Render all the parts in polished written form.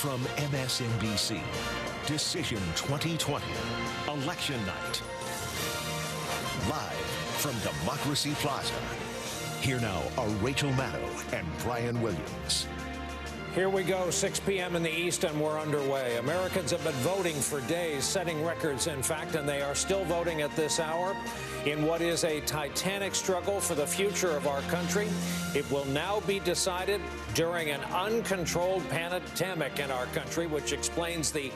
From MSNBC, Decision 2020, Election Night. Live from Democracy Plaza. Here now are Rachel Maddow and Brian Williams. Here we go, 6 p.m. in the East, and we're underway. Americans have been voting for days, setting records, in fact, and they are still voting at this hour in what is a titanic struggle for the future of our country. It will now be decided during an uncontrolled pandemic in our country, which explains the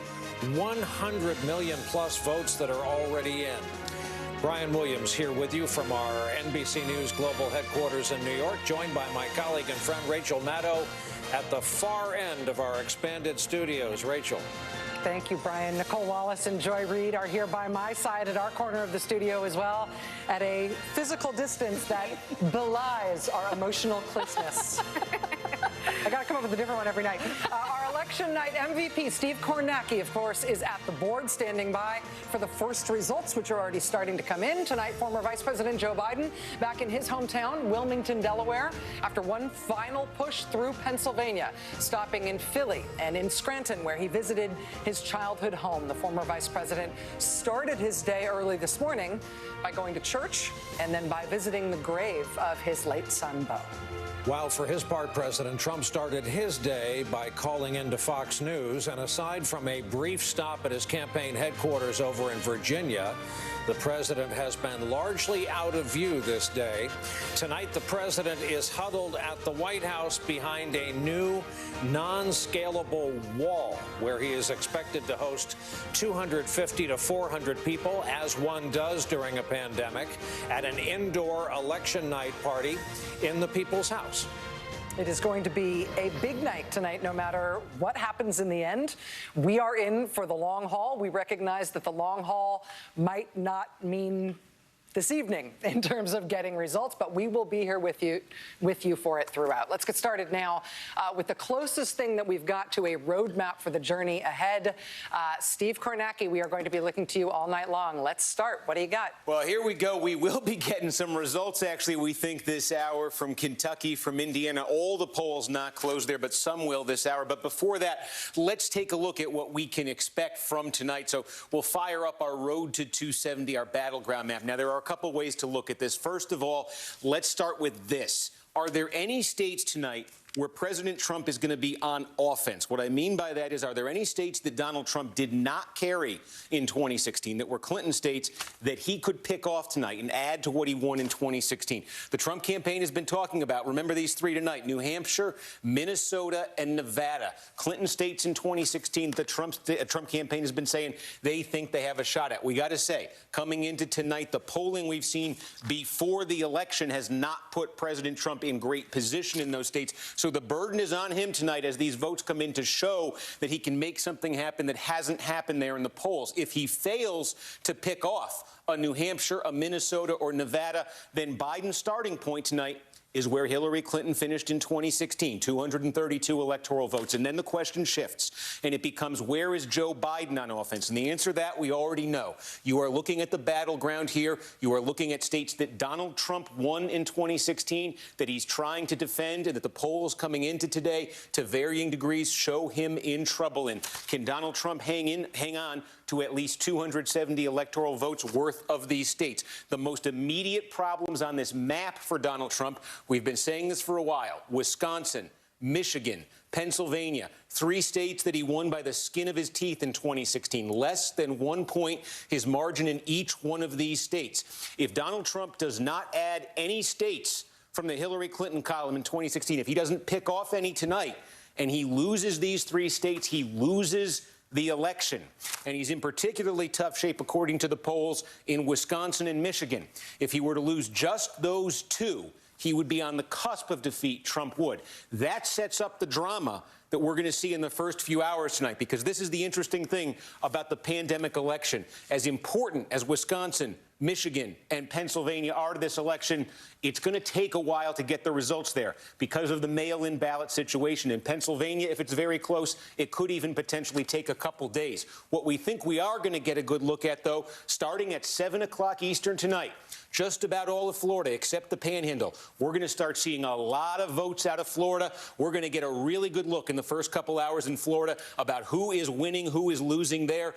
100 million plus votes that are already in. Brian Williams here with you from our NBC News Global Headquarters in New York, joined by my colleague and friend Rachel Maddow at the far end of our expanded studios. Rachel. Thank you, Brian. Nicole Wallace and Joy Reid are here by my side at our corner of the studio as well, at a physical distance that belies our emotional closeness. I got to come up with a different one every night. Our election night MVP, Steve Kornacki, of course, is at the board standing by for the first results, which are already starting to come in. Tonight, former Vice President Joe Biden back in his hometown, Wilmington, Delaware, after one final push through Pennsylvania, stopping in Philly and in Scranton, where he visited his childhood home. The former vice president started his day early this morning by going to church and then by visiting the grave of his late son, Beau. While for his part, President Trump started his day by calling into Fox News, and aside from a brief stop at his campaign headquarters over in Virginia, the president has been largely out of view this day. Tonight, the president is huddled at the White House behind a new non-scalable wall where he is expected to host 250 to 400 people, as one does during a pandemic, at an indoor election night party in the People's House. It is going to be a big night tonight, no matter what happens in the end. We are in for the long haul. We recognize that the long haul might not mean this evening in terms of getting results, but we will be here with you for it throughout. Let's get started now with the closest thing that we've got to a roadmap for the journey ahead. Steve Kornacki, we are going to be looking to you all night long. Let's start. What do you got? Well, here we go. We will be getting some results, actually, we think this hour from Kentucky, from Indiana. All the polls not closed there, but some will this hour. But before that, let's take a look at what we can expect from tonight. So we'll fire up our Road to 270, our battleground map. Now, there are a couple ways to look at this. First of all, let's start with this. Are there any states tonight where President Trump is going to be on offense? What I mean by that is, are there any states that Donald Trump did not carry in 2016 that were Clinton states that he could pick off tonight and add to what he won in 2016? The Trump campaign has been talking about, remember these three tonight, New Hampshire, Minnesota, and Nevada. Clinton states in 2016, the Trump campaign has been saying they think they have a shot at. We got to say, coming into tonight, the polling we've seen before the election has not put President Trump in great position in those states. So the burden is on him tonight as these votes come in to show that he can make something happen that hasn't happened there in the polls. If he fails to pick off a New Hampshire, a Minnesota, or Nevada, then Biden's starting point tonight is where Hillary Clinton finished in 2016, 232 electoral votes. And then the question shifts, and it becomes, where is Joe Biden on offense? And the answer to that we already know. You are looking at the battleground here. You are looking at states that Donald Trump won in 2016, that he's trying to defend, and that the polls coming into today, to varying degrees, show him in trouble in. Can Donald Trump hang on to at least 270 electoral votes worth of these states? The most immediate problems on this map for Donald Trump, we've been saying this for a while: Wisconsin, Michigan, Pennsylvania, three states that he won by the skin of his teeth in 2016. Less than 1 point his margin in each one of these states. If Donald Trump does not add any states from the Hillary Clinton column in 2016, if he doesn't pick off any tonight, and he loses these three states, he loses the election. And he's in particularly tough shape, according to the polls, in Wisconsin and Michigan. If he were to lose just those two, he would be on the cusp of defeat. Trump would. That sets up the drama that we're going to see in the first few hours tonight, because this is the interesting thing about the pandemic election. As important as Wisconsin, Michigan, and Pennsylvania are to this election, it's going to take a while to get the results there because of the mail-in ballot situation. In Pennsylvania, if it's very close, it could even potentially take a couple days. What we think we are going to get a good look at, though, starting at 7 o'clock Eastern tonight, just about all of Florida except the Panhandle, we're going to start seeing a lot of votes out of Florida. We're going to get a really good look in the first couple hours in Florida about who is winning, who is losing there.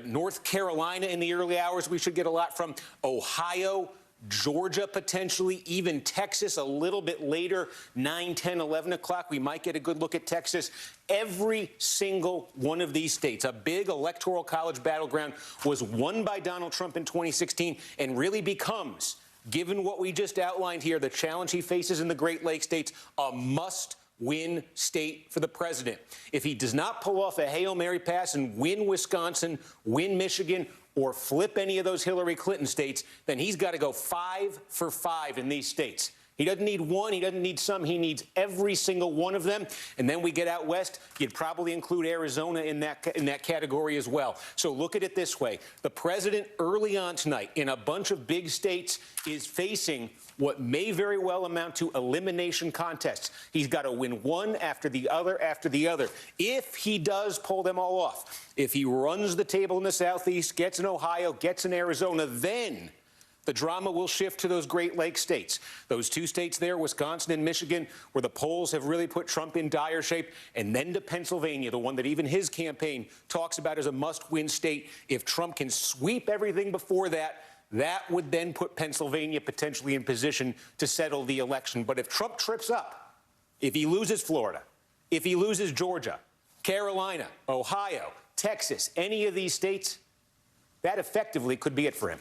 North Carolina in the early hours we should get a lot from. Ohio, Georgia potentially, even Texas a little bit later, 9, 10, 11 o'clock. We might get a good look at Texas. Every single one of these states, a big electoral college battleground, was won by Donald Trump in 2016 and really becomes, given what we just outlined here, the challenge he faces in the Great Lakes states, a must-win state for the president. If he does not pull off a Hail Mary pass and win Wisconsin, win Michigan, or flip any of those Hillary Clinton states, then he's got to go 5 for 5 in these states. He doesn't need one, he doesn't need some, he needs every single one of them. And then we get out west, you'd probably include Arizona in that category as well. So look at it this way. The president early on tonight in a bunch of big states is facing what may very well amount to elimination contests. He's got to win one after the other after the other. If he does pull them all off, if he runs the table in the Southeast, gets in Ohio, gets in Arizona, then the drama will shift to those Great Lakes states. Those two states there, Wisconsin and Michigan, where the polls have really put Trump in dire shape, and then to Pennsylvania, the one that even his campaign talks about as a must-win state. If Trump can sweep everything before that, that would then put Pennsylvania potentially in position to settle the election. But if Trump trips up, if he loses Florida, if he loses Georgia, Carolina, Ohio, Texas, any of these states, that effectively could be it for him.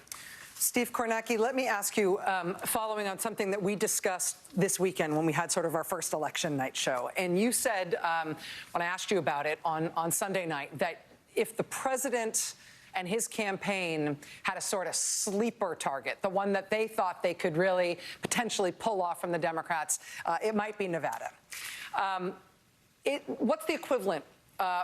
Steve Kornacki, let me ask you, following on something that we discussed this weekend when we had sort of our first election night show. And you said, when I asked you about it on Sunday night, that if the president and his campaign had a sort of sleeper target, the one that they thought they could really potentially pull off from the Democrats, it might be Nevada. What's the equivalent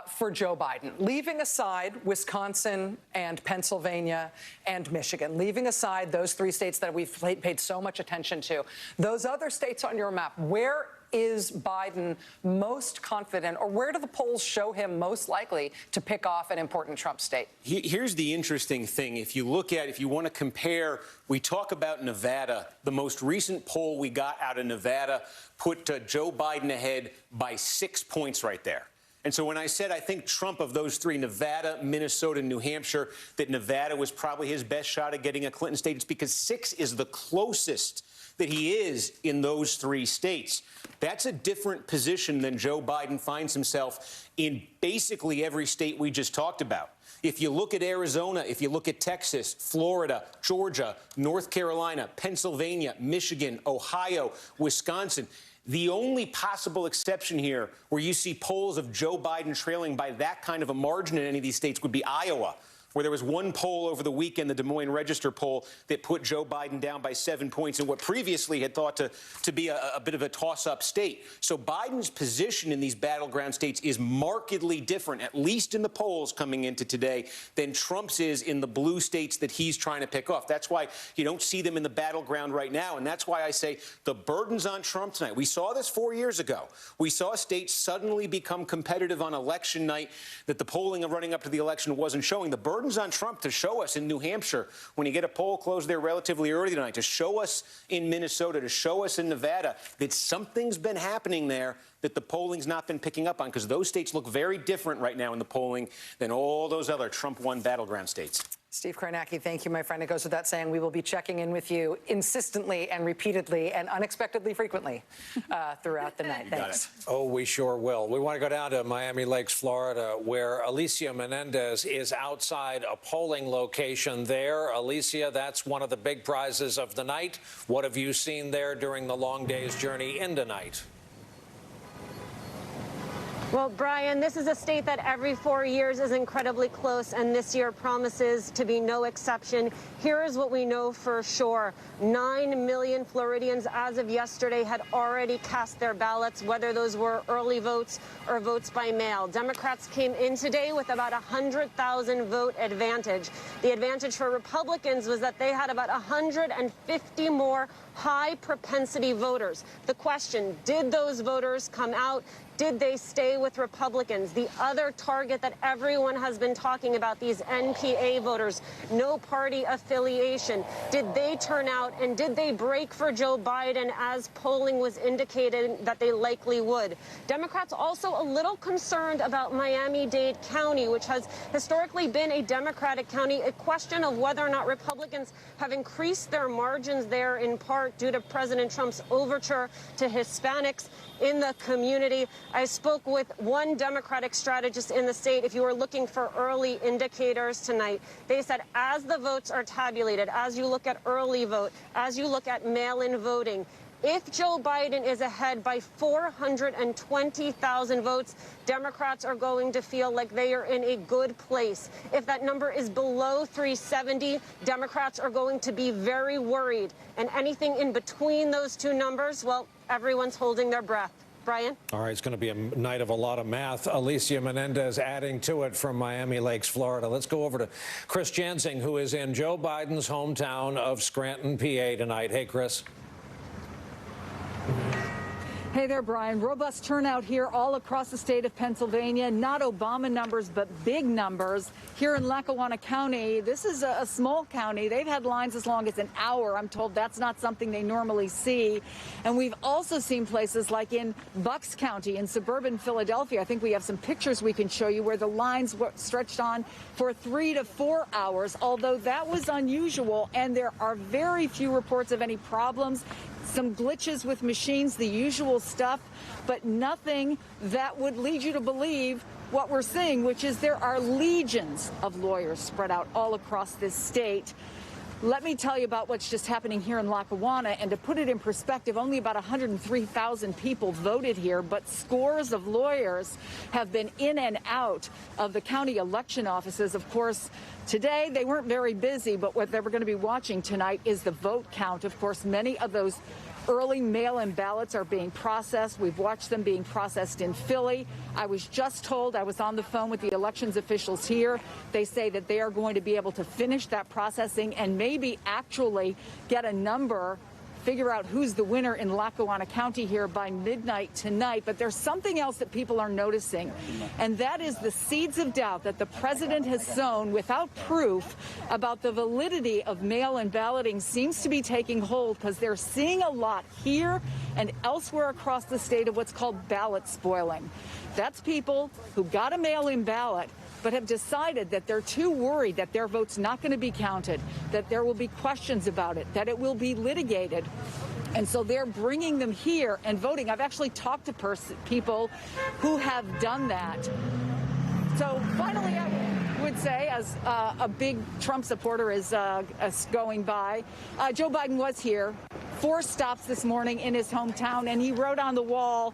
for Joe Biden, leaving aside Wisconsin and Pennsylvania and Michigan, leaving aside those three states that we've paid so much attention to, those other states on your map, where is Biden most confident, or where do the polls show him most likely to pick off an important Trump state? Here's the interesting thing. If you look at, if you want to compare, we talk about Nevada. The most recent poll we got out of Nevada put Joe Biden ahead by 6 points right there. And so when I said I think Trump, of those three, Nevada, Minnesota, New Hampshire, that Nevada was probably his best shot at getting a Clinton state, it's because 6 is the closest that he is in those three states. That's a different position than Joe Biden finds himself in basically every state we just talked about. If you look at Arizona, if you look at Texas, Florida, Georgia, North Carolina, Pennsylvania, Michigan, Ohio, Wisconsin, the only possible exception here where you see polls of Joe Biden trailing by that kind of a margin in any of these states would be Iowa, where there was one poll over the weekend, the Des Moines Register poll, that put Joe Biden down by 7 points in what previously had thought to be a bit of a toss-up state. So Biden's position in these battleground states is markedly different, at least in the polls coming into today, than Trump's is in the blue states that he's trying to pick off. That's why you don't see them in the battleground right now, and that's why I say the burden's on Trump tonight. We saw this 4 years ago. We saw states suddenly become competitive on election night that the polling running up to the election wasn't showing. The burden's on Trump to show us in New Hampshire, when you get a poll closed there relatively early tonight, to show us in Minnesota, to show us in Nevada that something's been happening there that the polling's not been picking up on, because those states look very different right now in the polling than all those other Trump-won battleground states. Steve Kornacki, thank you, my friend. It goes without saying we will be checking in with you insistently and repeatedly and unexpectedly frequently throughout the night. Thanks. Oh, we sure will. We want to go down to Miami Lakes, Florida, where Alicia Menendez is outside a polling location there. Alicia, that's one of the big prizes of the night. What have you seen there during the long day's journey into night? Well, Brian, this is a state that every 4 years is incredibly close, and this year promises to be no exception. Here is what we know for sure. 9 million Floridians as of yesterday had already cast their ballots, whether those were early votes or votes by mail. Democrats came in today with about 100,000 vote advantage. The advantage for Republicans was that they had about 150 more high-propensity voters. The question, did those voters come out? Did they stay with Republicans? The other target that everyone has been talking about, these NPA voters, no party affiliation. Did they turn out, and did they break for Joe Biden as polling was indicating that they likely would? Democrats also a little concerned about Miami-Dade County, which has historically been a Democratic county, a question of whether or not Republicans have increased their margins there in part due to President Trump's overture to Hispanics in the community. I spoke with one Democratic strategist in the state. If you were looking for early indicators tonight, they said as the votes are tabulated, as you look at early vote, as you look at mail-in voting, if Joe Biden is ahead by 420,000 votes, Democrats are going to feel like they are in a good place. If that number is below 370, Democrats are going to be very worried. And anything in between those two numbers, well, everyone's holding their breath. Brian? All right, it's going to be a night of a lot of math. Alicia Menendez adding to it from Miami Lakes, Florida. Let's go over to Chris Jansing, who is in Joe Biden's hometown of Scranton, PA tonight. Hey, Chris. Hey there, Brian. Robust turnout here all across the state of Pennsylvania. Not Obama numbers, but big numbers. Here in Lackawanna County, this is a small county. They've had lines as long as an hour. I'm told that's not something they normally see. And we've also seen places like in Bucks County in suburban Philadelphia. I think we have some pictures we can show you where the lines were stretched on for 3 to 4 hours, although that was unusual. And there are very few reports of any problems. Some glitches with machines, the usual stuff, but nothing that would lead you to believe what we're seeing, which is there are legions of lawyers spread out all across this state. Let me tell you about what's just happening here in Lackawanna. And to put it in perspective, only about 103,000 people voted here, but scores of lawyers have been in and out of the county election offices. Of course, today they weren't very busy, but what they were going to be watching tonight is the vote count. Of course, many of those early mail-in ballots are being processed. We've watched them being processed in Philly. I was just told, I was on the phone with the elections officials here. They say that they are going to be able to finish that processing and maybe actually get a number, figure out who's the winner in Lackawanna County here by midnight tonight. But there's something else that people are noticing, and that is the seeds of doubt that the president has sown without proof about the validity of mail-in balloting seems to be taking hold, because they're seeing a lot here and elsewhere across the state of what's called ballot spoiling. That's people who got a mail-in ballot but have decided that they're too worried that their vote's not going to be counted, that there will be questions about it, that it will be litigated. And so they're bringing them here and voting. I've actually talked to people who have done that. So finally, I would say, as a big Trump supporter is going by, Joe Biden was here. 4 stops this morning in his hometown, and he wrote on the wall,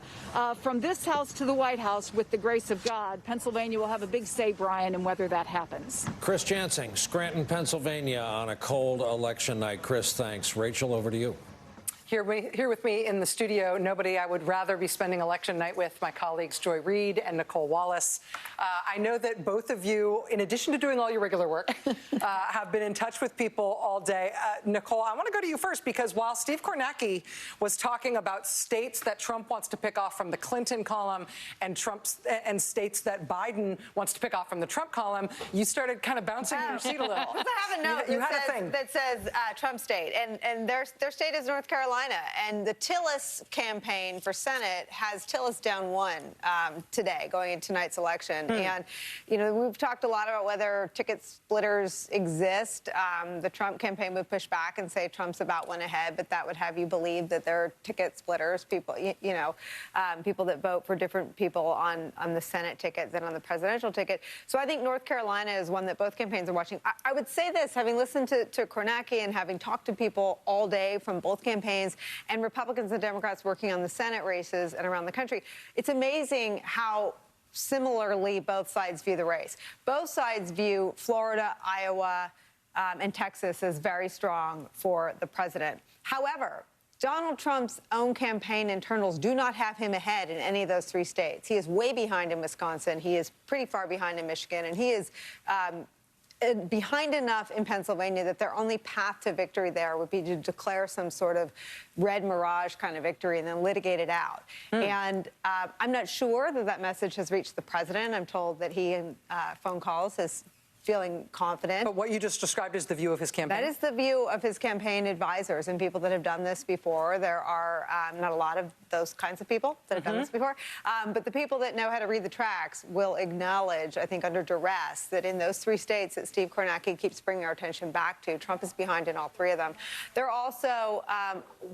from this house to the White House, with the grace of God. Pennsylvania will have a big say, Brian, in whether that happens. Chris Jansing, Scranton, Pennsylvania, on a cold election night. Chris, thanks. Rachel, over to you. Here with me in the studio, nobody I would rather be spending election night with, my colleagues Joy Reid and Nicole Wallace. I know that both of you, in addition to doing all your regular work, have been in touch with people all day. Nicole, I want to go to you first, because while Steve Kornacki was talking about states that Trump wants to pick off from the Clinton column and states that Biden wants to pick off from the Trump column, you started kind of bouncing in your seat a little. I have a note that says Trump state, and their state is North Carolina. And the Tillis campaign for Senate has Tillis down 1 today, going into tonight's election. And, you know, we've talked a lot about whether ticket splitters exist. The Trump campaign would push back and say Trump's about 1 ahead, but that would have you believe that there are ticket splitters, people, people that vote for different people on the Senate ticket than on the presidential ticket. So I think North Carolina is one that both campaigns are watching. I would say this, having listened to Kornacki and having talked to people all day from both campaigns, and Republicans and Democrats working on the Senate races and around the country, it's amazing how similarly both sides view the race. Both sides view Florida, Iowa, and Texas as very strong for the president. However, Donald Trump's own campaign internals do not have him ahead in any of those 3 states. He is way behind in Wisconsin. He is pretty far behind in Michigan, and he is behind enough in Pennsylvania that their only path to victory there would be to declare some sort of red mirage kind of victory and then litigate it out. And I'm not sure that that message has reached the president. I'm told that he, in phone calls, is feeling confident. But what you just described is the view of his campaign? That is the view of his campaign advisors and people that have done this before. There are not a lot of those kinds of people that have done this before. But the people that know how to read the tracks will acknowledge, I think under duress, that in those 3 states that Steve Kornacki keeps bringing our attention back to, Trump is behind in all 3 of them. They're also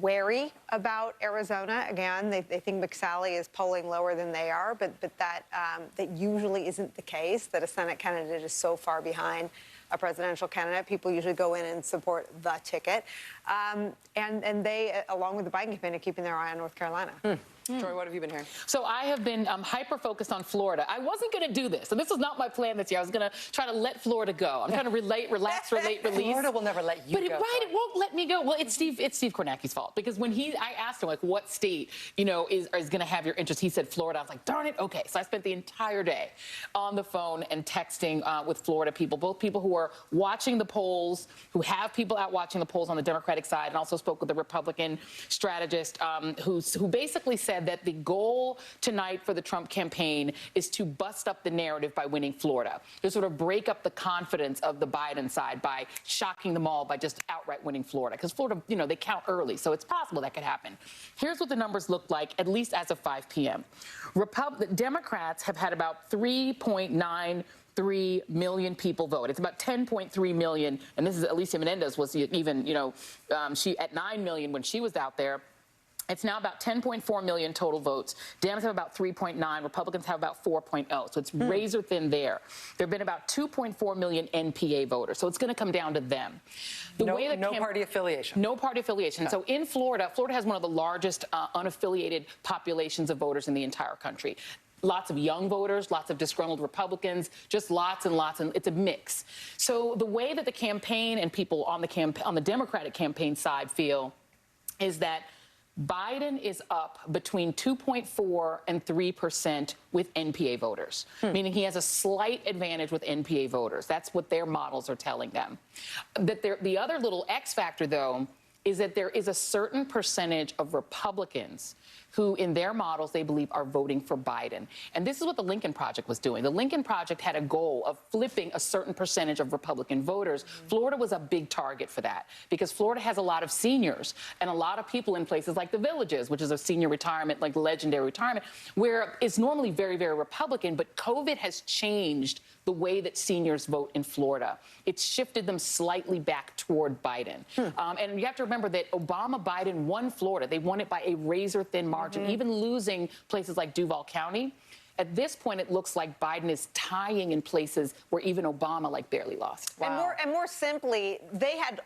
wary about Arizona. Again, they think McSally is polling lower than they are, but that usually isn't the case, that a Senate candidate is so far behind a presidential candidate. People usually go in and support the ticket. And they, along with the Biden campaign, are keeping their eye on North Carolina. Joy, what have you been hearing? So I have been hyper-focused on Florida. I wasn't going to do this, and this was not my plan this year. I was going to try to let Florida go. I'm trying to relax, release. Florida will never let you go. Right, it won't let me go. Well, it's Steve Kornacki's fault, because when I asked him, like, what state, is going to have your interest, he said Florida. I was like, darn it, okay. So I spent the entire day on the phone and texting with Florida people, both people who are watching the polls, who have people out watching the polls on the Democratic side, and also spoke with the Republican strategist who basically said that the goal tonight for the Trump campaign is to bust up the narrative by winning Florida, to sort of break up the confidence of the Biden side by shocking them all by just outright winning Florida. Because Florida, they count early, so it's possible that could happen. Here's what the numbers look like, at least as of 5 p.m. Democrats have had about 3.93 million people vote. It's about 10.3 million, and this is Alicia Menendez was even, she at 9 million when she was out there. It's now about 10.4 million total votes. Dems have about 3.9. Republicans have about 4.0. So it's razor thin there. There have been about 2.4 million NPA voters. So it's going to come down to them. No party affiliation. No party affiliation. Okay. So in Florida has one of the largest unaffiliated populations of voters in the entire country. Lots of young voters, lots of disgruntled Republicans, just lots and lots, and it's a mix. So the way that the campaign and people on the Democratic campaign side feel is that Biden is up between 2.4 and 3% with NPA voters, meaning he has a slight advantage with NPA voters. That's what their models are telling them. The other little X factor, though, is that there is a certain percentage of Republicans who, in their models, they believe are voting for Biden. And this is what the Lincoln Project was doing. The Lincoln Project had a goal of flipping a certain percentage of Republican voters. Florida was a big target for that because Florida has a lot of seniors and a lot of people in places like the Villages, which is a senior retirement, like legendary retirement, where it's normally very, very Republican, but COVID has changed the way that seniors vote in Florida. It's shifted them slightly back toward Biden. And you have to remember that Obama-Biden won Florida. They won it by a razor-thin margin, even losing places like Duval County. At this point, it looks like Biden is tying in places where even Obama, barely lost. Wow. And more simply, they had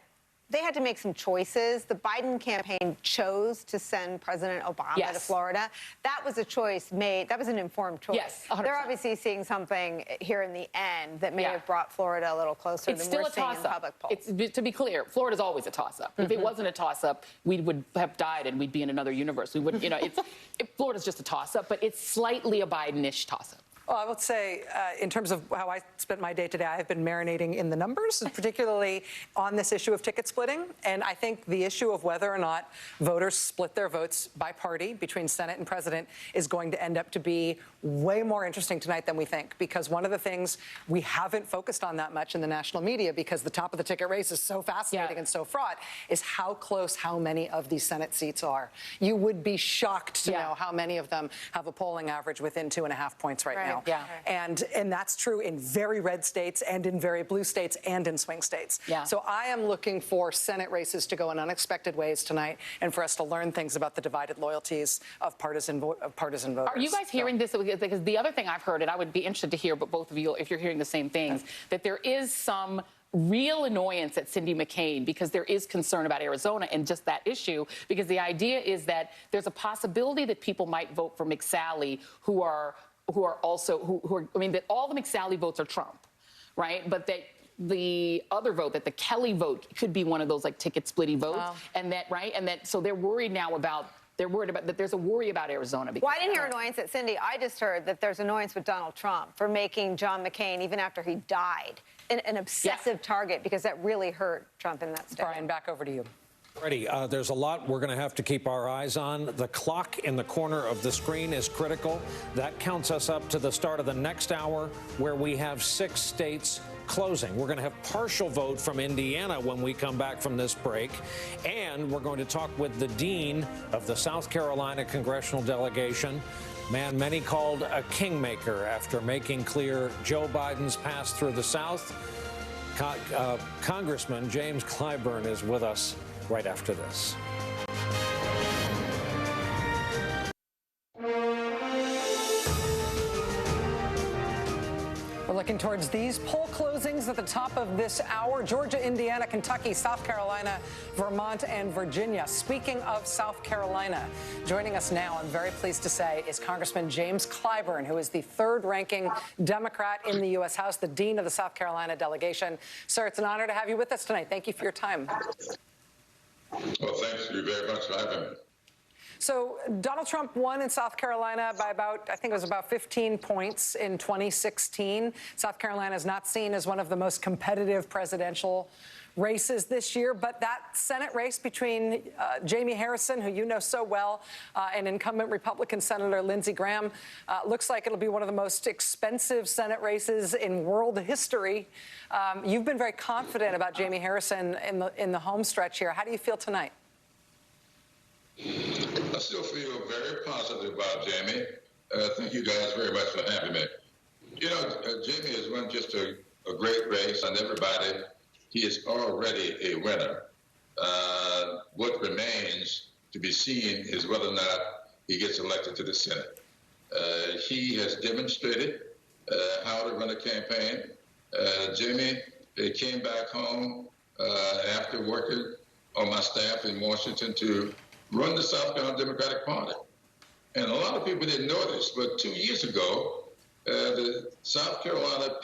to make some choices. The Biden campaign chose to send President Obama to Florida. That was a choice made. That was an informed choice. Yes, 100%. They're obviously seeing something here in the end that may have brought Florida a little closer than we're seeing in public polls. To be clear, Florida's always a toss-up. If it wasn't a toss-up, we would have died and we'd be in another universe. We would, Florida's just a toss-up, but it's slightly a Biden-ish toss-up. Well, I would say, in terms of how I spent my day today, I have been marinating in the numbers, particularly on this issue of ticket splitting. And I think the issue of whether or not voters split their votes by party between Senate and president is going to end up to be way more interesting tonight than we think. Because one of the things we haven't focused on that much in the national media, because the top of the ticket race is so fascinating and so fraught, is how close how many of these Senate seats are. You would be shocked to know how many of them have a polling average within 2.5 points right now. Yeah. And that's true in very red states and in very blue states and in swing states. Yeah. So I am looking for Senate races to go in unexpected ways tonight and for us to learn things about the divided loyalties of partisan voters. Are you guys hearing this? Because the other thing I've heard, and I would be interested to hear, but both of you, if you're hearing the same things, that there is some real annoyance at Cindy McCain because there is concern about Arizona and just that issue, because the idea is that there's a possibility that people might vote for McSally who are that all the McSally votes are Trump, right? But that the other vote, that the Kelly vote could be one of those ticket splitting votes. Wow. And that, so they're worried now about they're worried about that. There's a worry about Arizona. Well, I didn't hear annoyance at Cindy. I just heard that there's annoyance with Donald Trump for making John McCain, even after he died, an obsessive target, because that really hurt Trump in that state. Brian, back over to you. Ready. There's a lot we're going to have to keep our eyes on. The clock in the corner of the screen is critical. That counts us up to the start of the next hour, where we have 6 states closing. We're going to have partial vote from Indiana when we come back from this break. And we're going to talk with the dean of the South Carolina congressional delegation, man many called a kingmaker after making clear Joe Biden's pass through the South. Congressman James Clyburn is with us right after this. We're looking towards these poll closings at the top of this hour. Georgia, Indiana, Kentucky, South Carolina, Vermont, and Virginia. Speaking of South Carolina, joining us now, I'm very pleased to say, is Congressman James Clyburn, who is the 3rd-ranking Democrat in the U.S. House, the dean of the South Carolina delegation. Sir, it's an honor to have you with us tonight. Thank you for your time. Well, thank you very much for having me. So Donald Trump won in South Carolina by I think it was about 15 points in 2016. South Carolina is not seen as one of the most competitive presidential races this year, but that Senate race between Jamie Harrison, who you know so well, and incumbent Republican Senator Lindsey Graham, looks like it'll be one of the most expensive Senate races in world history. You've been very confident about Jamie Harrison in the home stretch here. How do you feel tonight? I still feel very positive about Jamie. Thank you guys very much for having me. You know, Jamie has run just a great race on everybody. He is already a winner. What remains to be seen is whether or not he gets elected to the Senate. He has demonstrated how to run a campaign. Jamie came back home after working on my staff in Washington to run the South Carolina Democratic Party. And a lot of people didn't know this, but 2 years ago, the South Carolina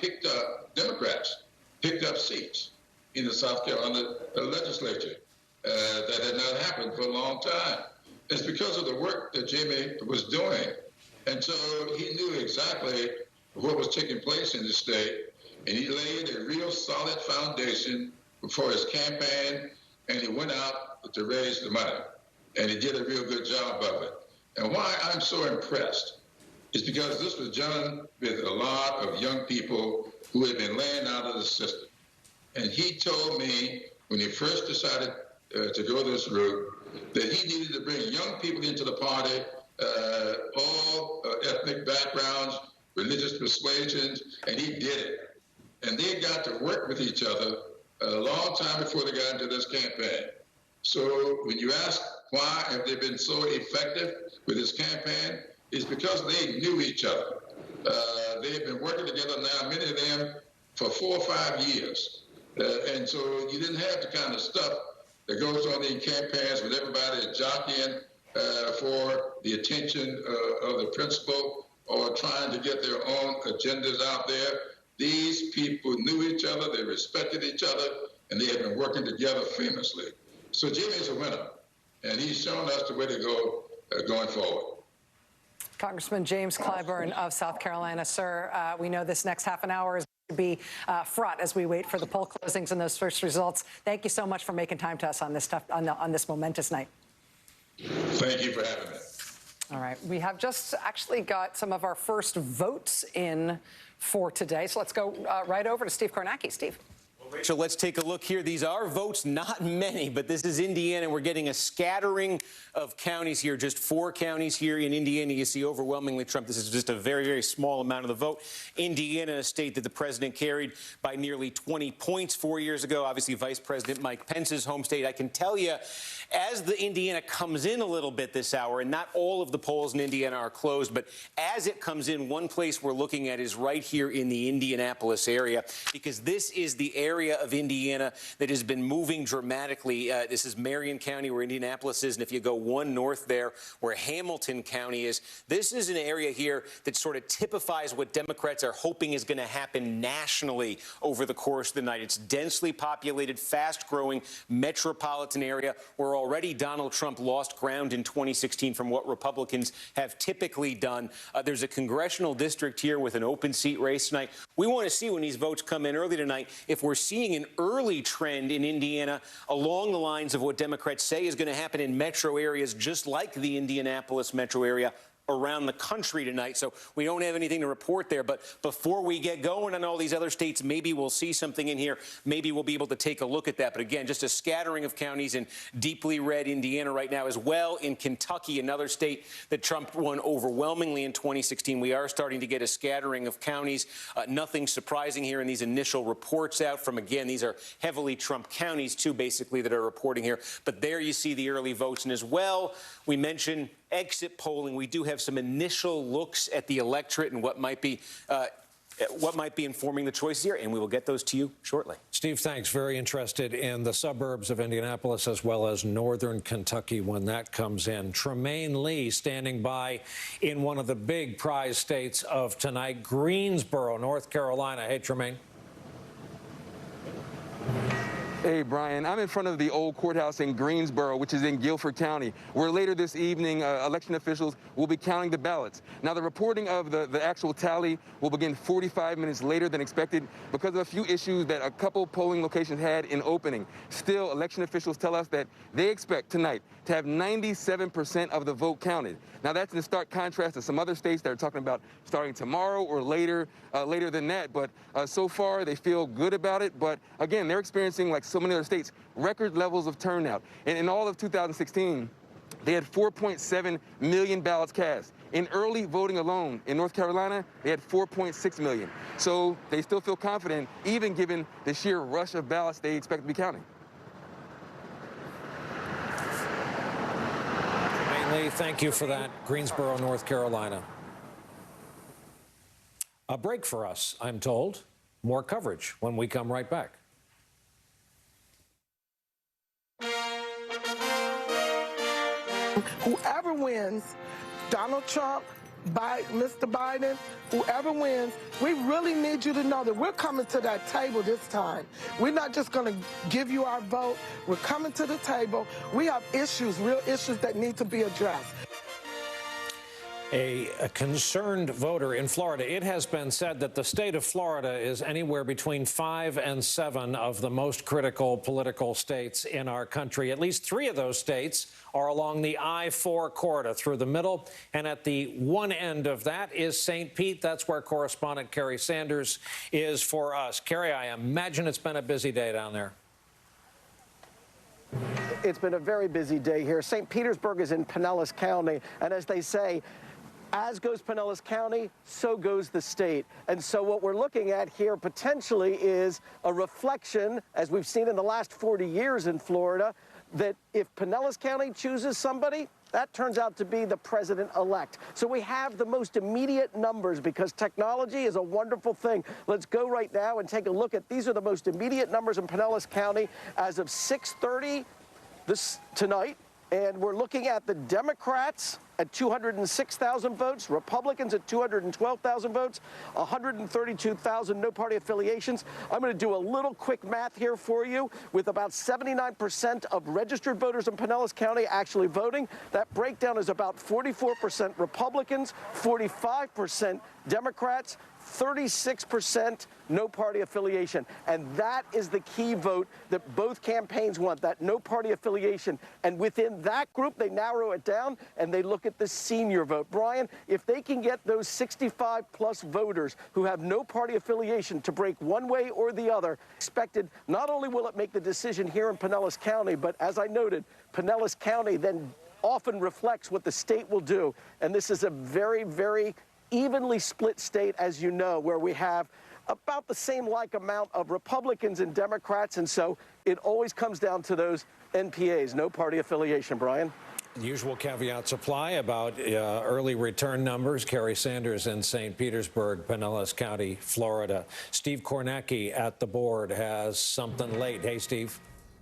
Democrats picked up seats in the South Carolina legislature. That had not happened for a long time. It's because of the work that Jamie was doing. And so he knew exactly what was taking place in the state, and he laid a real solid foundation for his campaign, and he went out to raise the money. And he did a real good job of it. And why I'm so impressed is because this was done with a lot of young people who had been laying out of the system. And he told me when he first decided to go this route that he needed to bring young people into the party, all ethnic backgrounds, religious persuasions, and he did it. And they got to work with each other a long time before they got into this campaign. So when you ask why have they been so effective with this campaign, it's because they knew each other. They've been working together now, many of them, for 4 or 5 years. And so you didn't have the kind of stuff that goes on in campaigns with everybody jockeying for the attention of the principal or trying to get their own agendas out there. These people knew each other, they respected each other, and they had been working together famously. So Jimmy's a winner, and he's shown us the way to go going forward. Congressman James Clyburn of South Carolina, sir, we know this next half an hour is going to be fraught as we wait for the poll closings and those first results. Thank you so much for making time to us on this on this momentous night. Thank you for having me. All right, we have just actually got some of our first votes in for today, so let's go right over to Steve Kornacki. Steve. Rachel, let's take a look here. These are votes, not many, but this is Indiana. We're getting a scattering of counties here, just 4 counties here in Indiana. You see overwhelmingly Trump. This is just a very, very small amount of the vote. Indiana, a state that the president carried by nearly 20 points 4 years ago. Obviously, Vice President Mike Pence's home state. I can tell you, as the Indiana comes in a little bit this hour, and not all of the polls in Indiana are closed, but as it comes in, one place we're looking at is right here in the Indianapolis area, because this is the area area of Indiana that has been moving dramatically. This is Marion County, where Indianapolis is, and if you go one north there, where Hamilton County is, this is an area here that sort of typifies what Democrats are hoping is going to happen nationally over the course of the night. It's densely populated, fast-growing metropolitan area where already Donald Trump lost ground in 2016 from what Republicans have typically done. There's a congressional district here with an open seat race tonight. We want to see when these votes come in early tonight if we're seeing an early trend in Indiana along the lines of what Democrats say is going to happen in metro areas just like the Indianapolis metro area around the country tonight. So we don't have anything to report there. But before we get going on all these other states, maybe we'll see something in here. Maybe we'll be able to take a look at that. But again, just a scattering of counties in deeply red Indiana right now, as well in Kentucky, another state that Trump won overwhelmingly in 2016. We are starting to get a scattering of counties. Nothing surprising here in these initial reports out from, again, these are heavily Trump counties, too, basically, that are reporting here. But there you see the early votes. And as well, we mentioned exit polling. We do have some initial looks at the electorate and what might be informing the choice here, and we will get those to you shortly. Steve, thanks. Very interested in the suburbs of Indianapolis as well as northern Kentucky when that comes in. Tremaine Lee standing by in one of the big prize states of tonight, Greensboro, North Carolina. Hey, Tremaine. Hey, Brian, I'm in front of the old courthouse in Greensboro, which is in Guilford County, where later this evening, election officials will be counting the ballots. Now, the reporting of the actual tally will begin 45 minutes later than expected because of a few issues that a couple polling locations had in opening. Still, election officials tell us that they expect tonight to have 97% of the vote counted. Now, that's in stark contrast to some other states that are talking about starting tomorrow or later than that. But so far, they feel good about it. But again, they're experiencing, like so many other states, record levels of turnout. And in all of 2016, they had 4.7 million ballots cast. In early voting alone in North Carolina, they had 4.6 million. So they still feel confident, even given the sheer rush of ballots they expect to be counting. Lee, thank you for that. Greensboro, North Carolina. A break for us, I'm told. More coverage when we come right back. Whoever wins, Donald Trump, Mr. Biden, whoever wins, we really need you to know that we're coming to that table this time. We're not just going to give you our vote. We're coming to the table. We have issues, real issues that need to be addressed. A concerned voter in Florida. It has been said that the state of Florida is anywhere between 5 and 7 of the most critical political states in our country. At least 3 of those states are along the I-4 corridor through the middle. And at the one end of that is St. Pete. That's where correspondent Kerry Sanders is for us. Kerry, I imagine it's been a busy day down there. It's been a very busy day here. St. Petersburg is in Pinellas County. And as they say, as goes Pinellas County, so goes the state. And so what we're looking at here potentially is a reflection, as we've seen in the last 40 years in Florida, that if Pinellas County chooses somebody, that turns out to be the president-elect. So we have the most immediate numbers because technology is a wonderful thing. Let's go right now and take a look at these are the most immediate numbers in Pinellas County as of 6:30 tonight. And we're looking at the Democrats at 206,000 votes, Republicans at 212,000 votes, 132,000 no-party affiliations. I'm going to do a little quick math here for you. With about 79% of registered voters in Pinellas County actually voting, that breakdown is about 44% Republicans, 45% Democrats, 36% no-party affiliation. And that is the key vote that both campaigns want, that no-party affiliation. And within that group, they narrow it down and they look at the senior vote. Brian, if they can get those 65-plus voters who have no party affiliation to break one way or the other, expected not only will it make the decision here in Pinellas County, but as I noted, Pinellas County then often reflects what the state will do. And this is a very, very evenly split state, as you know, where we have about the same amount of Republicans and Democrats. And so it always comes down to those NPAs, no party affiliation, Brian. Usual caveats apply about early return numbers. Kerry Sanders in St. Petersburg, Pinellas County, Florida. Steve Kornacki at the board has something late. Hey, Steve.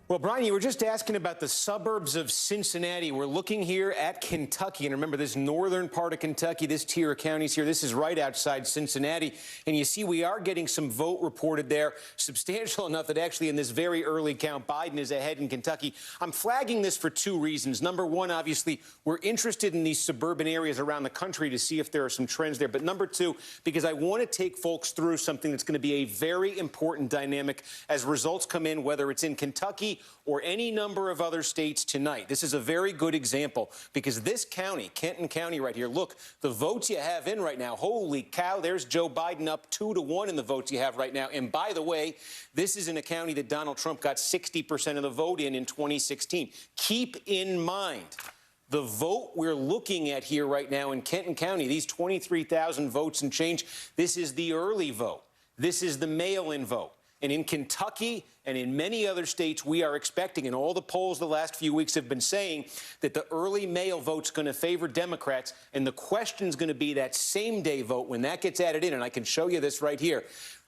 Well, Brian, you were just asking about the suburbs of Cincinnati. We're looking here at Kentucky. And remember, this northern part of Kentucky, this tier of counties here, this is right outside Cincinnati. And you see we are getting some vote reported there, substantial enough that actually in this very early count, Biden is ahead in Kentucky. I'm flagging this for two reasons. Number one, obviously, we're interested in these suburban areas around the country to see if there are some trends there. But number two, because I want to take folks through something that's going to be a very important dynamic as results come in, whether it's in Kentucky or any number of other states tonight. This is a very good example because this county, Kenton County right here, look, the votes you have in right now, holy cow, there's Joe Biden up 2-1 in the votes you have right now. And by the way, this is in a county that Donald Trump got 60% of the vote in 2016. Keep in mind, the vote we're looking at here right now in Kenton County, these 23,000 votes and change, this is the early vote. This is the mail-in vote. And in Kentucky and in many other states, we are expecting, and all the polls the last few weeks have been saying, that the early mail vote's going to favor Democrats. And the question's going to be that same-day vote when that gets added in. And I can show you this right here.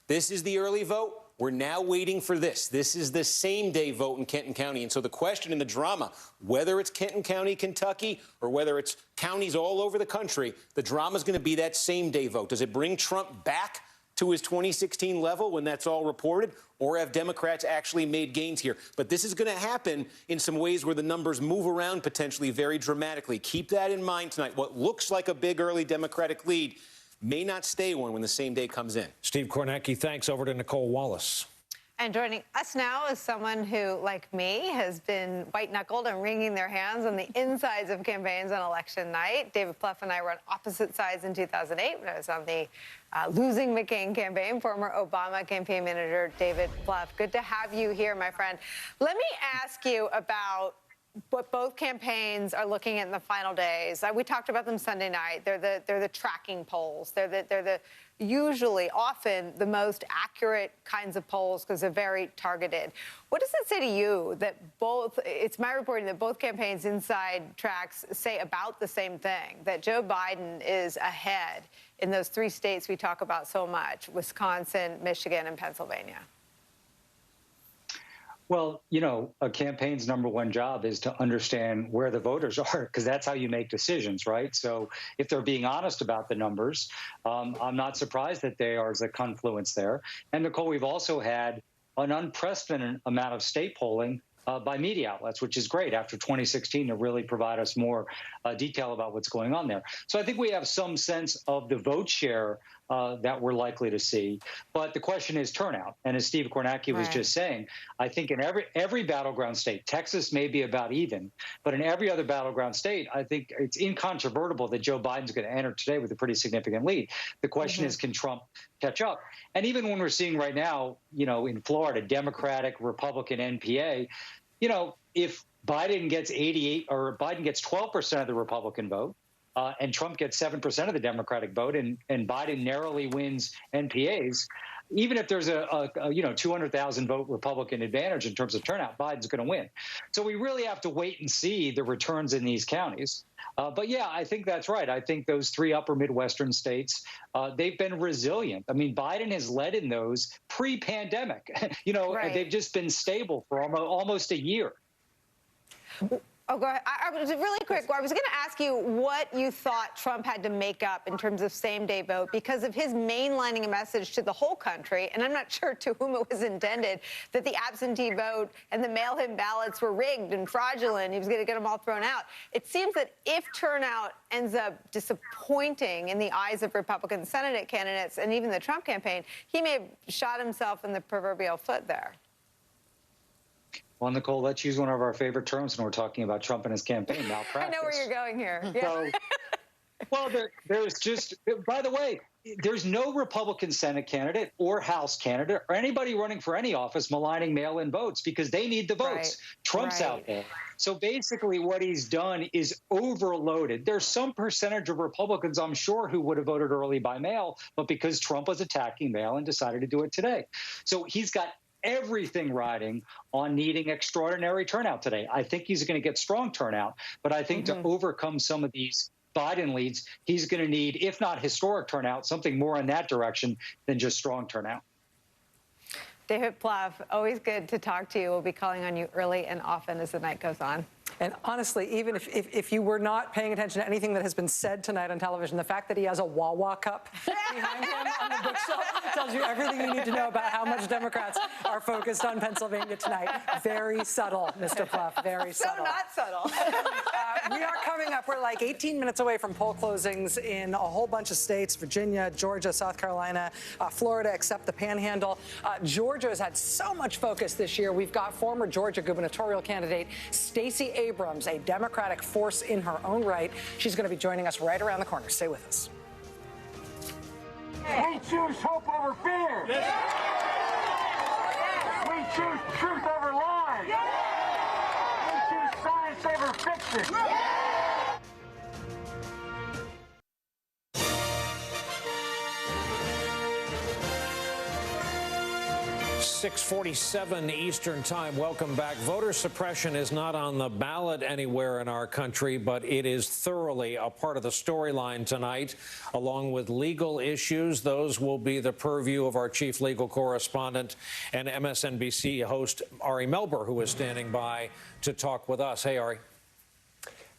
This is the early vote. We're now waiting for this. This is the same-day vote in Kenton County. And so the question and the drama, whether it's Kenton County, Kentucky, or whether it's counties all over the country, the drama is going to be that same-day vote. Does it bring Trump back to his 2016 level when that's all reported, or have Democrats actually made gains here? But this is going to happen in some ways where the numbers move around potentially very dramatically. Keep that in mind tonight. What looks like a big early Democratic lead may not stay one when the same day comes in. Steve Kornacki, thanks. Over to Nicole Wallace. And joining us now is someone who, like me, has been white-knuckled and wringing their hands on the insides of campaigns on election night. David Plouffe and I were on opposite sides in 2008 when I was on the losing McCain campaign. Former Obama campaign manager David Plouffe, good to have you here, my friend. Let me ask you about what both campaigns are looking at in the final days. We talked about them Sunday night. They're the tracking polls. They're the usually, often, the most accurate kinds of polls because they're very targeted. What does it say to you that both, it's my reporting that both campaigns inside tracks say about the same thing, that Joe Biden is ahead in those three states we talk about so much, Wisconsin, Michigan, and Pennsylvania? Well, you know, a campaign's number one job is to understand where the voters are, because that's how you make decisions, right? So if they're being honest about the numbers, I'm not surprised that there's a confluence there. And, Nicole, we've also had an unprecedented amount of state polling by media outlets, which is great after 2016 to really provide us more detail about what's going on there. So I think we have some sense of the vote share that we're likely to see. But the question is turnout. And as Steve Kornacki was just saying, I think in every battleground state, Texas may be about even, but in every other battleground state, I think it's incontrovertible that Joe Biden's going to enter today with a pretty significant lead. The question is, can Trump catch up? And even when we're seeing right now, you know, in Florida, Democratic, Republican, NPA, you know, if Biden gets 88 or Biden gets 12% of the Republican vote, and Trump gets 7% of the Democratic vote, and Biden narrowly wins NPAs, even if there's a 200,000 vote Republican advantage in terms of turnout, Biden's going to win. So we really have to wait and see the returns in these counties. But yeah, I think that's right. I think those three upper Midwestern states, they've been resilient. I mean, Biden has led in those pre-pandemic. You know, they've just been stable for almost a year. Oh, go ahead. I was really quick. I was going to ask you what you thought Trump had to make up in terms of same-day vote because of his mainlining a message to the whole country, and I'm not sure to whom it was intended, that the absentee vote and the mail-in ballots were rigged and fraudulent. He was going to get them all thrown out. It seems that if turnout ends up disappointing in the eyes of Republican Senate candidates and even the Trump campaign, he may have shot himself in the proverbial foot there. Well, Nicole, let's use one of our favorite terms when we're talking about Trump and his campaign, malpractice. I know where you're going here. Yeah. So, well, there's just, by the way, there's no Republican Senate candidate or House candidate or anybody running for any office maligning mail-in votes because they need the votes. Trump's out there. So basically what he's done is overloaded. There's some percentage of Republicans, I'm sure, who would have voted early by mail, but because Trump was attacking mail and decided to do it today. So he's got everything riding on needing extraordinary turnout today. I think he's going to get strong turnout, but I think to overcome some of these Biden leads, he's going to need, if not historic turnout, something more in that direction than just strong turnout. David Plouffe, always good to talk to you. We'll be calling on you early and often as the night goes on. And honestly, even if you were not paying attention to anything that has been said tonight on television, the fact that he has a Wawa cup behind him on the bookshelf tells you everything you need to know about how much Democrats are focused on Pennsylvania tonight. Very subtle, Mr. Plouffe, very subtle. So not subtle. We are coming up. We're like 18 minutes away from poll closings in a whole bunch of states: Virginia, Georgia, South Carolina, Florida, except the Panhandle. Georgia has had so much focus this year. We've got former Georgia gubernatorial candidate Stacey Abrams, a Democratic force in her own right. She's going to be joining us right around the corner. Stay with us. We choose hope over fear. Yes. We choose truth over lies. Yes. We choose science over fiction. Yes. 6:47 Eastern Time. Welcome back. Voter suppression is not on the ballot anywhere in our country, but it is thoroughly a part of the storyline tonight, along with legal issues. Those will be the purview of our chief legal correspondent and MSNBC host Ari Melber, who is standing by to talk with us. Hey, Ari.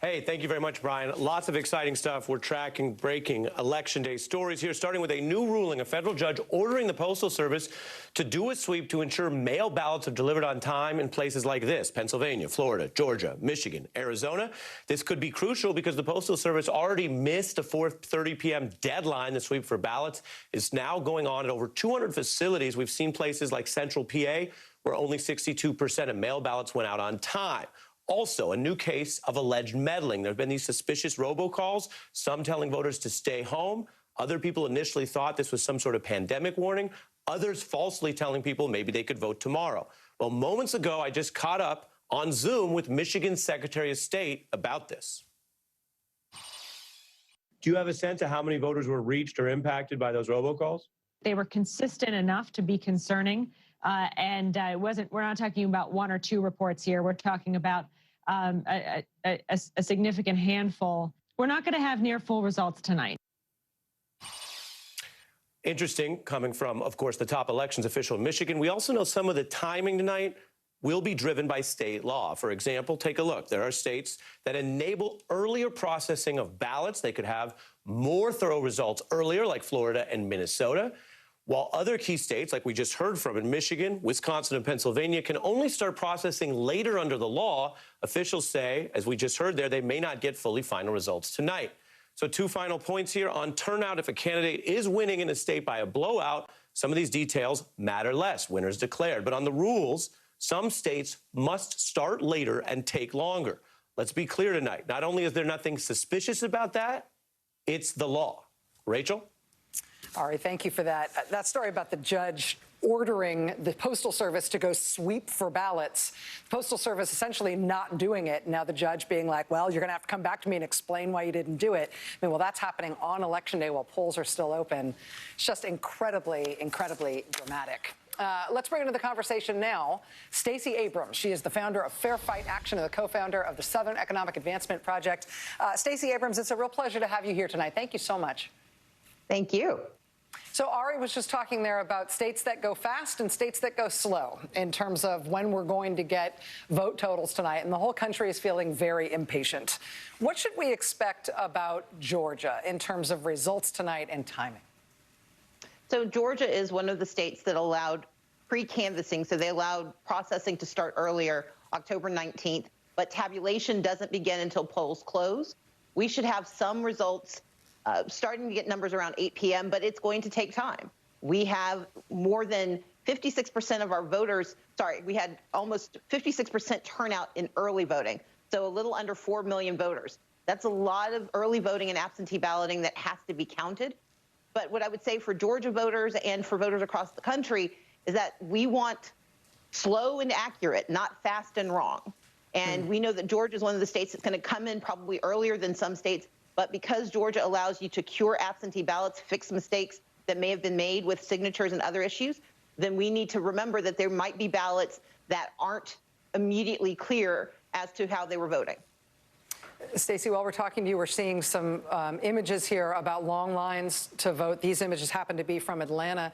Hey, thank you very much, Brian. Lots of exciting stuff. We're tracking breaking Election Day stories here, starting with a new ruling, a federal judge ordering the Postal Service to do a sweep to ensure mail ballots are delivered on time in places like this: Pennsylvania, Florida, Georgia, Michigan, Arizona. This could be crucial because the Postal Service already missed a 4:30 p.m. deadline. The sweep for ballots is now going on at over 200 facilities. We've seen places like Central PA where only 62% of mail ballots went out on time. Also, a new case of alleged meddling. There have been these suspicious robocalls, some telling voters to stay home. Other people initially thought this was some sort of pandemic warning. Others falsely telling people maybe they could vote tomorrow. Well, moments ago, I just caught up on Zoom with Michigan's Secretary of State about this. Do you have a sense of how many voters were reached or impacted by those robocalls? They were consistent enough to be concerning. We're not talking about one or two reports here. We're talking about a significant handful. We're not going to have near full results tonight. Interesting, coming from, of course, the top elections official in Michigan. We also know some of the timing tonight will be driven by state law. For example, take a look. There are states that enable earlier processing of ballots. They could have more thorough results earlier, like Florida and Minnesota. While other key states, like we just heard from in Michigan, Wisconsin, and Pennsylvania, can only start processing later under the law, officials say, as we just heard there, they may not get fully final results tonight. So 2 final points here on turnout. If a candidate is winning in a state by a blowout, some of these details matter less. Winners declared. But on the rules, some states must start later and take longer. Let's be clear tonight. Not only is there nothing suspicious about that, it's the law. Rachel? Ari, thank you for that. That story about the judge ordering the Postal Service to go sweep for ballots, Postal Service essentially not doing it. Now the judge being like, well, you're going to have to come back to me and explain why you didn't do it. I mean, well, that's happening on Election Day while polls are still open. It's just incredibly, incredibly dramatic. Let's bring into the conversation now Stacey Abrams. She is the founder of Fair Fight Action and the co-founder of the Southern Economic Advancement Project. Stacey Abrams, it's a real pleasure to have you here tonight. Thank you so much. Thank you. So Ari was just talking there about states that go fast and states that go slow in terms of when we're going to get vote totals tonight. And the whole country is feeling very impatient. What should we expect about Georgia in terms of results tonight and timing? So Georgia is one of the states that allowed pre-canvassing. So they allowed processing to start earlier, October 19th. But tabulation doesn't begin until polls close. We should have some results starting to get numbers around 8 p.m., but it's going to take time. We have more than 56% of our voters, we had almost 56% turnout in early voting, so a little under 4 million voters. That's a lot of early voting and absentee balloting that has to be counted. But what I would say for Georgia voters and for voters across the country is that we want slow and accurate, not fast and wrong. And we know that Georgia is one of the states that's going to come in probably earlier than some states. But because Georgia allows you to cure absentee ballots, fix mistakes that may have been made with signatures and other issues, then we need to remember that there might be ballots that aren't immediately clear as to how they were voting. Stacey, while we're talking to you, we're seeing some images here about long lines to vote. These images happen to be from Atlanta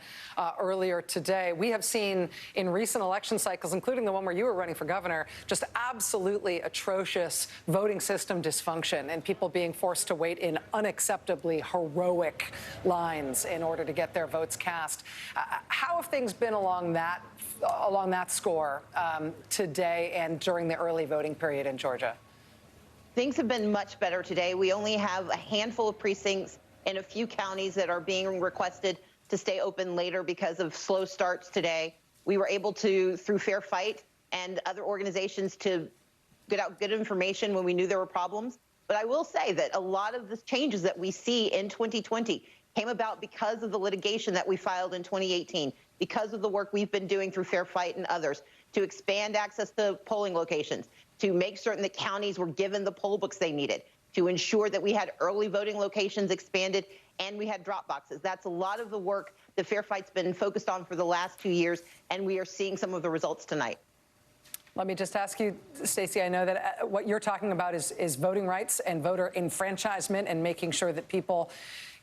earlier today. We have seen in recent election cycles, including the one where you were running for governor, just absolutely atrocious voting system dysfunction and people being forced to wait in unacceptably heroic lines in order to get their votes cast. How have things been along that score today and during the early voting period in Georgia? Things have been much better today. We only have a handful of precincts in a few counties that are being requested to stay open later because of slow starts today. We were able to, through Fair Fight and other organizations, to get out good information when we knew there were problems. But I will say that a lot of the changes that we see in 2020 came about because of the litigation that we filed in 2018, because of the work we've been doing through Fair Fight and others to expand access to polling locations, to make certain that counties were given the poll books they needed, to ensure that we had early voting locations expanded and we had drop boxes. That's a lot of the work that Fair Fight's been focused on for the last 2 years, and we are seeing some of the results tonight. Let me just ask you, Stacey, I know that what you're talking about is voting rights and voter enfranchisement and making sure that people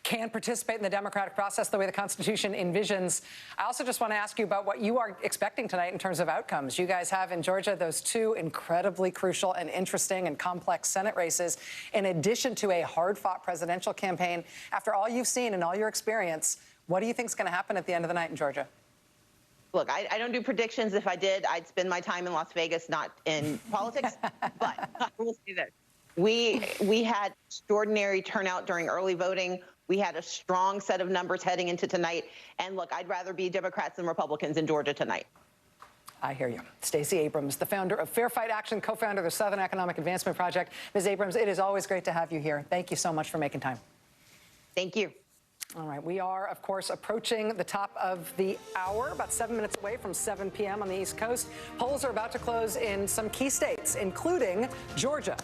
can participate in the democratic process the way the Constitution envisions. I also just want to ask you about what you are expecting tonight in terms of outcomes. You guys have in Georgia those two incredibly crucial and interesting and complex Senate races, in addition to a hard-fought presidential campaign. After all you've seen and all your experience, what do you think is going to happen at the end of the night in Georgia? Look, I don't do predictions. If I did, I'd spend my time in Las Vegas, not in politics. But I will say this. We had extraordinary turnout during early voting. We had a strong set of numbers heading into tonight. And look, I'd rather be Democrats than Republicans in Georgia tonight. I hear you. Stacey Abrams, the founder of Fair Fight Action, co-founder of the Southern Economic Advancement Project. Ms. Abrams, it is always great to have you here. Thank you so much for making time. Thank you. All right, we are, of course, approaching the top of the hour, about 7 minutes away from 7 p.m. on the East Coast. Polls are about to close in some key states, including Georgia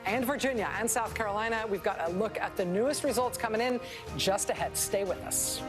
and Virginia and South Carolina. We've got a look at the newest results coming in just ahead. Stay with us.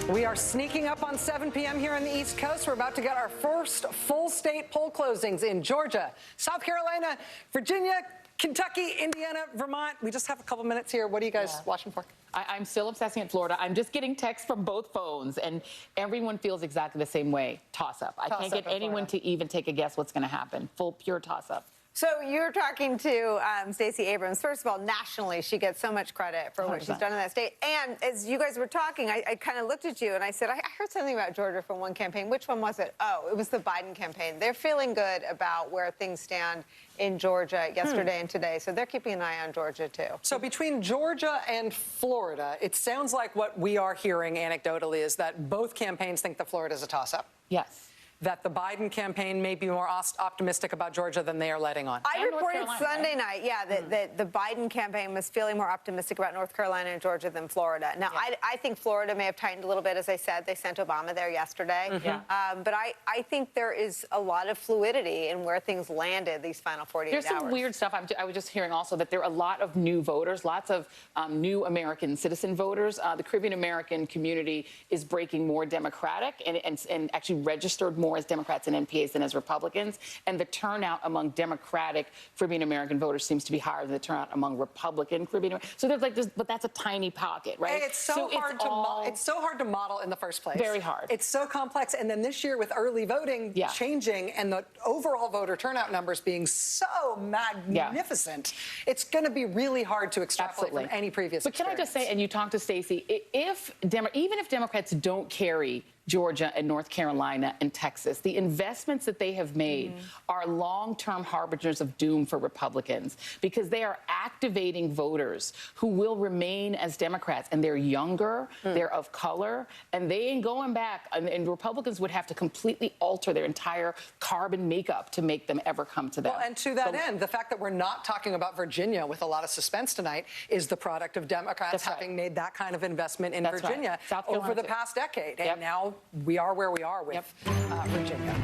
We are sneaking up on 7 p.m. here on the East Coast. We're about to get our first full state poll closings in Georgia, South Carolina, Virginia, Kentucky, Indiana, Vermont. We just have a couple minutes here. What are you guys watching for? I'm still obsessing at Florida. I'm just getting texts from both phones, and everyone feels exactly the same way. Toss-up. I can't get anyone to even take a guess what's going to happen. Full, pure toss-up. So you're talking to Stacey Abrams. First of all, nationally, she gets so much credit for what 100%. She's done in that state. And as you guys were talking, I kind of looked at you and I said, I heard something about Georgia from one campaign. Which one was it? Oh, it was the Biden campaign. They're feeling good about where things stand in Georgia yesterday and today. So they're keeping an eye on Georgia, too. So between Georgia and Florida, it sounds like what we are hearing anecdotally is that both campaigns think that Florida is a toss-up. Yes. That the Biden campaign may be more optimistic about Georgia than they are letting on. I reported Sunday night, that the Biden campaign was feeling more optimistic about North Carolina and Georgia than Florida. Now, I think Florida may have tightened a little bit. As I said, they sent Obama there yesterday. But I think there is a lot of fluidity in where things landed these final 48 hours. There's some weird stuff. I was just hearing also that there are a lot of new voters, lots of new American citizen voters. The Caribbean American community is breaking more Democratic and actually registered more as Democrats and NPAs than as Republicans, and the turnout among Democratic Caribbean American voters seems to be higher than the turnout among Republican Caribbean American. So there's like this, but that's a tiny pocket, right? It's so hard to model in the first place. Very hard. It's so complex, and then this year with early voting changing and the overall voter turnout numbers being so magnificent, it's going to be really hard to extrapolate from any previous experience. Can I just say, and you talked to Stacey, even if Democrats don't carry Georgia and North Carolina and Texas, the investments that they have made are long-term harbingers of doom for Republicans because they are activating voters who will remain as Democrats, and they're younger, they're of color, and they ain't going back. And Republicans would have to completely alter their entire carbon makeup to make them ever come to them. Well, and to that end, the fact that we're not talking about Virginia with a lot of suspense tonight is the product of Democrats having made that kind of investment in Virginia over the past decade. And now we are where we are with Virginia.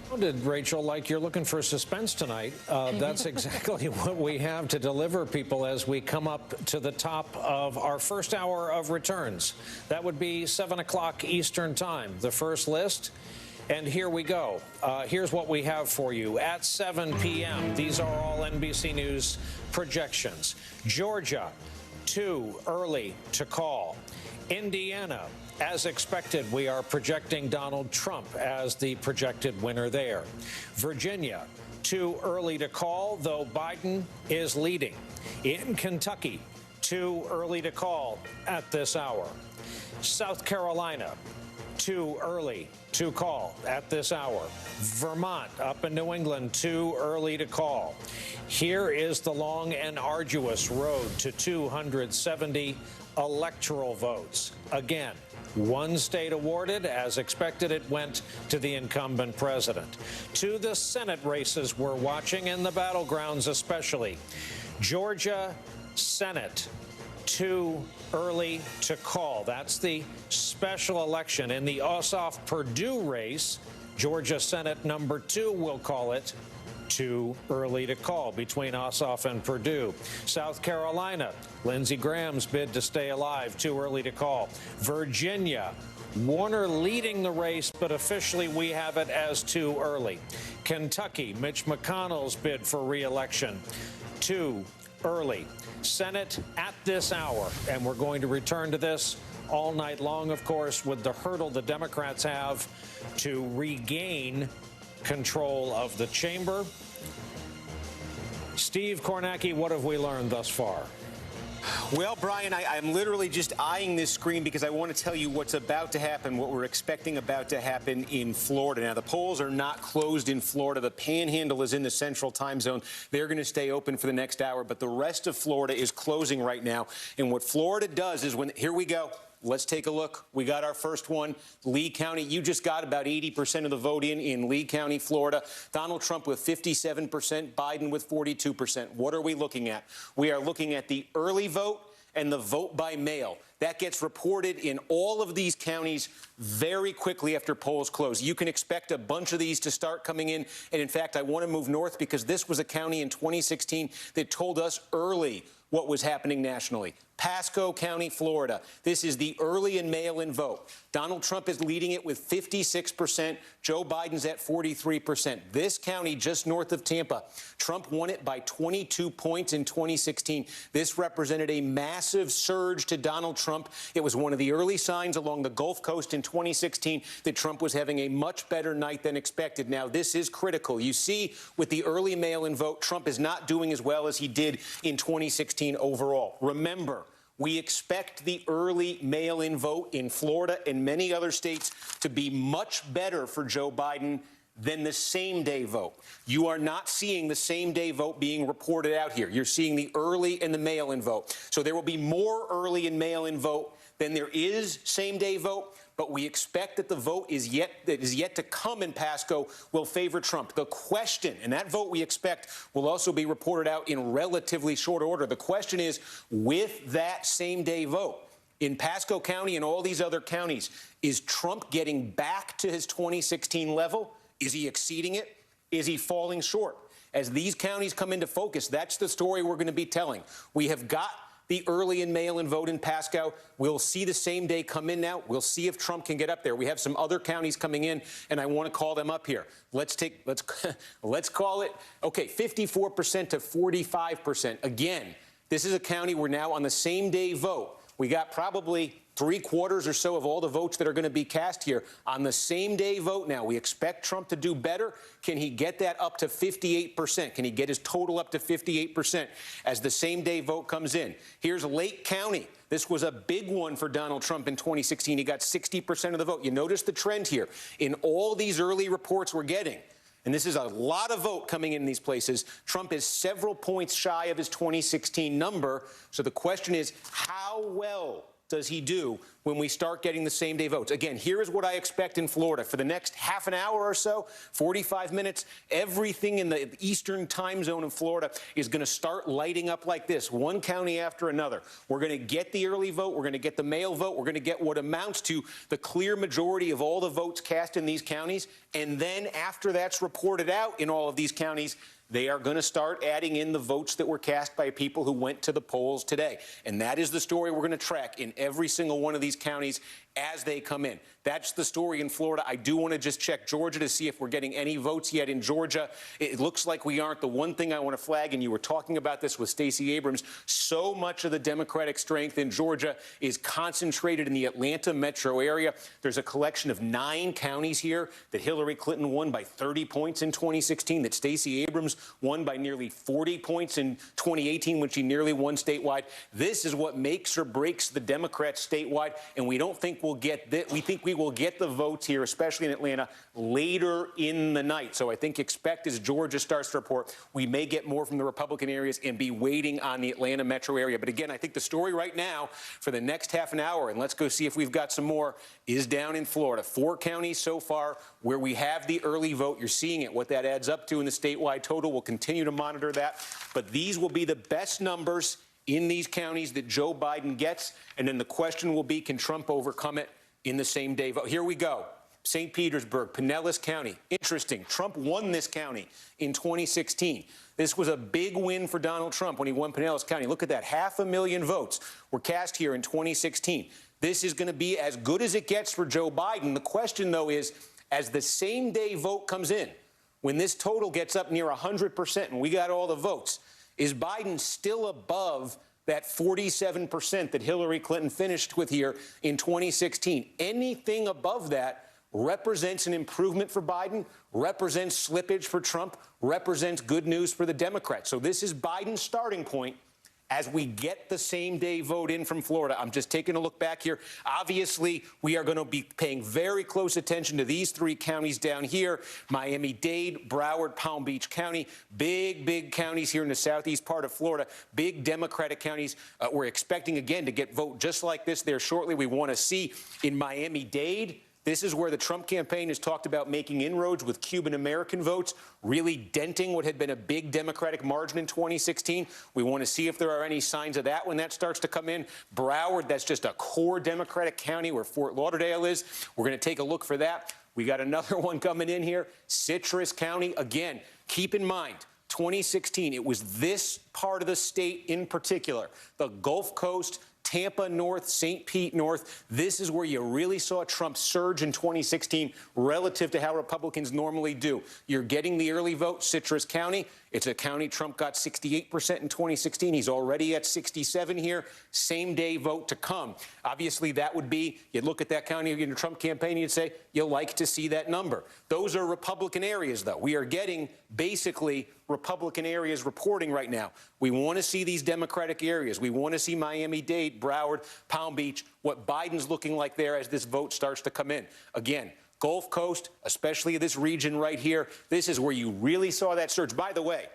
Sounded, Rachel, like you're looking for suspense tonight. That's exactly what we have to deliver people as we come up to the top of our first hour of returns. That would be 7 o'clock Eastern time, the first list. And here we go. Here's what we have for you at 7 p.m. These are all NBC News projections. Georgia, too early to call. Indiana, as expected, we are projecting Donald Trump as the projected winner there. Virginia, too early to call, though Biden is leading. In Kentucky, too early to call at this hour. South Carolina, too early to call at this hour. Vermont, up in New England, too early to call. Here is the long and arduous road to 270 electoral votes. Again, one state awarded. As expected, it went to the incumbent president. To the Senate races we're watching, and the battlegrounds especially. Georgia Senate, too early to call. That's the special election. In the Ossoff-Perdue race, Georgia Senate number 2, we'll call it, too early to call between Ossoff and Perdue. South Carolina, Lindsey Graham's bid to stay alive, too early to call. Virginia, Warner leading the race, but officially we have it as too early. Kentucky, Mitch McConnell's bid for re-election, too early. Senate at this hour, and we're going to return to this all night long, of course, with the hurdle the Democrats have to regain control of the chamber. Steve Kornacki, what have we learned thus far? Well, Brian, I'm literally just eyeing this screen because I want to tell you what's about to happen, what we're expecting about to happen in Florida. Now, the polls are not closed in Florida. The Panhandle is in the central time zone. They're going to stay open for the next hour, but the rest of Florida is closing right now. And what Florida does is here we go. Let's take a look. We got our first one. Lee County, you just got about 80% of the vote in Lee County, Florida. Donald Trump with 57%, Biden with 42%. What are we looking at? We are looking at the early vote and the vote by mail. That gets reported in all of these counties very quickly after polls close. You can expect a bunch of these to start coming in. And in fact, I want to move north because this was a county in 2016 that told us early what was happening nationally. Pasco County, Florida. This is the early and mail-in vote. Donald Trump is leading it with 56%. Joe Biden's at 43%. This county just north of Tampa, Trump won it by 22 points in 2016. This represented a massive surge to Donald Trump. It was one of the early signs along the Gulf Coast in 2016 that Trump was having a much better night than expected. Now, this is critical. You see, with the early mail-in vote, Trump is not doing as well as he did in 2016 overall. Remember, we expect the early mail-in vote in Florida and many other states to be much better for Joe Biden than the same-day vote. You are not seeing the same-day vote being reported out here. You're seeing the early and the mail-in vote. So there will be more early and mail-in vote than there is same-day vote. But we expect that the vote that is yet to come in Pasco will favor Trump. The question, and that vote we expect will also be reported out in relatively short order. The question is, with that same-day vote in Pasco County and all these other counties, is Trump getting back to his 2016 level? Is he exceeding it? Is he falling short? As these counties come into focus, that's the story we're going to be telling. We have got the early and mail-in vote in Pasco. We'll see the same day come in now. We'll see if Trump can get up there. We have some other counties coming in, and I want to call them up here. Let's call it, okay, 54% to 45%. Again, this is a county where now on the same day vote, we got probably 3/4 or so of all the votes that are going to be cast here on the same day vote now. We expect Trump to do better. Can he get that up to 58%? Can he get his total up to 58% as the same day vote comes in? Here's Lake County. This was a big one for Donald Trump in 2016. He got 60% of the vote. You notice the trend here in all these early reports we're getting. And this is a lot of vote coming in these places. Trump is several points shy of his 2016 number. So the question is, how well does he do when we start getting the same-day votes. Again, here is what I expect in Florida. For the next half an hour or so, 45 minutes, everything in the eastern time zone of Florida is going to start lighting up like this, one county after another. We're going to get the early vote. We're going to get the mail vote. We're going to get what amounts to the clear majority of all the votes cast in these counties. And then after that's reported out in all of these counties, they are going to start adding in the votes that were cast by people who went to the polls today. And that is the story we're going to track in every single one of these counties as they come in. That's the story in Florida. I do want to just check Georgia to see if we're getting any votes yet in Georgia. It looks like we aren't. The one thing I want to flag, and you were talking about this with Stacey Abrams, so much of the Democratic strength in Georgia is concentrated in the Atlanta metro area. There's a collection of 9 counties here that Hillary Clinton won by 30 points in 2016, that Stacey Abrams won by nearly 40 points in 2018 when she nearly won statewide. This is what makes or breaks the Democrats statewide, and we don't think we'll get this. We think we will get the votes here, especially in Atlanta, later in the night. So I think expect as Georgia starts to report, we may get more from the Republican areas and be waiting on the Atlanta metro area. But again, I think the story right now for the next half an hour, and let's go see if we've got some more, is down in Florida. 4 counties so far where we have the early vote. You're seeing it, what that adds up to in the statewide total. We'll continue to monitor that. But these will be the best numbers in these counties that Joe Biden gets. And then the question will be, can Trump overcome it in the same day vote? Here we go. St. Petersburg, Pinellas County. Interesting. Trump won this county in 2016. This was a big win for Donald Trump when he won Pinellas County. Look at that. 500,000 votes were cast here in 2016. This is going to be as good as it gets for Joe Biden. The question, though, is as the same day vote comes in, when this total gets up near 100% and we got all the votes, is Biden still above that 47% that Hillary Clinton finished with here in 2016? Anything above that represents an improvement for Biden, represents slippage for Trump, represents good news for the Democrats. So this is Biden's starting point as we get the same-day vote in from Florida. I'm just taking a look back here. Obviously, we are going to be paying very close attention to these 3 counties down here, Miami-Dade, Broward, Palm Beach County, big counties here in the southeast part of Florida, big Democratic counties. We're expecting, again, to get vote just like this there shortly. We want to see in Miami-Dade. This is where the Trump campaign has talked about making inroads with Cuban-American votes, really denting what had been a big Democratic margin in 2016. We want to see if there are any signs of that when that starts to come in. Broward, that's just a core Democratic county where Fort Lauderdale is. We're going to take a look for that. We got another one coming in here, Citrus County. Again, keep in mind, 2016, it was this part of the state in particular, the Gulf Coast, Tampa North, St. Pete North. This is where you really saw Trump surge in 2016 relative to how Republicans normally do. You're getting the early vote, Citrus County. It's a county Trump got 68% in 2016. He's already at 67 here. Same day vote to come. Obviously, that would be, you'd look at that county in the Trump campaign and you'd say, you'll like to see that number. Those are Republican areas, though. We are getting basically Republican areas reporting right now. We want to see these Democratic areas. We want to see Miami-Dade, Broward, Palm Beach, what Biden's looking like there as this vote starts to come in. Again, Gulf Coast, especially this region right here, this is where you really saw that surge. By the way,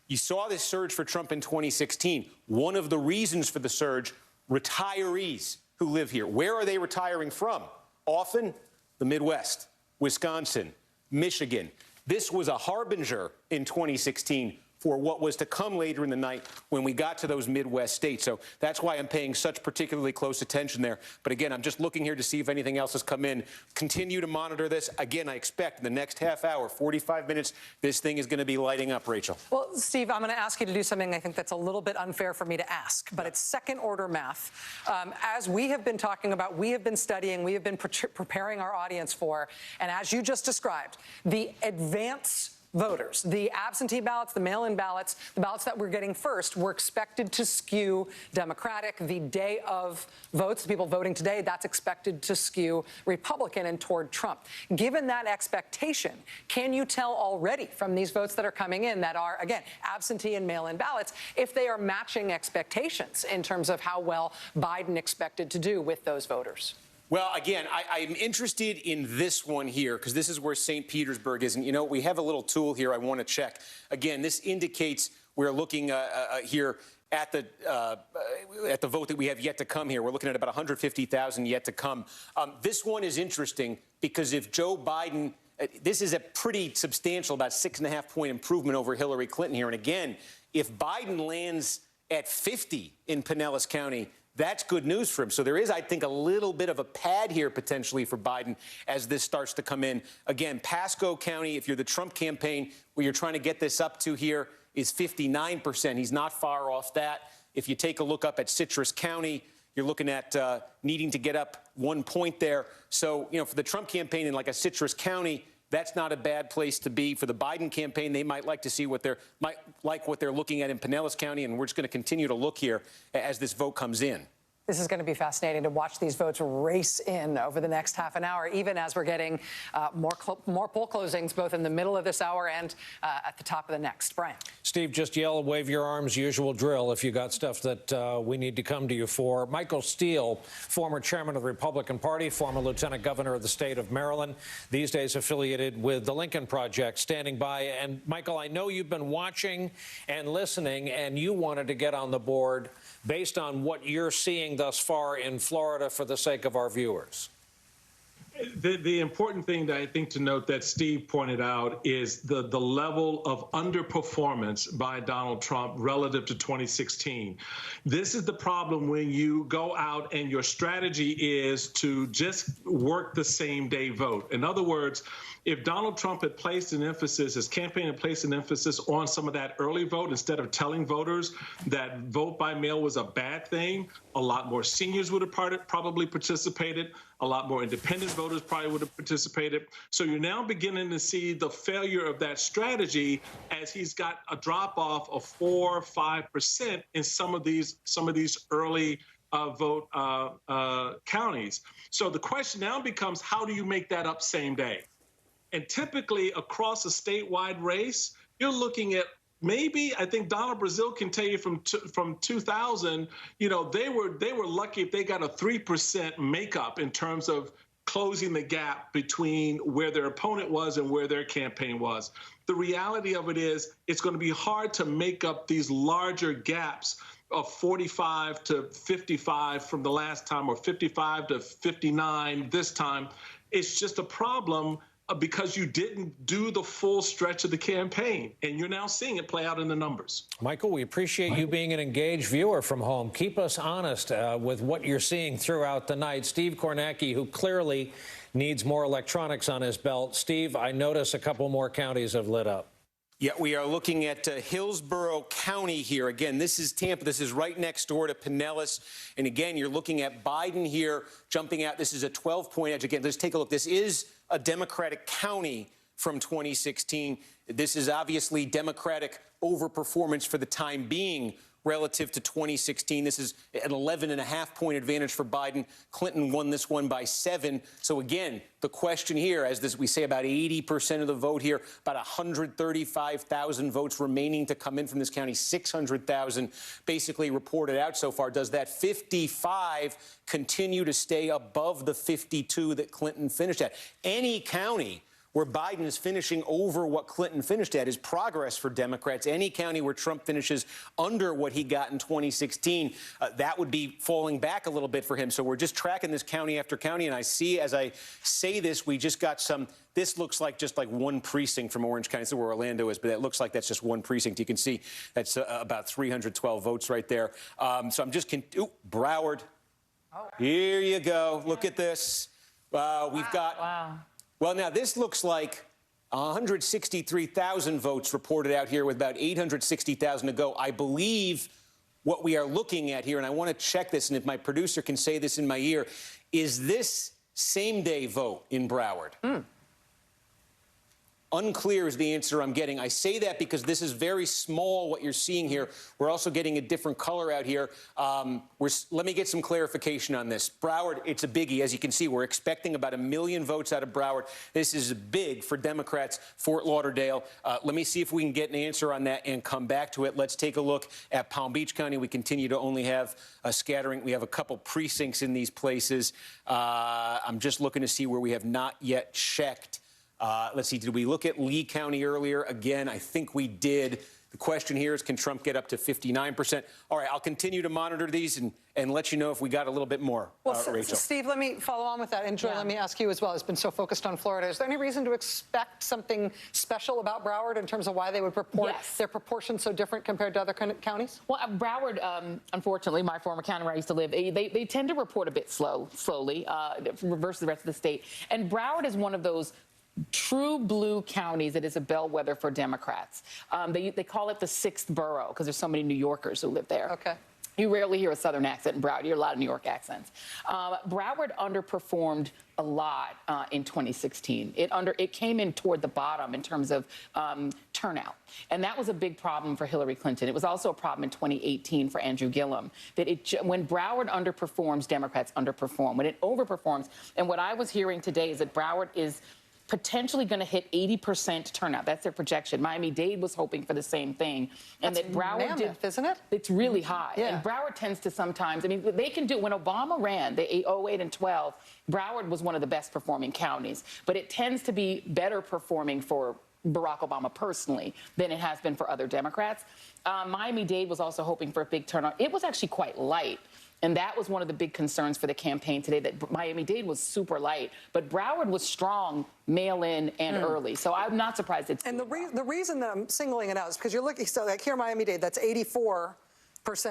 you saw this surge for Trump in 2016. One of the reasons for the surge, retirees who live here. Where are they retiring from? Often the Midwest, Wisconsin, Michigan. This was a harbinger in 2016 for what was to come later in the night when we got to those Midwest states. So that's why I'm paying such particularly close attention there. But again, I'm just looking here to see if anything else has come in. Continue to monitor this. Again, I expect in the next half hour, 45 minutes, this thing is going to be lighting up, Rachel. Well, Steve, I'm going to ask you to do something I think that's a little bit unfair for me to ask, but it's second-order math. As we have been talking about, we have been studying, we have been preparing our audience for, and as you just described, the advance voters, the absentee ballots, the mail-in ballots, the ballots that we're getting first were expected to skew Democratic. The day of votes, the people voting today, that's expected to skew Republican and toward Trump. Given that expectation, can you tell already from these votes that are coming in that are, again, absentee and mail-in ballots, if they are matching expectations in terms of how well Biden expected to do with those voters? Well, again, I'm interested in this one here because this is where St. Petersburg is. And, you know, we have a little tool here I want to check. Again, this indicates we're looking here at the vote that we have yet to come here. We're looking at about 150,000 yet to come. This one is interesting because if Joe Biden, this is a pretty substantial, about 6.5-point improvement over Hillary Clinton here. And again, if Biden lands at 50 in Pinellas County, that's good news for him. So there is, I think, a little bit of a pad here potentially for Biden as this starts to come in. Again, Pasco County, if you're the Trump campaign, where you're trying to get this up to here, is 59%. He's not far off that. If you take a look up at Citrus County, you're looking at needing to get up 1 point there. So, you know, for the Trump campaign in like a Citrus County, that's not a bad place to be. For the Biden campaign, they might like to see what they're looking at in Pinellas County, and we're just going to continue to look here as this vote comes in. This is going to be fascinating to watch these votes race in over the next half an hour, even as we're getting more poll closings, both in the middle of this hour and at the top of the next. Brian. Steve, just yell, wave your arms, usual drill if you got stuff that we need to come to you for. Michael Steele, former chairman of the Republican Party, former lieutenant governor of the state of Maryland, these days affiliated with the Lincoln Project, standing by. And, Michael, I know you've been watching and listening, and you wanted to get on the board based on what you're seeing thus far in Florida for the sake of our viewers. The important thing that I think to note that Steve pointed out is the level of underperformance by Donald Trump relative to 2016. This is the problem when you go out and your strategy is to just work the same day vote. In other words, if Donald Trump had placed an emphasis, his campaign had placed an emphasis on some of that early vote, instead of telling voters that vote by mail was a bad thing, a lot more seniors would have probably participated. A lot more independent voters probably would have participated. So you're now beginning to see the failure of that strategy as he's got a drop off of 4 or 5% in some of these early vote counties. So the question now becomes, how do you make that up same day? And typically across a statewide race, you're looking at maybe, I think Donna Brazile can tell you from 2000, you know, they were lucky if they got a 3% makeup in terms of closing the gap between where their opponent was and where their campaign was. The reality of it is it's going to be hard to make up these larger gaps of 45 to 55 from the last time, or 55 to 59 this time. It's just a problem because you didn't do the full stretch of the campaign, and you're now seeing it play out in the numbers. Michael, we appreciate you being an engaged viewer from home. Keep us honest with what you're seeing throughout the night. Steve Kornacki, who clearly needs more electronics on his belt. Steve, I notice a couple more counties have lit up. Yeah, we are looking at Hillsborough County here. Again, this is Tampa. This is right next door to Pinellas. And again, you're looking at Biden here jumping out. This is a 12-point edge. Again, let's take a look. This is a Democratic county from 2016. This is obviously Democratic overperformance for the time being relative to 2016. This is an 11.5-point advantage for Biden. Clinton won this one by 7. So again, the question here, as this, we say about 80% of the vote here, about 135,000 votes remaining to come in from this county, 600,000 basically reported out so far. Does that 55 continue to stay above the 52 that Clinton finished at? Any county where Biden is finishing over what Clinton finished at is progress for Democrats. Any county where Trump finishes under what he got in 2016, that would be falling back a little bit for him. So we're just tracking this county after county, and I see, as I say this, we just got some. This looks like just like one precinct from Orange County. This is where Orlando is, but it looks like that's just one precinct. You can see that's about 312 votes right there. So I'm just Broward. Oh. Here you go. Look at this. We've got. Wow. Well, now, this looks like 163,000 votes reported out here with about 860,000 to go. I believe what we are looking at here, and I want to check this, and if my producer can say this in my ear, is this same-day vote in Broward? Unclear is the answer I'm getting. I say that because this is very small, what you're seeing here. We're also getting a different color out here. Let me get some clarification on this. Broward, it's a biggie. As you can see, we're expecting about 1 million votes out of Broward. This is big for Democrats. Fort Lauderdale. Let me see if we can get an answer on that and come back to it. Let's take a look at Palm Beach County. We continue to only have a scattering. We have a couple precincts in these places. I'm just looking to see where we have not yet checked Let's see, did we look at Lee County earlier? Again, I think we did. The question here is, can Trump get up to 59%? All right, I'll continue to monitor these and let you know if we got a little bit more, Rachel. Steve, let me follow on with that. And Joy, let me ask you as well. It's been so focused on Florida. Is there any reason to expect something special about Broward in terms of why they would report their proportions so different compared to other counties? Well, Broward, unfortunately, my former county where I used to live, they tend to report a bit slowly versus the rest of the state. And Broward is one of those true blue counties that is a bellwether for Democrats. They call it the sixth borough because there's so many New Yorkers who live there. Okay. You rarely hear a Southern accent in Broward. You hear a lot of New York accents. Broward underperformed a lot in 2016. It came in toward the bottom in terms of turnout. And that was a big problem for Hillary Clinton. It was also a problem in 2018 for Andrew Gillum. That when Broward underperforms, Democrats underperform. When it overperforms, and what I was hearing today is that Broward is potentially going to hit 80% turnout. That's their projection. Miami-Dade was hoping for the same thing. And That's that Broward mammoth, isn't it? It's really high. Yeah. And Broward tends to sometimes, I mean, they can do, when Obama ran, the 08 and 12, Broward was one of the best performing counties. But it tends to be better performing for Barack Obama personally than it has been for other Democrats. Miami-Dade was also hoping for a big turnout. It was actually quite light. And that was one of the big concerns for the campaign today, that Miami-Dade was super light. But Broward was strong, mail-in and early. So I'm not surprised it's... And the reason that I'm singling it out is because you're looking, so like here Miami-Dade, that's 84%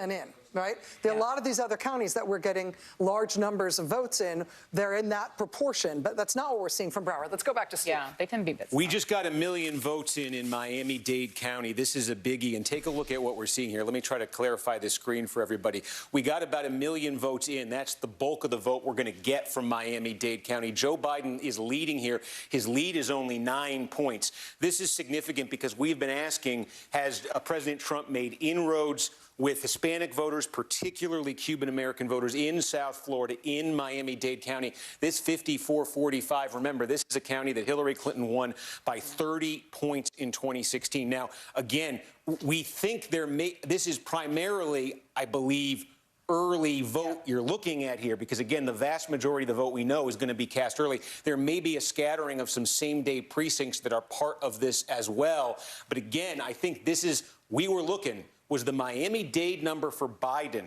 in, right? There are a lot of these other counties that we're getting large numbers of votes in. They're in that proportion, but that's not what we're seeing from Broward. Let's go back to Steve. Yeah, they can be bits. We just got 1 million votes in Miami-Dade County. This is a biggie, and take a look at what we're seeing here. Let me try to clarify this screen for everybody. We got about 1 million votes in. That's the bulk of the vote we're going to get from Miami-Dade County. Joe Biden is leading here. His lead is only 9 points. This is significant because we've been asking, has President Trump made inroads with Hispanic voters, particularly Cuban-American voters in South Florida, in Miami-Dade County? This 54-45, remember, this is a county that Hillary Clinton won by 30 points in 2016. Now, again, we think this is primarily, I believe, early vote you're looking at here, because, again, the vast majority of the vote we know is going to be cast early. There may be a scattering of some same-day precincts that are part of this as well. But, again, I think this is, we were looking, was the Miami-Dade number for Biden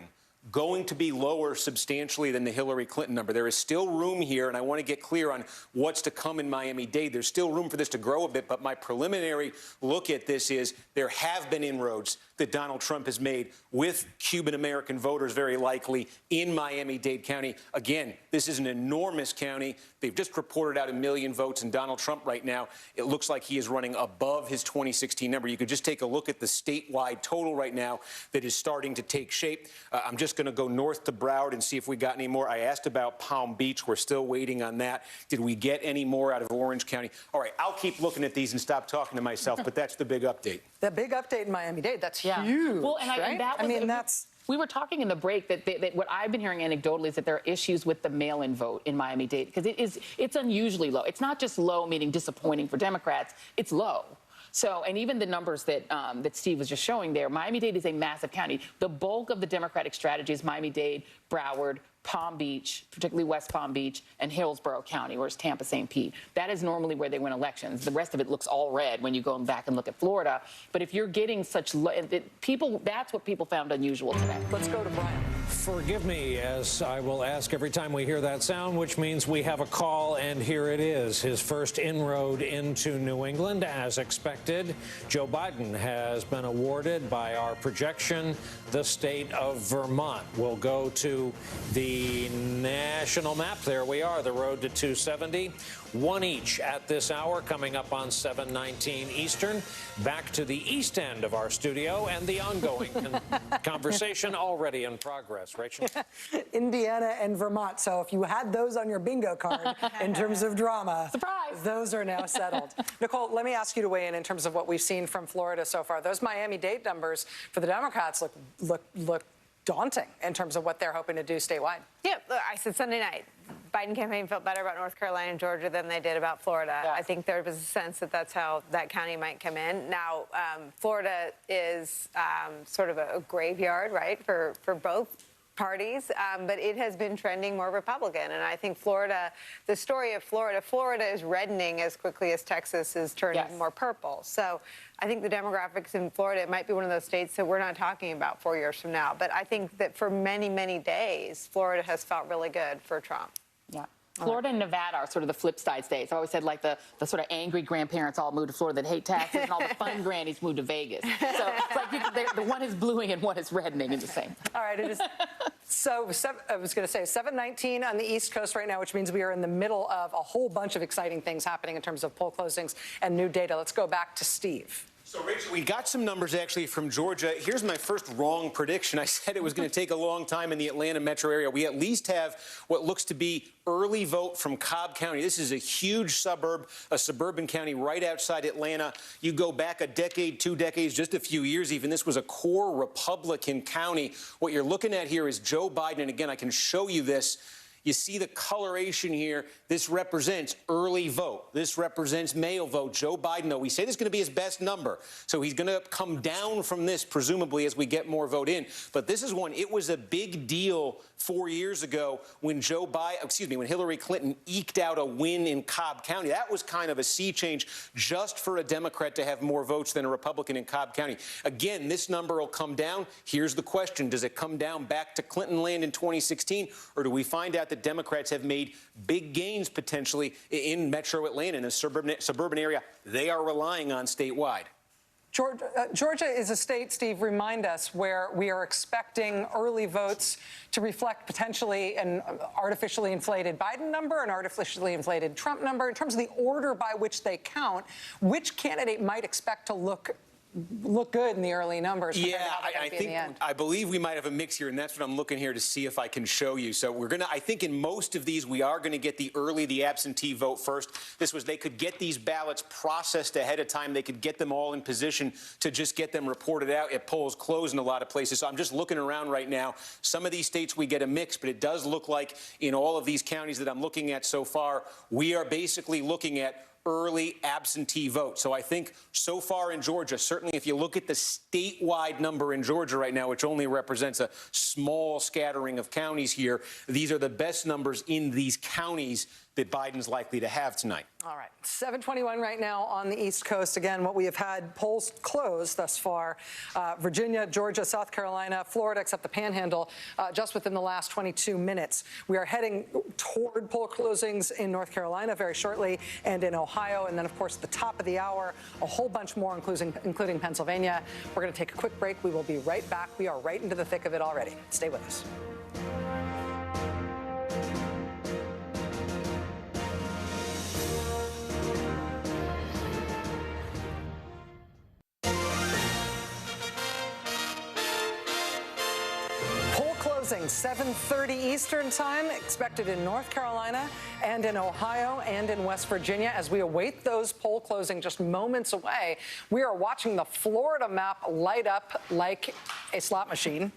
going to be lower substantially than the Hillary Clinton number? There is still room here, and I want to get clear on what's to come in Miami-Dade. There's still room for this to grow a bit, but my preliminary look at this is there have been inroads that Donald Trump has made with Cuban-American voters, very likely, in Miami-Dade County. Again, this is an enormous county. They've just reported out 1 million votes, and Donald Trump right now, it looks like he is running above his 2016 number. You could just take a look at the statewide total right now that is starting to take shape. I'm just going to go north to Broward and see if we got any more. I asked about Palm Beach. We're still waiting on that. Did we get any more out of Orange County? All right, I'll keep looking at these and stop talking to myself, but that's the big update. The big update in Miami-Dade, that's huge, well, and right? I mean, that's... We were talking in the break that what I've been hearing anecdotally is that there are issues with the mail-in vote in Miami-Dade, because it's unusually low. It's not just low, meaning disappointing for Democrats. It's low. So, and even the numbers that Steve was just showing there, Miami-Dade is a massive county. The bulk of the Democratic strategy is Miami-Dade, Broward, Palm Beach, particularly West Palm Beach, and Hillsborough County, whereas Tampa, St. Pete. That is normally where they win elections. The rest of it looks all red when you go back and look at Florida. But if you're getting such low, that's what people found unusual today. Let's go to Brian. Forgive me, as I will ask every time we hear that sound, which means we have a call, and here it is. His first inroad into New England, as expected. Joe Biden has been awarded, by our projection, the state of Vermont. We'll go to the national map. There we are, the road to 270. One each at this hour, coming up on 7:19 Eastern. Back to the east end of our studio and the ongoing conversation already in progress. Rachel? Indiana and Vermont. So if you had those on your bingo card in terms of drama, surprise, those are now settled. Nicole, let me ask you to weigh in terms of what we've seen from Florida so far. Those Miami-Dade numbers for the Democrats look daunting in terms of what they're hoping to do statewide. Yeah, look, I said Sunday night, Biden campaign felt better about North Carolina and Georgia than they did about Florida. Yeah. I think there was a sense that that's how that county might come in. Now, Florida is sort of a graveyard, right, for both parties, but it has been trending more Republican. And I think Florida, the story of Florida is reddening as quickly as Texas is turning more purple. So I think the demographics in Florida, it might be one of those states that we're not talking about 4 years from now. But I think that for many, many days, Florida has felt really good for Trump. Yeah. Florida and Nevada are sort of the flip side states. I always said, like, the sort of angry grandparents all moved to Florida that hate taxes, and all the fun grannies moved to Vegas. So it's like the one is bluing and one is reddening in the same. All right, it is. So I was going to say 7:19 on the East Coast right now, which means we are in the middle of a whole bunch of exciting things happening in terms of poll closings and new data. Let's go back to Steve. So, Rachel, we got some numbers actually from Georgia. Here's my first wrong prediction. I said it was going to take a long time in the Atlanta metro area. We at least have what looks to be early vote from Cobb County. This is a huge suburb, a suburban county right outside Atlanta. You go back a decade, 2 decades, just a few years even. This was a core Republican county. What you're looking at here is Joe Biden. And again, I can show you this. You see the coloration here. This represents early vote. This represents mail vote. Joe Biden, though, we say this is going to be his best number. So he's going to come down from this, presumably, as we get more vote in. But this is one, it was a big deal 4 years ago when when Hillary Clinton eked out a win in Cobb County. That was kind of a sea change just for a Democrat to have more votes than a Republican in Cobb County. Again, this number will come down. Here's the question. Does it come down back to Clinton land in 2016, or do we find out that Democrats have made big gains potentially in metro Atlanta, in a suburban area they are relying on statewide? Georgia is a state, Steve, remind us, where we are expecting early votes to reflect potentially an artificially inflated Biden number, an artificially inflated Trump number. In terms of the order by which they count, which candidate might expect to look good in the early numbers? Yeah, I believe we might have a mix here, and that's what I'm looking here to see if I can show you. So I think in most of these, we are going to get the absentee vote first. They could get these ballots processed ahead of time. They could get them all in position to just get them reported out at polls closed in a lot of places. So I'm just looking around right now. Some of these states we get a mix, but it does look like in all of these counties that I'm looking at so far, we are basically looking at early absentee vote. So I think so far in Georgia, certainly if you look at the statewide number in Georgia right now, which only represents a small scattering of counties here, these are the best numbers in these counties that Biden's likely to have tonight. All right, 7:21 right now on the East Coast. Again, what we have had polls closed thus far, Virginia, Georgia, South Carolina, Florida, except the Panhandle, just within the last 22 minutes. We are heading toward poll closings in North Carolina very shortly and in Ohio. And then, of course, at the top of the hour, a whole bunch more, including Pennsylvania. We're going to take a quick break. We will be right back. We are right into the thick of it already. Stay with us. Closing 7:30 Eastern time, expected in North Carolina and in Ohio and in West Virginia. As we await those poll closing just moments away, we are watching the Florida map light up like a slot machine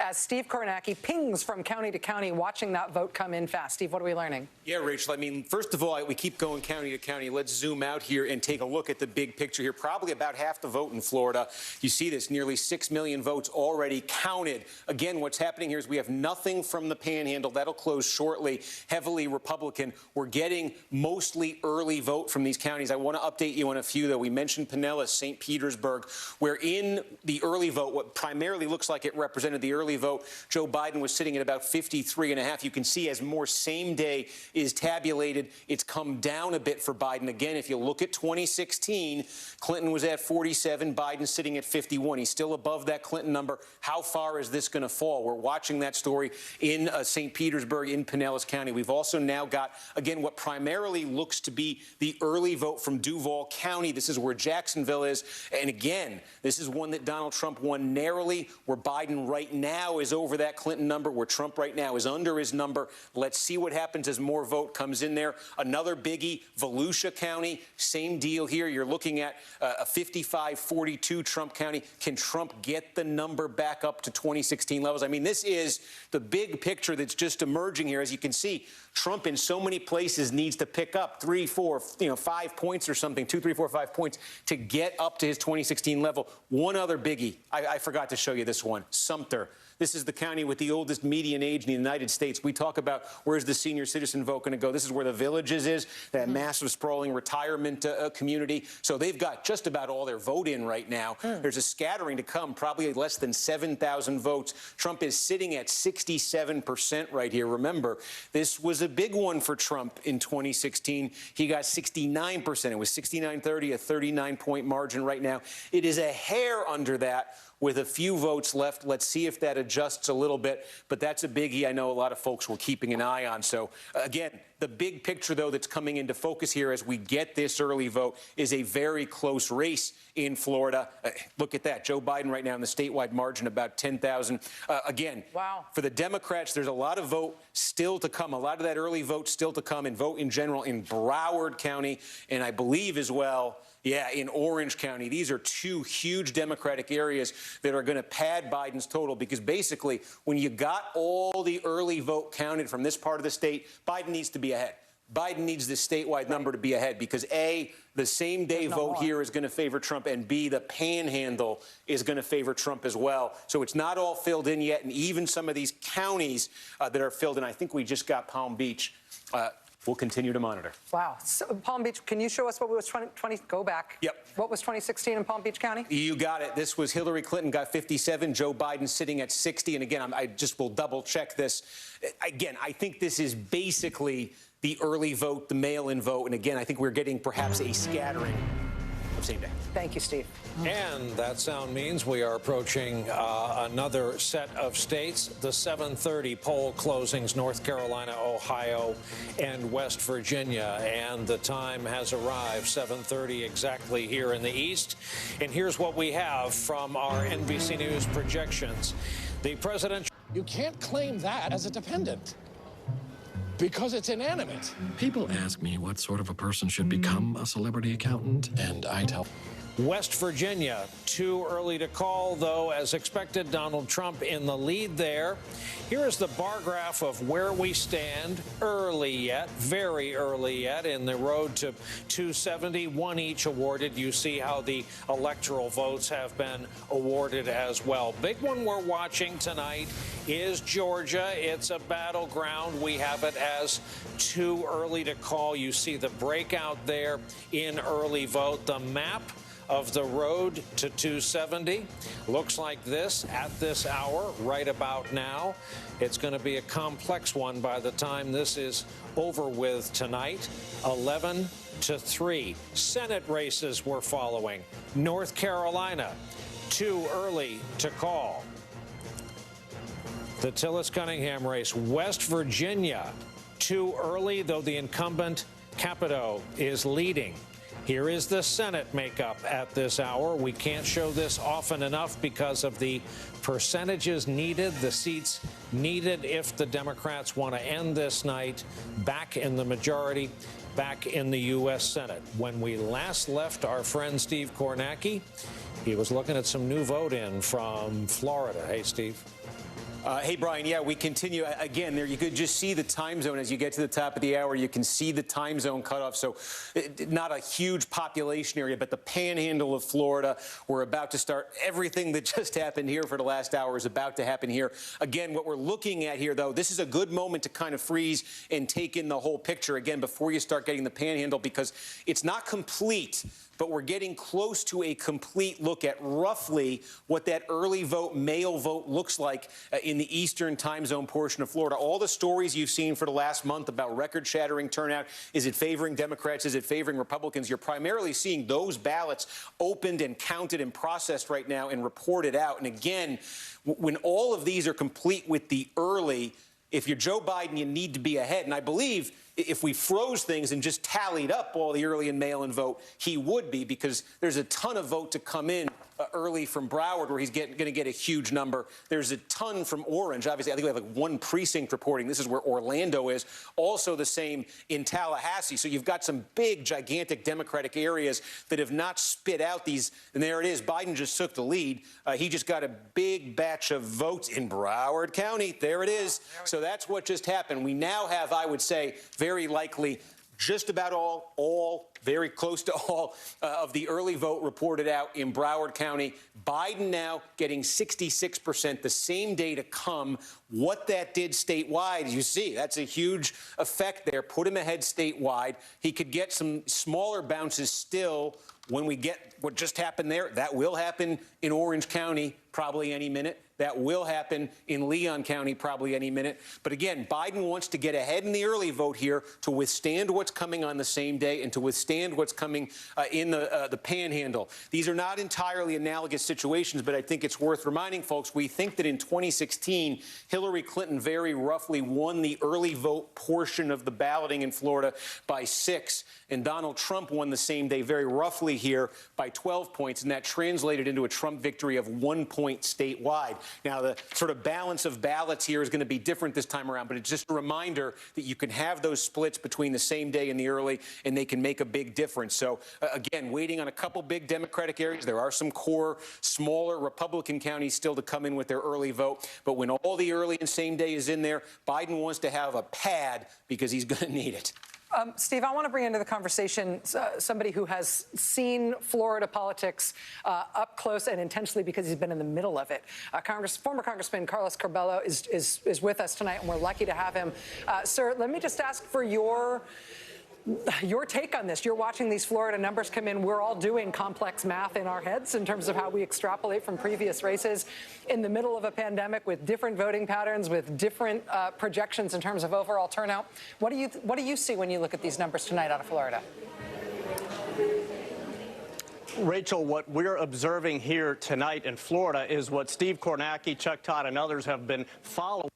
as Steve Kornacki pings from county to county, watching that vote come in fast. Steve, what are we learning? Yeah, Rachel, I mean, first of all, we keep going county to county. Let's zoom out here and take a look at the big picture here. Probably about half the vote in Florida. You see this, nearly 6 million votes already counted. Again, what's happening here is we have nothing from the Panhandle. That'll close shortly. Heavily Republican. We're getting mostly early vote from these counties. I want to update you on a few, though. We mentioned Pinellas, St. Petersburg, where in the early vote, what primarily looks like it represented the early vote, Joe Biden was sitting at about 53.5. You can see as more same day is tabulated, it's come down a bit for Biden. Again, if you look at 2016, Clinton was at 47, Biden sitting at 51. He's still above that Clinton number. How far is this going to fall? We're watching that story in St. Petersburg, in Pinellas County. We've also now got, again, what primarily looks to be the early vote from Duval County. This is where Jacksonville is. And again, this is one that Donald Trump won narrowly, where Biden right now is over that Clinton number, where Trump right now is under his number. Let's see what happens as more vote comes in there. Another biggie, Volusia County, same deal here. You're looking at a 55-42 Trump County. Can Trump get the number back up to 2016 levels? I mean, this is the big picture that's just emerging here. As you can see, Trump in so many places needs to pick up 3, 4, 5 points or something, 2, 3, 4, 5 points to get up to his 2016 level. One other biggie, I forgot to show you this one, Sumter. This is the county with the oldest median age in the United States. We talk about where's the senior citizen vote going to go. This is where the Villages is, that massive sprawling retirement community. So they've got just about all their vote in right now. There's a scattering to come, probably less than 7,000 votes. Trump is sitting at 67% right here. Remember, this was a big one for Trump in 2016. He got 69%. It was 69-30, a 39-point margin right now. It is a hair under that with a few votes left. Let's see if that adjusts a little bit. But that's a biggie I know a lot of folks were keeping an eye on. So, again, the big picture, though, that's coming into focus here as we get this early vote is a very close race in Florida. Look at that. Joe Biden right now in the statewide margin, about 10,000. Again, wow. For the Democrats, there's a lot of vote still to come, a lot of that early vote still to come, and vote in general in Broward County, and I believe as well, yeah, in Orange County. These are two huge Democratic areas that are going to pad Biden's total because basically when you got all the early vote counted from this part of the state, Biden needs to be ahead. Biden needs this statewide number to be ahead because A, the same day vote here is going to favor Trump, and B, the panhandle is going to favor Trump as well. So it's not all filled in yet, and even some of these counties that are filled in, I think we just got Palm Beach. We'll continue to monitor. Wow. So, Palm Beach, can you show us what was 20 go back? Yep. What was 2016 in Palm Beach County? You got it. This was Hillary Clinton got 57, Joe Biden sitting at 60. And again, I just will double check this. Again, I think this is basically the early vote, the mail-in vote. And again, I think we're getting perhaps a scattering of same day. Thank you, Steve. And that sound means we are approaching another set of states. The 7:30 poll closings, North Carolina, Ohio, and West Virginia. And the time has arrived, 7:30 exactly here in the East. And here's what we have from our NBC News projections. The president... You can't claim that as a dependent because it's inanimate. People ask me what sort of a person should become a celebrity accountant, and I tell West Virginia, too early to call, though, as expected, Donald Trump in the lead there. Here is the bar graph of where we stand, early yet, very early yet, in the road to 270, one each awarded. You see how the electoral votes have been awarded as well. Big one we're watching tonight is Georgia. It's a battleground. We have it as too early to call. You see the breakout there in early vote. The map of the road to 270 looks like this at this hour, right about now. It's going to be a complex one by the time this is over with tonight. 11-3. Senate races we're following. North Carolina, too early to call. The Tillis-Cunningham race. West Virginia, too early, though the incumbent Capito is leading. Here is the Senate makeup at this hour. We can't show this often enough because of the percentages needed, the seats needed if the Democrats want to end this night back in the majority, back in the U.S. Senate. When we last left our friend Steve Kornacki, he was looking at some new vote in from Florida. Hey, Steve. Hey, Brian, yeah, we continue. Again, there you could just see the time zone as you get to the top of the hour. You can see the time zone cutoff. So not a huge population area, but the panhandle of Florida, we're about to start. Everything that just happened here for the last hour is about to happen here. Again, what we're looking at here, though, this is a good moment to kind of freeze and take in the whole picture, again, before you start getting the panhandle, because it's not complete, but we're getting close to a complete look at roughly what that early vote, mail vote looks like in the eastern time zone portion of Florida. All the stories you've seen for the last month about record-shattering turnout, is it favoring Democrats, is it favoring Republicans? You're primarily seeing those ballots opened and counted and processed right now and reported out. And again, when all of these are complete with the early, if you're Joe Biden, you need to be ahead. And I believe if we froze things and just tallied up all the early and mail-in vote, he would be, because there's a ton of vote to come in early from Broward, where he's going to get a huge number. There's a ton from Orange. Obviously, I think we have like one precinct reporting. This is where Orlando is. Also the same in Tallahassee. So you've got some big, gigantic Democratic areas that have not spit out these. And there it is. Biden just took the lead. He just got a big batch of votes in Broward County. There it is. So that's what just happened. We now have, I would say, very likely just about all, very close to all of the early vote reported out in Broward County. Biden now getting 66%, the same day to come. What that did statewide, you see, that's a huge effect there. Put him ahead statewide. He could get some smaller bounces still when we get what just happened there. That will happen in Orange County probably any minute. That will happen in Leon County probably any minute. But again, Biden wants to get ahead in the early vote here to withstand what's coming on the same day and to withstand what's coming in the panhandle. These are not entirely analogous situations, but I think it's worth reminding folks, we think that in 2016, Hillary Clinton very roughly won the early vote portion of the balloting in Florida by 6, and Donald Trump won the same day very roughly here by 12 points, and that translated into a Trump victory of 1 point statewide. Now, the sort of balance of ballots here is going to be different this time around, but it's just a reminder that you can have those splits between the same day and the early, and they can make a big difference. So, again, waiting on a couple big Democratic areas. There are some core, smaller Republican counties still to come in with their early vote. But when all the early and same day is in there, Biden wants to have a pad because he's going to need it. Steve, I want to bring into the conversation somebody who has seen Florida politics up close and intensely because he's been in the middle of it. Former Congressman Carlos Curbelo is with us tonight, and we're lucky to have him. Sir, let me just ask for your take on this. You're watching these Florida numbers come in. We're all doing complex math in our heads in terms of how we extrapolate from previous races in the middle of a pandemic with different voting patterns, with different projections in terms of overall turnout. What do you see when you look at these numbers tonight out of Florida? Rachel, what we're observing here tonight in Florida is what Steve Kornacki, Chuck Todd, and others have been following.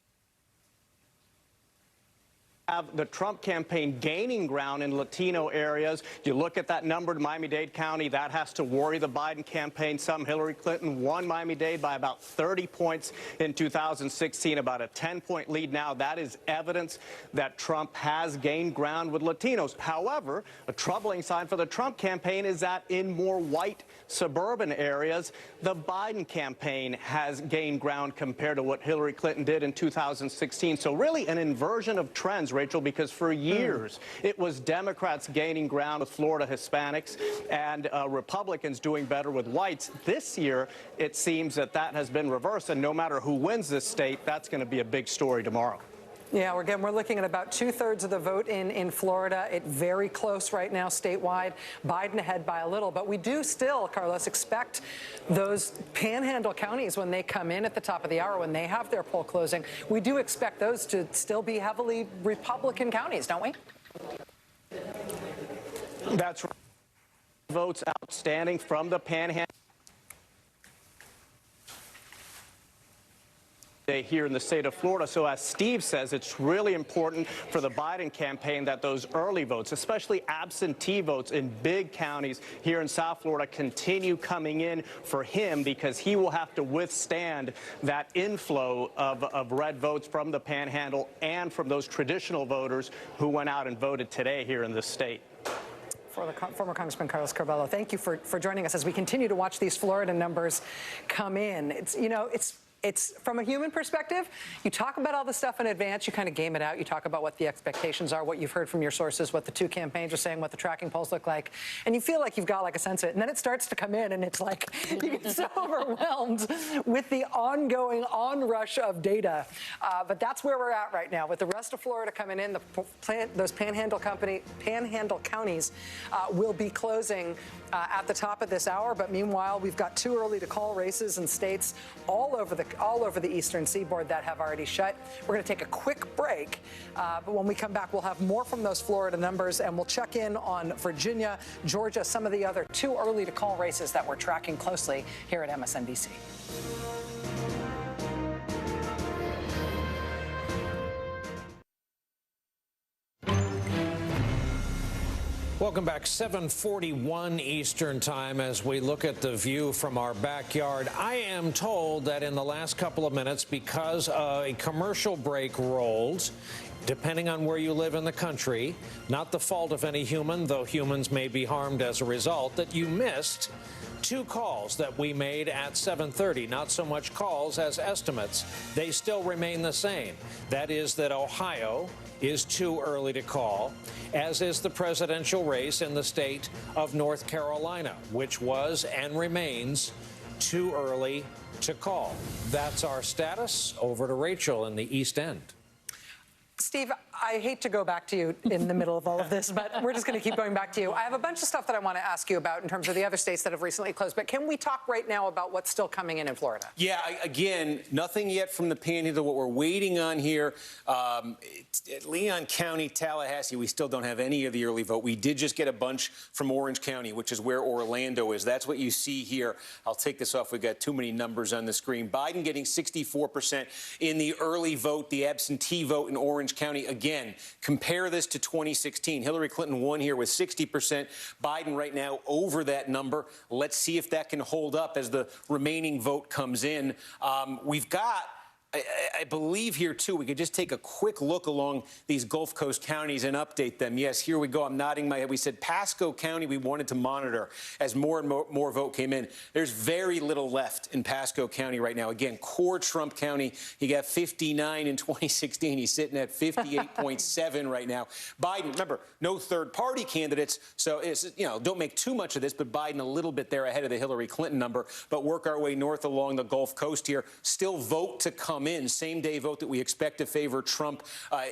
Have the Trump campaign gaining ground in Latino areas. You look at that number in Miami-Dade County, that has to worry the Biden campaign some. Hillary Clinton won Miami-Dade by about 30 points in 2016, about a 10-point lead now. That is evidence that Trump has gained ground with Latinos. However, a troubling sign for the Trump campaign is that in more white suburban areas, the Biden campaign has gained ground compared to what Hillary Clinton did in 2016. So really an inversion of trends, Rachel, because for years it was Democrats gaining ground with Florida Hispanics and Republicans doing better with whites. This year, it seems that has been reversed, and no matter who wins this state, that's going to be a big story tomorrow. Yeah, again, we're looking at about 2/3 of the vote in Florida. It's very close right now statewide. Biden ahead by a little. But we do still, Carlos, expect those panhandle counties when they come in at the top of the hour, when they have their poll closing, we do expect those to still be heavily Republican counties, don't we? That's right. Votes outstanding from the panhandle here in the state of Florida. So as Steve says, it's really important for the Biden campaign that those early votes, especially absentee votes in big counties here in South Florida, continue coming in for him, because he will have to withstand that inflow of red votes from the panhandle and from those traditional voters who went out and voted today here in this state. Former Congressman Carlos Curbelo, thank you for joining us as we continue to watch these Florida numbers come in. It's from a human perspective, you talk about all the stuff in advance, you kind of game it out, you talk about what the expectations are, what you've heard from your sources, what the two campaigns are saying, what the tracking polls look like, and you feel like you've got like a sense of it, and then it starts to come in, and it's like you get so overwhelmed with the ongoing onrush of data. But that's where we're at right now, with the rest of Florida coming in. Those panhandle counties will be closing at the top of this hour, but meanwhile, we've got too early to call races in states all over the eastern seaboard that have already shut. We're going to take a quick break, but when we come back, we'll have more from those Florida numbers, and we'll check in on Virginia, Georgia, some of the other too early to call races that we're tracking closely here at MSNBC. Welcome back. 7:41 Eastern Time as we look at the view from our backyard. I am told that in the last couple of minutes, because a commercial break rolled, depending on where you live in the country, not the fault of any human, though humans may be harmed as a result, that you missed 2 calls that we made at 7:30. Not so much calls as estimates. They still remain the same. That is that Ohio is too early to call, as is the presidential race in the state of North Carolina, which was and remains too early to call. That's our status. Over to Rachel in the East End. Steve, I hate to go back to you in the middle of all of this, but we're just going to keep going back to you. I have a bunch of stuff that I want to ask you about in terms of the other states that have recently closed, but can we talk right now about what's still coming in Florida? Yeah, again, nothing yet from the Panhandle. What we're waiting on here, Leon County, Tallahassee, we still don't have any of the early vote. We did just get a bunch from Orange County, which is where Orlando is. That's what you see here. I'll take this off. We've got too many numbers on the screen. Biden getting 64% in the early vote, the absentee vote in Orange County. Again, compare this to 2016. Hillary Clinton won here with 60%. Biden right now over that number. Let's see if that can hold up as the remaining vote comes in. We've got, I believe here, too, we could just take a quick look along these Gulf Coast counties and update them. Yes, here we go. I'm nodding my head. We said Pasco County we wanted to monitor as more and more vote came in. There's very little left in Pasco County right now. Again, core Trump County, he got 59 in 2016. He's sitting at 58.7 right now. Biden, remember, no third-party candidates, so it's, don't make too much of this, but Biden a little bit there ahead of the Hillary Clinton number. But work our way north along the Gulf Coast here. Still vote to come in. Same-day vote that we expect to favor Trump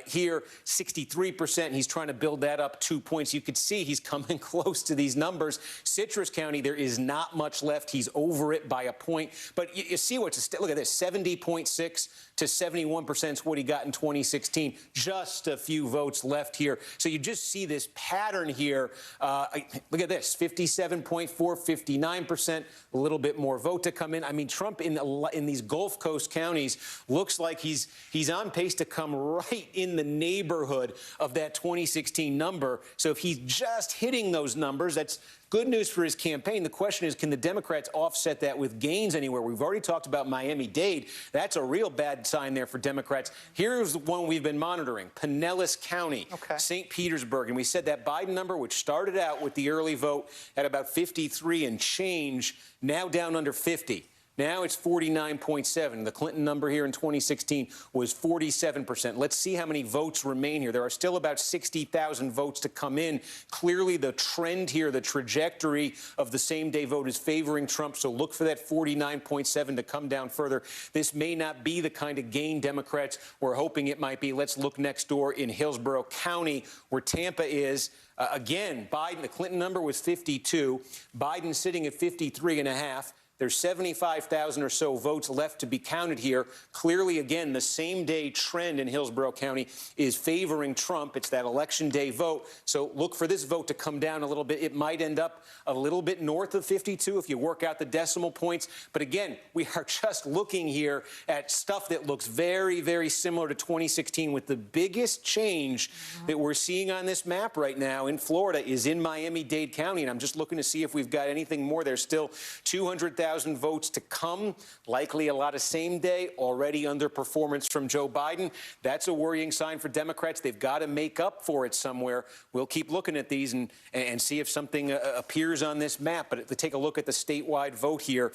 here, 63%. He's trying to build that up 2 points. You could see he's coming close to these numbers. Citrus County, there is not much left. He's over it by a point. But you see what's look at this, 70.6 to 71% is what he got in 2016. Just a few votes left here. So you just see this pattern here. Look at this, 57.4, 59%, a little bit more vote to come in. I mean, Trump in these Gulf Coast counties looks like he's on pace to come right in the neighborhood of that 2016 number. So if he's just hitting those numbers, that's good news for his campaign. The question is, can the Democrats offset that with gains anywhere? We've already talked about Miami-Dade. That's a real bad sign there for Democrats. Here's the one we've been monitoring, Pinellas County, St. Petersburg. And we said that Biden number, which started out with the early vote at about 53 and change, now down under 50. Now it's 49.7. The Clinton number here in 2016 was 47%. Let's see how many votes remain here. There are still about 60,000 votes to come in. Clearly, the trend here, the trajectory of the same-day vote is favoring Trump, so look for that 49.7 to come down further. This may not be the kind of gain Democrats were hoping it might be. Let's look next door in Hillsborough County, where Tampa is. Again, Biden, the Clinton number was 52. Biden sitting at 53.5. There's 75,000 or so votes left to be counted here. Clearly, again, the same-day trend in Hillsborough County is favoring Trump. It's that election day vote. So look for this vote to come down a little bit. It might end up a little bit north of 52 if you work out the decimal points. But again, we are just looking here at stuff that looks very, very similar to 2016, with the biggest change that we're seeing on this map right now in Florida is in Miami-Dade County. And I'm just looking to see if we've got anything more. There's still 200,000 votes to come, likely a lot of same day, already underperformance from Joe Biden. That's a worrying sign for Democrats. They've got to make up for it somewhere. We'll keep looking at these and see if something appears on this map. But take a look at the statewide vote here.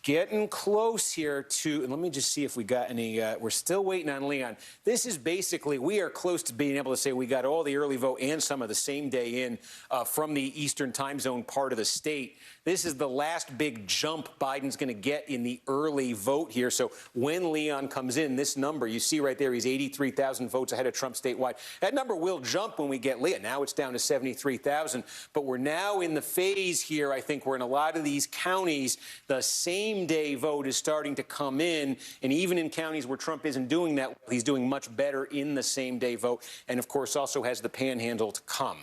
Getting close here to, and let me just see if we got any, we're still waiting on Leon. This is basically, we are close to being able to say we got all the early vote and some of the same day in from the Eastern time zone part of the state. This is the last big jump Biden's going to get in the early vote here. So when Leon comes in, this number, you see right there, he's 83,000 votes ahead of Trump statewide. That number will jump when we get Leon. Now it's down to 73,000. But we're now in the phase here, I think, where in a lot of these counties, the same-day vote is starting to come in. And even in counties where Trump isn't doing that, he's doing much better in the same-day vote. And, of course, also has the panhandle to come.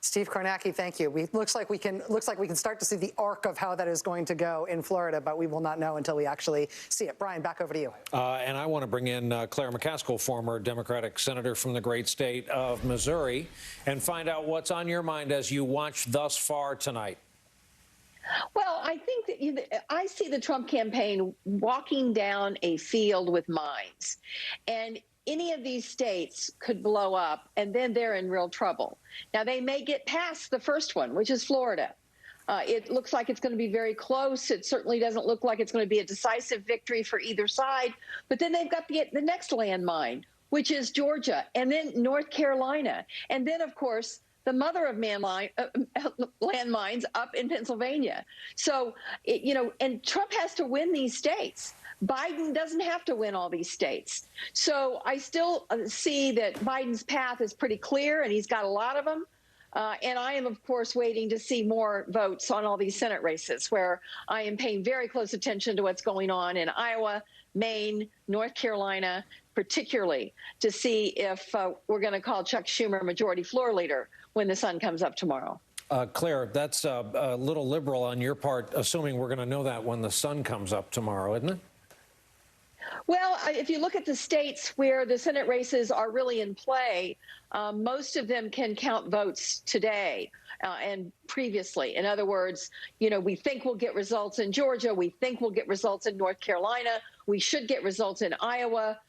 Steve Kornacki, thank you. Looks like we can start to see the arc of how that is going to go in Florida, but we will not know until we actually see it. Brian, back over to you. And I want to bring in Claire McCaskill, former Democratic senator from the great state of Missouri, and find out what's on your mind as you watch thus far tonight. Well, I think that I see the Trump campaign walking down a field with mines. And any of these states could blow up, and then they're in real trouble. Now, they may get past the first one, which is Florida. It looks like it's going to be very close. It certainly doesn't look like it's going to be a decisive victory for either side. But then they've got the next landmine, which is Georgia, and then North Carolina. And then, of course, the mother of landmines up in Pennsylvania. So, and Trump has to win these states. Biden doesn't have to win all these states. So I still see that Biden's path is pretty clear, and he's got a lot of them. And I am, of course, waiting to see more votes on all these Senate races, where I am paying very close attention to what's going on in Iowa, Maine, North Carolina, particularly to see if we're going to call Chuck Schumer majority floor leader when the sun comes up tomorrow. Claire, that's a little liberal on your part, assuming we're going to know that when the sun comes up tomorrow, isn't it? Well, if you look at the states where the Senate races are really in play, most of them can count votes today and previously. In other words, we think we'll get results in Georgia. We think we'll get results in North Carolina. We should get results in Iowa.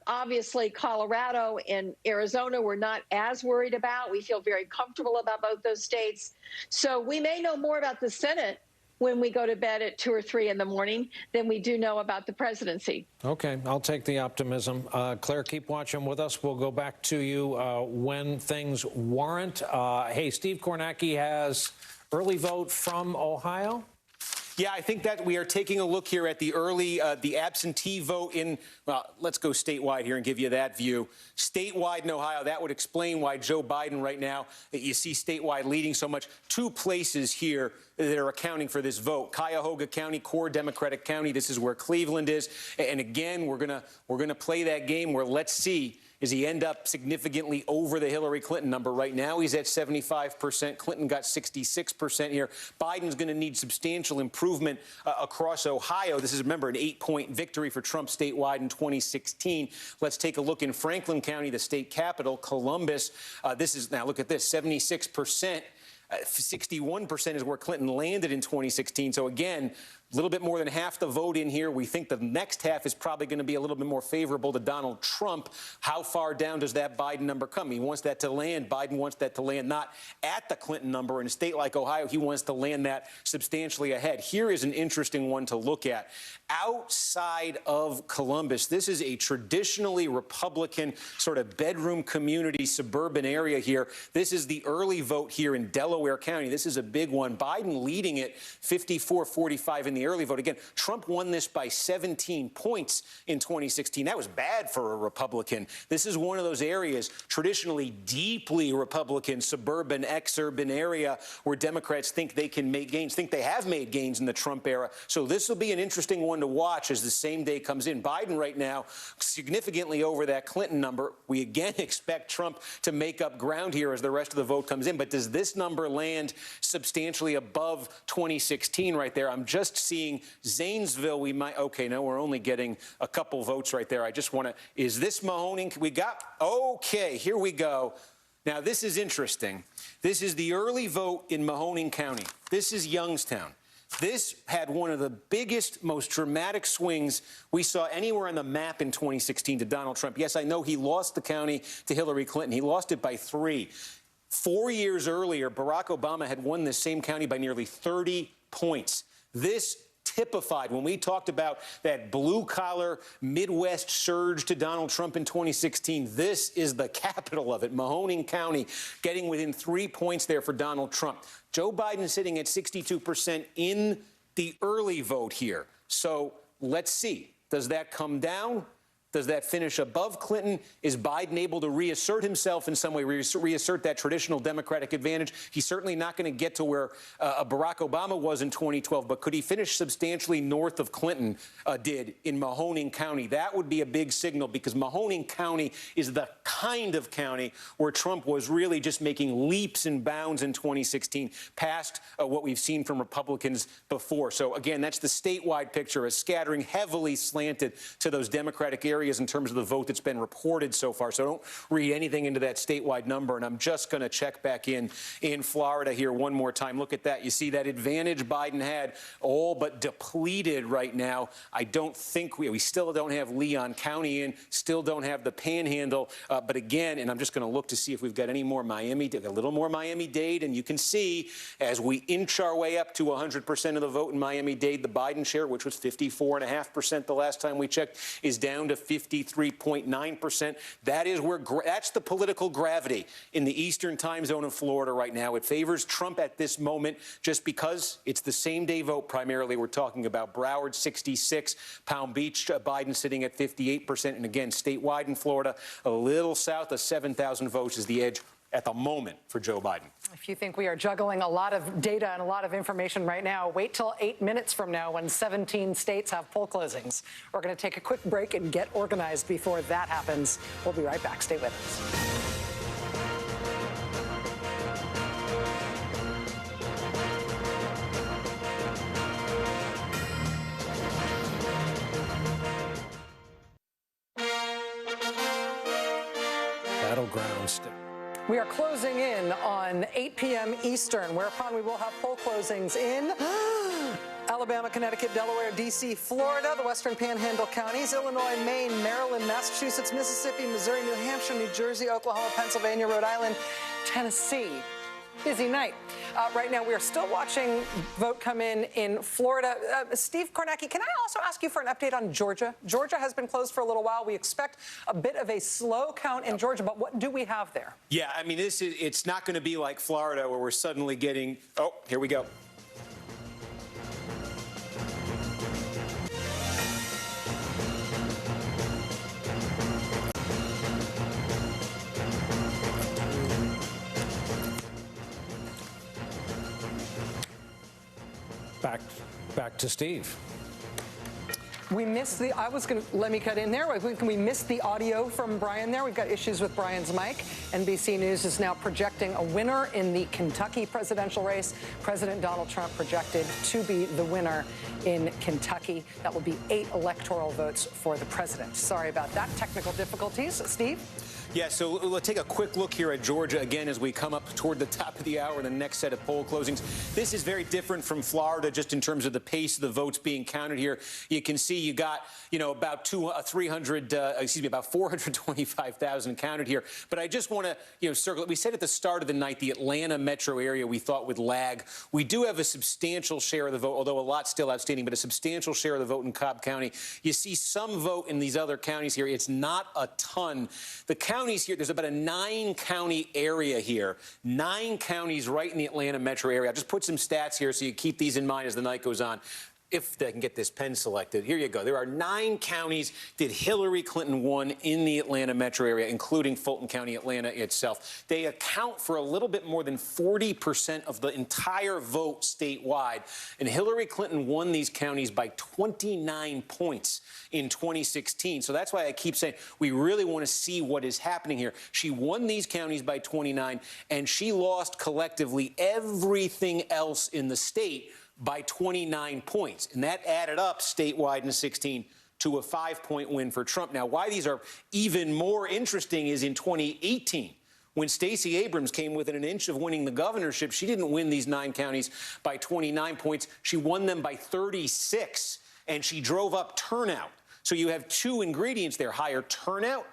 Obviously, Colorado and Arizona we're not as worried about. We feel very comfortable about both those states. So we may know more about the Senate when we go to bed at 2 or 3 in the morning than we do know about the presidency. Okay, I'll take the optimism. Claire, keep watching with us. We'll go back to you when things warrant. Hey, Steve Kornacki has early vote from Ohio. Yeah, I think that we are taking a look here at the the absentee vote in, well, let's go statewide here and give you that view. Statewide in Ohio, that would explain why Joe Biden right now, you see statewide leading so much. 2 places here that are accounting for this vote. Cuyahoga County, core Democratic county. This is where Cleveland is. And again, we're gonna play that game where let's see, does he end up significantly over the Hillary Clinton number? Right now, he's at 75%. Clinton got 66% here. Biden's going to need substantial improvement across Ohio. This is, remember, an 8-point victory for Trump statewide in 2016. Let's take a look in Franklin County, the state capital, Columbus. Now look at this, 76%. 61% is where Clinton landed in 2016. So again, a little bit more than half the vote in here. We think the next half is probably going to be a little bit more favorable to Donald Trump. How far down does that Biden number come? He wants that to land. Biden wants that to land not at the Clinton number. In a state like Ohio, he wants to land that substantially ahead. Here is an interesting one to look at. Outside of Columbus, this is a traditionally Republican sort of bedroom community suburban area here. This is the early vote here in Delaware County. This is a big one. Biden leading it 54-45 in the early vote. Again, Trump won this by 17 points in 2016. That was bad for a Republican. This is one of those areas, traditionally deeply Republican, suburban, exurban area where Democrats think they can make gains, think they have made gains in the Trump era. So this will be an interesting one to watch as the same day comes in. Biden right now significantly over that Clinton number. We again expect Trump to make up ground here as the rest of the vote comes in. But does this number land substantially above 2016 right there? I'm just seeing Zanesville. We might, okay, no, we're only getting a couple votes right there. I just want to, is this Mahoning? We got, okay, here we go. Now, this is interesting. This is the early vote in Mahoning County. This is Youngstown. This had one of the biggest, most dramatic swings we saw anywhere on the map in 2016 to Donald Trump. Yes, I know he lost the county to Hillary Clinton. He lost it by 3. 4 years earlier, Barack Obama had won this same county by nearly 30 points. This typified when we talked about that blue-collar Midwest surge to Donald Trump in 2016. This is the capital of it, Mahoning County, getting within 3 points there for Donald Trump. Joe Biden is sitting at 62% in the early vote here. So let's see. Does that come down? Does that finish above Clinton? Is Biden able to reassert himself in some way, reassert that traditional Democratic advantage? He's certainly not going to get to where Barack Obama was in 2012, but could he finish substantially north of Clinton did in Mahoning County? That would be a big signal because Mahoning County is the kind of county where Trump was really just making leaps and bounds in 2016, past what we've seen from Republicans before. So, again, that's the statewide picture, a scattering heavily slanted to those Democratic areas. areas in terms of the vote that's been reported so far. So don't read anything into that statewide number. And I'm just going to check back in Florida here one more time. Look at that. You see that advantage Biden had all but depleted right now. I don't think we still don't have Leon County in, still don't have the Panhandle. But again, and I'm just going to look to see if we've got any more Miami-Dade, a little more Miami-Dade. And you can see as we inch our way up to 100% of the vote in Miami-Dade, the Biden share, which was 54.5% the last time we checked, is down to 53.9%. That is where that's the political gravity in the eastern time zone of Florida right now. It favors Trump at this moment just because it's the same day vote primarily we're talking about. Broward 66, Palm Beach, Biden sitting at 58%. And again, statewide in Florida, a little south of 7,000 votes is the edge at the moment for Joe Biden. If you think we are juggling a lot of data and a lot of information right now, wait till 8 minutes from now when 17 states have poll closings. We're going to take a quick break and get organized before that happens. We'll be right back. Stay with us. Battleground state. We are closing in on 8 p.m. Eastern, whereupon we will have poll closings in Alabama, Connecticut, Delaware, D.C., Florida, the Western Panhandle counties, Illinois, Maine, Maryland, Massachusetts, Mississippi, Missouri, New Hampshire, New Jersey, Oklahoma, Pennsylvania, Rhode Island, Tennessee. Busy night. Right now, we are still watching vote come in Florida. Steve Kornacki, can I also ask you for an update on Georgia? Georgia has been closed for a little while. We expect a bit of a slow count in Georgia, but what do we have there? Yeah, I mean, it's not going to be like Florida where we're suddenly getting, oh, here we go. Back to Steve. We missed the, let me cut in there. We missed the audio from Brian there. We've got issues with Brian's mic. NBC News is now projecting a winner in the Kentucky presidential race. President Donald Trump projected to be the winner in Kentucky. That will be 8 electoral votes for the president. Sorry about that. Technical difficulties. Steve? Yeah, so let's take a quick look here at Georgia again as we come up toward the top of the hour in the next set of poll closings. This is very different from Florida just in terms of the pace of the votes being counted here. You can see you got, about 425,000 counted here. But I just want to, circle it. We said at the start of the night the Atlanta metro area we thought would lag. We do have a substantial share of the vote, although a lot still outstanding, but a substantial share of the vote in Cobb County. You see some vote in these other counties here. It's not a ton. The counties here, there's about a 9-county area here. 9 counties right in the Atlanta metro area. I just put some stats here so you keep these in mind as the night goes on. If they can get this pen selected. Here you go. There are 9 counties that Hillary Clinton won in the Atlanta metro area, including Fulton County, Atlanta itself. They account for a little bit more than 40% of the entire vote statewide. And Hillary Clinton won these counties by 29 points in 2016. So that's why I keep saying we really want to see what is happening here. She won these counties by 29, and she lost collectively everything else in the state by 29 points. And that added up statewide in 16 to a 5-point win for Trump. Now, why these are even more interesting is in 2018, when Stacey Abrams came within an inch of winning the governorship, she didn't win these 9 counties by 29 points. She won them by 36, and she drove up turnout. So you have 2 ingredients there: higher turnout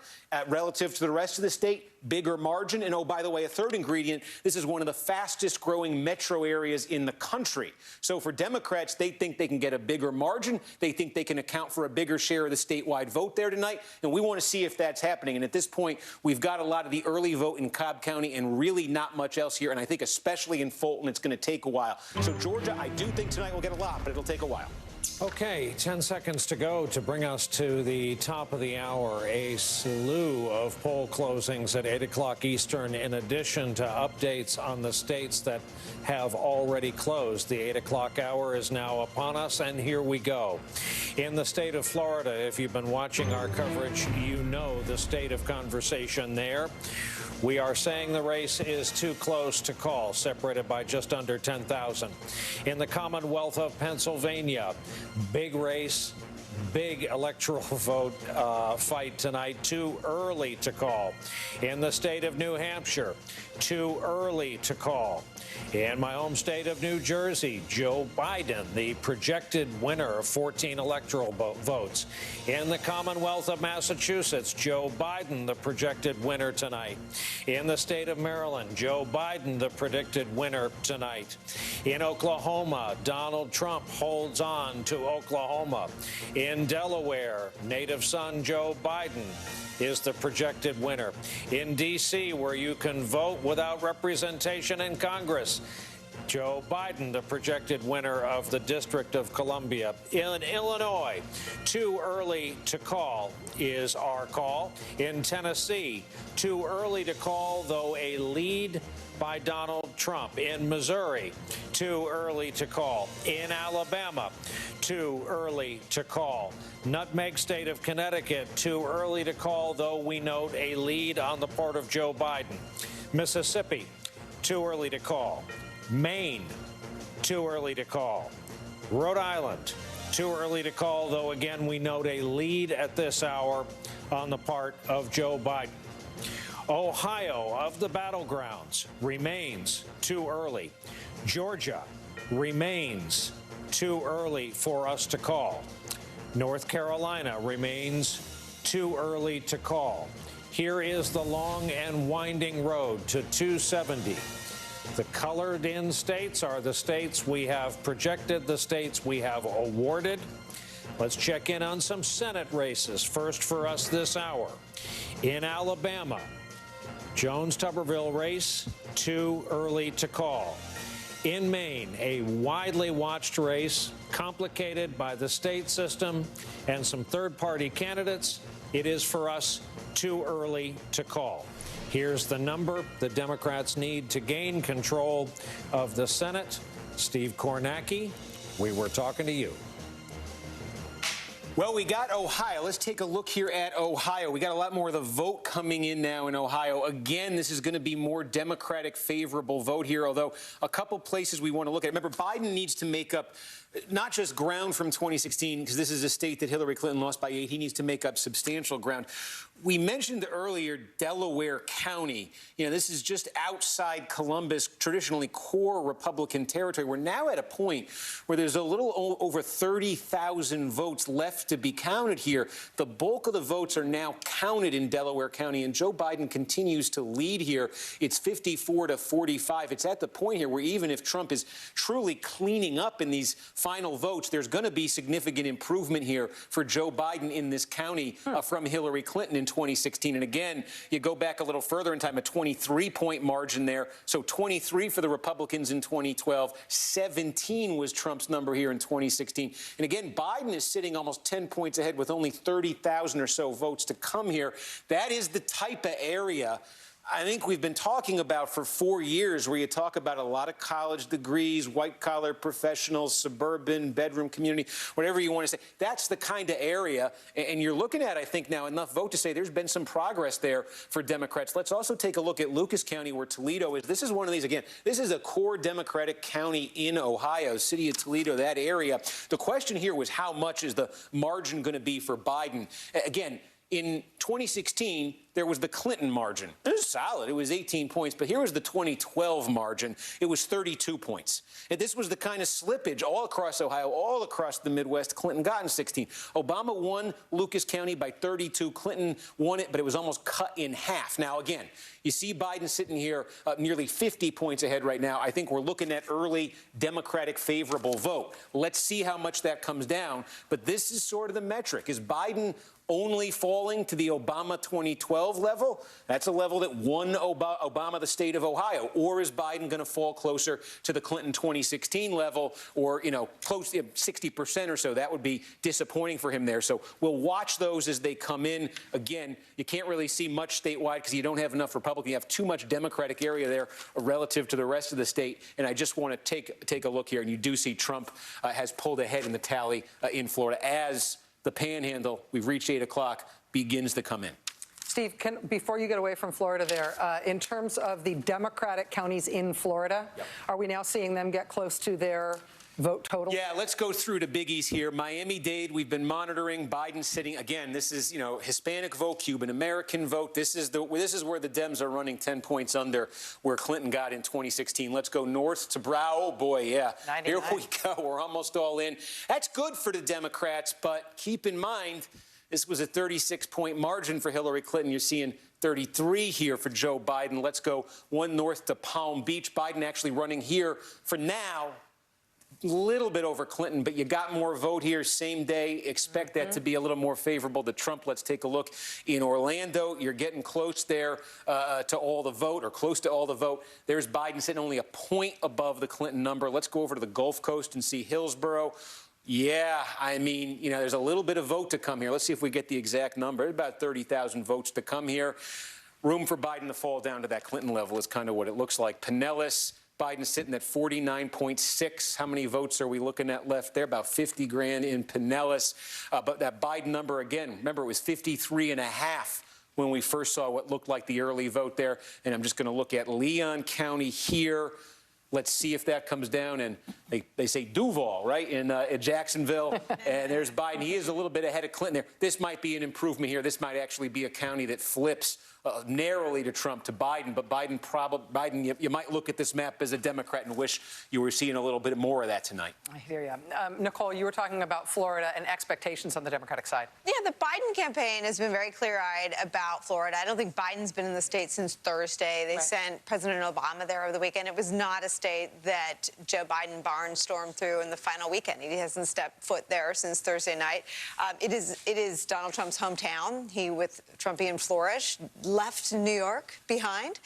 relative to the rest of the state, bigger margin. And, oh, by the way, a third ingredient, this is one of the fastest growing metro areas in the country. So for Democrats, they think they can get a bigger margin. They think they can account for a bigger share of the statewide vote there tonight. And we want to see if that's happening. And at this point, we've got a lot of the early vote in Cobb County and really not much else here. And I think especially in Fulton, it's going to take a while. So Georgia, I do think tonight we'll get a lot, but it'll take a while. Okay, 10 seconds to go to bring us to the top of the hour. A slew of poll closings at 8 o'clock Eastern, in addition to updates on the states that have already closed. The 8 o'clock hour is now upon us, and here we go. In the state of Florida, if you've been watching our coverage, you know the state of conversation there. We are saying the race is too close to call, separated by just under 10,000. In the Commonwealth of Pennsylvania, big race, big electoral vote fight tonight, too early to call. In the state of New Hampshire, too early to call. In my home state of New Jersey, Joe Biden, the projected winner of 14 electoral votes. In the Commonwealth of Massachusetts, Joe Biden, the projected winner tonight. In the state of Maryland, Joe Biden, the predicted winner tonight. In Oklahoma, Donald Trump holds on to Oklahoma. In Delaware, native son Joe Biden is the projected winner. In D.C., where you can vote without representation in Congress, Joe Biden, the projected winner of the District of Columbia. In Illinois, too early to call is our call. In Tennessee, too early to call, though a lead by Donald Trump. In Missouri, too early to call. In Alabama, too early to call. Nutmeg state of Connecticut, too early to call, though we note a lead on the part of Joe Biden. Mississippi, too early to call. Maine, too early to call. Rhode Island, too early to call, though again we note a lead at this hour on the part of Joe Biden. Ohio, of the battlegrounds, remains too early. Georgia remains too early for us to call. North Carolina remains too early to call. Here is the long and winding road to 270. The colored-in states are the states we have projected, the states we have awarded. Let's check in on some Senate races. First for us this hour. In Alabama, Jones-Tuberville race, too early to call. In Maine, a widely watched race, complicated by the state system and some third-party candidates. It is for us too early to call. Here's the number the Democrats need to gain control of the Senate. Steve Kornacki, we were talking to you. Well, we got Ohio. Let's take a look here at Ohio. We got a lot more of the vote coming in now in Ohio. Again, this is going to be more Democratic favorable vote here, although a couple places we want to look at. Remember, Biden needs to make up not just ground from 2016, because this is a state that Hillary Clinton lost by 8. He needs to make up substantial ground. We mentioned earlier Delaware County. You know, this is just outside Columbus, traditionally core Republican territory. We're now at a point where there's a little over 30,000 votes left to be counted here. The bulk of the votes are now counted in Delaware County, and Joe Biden continues to lead here. It's 54 to 45. It's at the point here where even if Trump is truly cleaning up in these final votes, there's going to be significant improvement here for Joe Biden in this county from Hillary Clinton in 2016. And again, you go back a little further in time, a 23-point margin there. So 23 for the Republicans in 2012. 17 was Trump's number here in 2016. And again, Biden is sitting almost 10 points ahead with only 30,000 or so votes to come here. That is the type of area I think we've been talking about for 4 years, where you talk about a lot of college degrees, white-collar professionals, suburban, bedroom community, whatever you want to say. That's the kind of area, and you're looking at, I think, now enough vote to say there's been some progress there for Democrats. Let's also take a look at Lucas County, where Toledo is. This is one of these, again, this is a core Democratic county in Ohio, city of Toledo, that area. The question here was how much is the margin going to be for Biden? Again, in 2016, there was the Clinton margin. It was solid. It was 18 points. But here was the 2012 margin. It was 32 points. And this was the kind of slippage all across Ohio, all across the Midwest. Clinton got in 16. Obama won Lucas County by 32. Clinton won it, but it was almost cut in half. Now, again, you see Biden sitting here nearly 50 points ahead right now. I think we're looking at early Democratic favorable vote. Let's see how much that comes down. But this is sort of the metric. Is Biden only falling to the Obama 2012 level? That's a level that won Obama the state of Ohio. Or is Biden going to fall closer to the Clinton 2016 level, or, you know, close to 60% or so? That would be disappointing for him there. So we'll watch those as they come in. Again, you can't really see much statewide because you don't have enough Republican. You have too much Democratic area there relative to the rest of the state. And I just want to take a look here. And you do see Trump has pulled ahead in the tally in Florida as the panhandle, we've reached 8 o'clock, begins to come in. Steve, before you get away from Florida there, in terms of the Democratic counties in Florida, are we now seeing them get close to their vote total? Yeah, let's go through the biggies here. Miami-Dade, we've been monitoring. Biden sitting again. This is, you know, Hispanic vote, Cuban American vote. This is where the Dems are running 10 points under where Clinton got in 2016. Let's go north to Brow. Oh boy, yeah. 99. Here we go. We're almost all in. That's good for the Democrats, but keep in mind this was a 36-point margin for Hillary Clinton. You're seeing 33 here for Joe Biden. Let's go one north to Palm Beach. Biden actually running here for now. A little bit over Clinton, but you got more vote here same day. Expect that to be a little more favorable to Trump. Let's take a look in Orlando. You're getting close there to all the vote, or close to all the vote. There's Biden sitting only a point above the Clinton number. Let's go over to the Gulf Coast and see Hillsborough. Yeah, I mean, you know, there's a little bit of vote to come here. Let's see if we get the exact number. There's about 30,000 votes to come here. Room for Biden to fall down to that Clinton level is kind of what it looks like. Pinellas, Biden sitting at 49.6. How many votes are we looking at left there? About 50 grand in Pinellas. But that Biden number, again, remember it was 53.5 when we first saw what looked like the early vote there. And I'm just going to look at Leon County here. Let's see if that comes down. And they say Duval, right, in Jacksonville. And there's Biden. He is a little bit ahead of Clinton there. This might be an improvement here. This might actually be a county that flips narrowly to Trump, to Biden. But Biden, you might look at this map as a Democrat and wish you were seeing a little bit more of that tonight. I hear you. Nicole, you were talking about Florida and expectations on the Democratic side. Yeah, the Biden campaign has been very clear-eyed about Florida. I don't think Biden's been in the state since Thursday. They sent President Obama there over the weekend. It was not a state that Joe Biden barnstormed through in the final weekend. He hasn't stepped foot there since Thursday night. It is Donald Trump's hometown. He, with Trumpian flourish, left New York behind,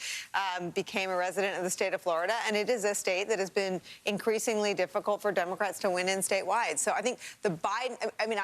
became a resident of the state of Florida, and it is a state that has been increasingly difficult for Democrats to win in statewide. So I think the Biden, I mean,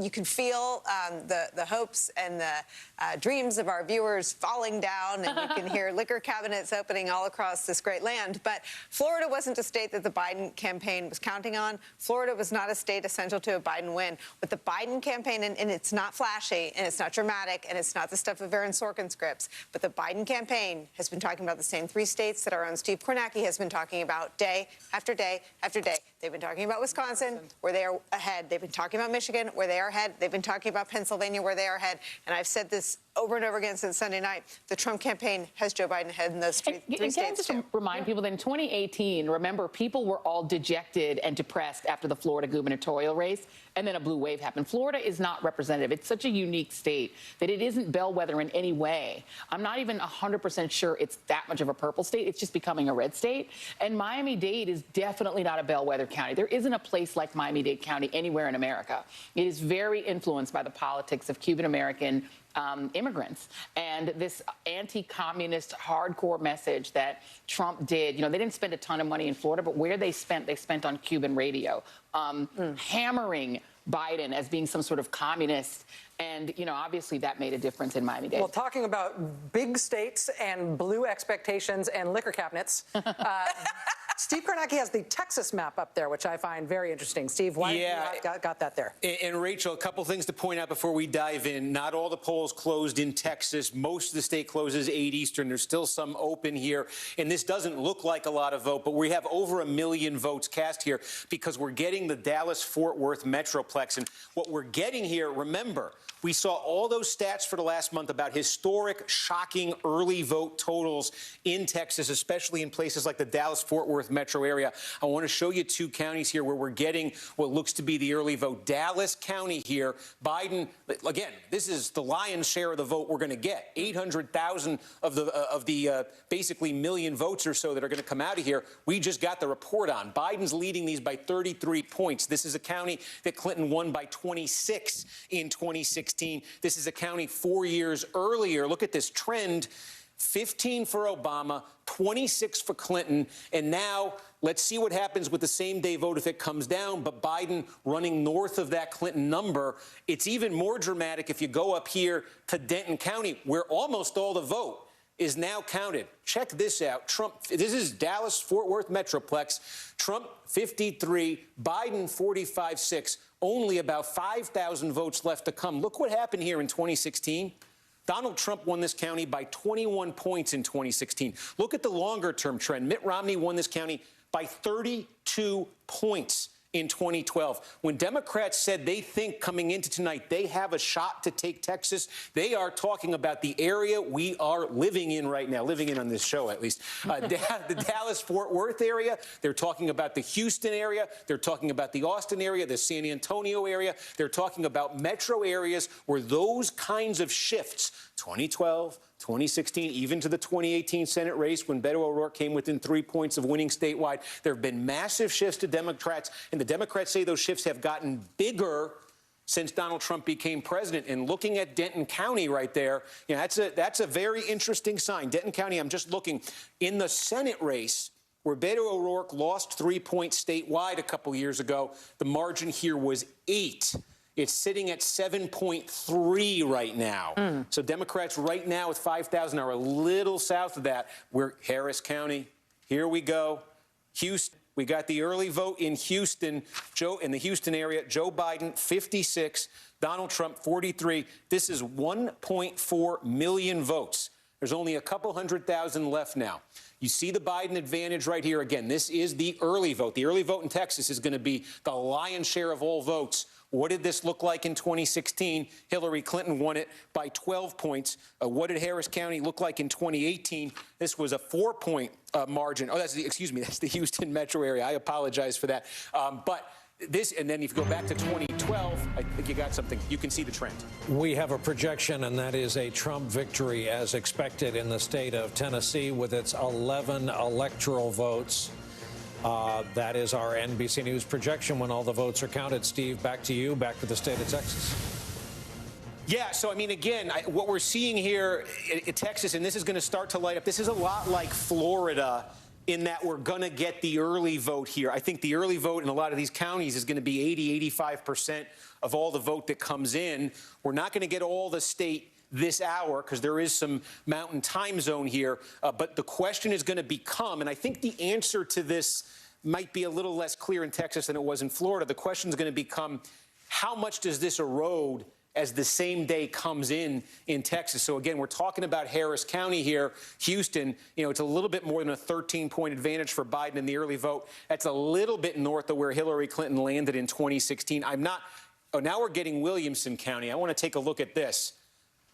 you can feel the hopes and the dreams of our viewers falling down, and you can hear liquor cabinets opening all across this great land. But Florida wasn't a state that the Biden campaign was counting on. Florida was not a state essential to a Biden win. But the Biden campaign, and it's not flashy, and it's not dramatic, and it's not the stuff of Aaron Sorkin scripts, but the Biden campaign has been talking about the same three states that our own Steve Kornacki has been talking about day after day after day. They've been talking about Wisconsin, where they are ahead. They've been talking about Michigan, where they are ahead. They've been talking about Pennsylvania, where they are ahead. And I've said this over and over again since Sunday night. The Trump campaign has Joe Biden ahead in those three states, too. Remind people that in 2018, remember, people were all dejected and depressed after the Florida gubernatorial race, and then a blue wave happened. Florida is not representative. It's such a unique state that it isn't bellwether in any way. I'm not even 100% sure it's that much of a purple state. It's just becoming a red state. And Miami-Dade is definitely not a bellwether county. There isn't a place like Miami-Dade County anywhere in America. It is very influenced by the politics of Cuban-American immigrants, and this anti-communist hardcore message that Trump did. You know, they didn't spend a ton of money in Florida, but where they spent on Cuban radio, hammering Biden as being some sort of communist. And, you know, obviously that made a difference in Miami-Dade. Well, talking about big states and blue expectations and liquor cabinets, Steve Kornacki has the Texas map up there, which I find very interesting. Steve, why have you got that there? And Rachel, a couple things to point out before we dive in. Not all the polls closed in Texas. Most of the state closes 8 Eastern. There's still some open here. And this doesn't look like a lot of vote, but we have over 1 million votes cast here because we're getting the Dallas-Fort Worth Metroplex. And what we're getting here, remember, we saw all those stats for the last month about historic, shocking early vote totals in Texas, especially in places like the Dallas-Fort Worth metro area. I want to show you 2 counties here where we're getting what looks to be the early vote. Dallas County here, Biden, again, this is the lion's share of the vote we're going to get. 800,000 of the basically million votes or so that are going to come out of here. We just got the report on. Biden's leading these by 33 points. This is a county that Clinton won by 26 in 2016. This is a county 4 years earlier. Look at this trend. 15 for Obama, 26 for Clinton, and now let's see what happens with the same-day vote if it comes down, but Biden running north of that Clinton number. It's even more dramatic if you go up here to Denton County, where almost all the vote is now counted. Check this out. Trump, this is Dallas-Fort Worth Metroplex. Trump, 53, Biden, 45-6. Only about 5,000 votes left to come. Look what happened here in 2016. Donald Trump won this county by 21 points in 2016. Look at the longer-term trend. Mitt Romney won this county by 32 points in 2012. When Democrats said they think coming into tonight they have a shot to take Texas, they are talking about the area we are living in right now, living in on this show at least, the Dallas-Fort Worth area. They're talking about the Houston area. They're talking about the Austin area, the San Antonio area. They're talking about metro areas where those kinds of shifts, 2012, 2016, even to the 2018 Senate race when Beto O'Rourke came within 3 points of winning statewide. There have been massive shifts to Democrats, and the Democrats say those shifts have gotten bigger since Donald Trump became president. And looking at Denton County right there, you know, that's a very interesting sign. Denton County, I'm just looking, in the Senate race, where Beto O'Rourke lost 3 points statewide a couple years ago, the margin here was 8. It's sitting at 7.3 right now. So Democrats right now with 5,000 are a little south of that. We're Harris County. Here we go. Houston. We got the early vote in Houston. In the Houston area, Joe Biden, 56. Donald Trump, 43. This is 1.4 million votes. There's only a couple 100,000 left now. You see the Biden advantage right here. Again, this is the early vote. The early vote in Texas is going to be the lion's share of all votes. What did this look like in 2016? Hillary Clinton won it by 12 points. What did Harris County look like in 2018? This was a 4-point margin. Oh, that's the Houston metro area. I apologize for that. But this, and then if you go back to 2012, I think you got something. You can see the trend. We have a projection, and that is a Trump victory as expected in the state of Tennessee with its 11 electoral votes. That is our NBC News projection when all the votes are counted. Steve, back to you, back to the state of Texas. Yeah, so, I mean, again, what we're seeing here in Texas, and this is going to start to light up, this is a lot like Florida in that we're going to get the early vote here. I think the early vote in a lot of these counties is going to be 80-85% of all the vote that comes in. We're not going to get all the state this hour because there is some mountain time zone here. But the question is going to become, and I think the answer to this might be a little less clear in Texas than it was in Florida. The question is going to become, how much does this erode as the same day comes in Texas? So again, we're talking about Harris County here, Houston. You know, it's a little bit more than a 13-point advantage for Biden in the early vote. That's a little bit north of where Hillary Clinton landed in 2016. Now we're getting Williamson County. I want to take a look at this.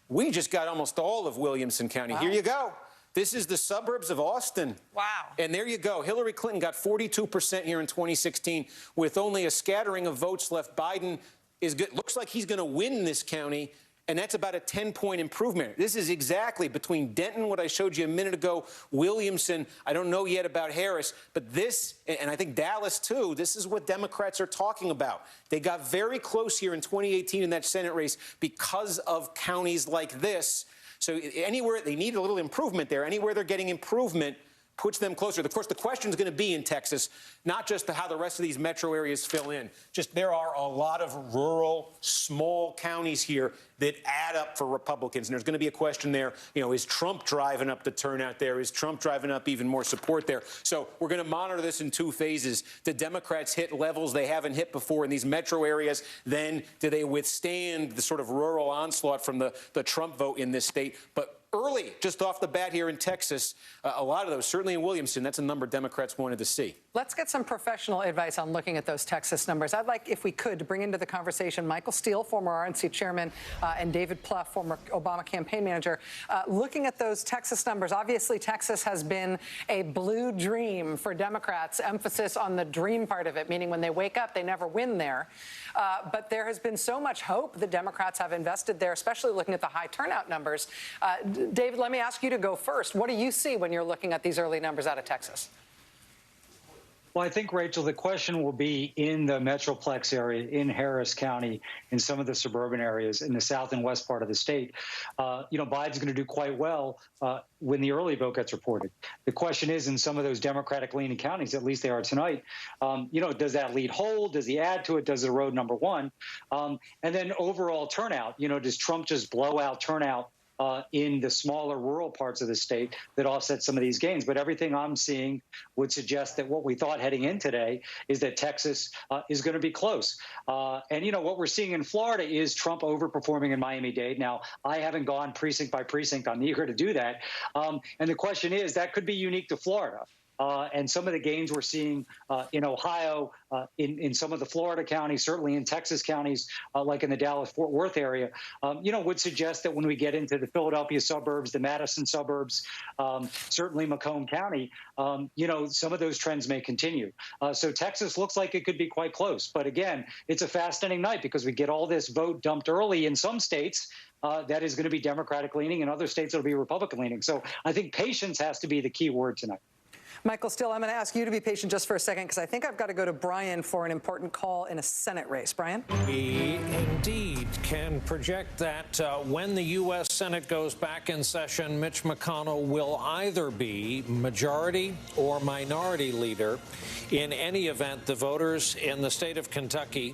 We just got almost all of Williamson County. Wow. Here you go. This is the suburbs of Austin. Wow. And there you go. Hillary Clinton got 42% here in 2016 with only a scattering of votes left. Biden is good. Looks like he's going to win this county, and that's about a 10-point improvement. This is exactly between Denton, what I showed you a minute ago, Williamson. I don't know yet about Harris, but this, and I think Dallas too, this is what Democrats are talking about. They got very close here in 2018 in that Senate race because of counties like this. So anywhere they need a little improvement there, anywhere they're getting improvement puts them closer. Of course, the question is going to be in Texas, not just how the rest of these metro areas fill in. Just there are a lot of rural, small counties here that add up for Republicans. And there's going to be a question there, you know, is Trump driving up the turnout there? Is Trump driving up even more support there? So we're going to monitor this in 2 phases. The Democrats hit levels they haven't hit before in these metro areas. Then do they withstand the sort of rural onslaught from the Trump vote in this state? But early, just off the bat here in Texas, a lot of those, certainly in Williamson, that's a number Democrats wanted to see. Let's get some professional advice on looking at those Texas numbers. I'd like, if we could, to bring into the conversation Michael Steele, former RNC chairman, and David Plouffe, former Obama campaign manager. Looking at those Texas numbers, obviously Texas has been a blue dream for Democrats, emphasis on the dream part of it, meaning when they wake up, they never win there. But there has been so much hope that Democrats have invested there, especially looking at the high turnout numbers. David, let me ask you to go first. What do you see when you're looking at these early numbers out of Texas? Well, I think, Rachel, the question will be in the Metroplex area, in Harris County, in some of the suburban areas, in the south and west part of the state. You know, Biden's going to do quite well when the early vote gets reported. The question is, in some of those Democratic-leaning counties, at least they are tonight, you know, does that lead hold? Does he add to it? Does it erode, number one? And then overall turnout, you know, does Trump just blow out turnout in the smaller rural parts of the state that offset some of these gains. But everything I'm seeing would suggest that what we thought heading in today is that Texas is going to be close. And, you know, what we're seeing in Florida is Trump overperforming in Miami-Dade. Now, I haven't gone precinct by precinct. I'm eager to do that. And the question is, that could be unique to Florida. And some of the gains we're seeing in Ohio, in some of the Florida counties, certainly in Texas counties, like in the Dallas-Fort Worth area, you know, would suggest that when we get into the Philadelphia suburbs, the Madison suburbs, certainly Macomb County, you know, some of those trends may continue. So Texas looks like it could be quite close. But again, it's a fascinating night because we get all this vote dumped early in some states. That is going to be Democratic leaning. In other states, it'll be Republican leaning. So I think patience has to be the key word tonight. Michael Steele, I'm going to ask you to be patient just for a second because I think I've got to go to Brian for an important call in a Senate race. Brian? We indeed can project that when the U.S. Senate goes back in session, Mitch McConnell will either be majority or minority leader. In any event, the voters in the state of Kentucky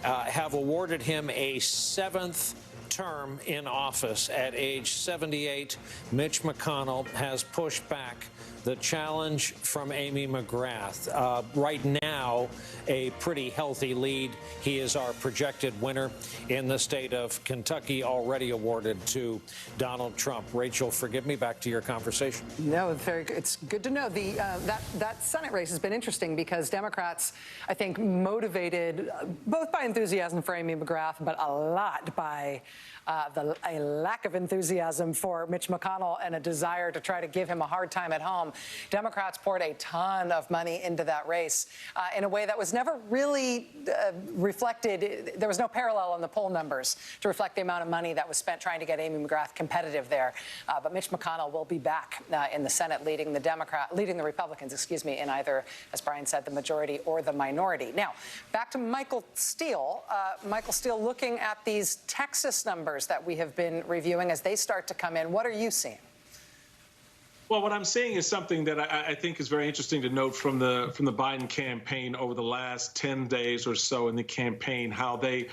have awarded him a 7th term in office. At age 78, Mitch McConnell has pushed back the challenge from Amy McGrath. Right now, a pretty healthy lead. He is our projected winner in the state of Kentucky, already awarded to Donald Trump. Rachel, forgive me, back to your conversation. No, very good. It's good to know. That Senate race has been interesting because Democrats, I think, motivated both by enthusiasm for Amy McGrath, but a lot by a lack of enthusiasm for Mitch McConnell and a desire to try to give him a hard time at home. Democrats poured a ton of money into that race in a way that was never really reflected. There was no parallel in the poll numbers to reflect the amount of money that was spent trying to get Amy McGrath competitive there. But Mitch McConnell will be back in the Senate leading the Republicans, excuse me, in either, as Brian said, the majority or the minority. Now, back to Michael Steele. Michael Steele, looking at these Texas numbers that we have been reviewing as they start to come in, what are you seeing? Well, what I'm seeing is something that I think is very interesting to note from the Biden campaign over the last 10 days or so in the campaign, how they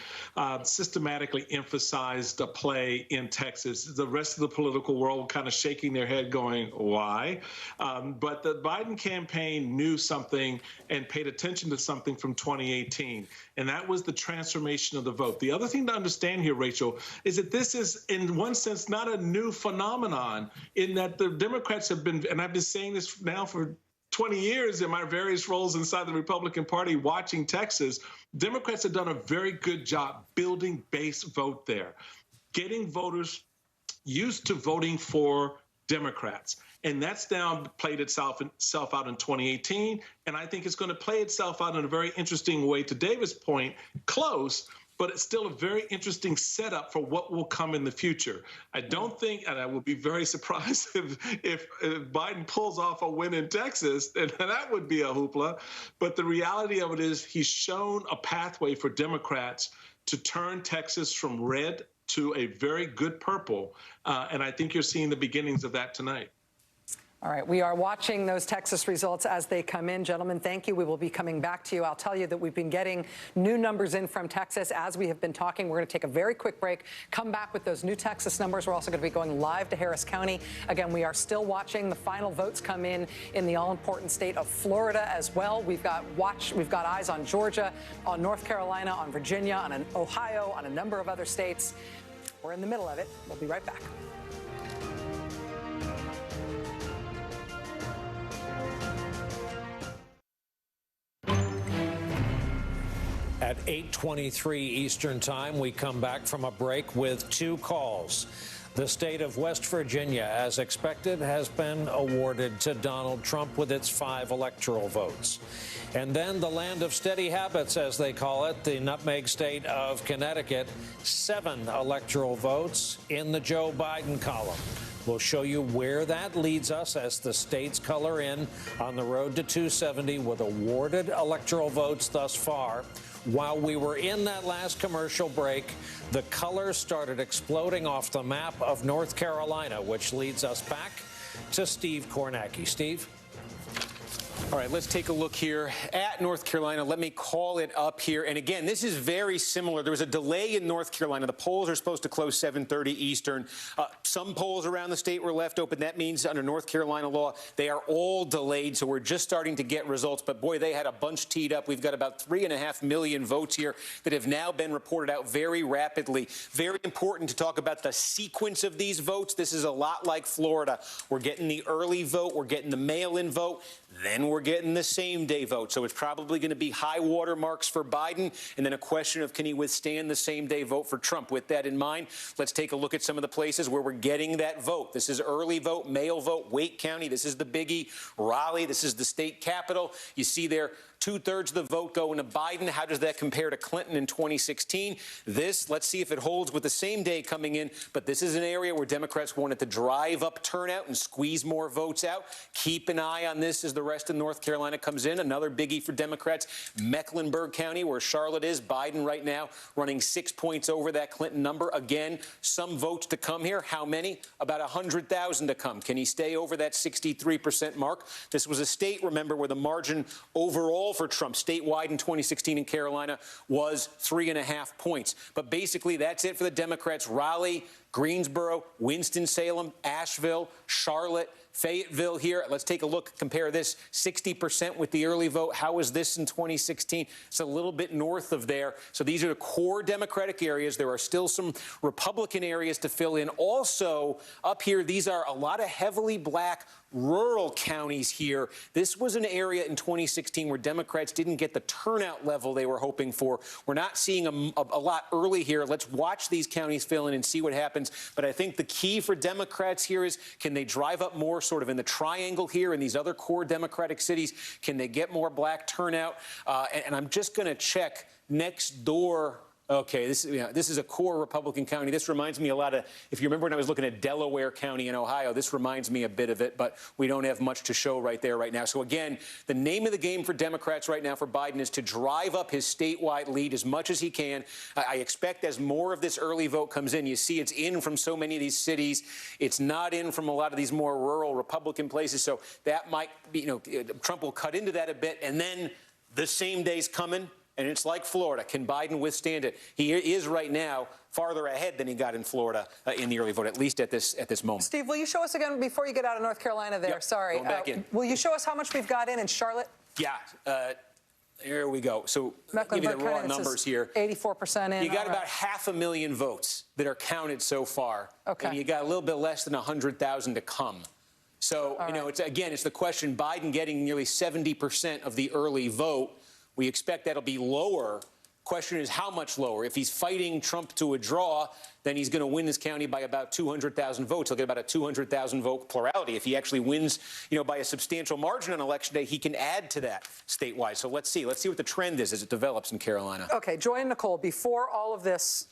systematically emphasized a play in Texas. The rest of the political world kind of shaking their head going, why? But the Biden campaign knew something and paid attention to something from 2018, and that was the transformation of the vote. The other thing to understand here, Rachel, is that this is, in one sense, not a new phenomenon in that the Democrats have been, and I've been saying this now for 20 years in my various roles inside the Republican Party watching Texas, Democrats have done a very good job building base vote there, getting voters used to voting for Democrats. And that's now played itself out in 2018. And I think it's going to play itself out in a very interesting way, to David's point, close, but it's still a very interesting setup for what will come in the future. I don't think, and I will be very surprised if Biden pulls off a win in Texas, and that would be a hoopla. But the reality of it is he's shown a pathway for Democrats to turn Texas from red to a very good purple. And I think you're seeing the beginnings of that tonight. All right, we are watching those Texas results as they come in. Gentlemen, thank you. We will be coming back to you. I'll tell you that we've been getting new numbers in from Texas as we have been talking. We're going to take a very quick break, come back with those new Texas numbers. We're also going to be going live to Harris County. Again, we are still watching the final votes come in the all-important state of Florida as well. We've got eyes on Georgia, on North Carolina, on Virginia, on Ohio, on a number of other states. We're in the middle of it. We'll be right back. At 8:23 Eastern Time, we come back from a break with two calls. The state of West Virginia, as expected, has been awarded to Donald Trump with its 5 electoral votes. And then the land of steady habits, as they call it, the nutmeg state of Connecticut, 7 electoral votes in the Joe Biden column. We'll show you where that leads us as the states color in on the road to 270 with awarded electoral votes thus far. While we were in that last commercial break, the colors started exploding off the map of North Carolina, which leads us back to Steve Kornacki. Steve? All right, let's take a look here at North Carolina. Let me call it up here. And again, this is very similar. There was a delay in North Carolina. The polls are supposed to close 7:30 Eastern. Some polls around the state were left open. That means under North Carolina law, they are all delayed. So we're just starting to get results. But boy, they had a bunch teed up. We've got about 3.5 million votes here that have now been reported out very rapidly. Very important to talk about the sequence of these votes. This is a lot like Florida. We're getting the early vote. We're getting the mail-in vote. Then we're getting the same-day vote. So it's probably going to be high water marks for Biden, and then a question of can he withstand the same-day vote for Trump. With that in mind, let's take a look at some of the places where we're getting that vote. This is early vote, mail vote, Wake County. This is the biggie. Raleigh, this is the state capital. You see there, 2/3 of the vote going to Biden. How does that compare to Clinton in 2016? Let's see if it holds with the same day coming in. But this is an area where Democrats wanted to drive up turnout and squeeze more votes out. Keep an eye on this as the rest of North Carolina comes in. Another biggie for Democrats, Mecklenburg County, where Charlotte is. Biden right now running 6 points over that Clinton number. Again, some votes to come here. How many? About 100,000 to come. Can he stay over that 63% mark? This was a state, remember, where the margin overall for Trump statewide in 2016 in Carolina was 3.5 points. But basically, that's it for the Democrats. Raleigh, Greensboro, Winston-Salem, Asheville, Charlotte, Fayetteville here. Let's take a look, compare this 60% with the early vote. How was this in 2016? It's a little bit north of there. So these are the core Democratic areas. There are still some Republican areas to fill in. Also, up here, these are a lot of heavily black rural counties here. This was an area in 2016 where Democrats didn't get the turnout level they were hoping for. We're not seeing a lot early here. Let's watch these counties fill in and see what happens. But I think the key for Democrats here is, can they drive up more sort of in the triangle here in these other core Democratic cities? Can they get more black turnout? And I'm just going to check next door. Okay, this is a core Republican county. This reminds me a lot of, if you remember when I was looking at Delaware County in Ohio, this reminds me a bit of it, but we don't have much to show right there right now. So again, the name of the game for Democrats right now for Biden is to drive up his statewide lead as much as he can. I expect as more of this early vote comes in, you see it's in from so many of these cities. It's not in from a lot of these more rural Republican places. So that might be, Trump will cut into that a bit, and then the same day's coming. And it's like Florida. Can Biden withstand it? He is right now farther ahead than he got in Florida in the early vote, at least at this moment. Steve, will you show us again before you get out of North Carolina there? Yep, sorry. going back in. Will you show us how much we've got in Charlotte? Yeah. Here we go. So give you the raw numbers here. 84% in. You got about 500,000 votes that are counted so far. Okay. And you got a little bit less than 100,000 to come. So, it's the question, Biden getting nearly 70% of the early vote. We expect that'll be lower. Question is how much lower? If he's fighting Trump to a draw, then he's going to win this county by about 200,000 votes. He'll get about a 200,000 vote plurality. If he actually wins, by a substantial margin on Election Day, he can add to that statewide. So let's see. Let's see what the trend is as it develops in Carolina. Okay, Joy and Nicole, before all of this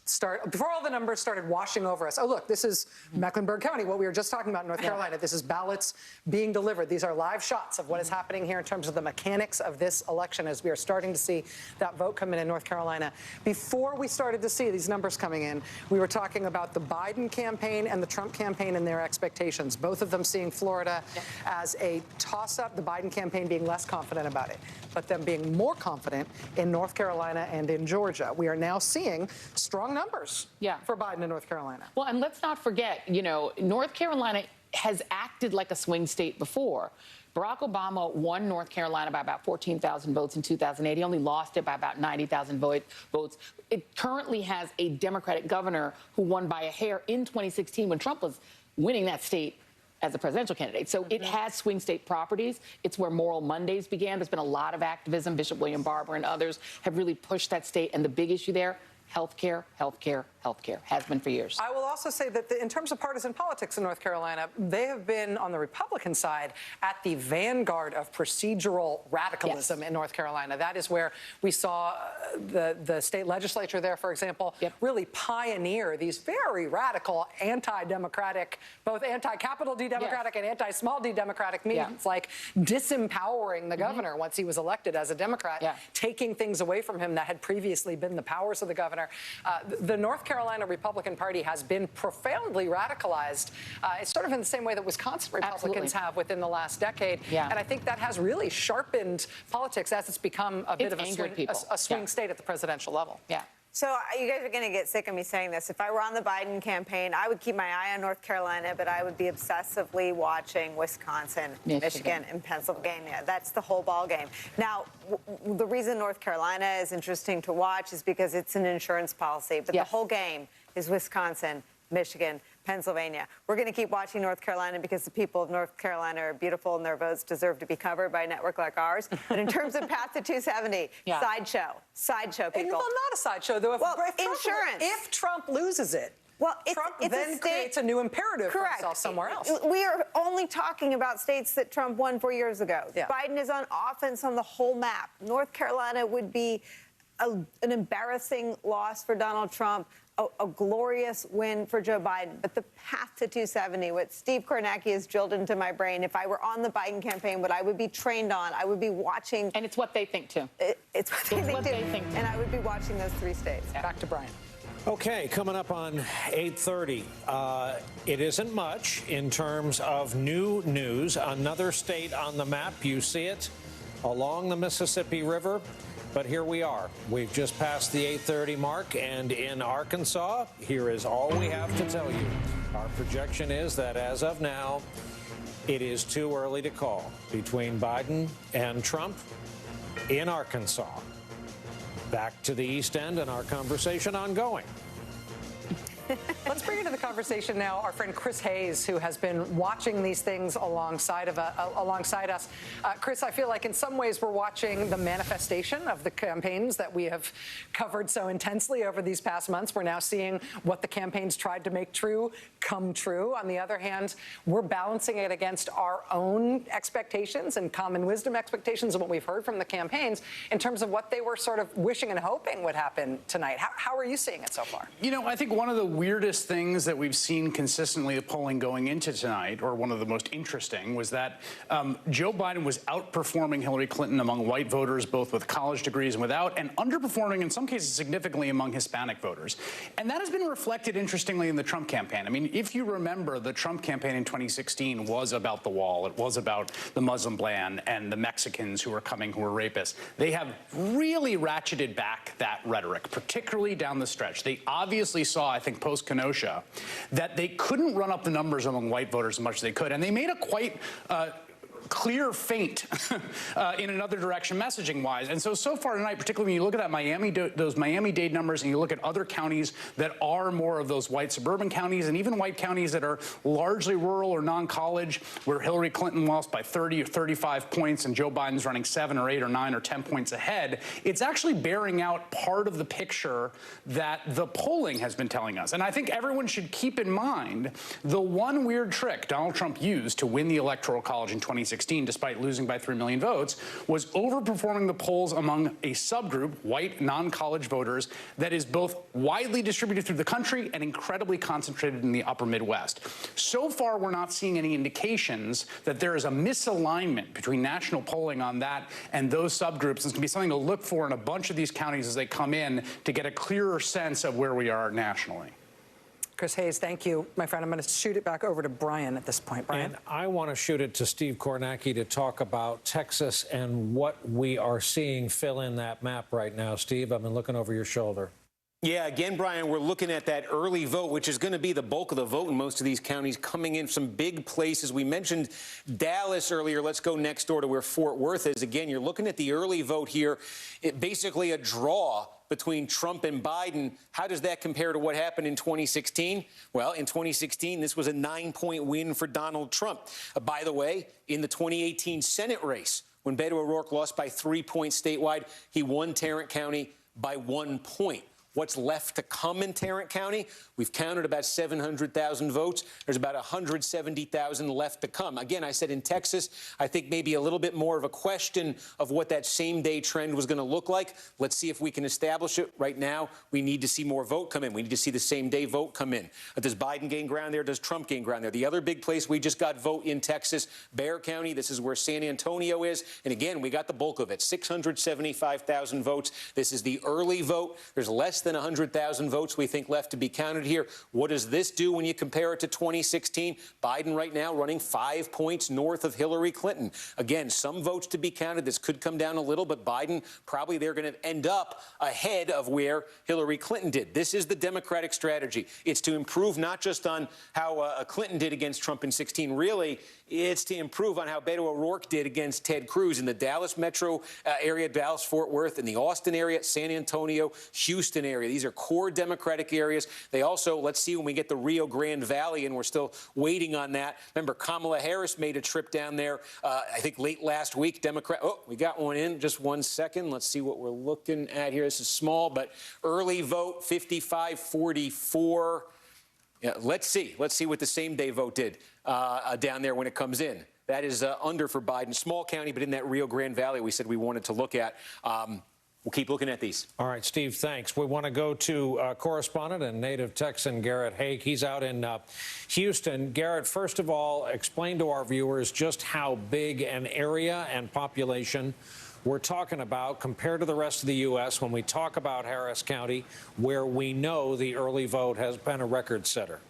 before all the numbers started washing over us. Oh, look, this is Mecklenburg County, what we were just talking about in North Carolina. This is ballots being delivered. These are live shots of what is happening here in terms of the mechanics of this election as we are starting to see that vote come in North Carolina. Before we started to see these numbers coming in, we were talking about the Biden campaign and the Trump campaign and their expectations, both of them seeing Florida as a toss-up, the Biden campaign being less confident about it, but them being more confident in North Carolina and in Georgia. We are now seeing strong numbers for Biden in North Carolina. Well, and let's not forget, North Carolina has acted like a swing state before. Barack Obama won North Carolina by about 14,000 votes in 2008. He only lost it by about 90,000 votes. It currently has a Democratic governor who won by a hair in 2016 when Trump was winning that state as a presidential candidate. So it has swing state properties. It's where Moral Mondays began. There's been a lot of activism. Bishop William Barber and others have really pushed that state. And the big issue there, healthcare, healthcare, healthcare, has been for years. I will also say that in terms of partisan politics in North Carolina, they have been on the Republican side at the vanguard of procedural radicalism in North Carolina. That is where we saw the state legislature there, for example, really pioneer these very radical anti-democratic, both anti-capital D Democratic and anti-small D Democratic means, like disempowering the governor once he was elected as a Democrat, taking things away from him that had previously been the powers of the governor. Governor. The North Carolina Republican Party has been profoundly radicalized. It's sort of in the same way that Wisconsin Republicans have within the last decade. Yeah. And I think that has really sharpened politics as it's become a bit of a swing state at the presidential level. Yeah. So you guys are going to get sick of me saying this. If I were on the Biden campaign, I would keep my eye on North Carolina, but I would be obsessively watching Wisconsin, Michigan, and Pennsylvania. That's the whole ball game. Now, the reason North Carolina is interesting to watch is because it's an insurance policy, but the whole game is Wisconsin, Michigan, Pennsylvania. We're going to keep watching North Carolina because the people of North Carolina are beautiful and their votes deserve to be covered by a network like ours. But in terms of Path to 270, sideshow, people. Well, not a sideshow, though. If Trump loses it, Trump then creates a new imperative for himself somewhere else. We are only talking about states that Trump won 4 years ago. Biden is on offense on the whole map. North Carolina would be an embarrassing loss for Donald Trump, a glorious win for Joe Biden. But the path to 270, what Steve Kornacki has drilled into my brain, if I were on the Biden campaign, what I would be trained on, I would be watching. And it's what they think, too. It's what they think, too. And I would be watching those 3 states. Back to Brian. Okay, coming up on 8:30. It isn't much in terms of new news. Another state on the map. You see it along the Mississippi River. But here we are. We've just passed the 8:30 mark, and in Arkansas, here is all we have to tell you. Our projection is that as of now, it is too early to call between Biden and Trump in Arkansas. Back to the East End and our conversation ongoing. Let's bring into the conversation now our friend Chris Hayes, who has been watching these things alongside us. Chris, I feel like in some ways we're watching the manifestation of the campaigns that we have covered so intensely over these past months. We're now seeing what the campaigns tried to make true come true. On the other hand, we're balancing it against our own expectations and common wisdom expectations of what we've heard from the campaigns in terms of what they were sort of wishing and hoping would happen tonight. How are you seeing it so far? You know, I think one of the weirdest things that we've seen consistently the polling going into tonight, or one of the most interesting, was that Joe Biden was outperforming Hillary Clinton among white voters, both with college degrees and without, and underperforming in some cases significantly among Hispanic voters. And that has been reflected, interestingly, in the Trump campaign. I mean, if you remember, the Trump campaign in 2016 was about the wall. It was about the Muslim ban and the Mexicans who were coming, who were rapists. They have really ratcheted back that rhetoric, particularly down the stretch. They obviously saw, I think, post-Kenosha, that they couldn't run up the numbers among white voters as much as they could. And they made a quite clear feint in another direction messaging-wise. And so far tonight, particularly when you look at that those Miami-Dade numbers and you look at other counties that are more of those white suburban counties and even white counties that are largely rural or non-college, where Hillary Clinton lost by 30 or 35 points and Joe Biden's running 7 or 8 or 9 or 10 points ahead, it's actually bearing out part of the picture that the polling has been telling us. And I think everyone should keep in mind the one weird trick Donald Trump used to win the Electoral College in 2016, despite losing by 3 million votes, was overperforming the polls among a subgroup, white non-college voters, that is both widely distributed through the country and incredibly concentrated in the upper Midwest. So far, we're not seeing any indications that there is a misalignment between national polling on that and those subgroups. It's going to be something to look for in a bunch of these counties as they come in to get a clearer sense of where we are nationally. Chris Hayes, thank you, my friend. I'm going to shoot it back over to Brian at this point. Brian? And I want to shoot it to Steve Kornacki to talk about Texas and what we are seeing fill in that map right now. Steve, I've been looking over your shoulder. Yeah, again, Brian, we're looking at that early vote, which is going to be the bulk of the vote in most of these counties, coming in some big places. We mentioned Dallas earlier. Let's go next door to where Fort Worth is. Again, you're looking at the early vote here. Basically a draw between Trump and Biden. How does that compare to what happened in 2016? Well, in 2016, this was a 9-point win for Donald Trump. By the way, in the 2018 Senate race, when Beto O'Rourke lost by 3 points statewide, he won Tarrant County by 1 point. What's left to come in Tarrant County? We've counted about 700,000 votes. There's about 170,000 left to come. Again, I said in Texas, I think maybe a little bit more of a question of what that same-day trend was going to look like. Let's see if we can establish it. Right now, we need to see more vote come in. We need to see the same-day vote come in. Does Biden gain ground there? Does Trump gain ground there? The other big place we just got vote in Texas, Bexar County. This is where San Antonio is. And again, we got the bulk of it, 675,000 votes. This is the early vote. There's less than than 100,000 votes we think left to be counted here. What does this do when you compare it to 2016? Biden right now running 5 points north of Hillary Clinton. Again, some votes to be counted. This could come down a little, but Biden, probably they're going to end up ahead of where Hillary Clinton did. This is the Democratic strategy. It's to improve not just on how Clinton did against Trump in 16. Really, it's to improve on how Beto O'Rourke did against Ted Cruz in the Dallas metro area, Dallas-Fort Worth, in the Austin area, San Antonio, Houston area. These are core Democratic areas. They also, let's see when we get the Rio Grande Valley, and we're still waiting on that. Remember, Kamala Harris made a trip down there, I think late last week. Democrat. Oh, we got one in. Just 1 second. Let's see what we're looking at here. This is small, but early vote, 55-44. Yeah, let's see what the same-day vote did down there when it comes in. That is under for Biden. Small county, but in that Rio Grande Valley we said we wanted to look at. We'll keep looking at these. All right, Steve, thanks. We want to go to correspondent and native Texan Garrett Haake. He's out in Houston. Garrett, first of all, explain to our viewers just how big an area and population we're talking about compared to the rest of the U.S. when we talk about Harris County, where we know the early vote has been a record setter.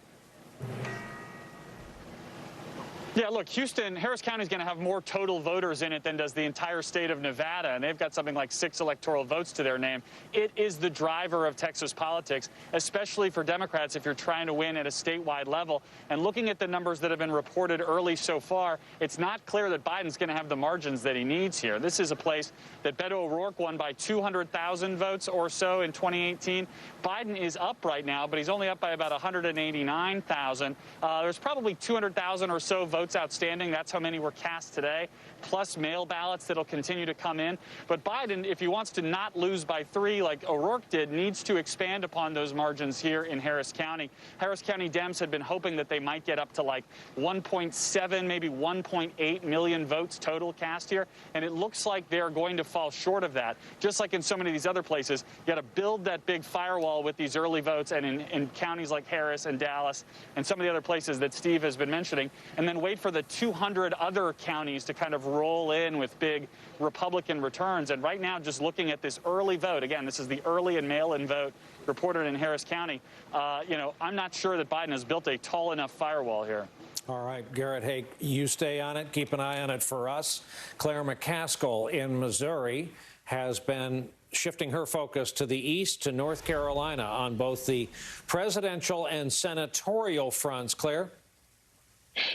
Yeah, look, Harris County is going to have more total voters in it than does the entire state of Nevada, and they've got something like 6 electoral votes to their name. It is the driver of Texas politics, especially for Democrats if you're trying to win at a statewide level. And looking at the numbers that have been reported early so far, it's not clear that Biden's going to have the margins that he needs here. This is a place that Beto O'Rourke won by 200,000 votes or so in 2018. Biden is up right now, but he's only up by about 189,000. There's probably 200,000 or so votes outstanding. That's how many were cast today, plus mail ballots that'll continue to come in. But Biden, if he wants to not lose by 3 like O'Rourke did, needs to expand upon those margins here in Harris County. Harris County Dems had been hoping that they might get up to like 1.7, maybe 1.8 million votes total cast here, and it looks like they're going to fall short of that. Just like in so many of these other places, you got to build that big firewall with these early votes, and in counties like Harris and Dallas and some of the other places that Steve has been mentioning, and then wait for the 200 other counties to kind of roll in with big Republican returns. And right now, just looking at this early vote, again, this is the early and mail-in vote reported in Harris County, I'm not sure that Biden has built a tall enough firewall here. All right, Garrett Haake, you stay on it. Keep an eye on it for us. Claire McCaskill in Missouri has been shifting her focus to the east, to North Carolina, on both the presidential and senatorial fronts. Claire?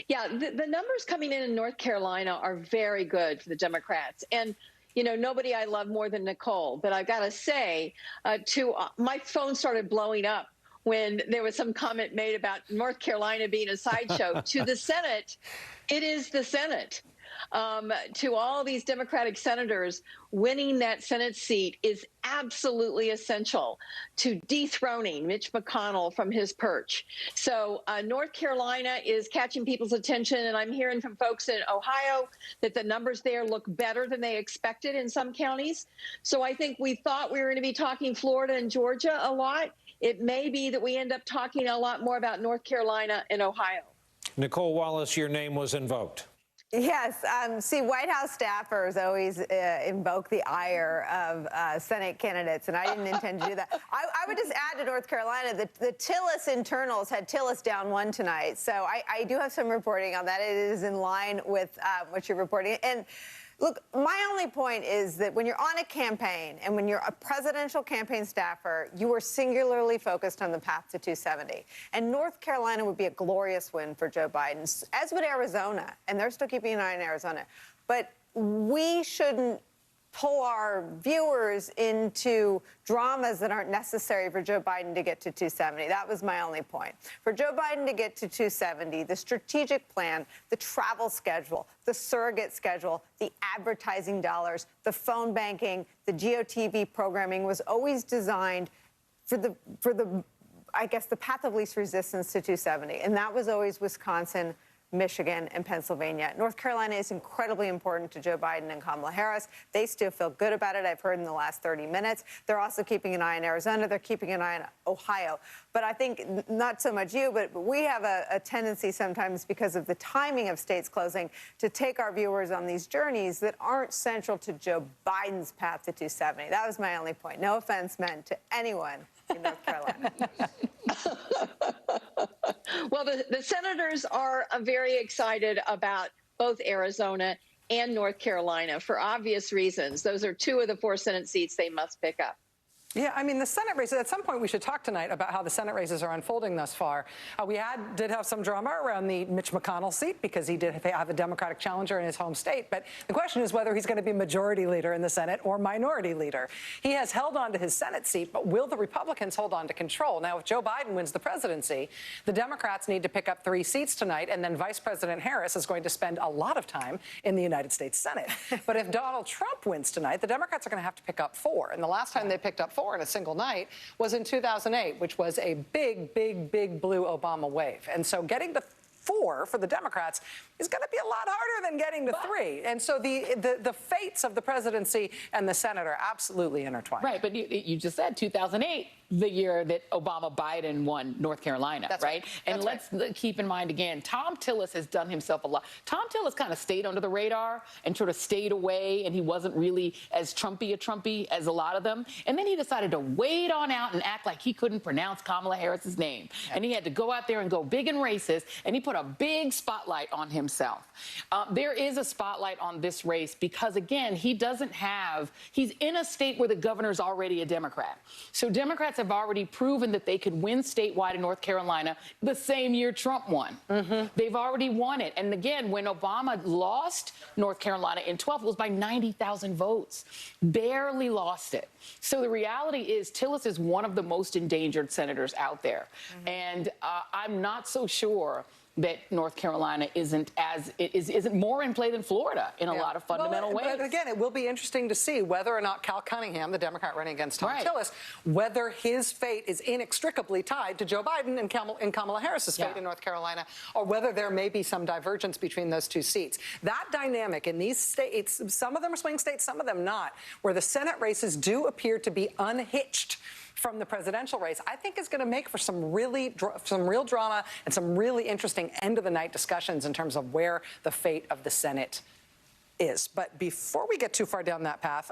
Yeah, the numbers coming in North Carolina are very good for the Democrats. And, nobody I love more than Nicole. But I've got to say, my phone started blowing up when there was some comment made about North Carolina being a sideshow. To the Senate, it is the Senate. To all these Democratic senators, winning that Senate seat is absolutely essential to dethroning Mitch McConnell from his perch. So North Carolina is catching people's attention, and I'm hearing from folks in Ohio that the numbers there look better than they expected in some counties. So I think we thought we were going to be talking Florida and Georgia a lot. It may be that we end up talking a lot more about North Carolina and Ohio. Nicole Wallace, your name was invoked. Yes. See, White House staffers always invoke the ire of Senate candidates, and I didn't intend to do that. I would just add to North Carolina that the Tillis internals had Tillis down 1 tonight. So I do have some reporting on that. It is in line with what you're reporting. And look, my only point is that when you're on a campaign and when you're a presidential campaign staffer, you are singularly focused on the path to 270. And North Carolina would be a glorious win for Joe Biden, as would Arizona. And they're still keeping an eye on Arizona. But we shouldn't pull our viewers into dramas that aren't necessary for Joe Biden to get to 270. That was my only point. For Joe Biden to get to 270, the strategic plan, the travel schedule, the surrogate schedule, the advertising dollars, the phone banking, the GOTV programming was always designed for the I guess, the path of least resistance to 270. And that was always Wisconsin, Michigan, and Pennsylvania. North Carolina is incredibly important to Joe Biden and Kamala Harris. They still feel good about it, I've heard in the last 30 minutes. They're also keeping an eye on Arizona. They're keeping an eye on Ohio. But I think not so much you, but we have a tendency sometimes, because of the timing of states closing, to take our viewers on these journeys that aren't central to Joe Biden's path to 270. That was my only point. No offense meant to anyone in North Carolina. Well, the senators are very excited about both Arizona and North Carolina for obvious reasons. Those are two of the 4 Senate seats they must pick up. Yeah, I mean, the Senate races, at some point we should talk tonight about how the Senate races are unfolding thus far. We did have some drama around the Mitch McConnell seat because he did have a Democratic challenger in his home state. But the question is whether he's going to be majority leader in the Senate or minority leader. He has held on to his Senate seat, but will the Republicans hold on to control? Now, if Joe Biden wins the presidency, the Democrats need to pick up 3 seats tonight, and then Vice President Harris is going to spend a lot of time in the United States Senate. But if Donald Trump wins tonight, the Democrats are going to have to pick up 4. And the last time they picked up 4 in a single night was in 2008, which was a big blue Obama wave. And so getting to 4 for the Democrats is going to be a lot harder than getting to 3. And so the fates of the presidency and the Senate are absolutely intertwined. Right, but you just said 2008, the year that Obama-Biden won North Carolina, right? And let's keep in mind again, Tom Tillis has done himself a lot. Tom Tillis kind of stayed under the radar and sort of stayed away, and he wasn't really as Trumpy as a lot of them. And then he decided to wade on out and act like he couldn't pronounce Kamala Harris's name. And he had to go out there and go big and racist, and he put a big spotlight on himself. There is a spotlight on this race because, again, he's in a state where the governor's already a Democrat. So Democrats have already proven that they could win statewide in North Carolina the same year Trump won. They've already won it. And again, when Obama lost North Carolina in 2012, it was by 90,000 votes. Barely lost it. So the reality is Tillis is one of the most endangered senators out there. And I'm not so sure that North Carolina isn't more in play than Florida in a lot of fundamental ways. But again, it will be interesting to see whether or not Cal Cunningham, the Democrat running against Tom Tillis, whether his fate is inextricably tied to Joe Biden and Kamala Harris's fate in North Carolina, or whether there may be some divergence between those 2 seats. That dynamic in these states, some of them are swing states, some of them not, where the Senate races do appear to be unhitched from the presidential race, I think is going to make for some real drama and some really interesting end-of-the-night discussions in terms of where the fate of the Senate is. But before we get too far down that path,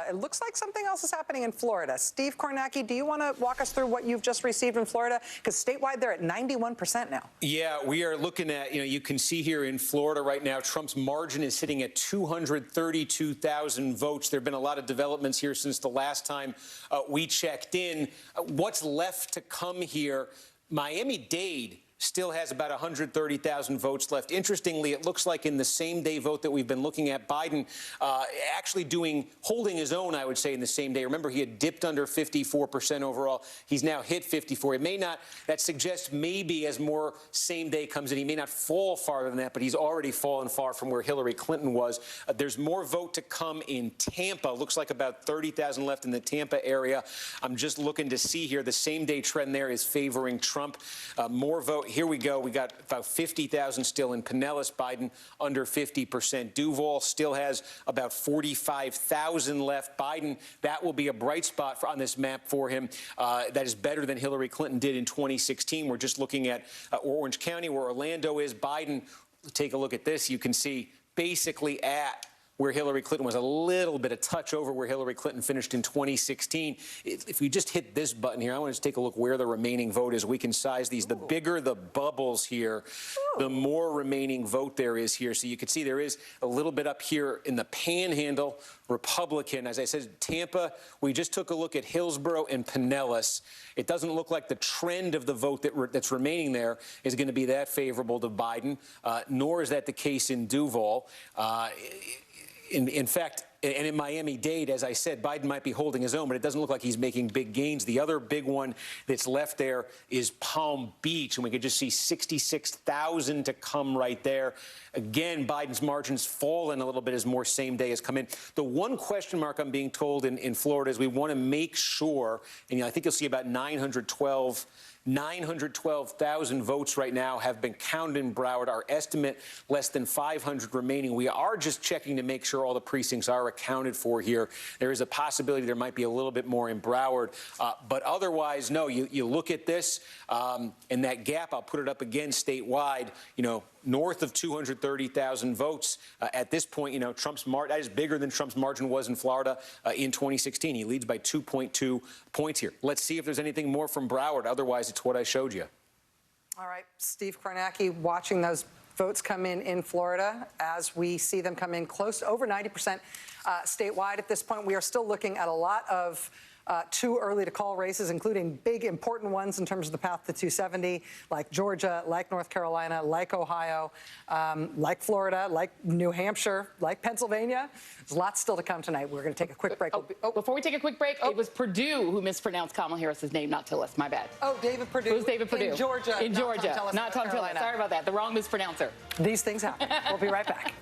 it looks like something else is happening in Florida. Steve Kornacki, do you want to walk us through what you've just received in Florida? Because statewide, they're at 91% now. Yeah, we are looking at, you can see here in Florida right now, Trump's margin is sitting at 232,000 votes. There have been a lot of developments here since the last time we checked in. What's left to come here? Miami-Dade still has about 130,000 votes left. Interestingly, it looks like in the same day vote that we've been looking at, Biden actually holding his own, I would say, in the same day. Remember, he had dipped under 54% overall. He's now hit 54. It may not, that suggests maybe as more same day comes in, he may not fall farther than that, but he's already fallen far from where Hillary Clinton was. There's more vote to come in Tampa. Looks like about 30,000 left in the Tampa area. I'm just looking to see here. The same day trend there is favoring Trump. More vote. Here we go. We got about 50,000 still in Pinellas. Biden under 50%. Duval still has about 45,000 left. Biden, that will be a bright spot on this map for him. That is better than Hillary Clinton did in 2016. We're just looking at Orange County, where Orlando is. Biden, take a look at this. You can see basically at where Hillary Clinton was, a little bit, a touch over where Hillary Clinton finished in 2016. If we just hit this button here, I want to take a look where the remaining vote is. We can size these. The bigger the bubbles here, the more remaining vote there is here. So you can see there is a little bit up here in the Panhandle, Republican. As I said, Tampa, we just took a look at Hillsborough and Pinellas. It doesn't look like the trend of the vote that's remaining there is going to be that favorable to Biden, nor is that the case in Duval. In fact, and in Miami-Dade, as I said, Biden might be holding his own, but it doesn't look like he's making big gains. The other big one that's left there is Palm Beach, and we could just see 66,000 to come right there. Again, Biden's margin's fallen a little bit as more same day has come in. The one question mark I'm being told in Florida is we want to make sure, and I think you'll see about 912 912,000 votes right now have been counted in Broward. Our estimate, less than 500 remaining. We are just checking to make sure all the precincts are accounted for here. There is a possibility there might be a little bit more in Broward. But otherwise, no, you look at this and that gap, I'll put it up again statewide, north of 230,000 votes. At this point, Trump's margin, that is bigger than Trump's margin was in Florida in 2016. He leads by 2.2 points here. Let's see if there's anything more from Broward. Otherwise, it's what I showed you. All right, Steve Kornacki, watching those votes come in Florida as we see them come in close, over 90% statewide at this point. We are still looking at a lot of too early to call races, including big, important ones in terms of the path to 270, like Georgia, like North Carolina, like Ohio, like Florida, like New Hampshire, like Pennsylvania. There's lots still to come tonight. We're going to take a quick break. Before we take a quick break, it was Perdue who mispronounced Kamala Harris's name, not Tillis. My bad. Oh, David Perdue. It was David Perdue. In Georgia. In Georgia. Not Tom Tillis. Sorry about that. The wrong mispronouncer. These things happen. We'll be right back.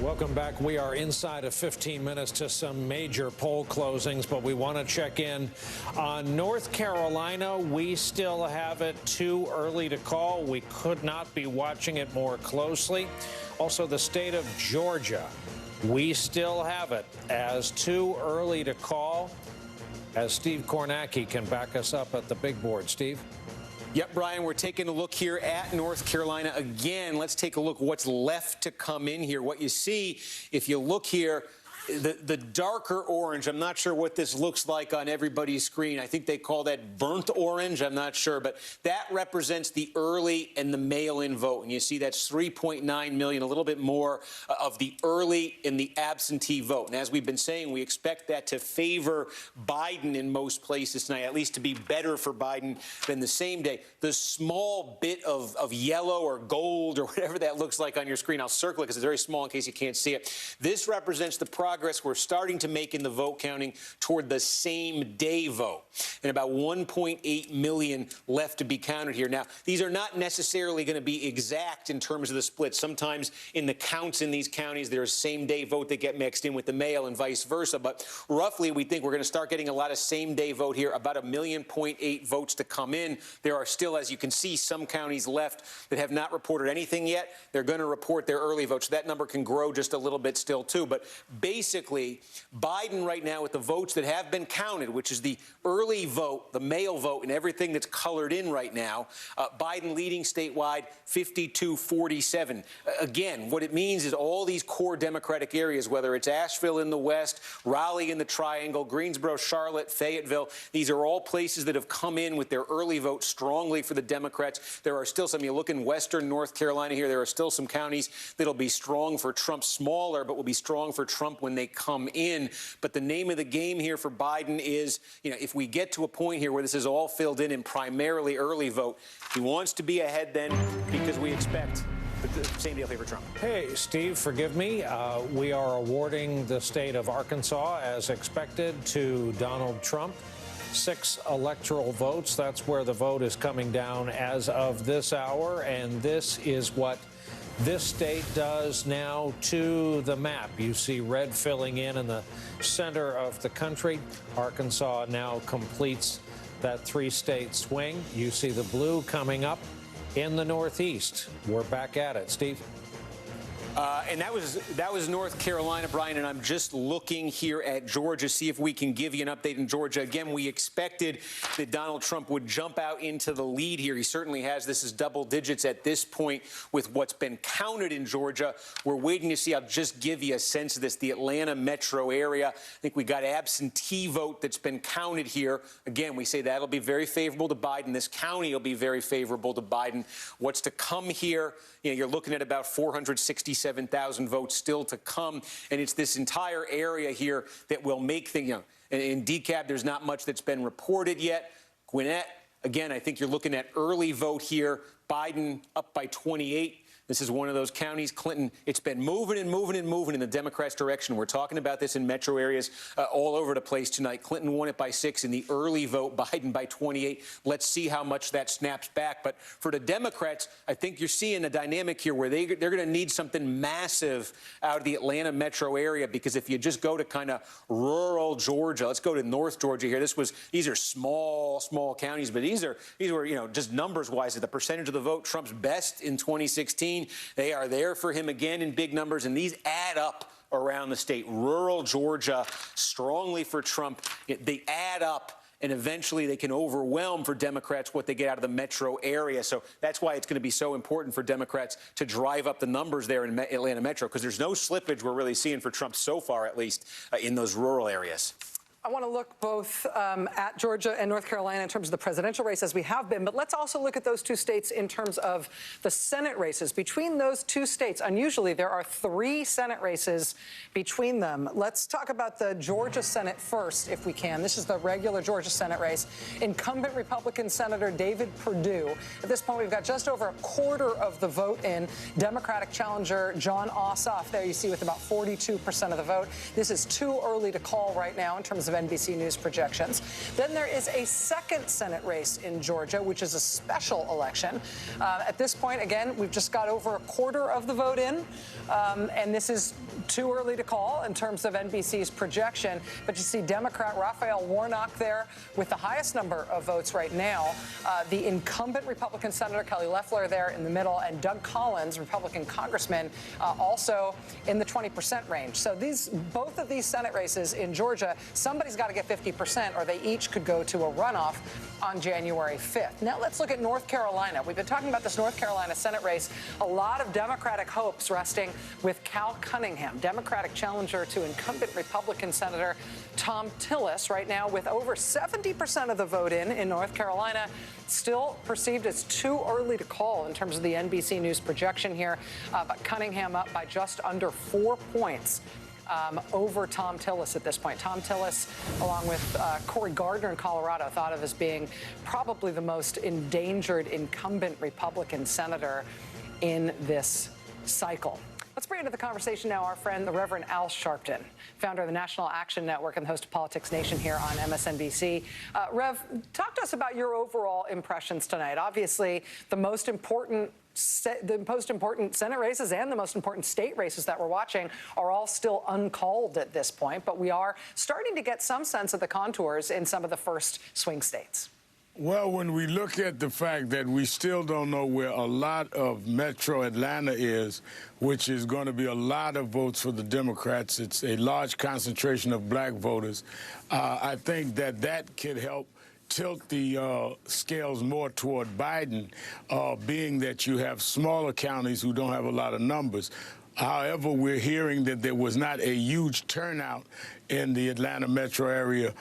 Welcome back. We are inside of 15 minutes to some major poll closings, but we want to check in on North Carolina. We still have it too early to call. We could not be watching it more closely. Also, the state of Georgia, we still have it as too early to call, as Steve Kornacki can back us up at the big board. Steve? Yep, Brian, we're taking a look here at North Carolina again. Let's take a look what's left to come in here. What you see, if you look here, the darker orange, I'm not sure what this looks like on everybody's screen. I think they call that burnt orange. I'm not sure. But that represents the early and the mail-in vote. And you see that's 3.9 million, a little bit more of the early and the absentee vote. And as we've been saying, we expect that to favor Biden in most places tonight, at least to be better for Biden than the same day. The small bit of yellow or gold or whatever that looks like on your screen, I'll circle it because it's very small in case you can't see it. This represents the progress we're starting to make in the vote counting toward the same day vote. And about 1.8 million left to be counted here. Now, these are not necessarily going to be exact in terms of the split. Sometimes in the counts in these counties, there's same day vote that get mixed in with the mail and vice versa. But roughly, we think we're going to start getting a lot of same day vote here, about 1.8 million votes to come in. There are still, as you can see, some counties left that have not reported anything yet. They're going to report their early votes. So that number can grow just a little bit still, too. But basically, Biden right now with the votes that have been counted, which is the early vote, the mail vote, and everything that's colored in right now, Biden leading statewide 52-47. Again, what it means is all these core Democratic areas, whether it's Asheville in the west, Raleigh in the Triangle, Greensboro, Charlotte, Fayetteville, these are all places that have come in with their early vote strongly for the Democrats. There are still some, you look in western North Carolina here, there are still some counties that'll be strong for Trump, smaller, but will be strong for Trump when they come in. But the name of the game here for Biden is, if we get to a point here where this is all filled in primarily early vote, he wants to be ahead then because we expect the same deal favor Trump. Hey, Steve, forgive me. We are awarding the state of Arkansas, as expected, to Donald Trump. 6 electoral votes. That's where the vote is coming down as of this hour. And this is what this state does now to the map. You see red filling in the center of the country. Arkansas now completes that 3-state swing. You see the blue coming up in the Northeast. We're back at it. Steve? And that was North Carolina, Brian, and I'm just looking here at Georgia, see if we can give you an update in Georgia. Again, we expected that Donald Trump would jump out into the lead here. He certainly has. This is double digits at this point with what's been counted in Georgia. We're waiting to see. I'll just give you a sense of this. The Atlanta metro area, I think we got absentee vote that's been counted here. Again, we say that'll be very favorable to Biden. This county will be very favorable to Biden. What's to come here, you're looking at about 467,000 votes still to come. And it's this entire area here that will make things, in DeKalb, there's not much that's been reported yet. Gwinnett, again, I think you're looking at early vote here. Biden up by 28. This is one of those counties, Clinton, it's been moving and moving and moving in the Democrats' direction. We're talking about this in metro areas all over the place tonight. Clinton won it by 6 in the early vote, Biden by 28. Let's see how much that snaps back. But for the Democrats, I think you're seeing a dynamic here where they're going to need something massive out of the Atlanta metro area, because if you just go to kind of rural Georgia, let's go to North Georgia here. These are small counties, but these were, you know, just numbers-wise, at the percentage of the vote, Trump's best in 2016. They are there for him again in big numbers, and these add up around the state. Rural Georgia, strongly for Trump. They add up, and eventually they can overwhelm for Democrats what they get out of the metro area. So that's why it's going to be so important for Democrats to drive up the numbers there in Atlanta metro, because there's no slippage we're really seeing for Trump so far, at least, in those rural areas. I want to look both at Georgia and North Carolina in terms of the presidential race, as we have been, but let's also look at those two states in terms of the Senate races. Between those two states, unusually, there are 3 Senate races between them. Let's talk about the Georgia Senate first, if we can. This is the regular Georgia Senate race. Incumbent Republican Senator David Perdue. At this point, we've got just over a quarter of the vote in. Democratic challenger Jon Ossoff, there you see, with about 42% of the vote. This is too early to call right now in terms of NBC News projections. Then there is a second Senate race in Georgia, which is a special election. At this point, again, we've just got over a quarter of the vote in, and this is too early to call in terms of NBC's projection. But you see Democrat Raphael Warnock there with the highest number of votes right now. The incumbent Republican Senator Kelly Loeffler there in the middle, and Doug Collins, Republican congressman, also in the 20% range. So both of these Senate races in Georgia, somebody's got to get 50%, or they each could go to a runoff on January 5th. Now let's look at North Carolina. We've been talking about this North Carolina Senate race. A lot of Democratic hopes resting with Cal Cunningham, Democratic challenger to incumbent Republican Senator Tom Tillis, right now with over 70% of the vote in North Carolina. Still perceived as too early to call in terms of the NBC News projection here, but Cunningham up by just under 4 points. Over Tom Tillis at this point. Tom Tillis, along with Cory Gardner in Colorado, thought of as being probably the most endangered incumbent Republican senator in this cycle. Let's bring into the conversation now our friend, the Reverend Al Sharpton, founder of the National Action Network and the host of Politics Nation here on MSNBC. Rev, talk to us about your overall impressions tonight. Obviously, the most important Senate races and the most important state races that we're watching are all still uncalled at this point, but we are starting to get some sense of the contours in some of the first swing states. Well, when we look at the fact that we still don't know where a lot of Metro Atlanta is, which is going to be a lot of votes for the Democrats, it's a large concentration of black voters, I think that could help tilt the scales more toward Biden, being that you have smaller counties who don't have a lot of numbers. However, we're hearing that there was not a huge turnout in the Atlanta metro area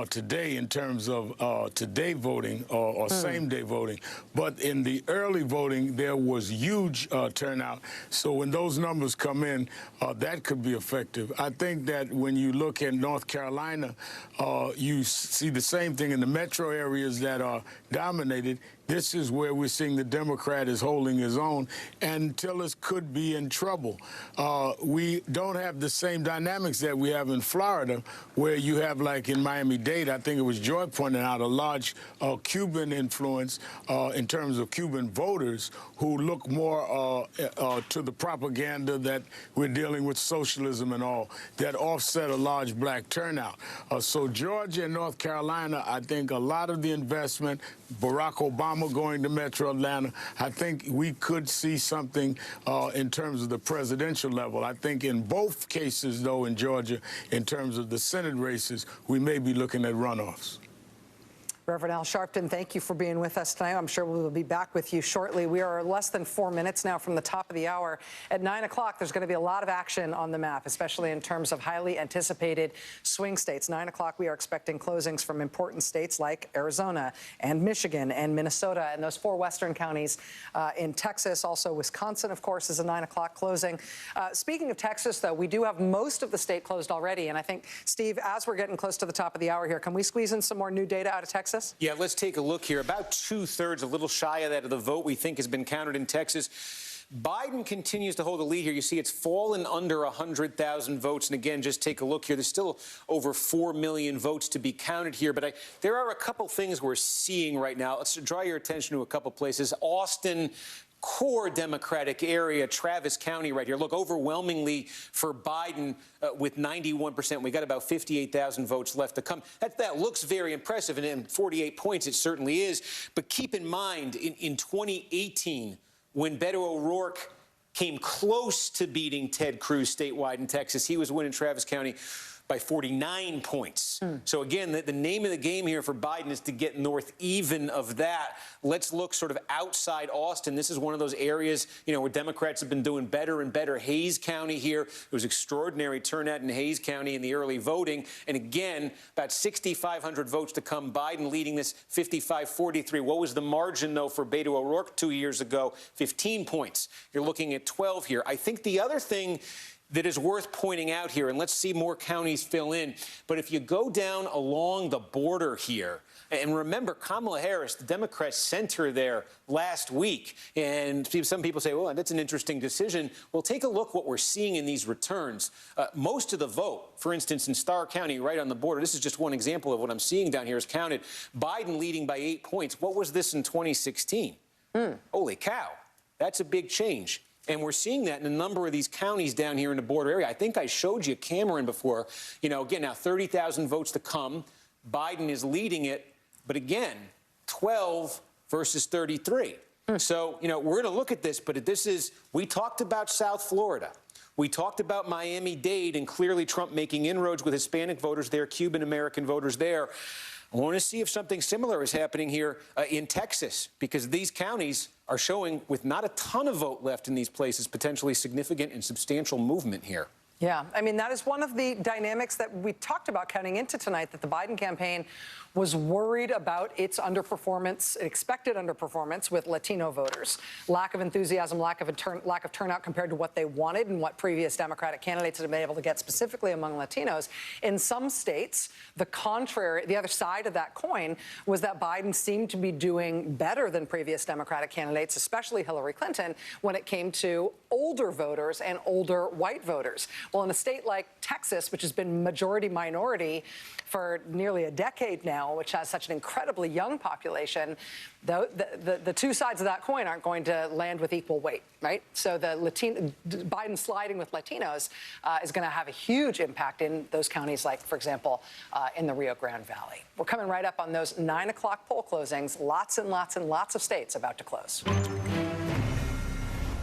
today in terms of today voting or same-day voting. But in the early voting, there was huge turnout. So when those numbers come in, that could be effective. I think that when you look at North Carolina, you see the same thing in the metro areas that are dominated. This is where we're seeing the Democrat is holding his own, and Tillis could be in trouble. We don't have the same dynamics that we have in Florida, where you have, like in Miami-Dade, I think it was Joy pointed out, a large Cuban influence in terms of Cuban voters who look more to the propaganda that we're dealing with socialism and all, that offset a large black turnout. So Georgia and North Carolina, I think a lot of the investment, Barack Obama going to Metro Atlanta, I think we could see something in terms of the presidential level. I think in both cases, though, in Georgia, in terms of the Senate races, we may be looking at runoffs. Reverend Al Sharpton, thank you for being with us tonight. I'm sure we will be back with you shortly. We are less than 4 minutes now from the top of the hour. At 9 o'clock, there's going to be a lot of action on the map, especially in terms of highly anticipated swing states. 9 o'clock, we are expecting closings from important states like Arizona and Michigan and Minnesota and those 4 western counties in Texas. Also, Wisconsin, of course, is a 9 o'clock closing. Speaking of Texas, though, we do have most of the state closed already. And I think, Steve, as we're getting close to the top of the hour here, can we squeeze in some more new data out of Texas? Yeah, let's take a look here. About 2/3, a little shy of that, of the vote we think has been counted in Texas. Biden continues to hold the lead here. You see it's fallen under 100,000 votes. And again, just take a look here. There's still over 4 million votes to be counted here. But there are a couple things we're seeing right now. Let's draw your attention to a couple places. Austin, core Democratic area, Travis County right here. Look, overwhelmingly for Biden with 91%. We got about 58,000 votes left to come. That looks very impressive, and in 48 points it certainly is. But keep in mind, in 2018, when Beto O'Rourke came close to beating Ted Cruz statewide in Texas, he was winning Travis County by 49 points. So again, the name of the game here for Biden is to get north even of that. Let's look sort of outside Austin. This is one of those areas, where Democrats have been doing better and better. Hays County here, there was extraordinary turnout in Hays County in the early voting. And again, about 6,500 votes to come. Biden leading this 55-43. What was the margin, though, for Beto O'Rourke 2 years ago? 15 points. You're looking at 12 here. I think the other thing that is worth pointing out here, and let's see more counties fill in, but if you go down along the border here, and remember, Kamala Harris, the Democrats sent her there last week, and some people say, well, that's an interesting decision. Well, take a look what we're seeing in these returns. Most of the vote, for instance, in Starr County, right on the border, this is just one example of what I'm seeing down here, is counted. Biden leading by 8 points. What was this in 2016? Holy cow, that's a big change. And we're seeing that in a number of these counties down here in the border area. I think I showed you Cameron before. Again, now 30,000 votes to come. Biden is leading it. But again, 12 versus 33. So, we're going to look at this. But we talked about South Florida. We talked about Miami-Dade and clearly Trump making inroads with Hispanic voters there, Cuban-American voters there. I want to see if something similar is happening here in Texas, because these counties are showing, with not a ton of vote left in these places, potentially significant and substantial movement here. Yeah, I mean, that is one of the dynamics that we talked about counting into tonight, that the Biden campaign was worried about its underperformance, expected underperformance with Latino voters. Lack of enthusiasm, lack of turnout compared to what they wanted and what previous Democratic candidates had been able to get, specifically among Latinos. In some states, the other side of that coin was that Biden seemed to be doing better than previous Democratic candidates, especially Hillary Clinton, when it came to older voters and older white voters. Well, in a state like Texas, which has been majority-minority for nearly a decade now, which has such an incredibly young population, the two sides of that coin aren't going to land with equal weight, right? So Biden sliding with Latinos is going to have a huge impact in those counties like, for example, in the Rio Grande Valley. We're coming right up on those 9 o'clock poll closings. Lots and lots and lots of states about to close.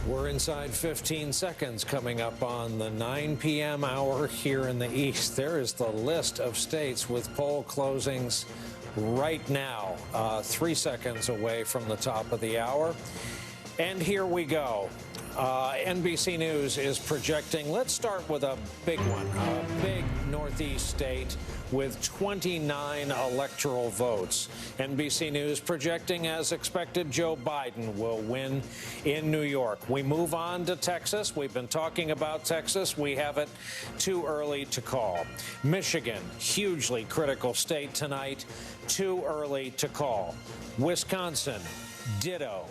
We're inside 15 seconds coming up on the 9 p.m. hour here in the East. There is the list of states with poll closings right now, 3 seconds away from the top of the hour. And here we go. NBC News is projecting, let's start with a big one, a big Northeast state with 29 electoral votes. NBC News projecting, as expected, Joe Biden will win in New York. We move on to Texas. We've been talking about Texas. We have it too early to call. Michigan, hugely critical state tonight, too early to call. Wisconsin, ditto,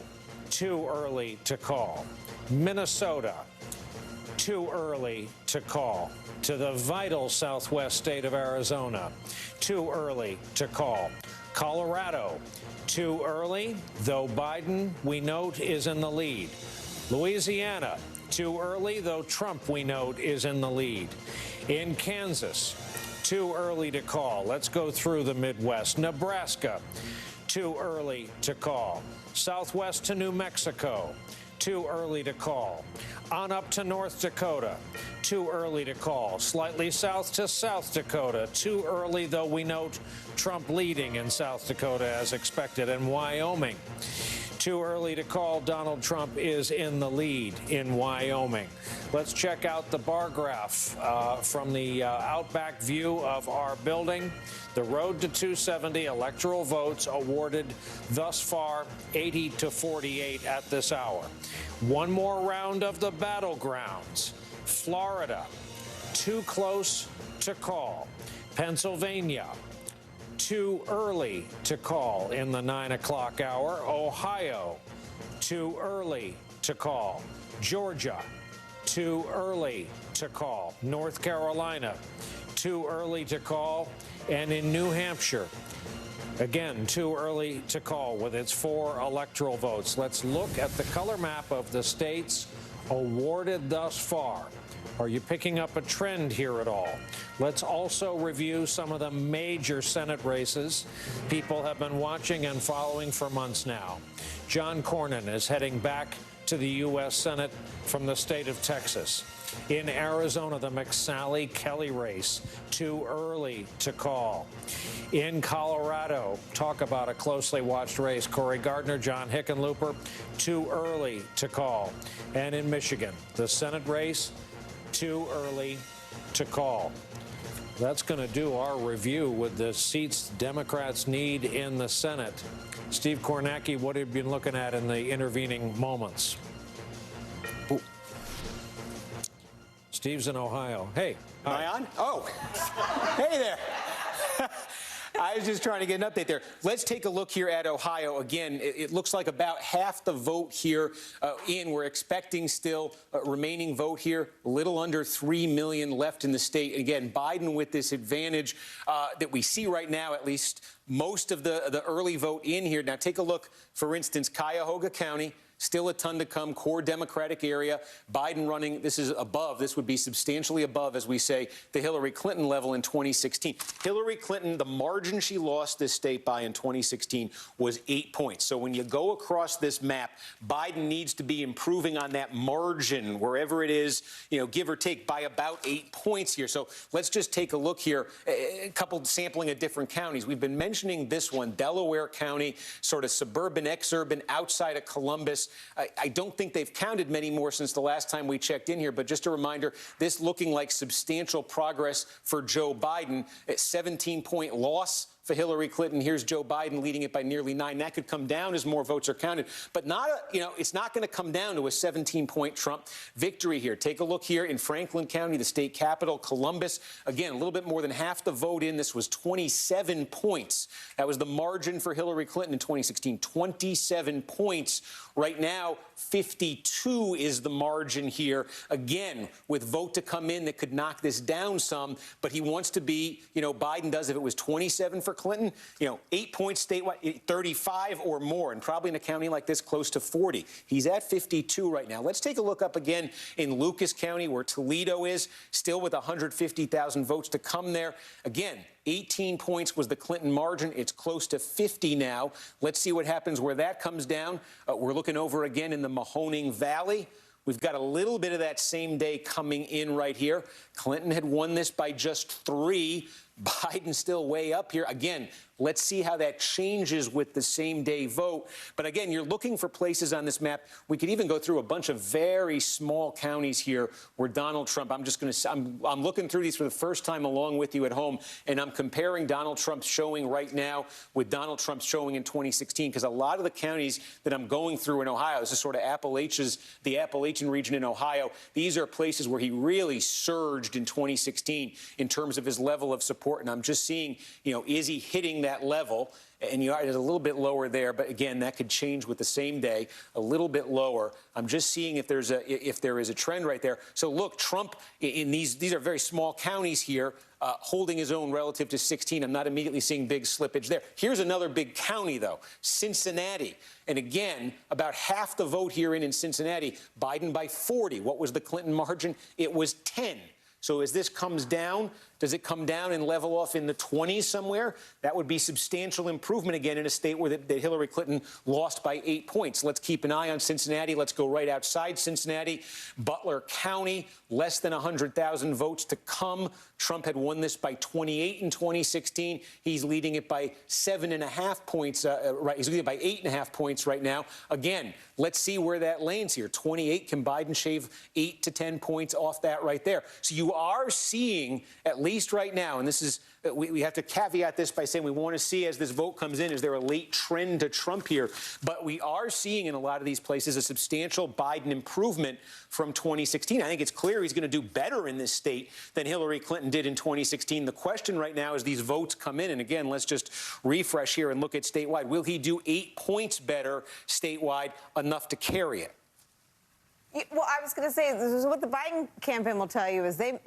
too early to call. Minnesota, too early to call. To the vital southwest state of Arizona, too early to call. Colorado, too early, though Biden, we note, is in the lead. Louisiana, too early, though Trump, we note, is in the lead. In Kansas, too early to call. Let's go through the Midwest. Nebraska, too early to call. Southwest to New Mexico, too early to call. On up to North Dakota, too early to call. Slightly south to South Dakota, too early, though we note Trump leading in South Dakota as expected. And Wyoming, too early to call. Donald Trump is in the lead in Wyoming. Let's check out the bar graph from the outback view of our building. The road to 270 electoral votes awarded thus far, 80 to 48 at this hour. One more round of the battlegrounds. Florida, too close to call. Pennsylvania, too early to call in the 9 o'clock hour. Ohio, too early to call. Georgia, too early to call. North Carolina, too early to call. And in New Hampshire, again, too early to call with its 4 electoral votes. Let's look at the color map of the states awarded thus far. Are you picking up a trend here at all? Let's also review some of the major Senate races people have been watching and following for months now. John Cornyn is heading back to the U.S. Senate from the state of Texas. In Arizona, the McSally-Kelly race, too early to call. In Colorado, talk about a closely watched race. Cory Gardner, John Hickenlooper, too early to call. And in Michigan, the Senate race, too early to call. That's going to do our review with the seats Democrats need in the Senate. Steve Kornacki, what have you been looking at in the intervening moments? Ooh. Steve's in Ohio. Hey. Am I on? Oh. Hey there. I was just trying to get an update there. Let's take a look here at Ohio. Again, it looks like about half the vote here in. We're expecting still a remaining vote here, a little under 3 million left in the state. Again, Biden with this advantage that we see right now, at least most of the early vote in here. Now, take a look, for instance, Cuyahoga County. Still a ton to come, core Democratic area. Biden running, this is above, this would be substantially above, as we say, the Hillary Clinton level in 2016. Hillary Clinton, the margin she lost this state by in 2016 was 8 points. So when you go across this map, Biden needs to be improving on that margin, wherever it is, you know, give or take, by about 8 points here. So let's just take a look here, a couple sampling of different counties. We've been mentioning this one, Delaware County, sort of suburban, exurban, outside of Columbus. I don't think they've counted many more since the last time we checked in here, but just a reminder, this looking like substantial progress for Joe Biden. A 17-point loss for Hillary Clinton. Here's Joe Biden leading it by nearly 9. That could come down as more votes are counted, but not, it's not going to come down to a 17-point Trump victory here. Take a look here in Franklin County, the state capital, Columbus. Again, a little bit more than half the vote in. This was 27 points. That was the margin for Hillary Clinton in 2016. 27 points. Right now, 52 is the margin here. Again, with vote to come in that could knock this down some, but he wants to be, Biden does, if it was 27 for Clinton, 8 points statewide, 35 or more, and probably in a county like this, close to 40. He's at 52 right now. Let's take a look up again in Lucas County, where Toledo is, still with 150,000 votes to come there. Again, 18 points was the Clinton margin. It's close to 50 now. Let's see what happens where that comes down. We're looking over again in the Mahoning Valley. We've got a little bit of that same day coming in right here. Clinton had won this by just 3. Biden still way up here. Again, let's see how that changes with the same day vote. But again, you're looking for places on this map. We could even go through a bunch of very small counties here where Donald Trump, I'm looking through these for the first time along with you at home, and I'm comparing Donald Trump's showing right now with Donald Trump's showing in 2016, because a lot of the counties that I'm going through in Ohio, this is sort of the Appalachian region in Ohio, these are places where he really surged in 2016 in terms of his level of support. And I'm just seeing, is he hitting that level? And it's a little bit lower there, but again, that could change with the same day, a little bit lower. I'm just seeing if there is a trend right there. So look, Trump in these are very small counties here, holding his own relative to 16. I'm not immediately seeing big slippage there. Here's another big county, though, Cincinnati. And again, about half the vote here in Cincinnati, Biden by 40. What was the Clinton margin? It was 10. So as this comes down, does it come down and level off in the 20s somewhere? That would be substantial improvement again in a state where that Hillary Clinton lost by 8 points. Let's keep an eye on Cincinnati. Let's go right outside Cincinnati. Butler County, less than 100,000 votes to come. Trump had won this by 28 in 2016. He's leading it by 7.5 points. He's leading it by 8.5 points right now. Again, let's see where that lands here. 28. Can Biden shave 8 to 10 points off that right there? So you are seeing, at least right now, and this is, we have to caveat this by saying we want to see as this vote comes in, is there a late trend to Trump here? But we are seeing in a lot of these places a substantial Biden improvement from 2016. I think it's clear he's going to do better in this state than Hillary Clinton did in 2016. The question right now is these votes come in, and again, let's just refresh here and look at statewide. Will he do 8 points better statewide, enough to carry it? Well, I was going to say, this is what the Biden campaign will tell you is they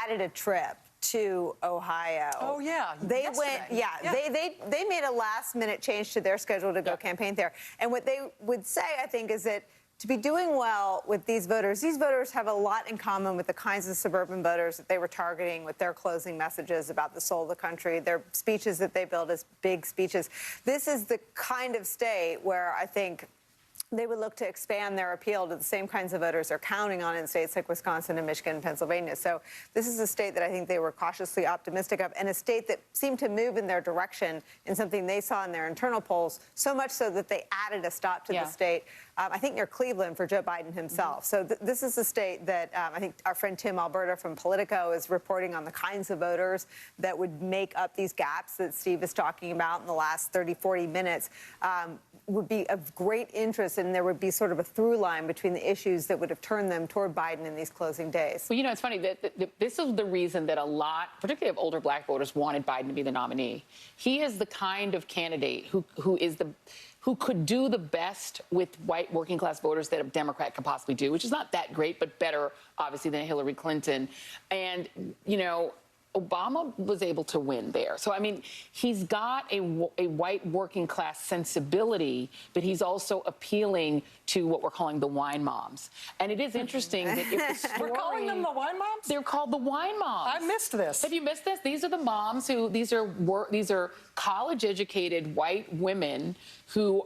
added a trip to Ohio. Oh, yeah. They yesterday. went, they made a last-minute change to their schedule to go campaign there. And what they would say, I think, is that to be doing well with these voters have a lot in common with the kinds of suburban voters that they were targeting with their closing messages about the soul of the country, their speeches that they billed as big speeches. This is the kind of state where I think they would look to expand their appeal to the same kinds of voters they're counting on in states like Wisconsin and Michigan and Pennsylvania. So this is a state that I think they were cautiously optimistic of, and a state that seemed to move in their direction in something they saw in their internal polls, so much so that they added a stop to the state, I think near Cleveland, for Joe Biden himself. So this is a state that I think our friend Tim Alberta from Politico is reporting on the kinds of voters that would make up these gaps that Steve is talking about in the last 30, 40 minutes. Would be of great interest, and there would be sort of a through line between the issues that would have turned them toward Biden in these closing days. Well, you know, it's funny that this is the reason that a lot, particularly of older black voters, wanted Biden to be the nominee. He is the kind of candidate who could do the best with white working class voters that a Democrat could possibly do, which is not that great, but better, obviously, than Hillary Clinton. And, you know, Obama was able to win there. So, I mean, he's got a white working class sensibility, but he's also appealing to what we're calling the wine moms. And it is interesting that if the story... We're calling them the wine moms? They're called the wine moms. I missed this. Have you missed this? These are the moms who, these are college-educated white women who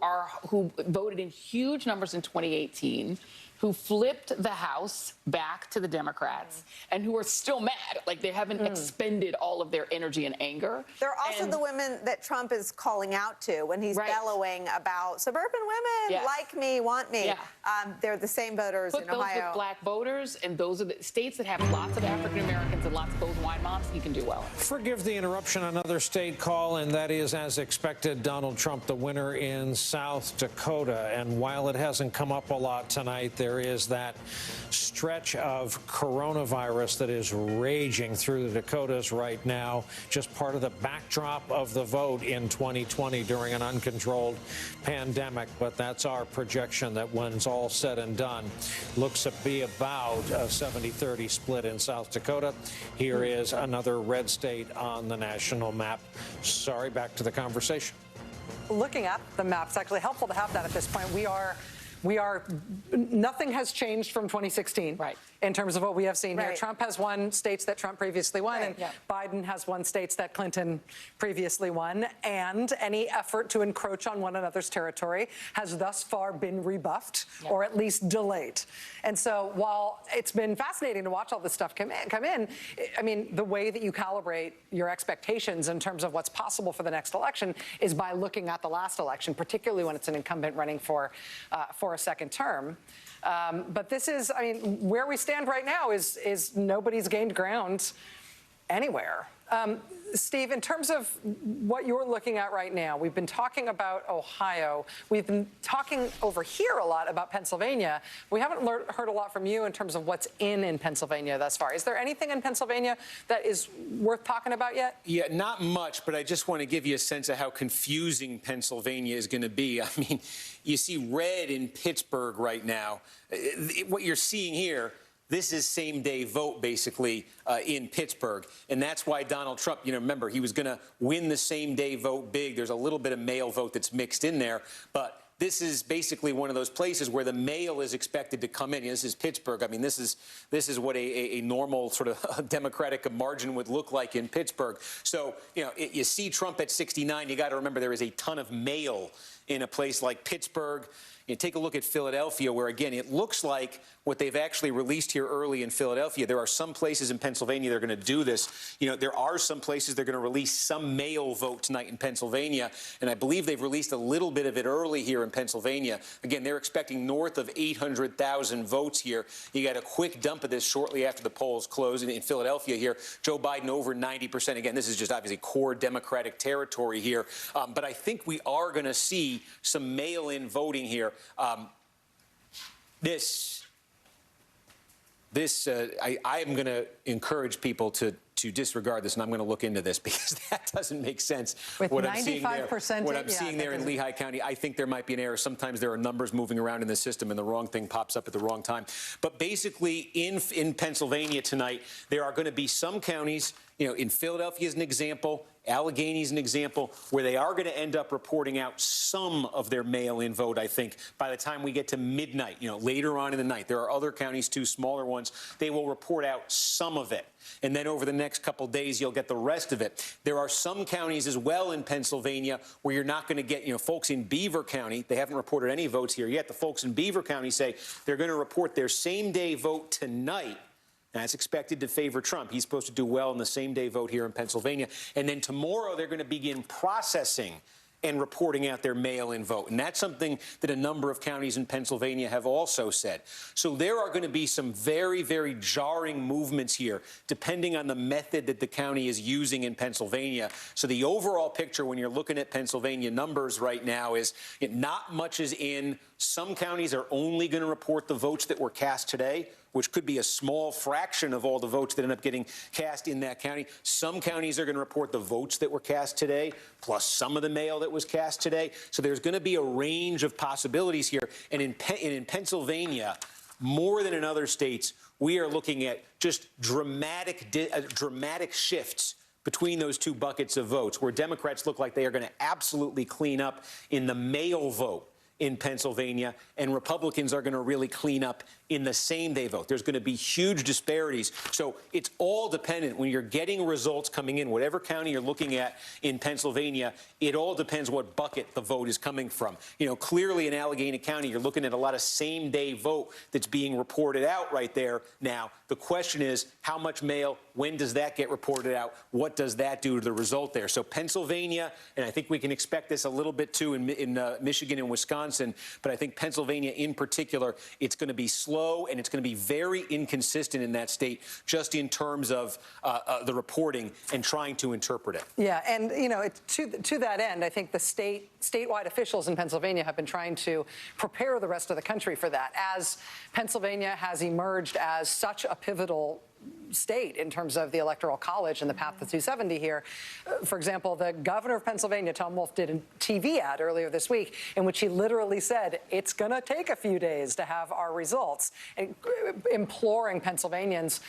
voted in huge numbers in 2018, who flipped the House back to the Democrats, and who are still mad. Like, they haven't expended all of their energy and anger. They're also the women that Trump is calling out to when he's bellowing about suburban women, like me, want me. They're the same voters in Ohio. Put those with black voters, and those are the states that have lots of African Americans and lots of those wine moms, he can do well. Forgive the interruption, another state call, and that is, as expected, Donald Trump, the winner in South Dakota. And while it hasn't come up a lot tonight, there is that stretch of coronavirus that is raging through the Dakotas right now, just part of the backdrop of the vote in 2020 during an uncontrolled pandemic. But that's our projection that when it's all said and done, looks to be about a 70-30 split in South Dakota. Here is another red state on the national map. Sorry, back to the conversation. Looking at the map, it's actually helpful to have that at this point. Nothing has changed from 2016 in terms of what we have seen here. Trump has won states that Trump previously won, and Biden has won states that Clinton previously won. And any effort to encroach on one another's territory has thus far been rebuffed or at least delayed. And so while it's been fascinating to watch all this stuff come in, I mean, the way that you calibrate your expectations in terms of what's possible for the next election is by looking at the last election, particularly when it's an incumbent running for a second term. But this is, I mean, where we stand right now is nobody's gained ground anywhere. Steve, in terms of what you're looking at right now, we've been talking about Ohio. We've been talking over here a lot about Pennsylvania. We haven't heard a lot from you in terms of what's in Pennsylvania thus far. Is there anything in Pennsylvania that is worth talking about yet? Yeah, not much, but I just want to give you a sense of how confusing Pennsylvania is going to be. I mean, you see red in Pittsburgh right now. What you're seeing here, this is same-day vote, basically, in Pittsburgh. And that's why Donald Trump, you know, remember, he was going to win the same-day vote big. There's a little bit of mail vote that's mixed in there. But this is basically one of those places where the mail is expected to come in. You know, this is Pittsburgh. I mean, this is what a normal sort of Democratic margin would look like in Pittsburgh. So, you know, you see Trump at 69. You got to remember there is a ton of mail in a place like Pittsburgh. You take a look at Philadelphia, where, again, it looks like what they've actually released here early in Philadelphia. There are some places in Pennsylvania that are going to do this. You know, there are some places they're going to release some mail vote tonight in Pennsylvania, and I believe they've released a little bit of it early here in Pennsylvania. Again, they're expecting north of 800,000 votes here. You got a quick dump of this shortly after the polls close in Philadelphia here. Joe Biden over 90%. Again, this is just obviously core Democratic territory here. But I think we are going to see some mail-in voting here. I am going to encourage people to to disregard this, and I'm going to look into this because that doesn't make sense. With what 95%, what I'm seeing there in Lehigh County, I think there might be an error. Sometimes there are numbers moving around in the system, and the wrong thing pops up at the wrong time. But basically, in Pennsylvania tonight, there are going to be some counties, in Philadelphia as an example, Allegheny is an example, where they are going to end up reporting out some of their mail-in vote, I think, by the time we get to midnight, later on in the night. There are other counties, too, smaller ones. They will report out some of it. And then over the next couple days, you'll get the rest of it. There are some counties as well in Pennsylvania where you're not going to get, folks in Beaver County, they haven't reported any votes here yet. The folks in Beaver County say they're going to report their same-day vote tonight. That's expected to favor Trump. He's supposed to do well in the same-day vote here in Pennsylvania. And then tomorrow, they're going to begin processing and reporting out their mail-in vote. And that's something that a number of counties in Pennsylvania have also said. So there are going to be some very, very jarring movements here, depending on the method that the county is using in Pennsylvania. So the overall picture, when you're looking at Pennsylvania numbers right now, is not much is in. Some counties are only going to report the votes that were cast today, which could be a small fraction of all the votes that end up getting cast in that county. Some counties are going to report the votes that were cast today, plus some of the mail that was cast today. So there's going to be a range of possibilities here. And in Pennsylvania, more than in other states, we are looking at just dramatic shifts between those two buckets of votes, where Democrats look like they are going to absolutely clean up in the mail vote in Pennsylvania, and Republicans are going to really clean up in the same-day vote. There's going to be huge disparities. So it's all dependent. When you're getting results coming in, whatever county you're looking at in Pennsylvania, it all depends what bucket the vote is coming from. Clearly in Allegheny County, you're looking at a lot of same-day vote that's being reported out right there now. The question is, how much mail? When does that get reported out? What does that do to the result there? So Pennsylvania, and I think we can expect this a little bit too in Michigan and Wisconsin, but I think Pennsylvania in particular, it's going to be slow and it's going to be very inconsistent in that state, just in terms of the reporting and trying to interpret it. Yeah, and to that end, I think the statewide officials in Pennsylvania have been trying to prepare the rest of the country for that, as Pennsylvania has emerged as such a pivotal state in terms of the Electoral College and the path to 270 here. For example, the governor of Pennsylvania, Tom Wolf, did a TV ad earlier this week in which he literally said, it's going to take a few days to have our results, and imploring Pennsylvanians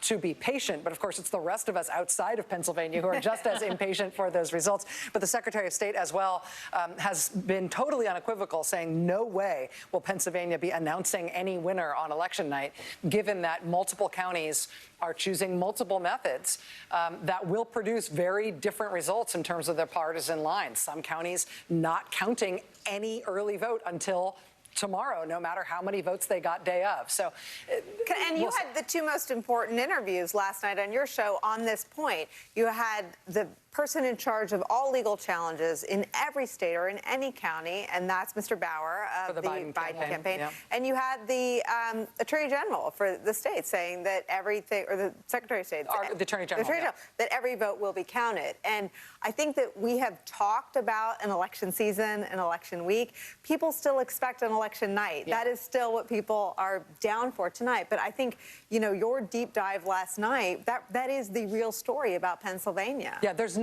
to be patient. But of course, it's the rest of us outside of Pennsylvania who are just as impatient for those results. But the Secretary of State as well has been totally unequivocal, saying no way will Pennsylvania be announcing any winner on election night, given that multiple counties are choosing multiple methods that will produce very different results in terms of their partisan lines. Some counties not counting any early vote until tomorrow, no matter how many votes they got day of. So, and you had the two most important interviews last night on your show on this point. You had the person in charge of all legal challenges in every state or in any county, and that's Mr. Bauer of the Biden campaign. Yep. And you had the Attorney General for the state saying that everything, or the Secretary of State, the Attorney General, that every vote will be counted. And I think that we have talked about an election season, an election week. People still expect an election night. Yeah. That is still what people are down for tonight. But I think, your deep dive last night, that is the real story about Pennsylvania. Yeah, there's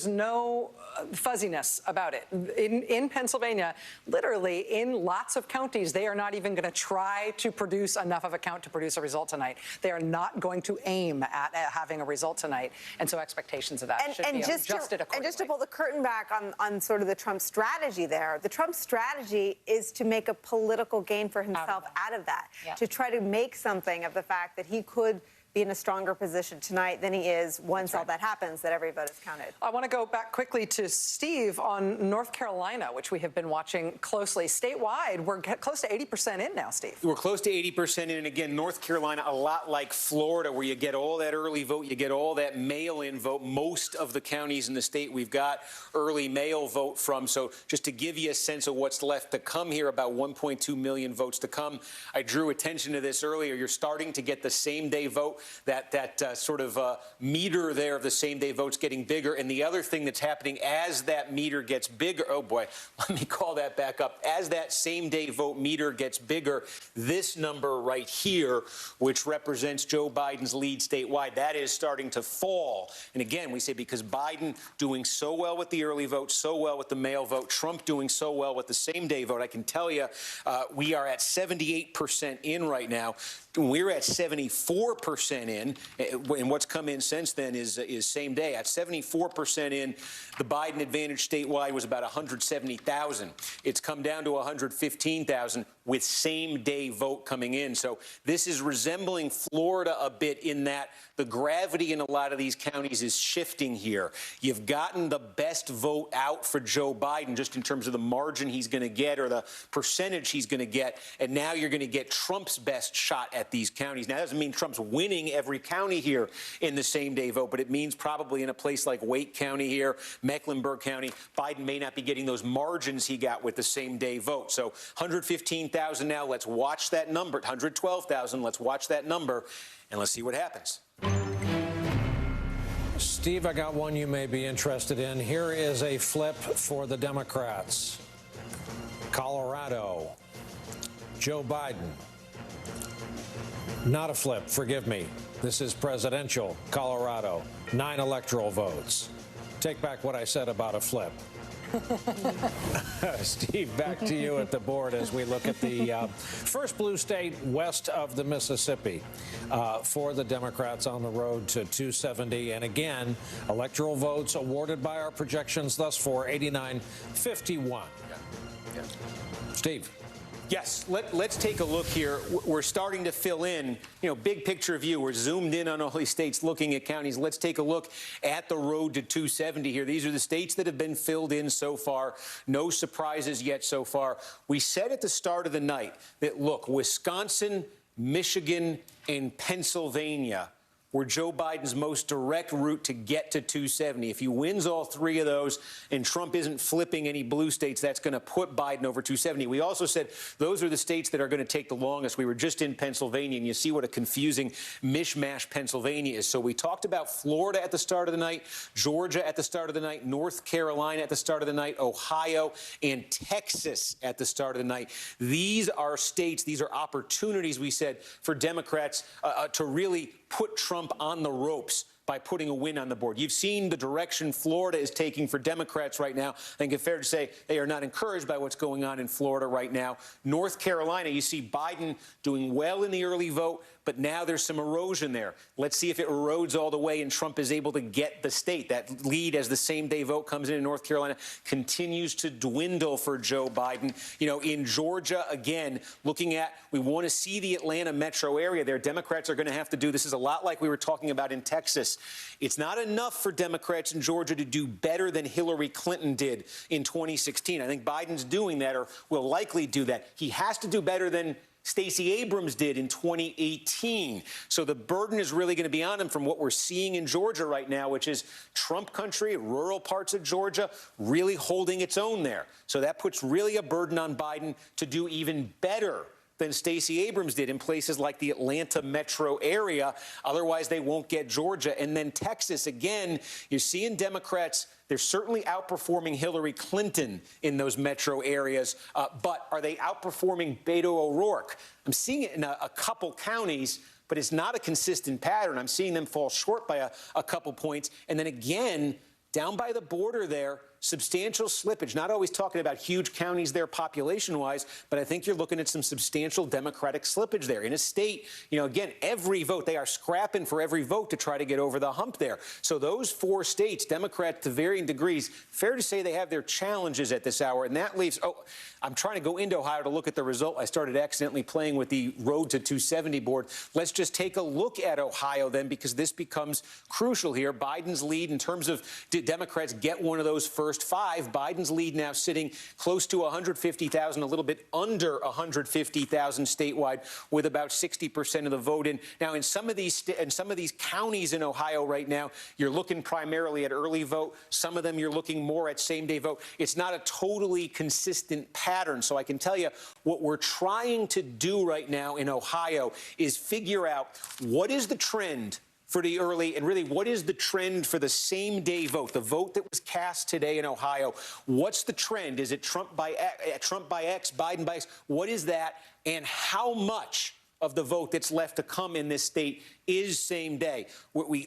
no fuzziness about it. In Pennsylvania, literally in lots of counties, they are not even going to try to produce enough of a count to produce a result tonight. They are not going to aim at having a result tonight. And so expectations of that should be adjusted accordingly. And just to pull the curtain back on sort of the Trump strategy there, the Trump strategy is to make a political gain for himself out of that, to try to make something of the fact that he could be in a stronger position tonight than he is once all that happens, that every vote is counted. I want to go back quickly to Steve on North Carolina, which we have been watching closely. Statewide, we're close to 80% in now, Steve. We're close to 80% in, and again, North Carolina, a lot like Florida, where you get all that early vote, you get all that mail-in vote. Most of the counties in the state we've got early mail vote from. So just to give you a sense of what's left to come here, about 1.2 million votes to come. I drew attention to this earlier. You're starting to get the same-day vote that sort of meter there of the same-day votes getting bigger. And the other thing that's happening as that meter gets bigger, oh boy, let me call that back up. As that same-day vote meter gets bigger, this number right here, which represents Joe Biden's lead statewide, that is starting to fall. And again, we say because Biden doing so well with the early vote, so well with the mail vote, Trump doing so well with the same-day vote, I can tell you we are at 78% in right now. We're at 74% in, and what's come in since then is same day. At 74% in, the Biden advantage statewide was about 170,000. It's come down to 115,000 with same-day vote coming in. So this is resembling Florida a bit in that the gravity in a lot of these counties is shifting here. You've gotten the best vote out for Joe Biden just in terms of the margin he's going to get or the percentage he's going to get, and now you're going to get Trump's best shot at these counties. Now, that doesn't mean Trump's winning every county here in the same-day vote, but it means probably in a place like Wake County here, Mecklenburg County, Biden may not be getting those margins he got with the same-day vote. So 115,000 now. Let's watch that number. 112,000. Let's watch that number, and let's see what happens. Steve, I got one you may be interested in. Here is a flip for the Democrats. Colorado. Joe Biden. Not a flip, forgive me. This is presidential Colorado. 9 electoral votes. Take back what I said about a flip. Steve, back to you at the board as we look at the first blue state west of the Mississippi for the Democrats on the road to 270. And again, electoral votes awarded by our projections thus far, 89-51. Yeah. Steve. Yes, let's take a look here. We're starting to fill in, big picture view. We're zoomed in on all these states looking at counties. Let's take a look at the road to 270 here. These are the states that have been filled in so far. No surprises yet so far. We said at the start of the night that, look, Wisconsin, Michigan, and Pennsylvania were Joe Biden's most direct route to get to 270. If he wins all 3 of those and Trump isn't flipping any blue states, that's going to put Biden over 270. We also said those are the states that are going to take the longest. We were just in Pennsylvania, and you see what a confusing mishmash Pennsylvania is. So we talked about Florida at the start of the night, Georgia at the start of the night, North Carolina at the start of the night, Ohio, and Texas at the start of the night. These are states, these are opportunities, we said, for Democrats to really put Trump on the ropes by putting a win on the board. You've seen the direction Florida is taking for Democrats right now. I think it's fair to say they are not encouraged by what's going on in Florida right now. North Carolina, you see Biden doing well in the early vote, but now there's some erosion there. Let's see if it erodes all the way and Trump is able to get the state. That lead as the same-day vote comes in North Carolina continues to dwindle for Joe Biden. In Georgia, again, looking at, we want to see the Atlanta metro area there. Democrats are going to have to do, this is a lot like we were talking about in Texas. It's not enough for Democrats in Georgia to do better than Hillary Clinton did in 2016. I think Biden's doing that or will likely do that. He has to do better than Stacey Abrams did in 2018. So the burden is really going to be on him from what we're seeing in Georgia right now, which is Trump country, rural parts of Georgia, really holding its own there. So that puts really a burden on Biden to do even better than Stacey Abrams did in places like the Atlanta metro area. Otherwise, they won't get Georgia. And then Texas, again, you're seeing Democrats, they're certainly outperforming Hillary Clinton in those metro areas. But are they outperforming Beto O'Rourke? I'm seeing it in a couple counties, but it's not a consistent pattern. I'm seeing them fall short by a couple points. And then again, down by the border there, substantial slippage, not always talking about huge counties there population-wise, but I think you're looking at some substantial Democratic slippage there. In a state, again, every vote, they are scrapping for every vote to try to get over the hump there. So those 4 states, Democrats to varying degrees, fair to say they have their challenges at this hour, and that leaves, I'm trying to go into Ohio to look at the result. I started accidentally playing with the road to 270 board. Let's just take a look at Ohio then, because this becomes crucial here. Biden's lead in terms of did Democrats get one of those first first 5. Biden's lead now sitting close to 150,000, a little bit under 150,000 statewide, with about 60% of the vote in. Now, in some of these counties in Ohio right now, you're looking primarily at early vote. Some of them you're looking more at same-day vote. It's not a totally consistent pattern. So I can tell you what we're trying to do right now in Ohio is figure out what is the trend for the early, and really what is the trend for the same-day vote, the vote that was cast today in Ohio. What's the trend? Is it Trump by X, Biden by X? What is that? And how much of the vote that's left to come in this state is same day?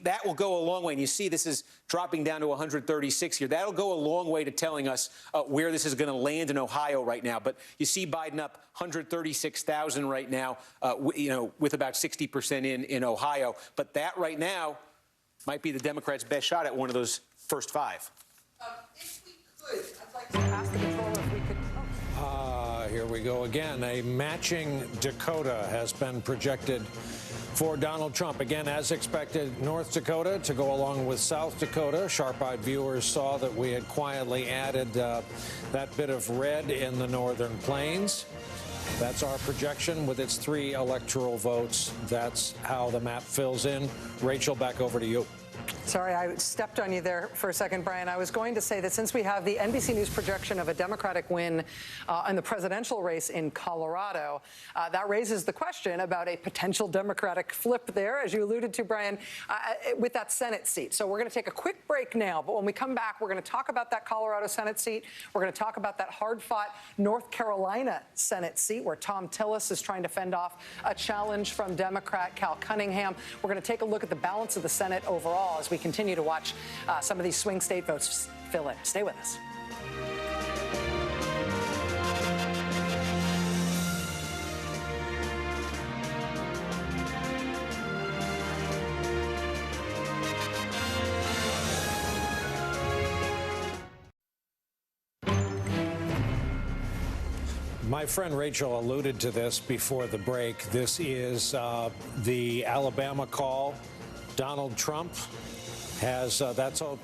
That will go a long way. And you see this is dropping down to 136 here. That'll go a long way to telling us where this is going to land in Ohio right now. But you see Biden up 136,000 right now, with about 60% in Ohio. But that right now might be the Democrats' best shot at one of those first 5. If we could, I'd like to ask the controller if we could. Here we go again. A matching Dakota has been projected for Donald Trump. Again, as expected, North Dakota to go along with South Dakota. Sharp-eyed viewers saw that we had quietly added that bit of red in the northern plains. That's our projection with its 3 electoral votes. That's how the map fills in. Rachel, back over to you. Sorry, I stepped on you there for a second, Brian. I was going to say that since we have the NBC News projection of a Democratic win in the presidential race in Colorado, that raises the question about a potential Democratic flip there, as you alluded to, Brian, with that Senate seat. So we're going to take a quick break now, but when we come back, we're going to talk about that Colorado Senate seat. We're going to talk about that hard-fought North Carolina Senate seat, where Tom Tillis is trying to fend off a challenge from Democrat Cal Cunningham. We're going to take a look at the balance of the Senate overall as we continue to watch some of these swing state votes fill in. Stay with us. My friend Rachel alluded to this before the break. This is the Alabama call. Donald Trump has, that's all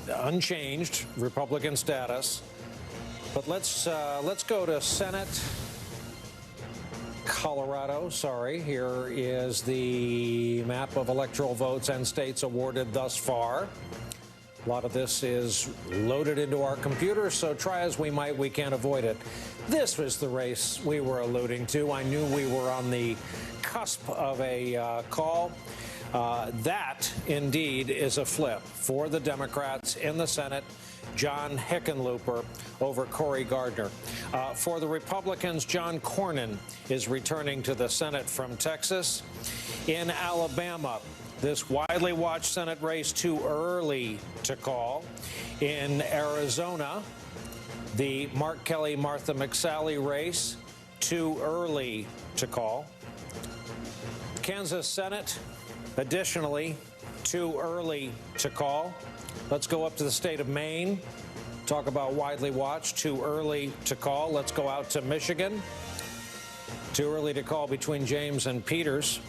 unchanged, Republican status. But let's go to Senate Colorado. Sorry, here is the map of electoral votes and states awarded thus far. A lot of this is loaded into our computer, so try as we might, we can't avoid it. This was the race we were alluding to. I knew we were on the cusp of a call. That, indeed, is a flip for the Democrats in the Senate. John Hickenlooper over Cory Gardner. For the Republicans, John Cornyn is returning to the Senate from Texas. In Alabama, this widely watched Senate race too early to call. In Arizona, the Mark Kelly-Martha McSally race too early to call. Kansas Senate, additionally, too early to call. Let's go up to the state of Maine. Talk about widely watched, too early to call. Let's go out to Michigan. Too early to call between James and Peters.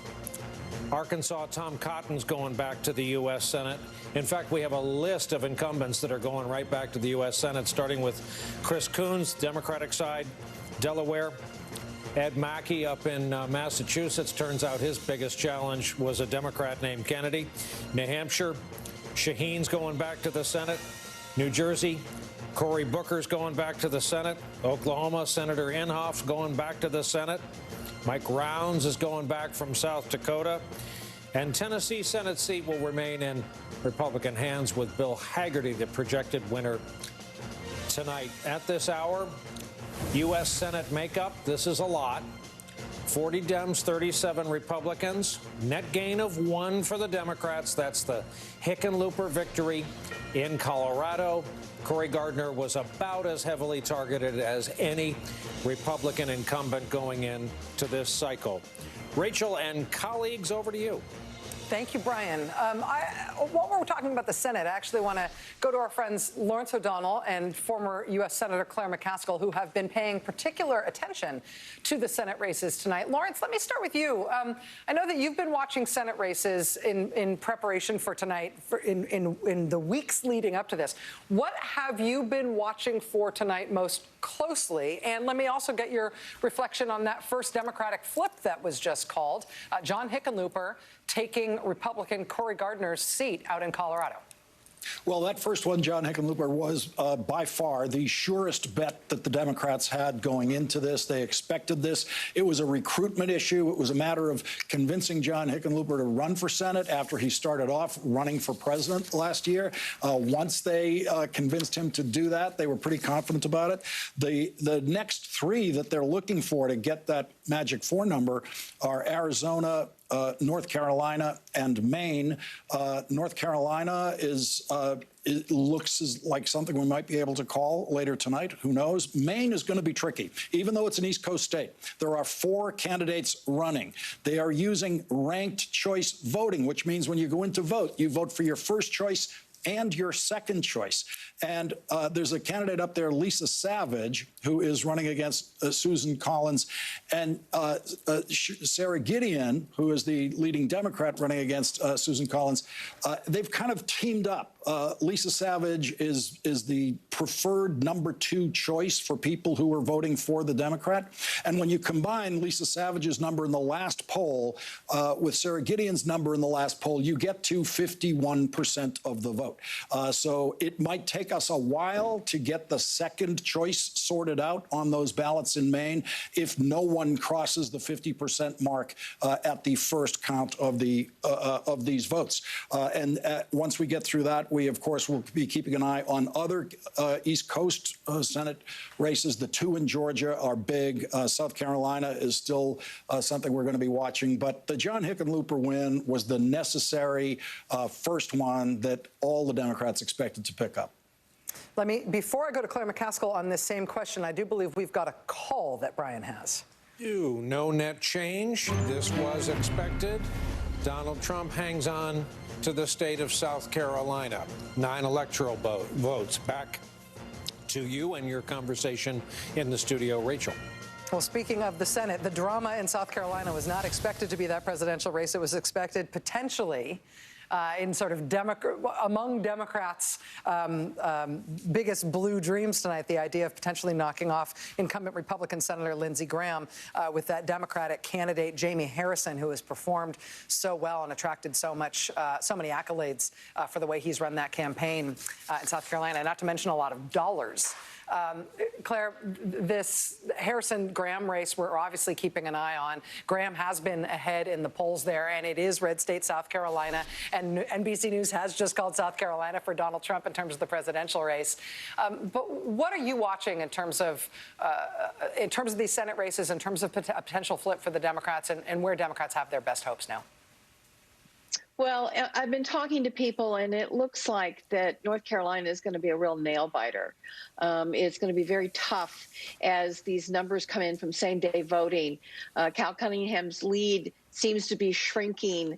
Arkansas, Tom Cotton's going back to the U.S. Senate. In fact, we have a list of incumbents that are going right back to the U.S. Senate, starting with Chris Coons, Democratic side, Delaware. Ed Mackey up in Massachusetts. Turns out his biggest challenge was a Democrat named Kennedy. New Hampshire, Shaheen's going back to the Senate. New Jersey, Cory Booker's going back to the Senate. Oklahoma, Senator Inhofe going back to the Senate. Mike Rounds is going back from South Dakota. And Tennessee Senate seat will remain in Republican hands with Bill Hagerty, the projected winner tonight. At this hour, U.S. Senate makeup, this is a lot. 40 Dems, 37 Republicans. Net gain of 1 for the Democrats. That's the Hickenlooper victory in Colorado. Cory Gardner was about as heavily targeted as any Republican incumbent going into this cycle. Rachel and colleagues, over to you. Thank you, Brian. While we're talking about the Senate, I actually want to go to our friends Lawrence O'Donnell and former U.S. Senator Claire McCaskill, who have been paying particular attention to the Senate races tonight. Lawrence, let me start with you. I know that you've been watching Senate races in preparation for tonight, in the weeks leading up to this. What have you been watching for tonight most closely? And let me also get your reflection on that first Democratic flip that was just called. John Hickenlooper taking Republican Cory Gardner's seat out in Colorado. Well, that first one, John Hickenlooper, was by far the surest bet that the Democrats had going into this. They expected this. It was a recruitment issue. It was a matter of convincing John Hickenlooper to run for Senate after he started off running for president last year. Once they convinced him to do that, they were pretty confident about it. The next three that they're looking for to get that magic 4 number are Arizona, North Carolina, and Maine. North Carolina it looks like something we might be able to call later tonight. Who knows? Maine is going to be tricky, even though it's an East Coast state. There are 4 candidates running. They are using ranked choice voting, which means when you go in to vote, you vote for your first choice and your second choice. And there's a candidate up there, Lisa Savage, who is running against Susan Collins, and Sarah Gideon, who is the leading Democrat running against Susan Collins. They've kind of teamed up. Lisa Savage is the preferred number 2 choice for people who are voting for the Democrat. And when you combine Lisa Savage's number in the last poll with Sarah Gideon's number in the last poll, you get to 51% of the vote. So it might take us a while to get the second choice sorted out on those ballots in Maine if no one crosses the 50% mark at the first count of these votes. And once we get through that, we, of course, will be keeping an eye on other East Coast Senate races. The 2 in Georgia are big. South Carolina is still something we're going to be watching. But the John Hickenlooper win was the necessary first one that all the Democrats expected to pick up. Before I go to Claire McCaskill on this same question, I do believe we've got a call that Brian has. No net change. This was expected. Donald Trump hangs on to the state of South Carolina. 9 electoral votes. Back to you and your conversation in the studio, Rachel. Well, speaking of the Senate, the drama in South Carolina was not expected to be that presidential race. It was expected potentially in sort of among Democrats' biggest blue dreams tonight, the idea of potentially knocking off incumbent Republican Senator Lindsey Graham with that Democratic candidate, Jamie Harrison, who has performed so well and attracted so many accolades for the way he's run that campaign in South Carolina, not to mention a lot of dollars. Claire, this Harrison-Graham race we're obviously keeping an eye on. Graham has been ahead in the polls there, and it is red state South Carolina. And NBC News has just called South Carolina for Donald Trump in terms of the presidential race. But what are you watching in terms of these Senate races, in terms of a potential flip for the Democrats, and where Democrats have their best hopes now? Well, I've been talking to people, and it looks like that North Carolina is going to be a real nail-biter. It's going to be very tough as these numbers come in from same-day voting. Cal Cunningham's lead seems to be shrinking,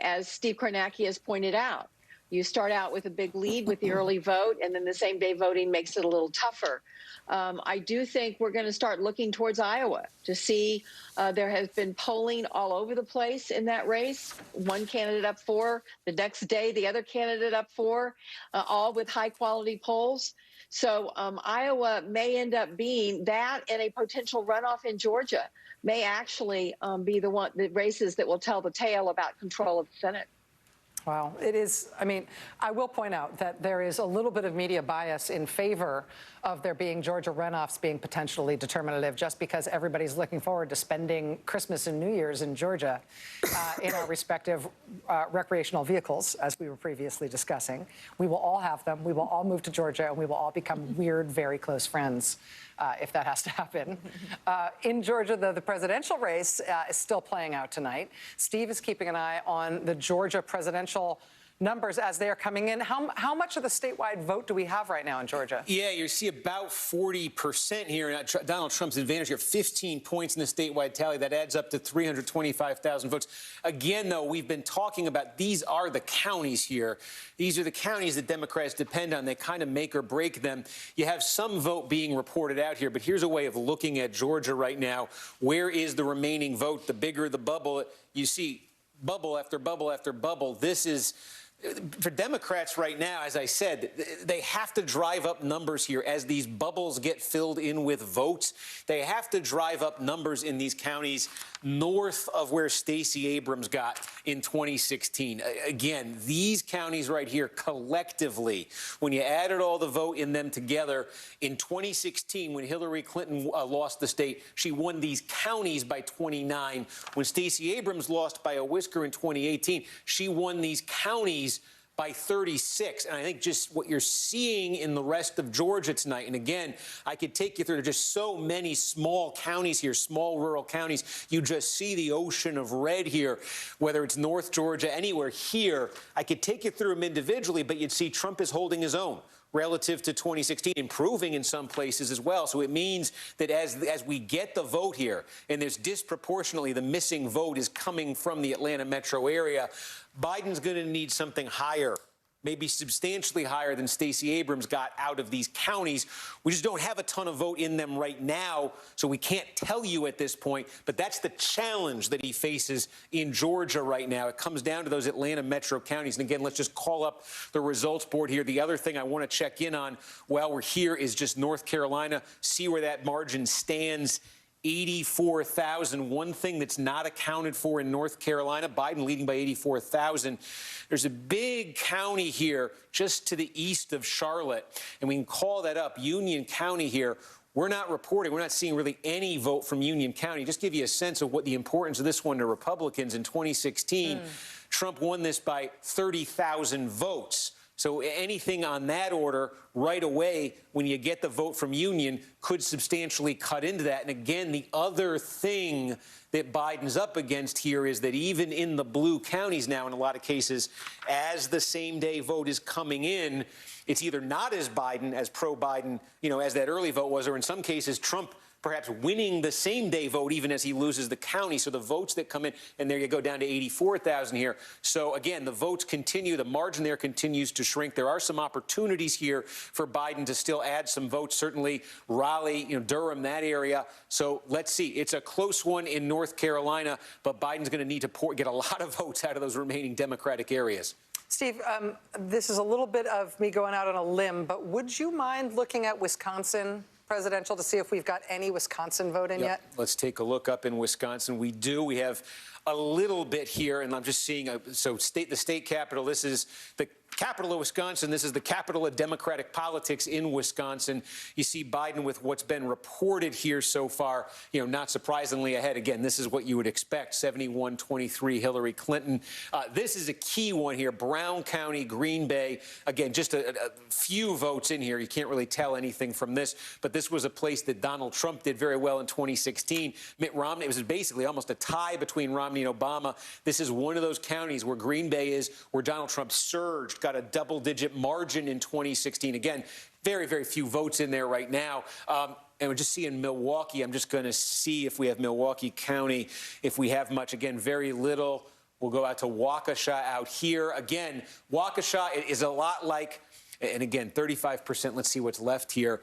as Steve Kornacki has pointed out. You start out with a big lead with the early vote, and then the same-day voting makes it a little tougher. I do think we're going to start looking towards Iowa to see. There has been polling all over the place in that race. One candidate up 4, the next day the other candidate up 4, all with high-quality polls. So Iowa may end up being that, and a potential runoff in Georgia may actually be the races that will tell the tale about control of the Senate. Wow. It is, I mean, I will point out that there is a little bit of media bias in favor of there being Georgia runoffs being potentially determinative, just because everybody's looking forward to spending Christmas and New Year's in Georgia in our respective recreational vehicles, as we were previously discussing. We will all have them. We will all move to Georgia, and we will all become weird, very close friends. If that has to happen. In Georgia, the presidential race is still playing out tonight. Steve is keeping an eye on the Georgia presidential numbers as they are coming in. How much of the statewide vote do we have right now in Georgia? Yeah, you see about 40% here. Donald Trump's advantage here, 15 points in the statewide tally. That adds up to 325,000 votes. Again, though, we've been talking about these are the counties here. These are the counties that Democrats depend on. They kind of make or break them. You have some vote being reported out here, but here's a way of looking at Georgia right now. Where is the remaining vote? The bigger the bubble, you see bubble after bubble after bubble. This is... For Democrats right now, as I said, they have to drive up numbers here as these bubbles get filled in with votes. They have to drive up numbers in these counties north of where Stacey Abrams got in 2016. Again, these counties right here collectively, when you added all the vote in them together, in 2016, when Hillary Clinton lost the state, she won these counties by 29. When Stacey Abrams lost by a whisker in 2018, she won these counties by 36. And I think just what you're seeing in the rest of Georgia tonight, and again, I could take you through just so many small counties here, small rural counties. You just see the ocean of red here, whether it's North Georgia, anywhere here. I could take you through them individually, but you'd see Trump is holding his own relative to 2016, improving in some places as well. So it means that as we get the vote here, and there's disproportionately the missing vote is coming from the Atlanta metro area, Biden's going to need something higher, maybe substantially higher than Stacey Abrams got out of these counties. We just don't have a ton of vote in them right now, so we can't tell you at this point. But that's the challenge that he faces in Georgia right now. It comes down to those Atlanta metro counties. And again, let's just call up the results board here. The other thing I want to check in on while we're here is just North Carolina, see where that margin stands. 84,000. One thing that's not accounted for in North Carolina, Biden leading by 84,000. There's a big county here just to the east of Charlotte, and we can call that up, Union County here. We're not reporting, we're not seeing really any vote from Union County. Just give you a sense of what the importance of this one to Republicans in 2016. Trump won this by 30,000 votes. So anything on that order right away, when you get the vote from Union, could substantially cut into that. And again, the other thing that Biden's up against here is that even in the blue counties now, in a lot of cases, as the same-day vote is coming in, it's either not as Biden, as pro-Biden, as that early vote was, or in some cases, Trump perhaps winning the same-day vote even as he loses the county. So the votes that come in, and there you go down to 84,000 here. So again, the votes continue. The margin there continues to shrink. There are some opportunities here for Biden to still add some votes, certainly Raleigh, Durham, that area. So let's see. It's a close one in North Carolina, but Biden's going to need to get a lot of votes out of those remaining Democratic areas. Steve, this is a little bit of me going out on a limb, but would you mind looking at Wisconsin presidential to see if we've got any Wisconsin vote in yet? Let's take a look up in Wisconsin. We do. We have a little bit here, and I'm just seeing, the state capital, this is the capital of Wisconsin. This is the capital of Democratic politics in Wisconsin. You see Biden with what's been reported here so far, not surprisingly ahead. Again, this is what you would expect, 71-23 Hillary Clinton. This is a key one here, Brown County, Green Bay. Again, just a few votes in here. You can't really tell anything from this, but this was a place that Donald Trump did very well in 2016. Mitt Romney, it was basically almost a tie between Romney and Obama. This is one of those counties where Green Bay is, where Donald Trump surged, got a double-digit margin in 2016. Again, very, very few votes in there right now. And we're just seeing Milwaukee. I'm just going to see if we have Milwaukee County, if we have much. Again, very little. We'll go out to Waukesha out here. Again, Waukesha is a lot like, and again, 35%. Let's see what's left here.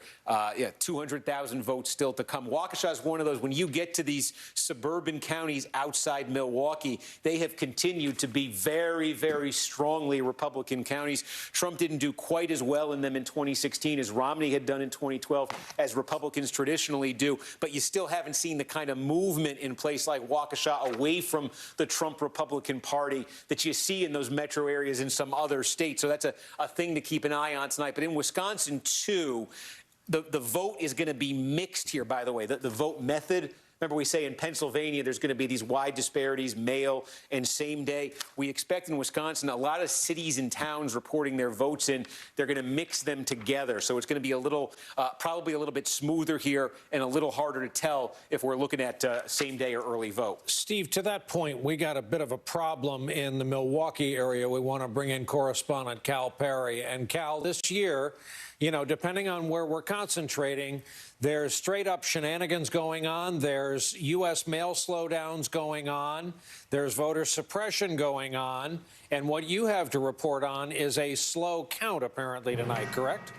200,000 votes still to come. Waukesha is one of those, when you get to these suburban counties outside Milwaukee, they have continued to be very, very strongly Republican counties. Trump didn't do quite as well in them in 2016 as Romney had done in 2012, as Republicans traditionally do. But you still haven't seen the kind of movement in place like Waukesha away from the Trump Republican Party that you see in those metro areas in some other states. So that's a thing to keep an eye on tonight. But in Wisconsin, too, the vote is going to be mixed here, by the way. The vote method, Remember, we say in Pennsylvania there's going to be these wide disparities, mail and same day. We expect in Wisconsin a lot of cities and towns reporting their votes in. They're going to mix them together. So it's going to be a little, probably a little bit smoother here and a little harder to tell if we're looking at same day or early vote. Steve, to that point, we got a bit of a problem in the Milwaukee area. We want to bring in correspondent Cal Perry. And Cal, this year, you know, depending on where we're concentrating, there's straight up shenanigans going on. There's U.S. mail slowdowns going on. There's voter suppression going on. And what you have to report on is a slow count, apparently, tonight, correct?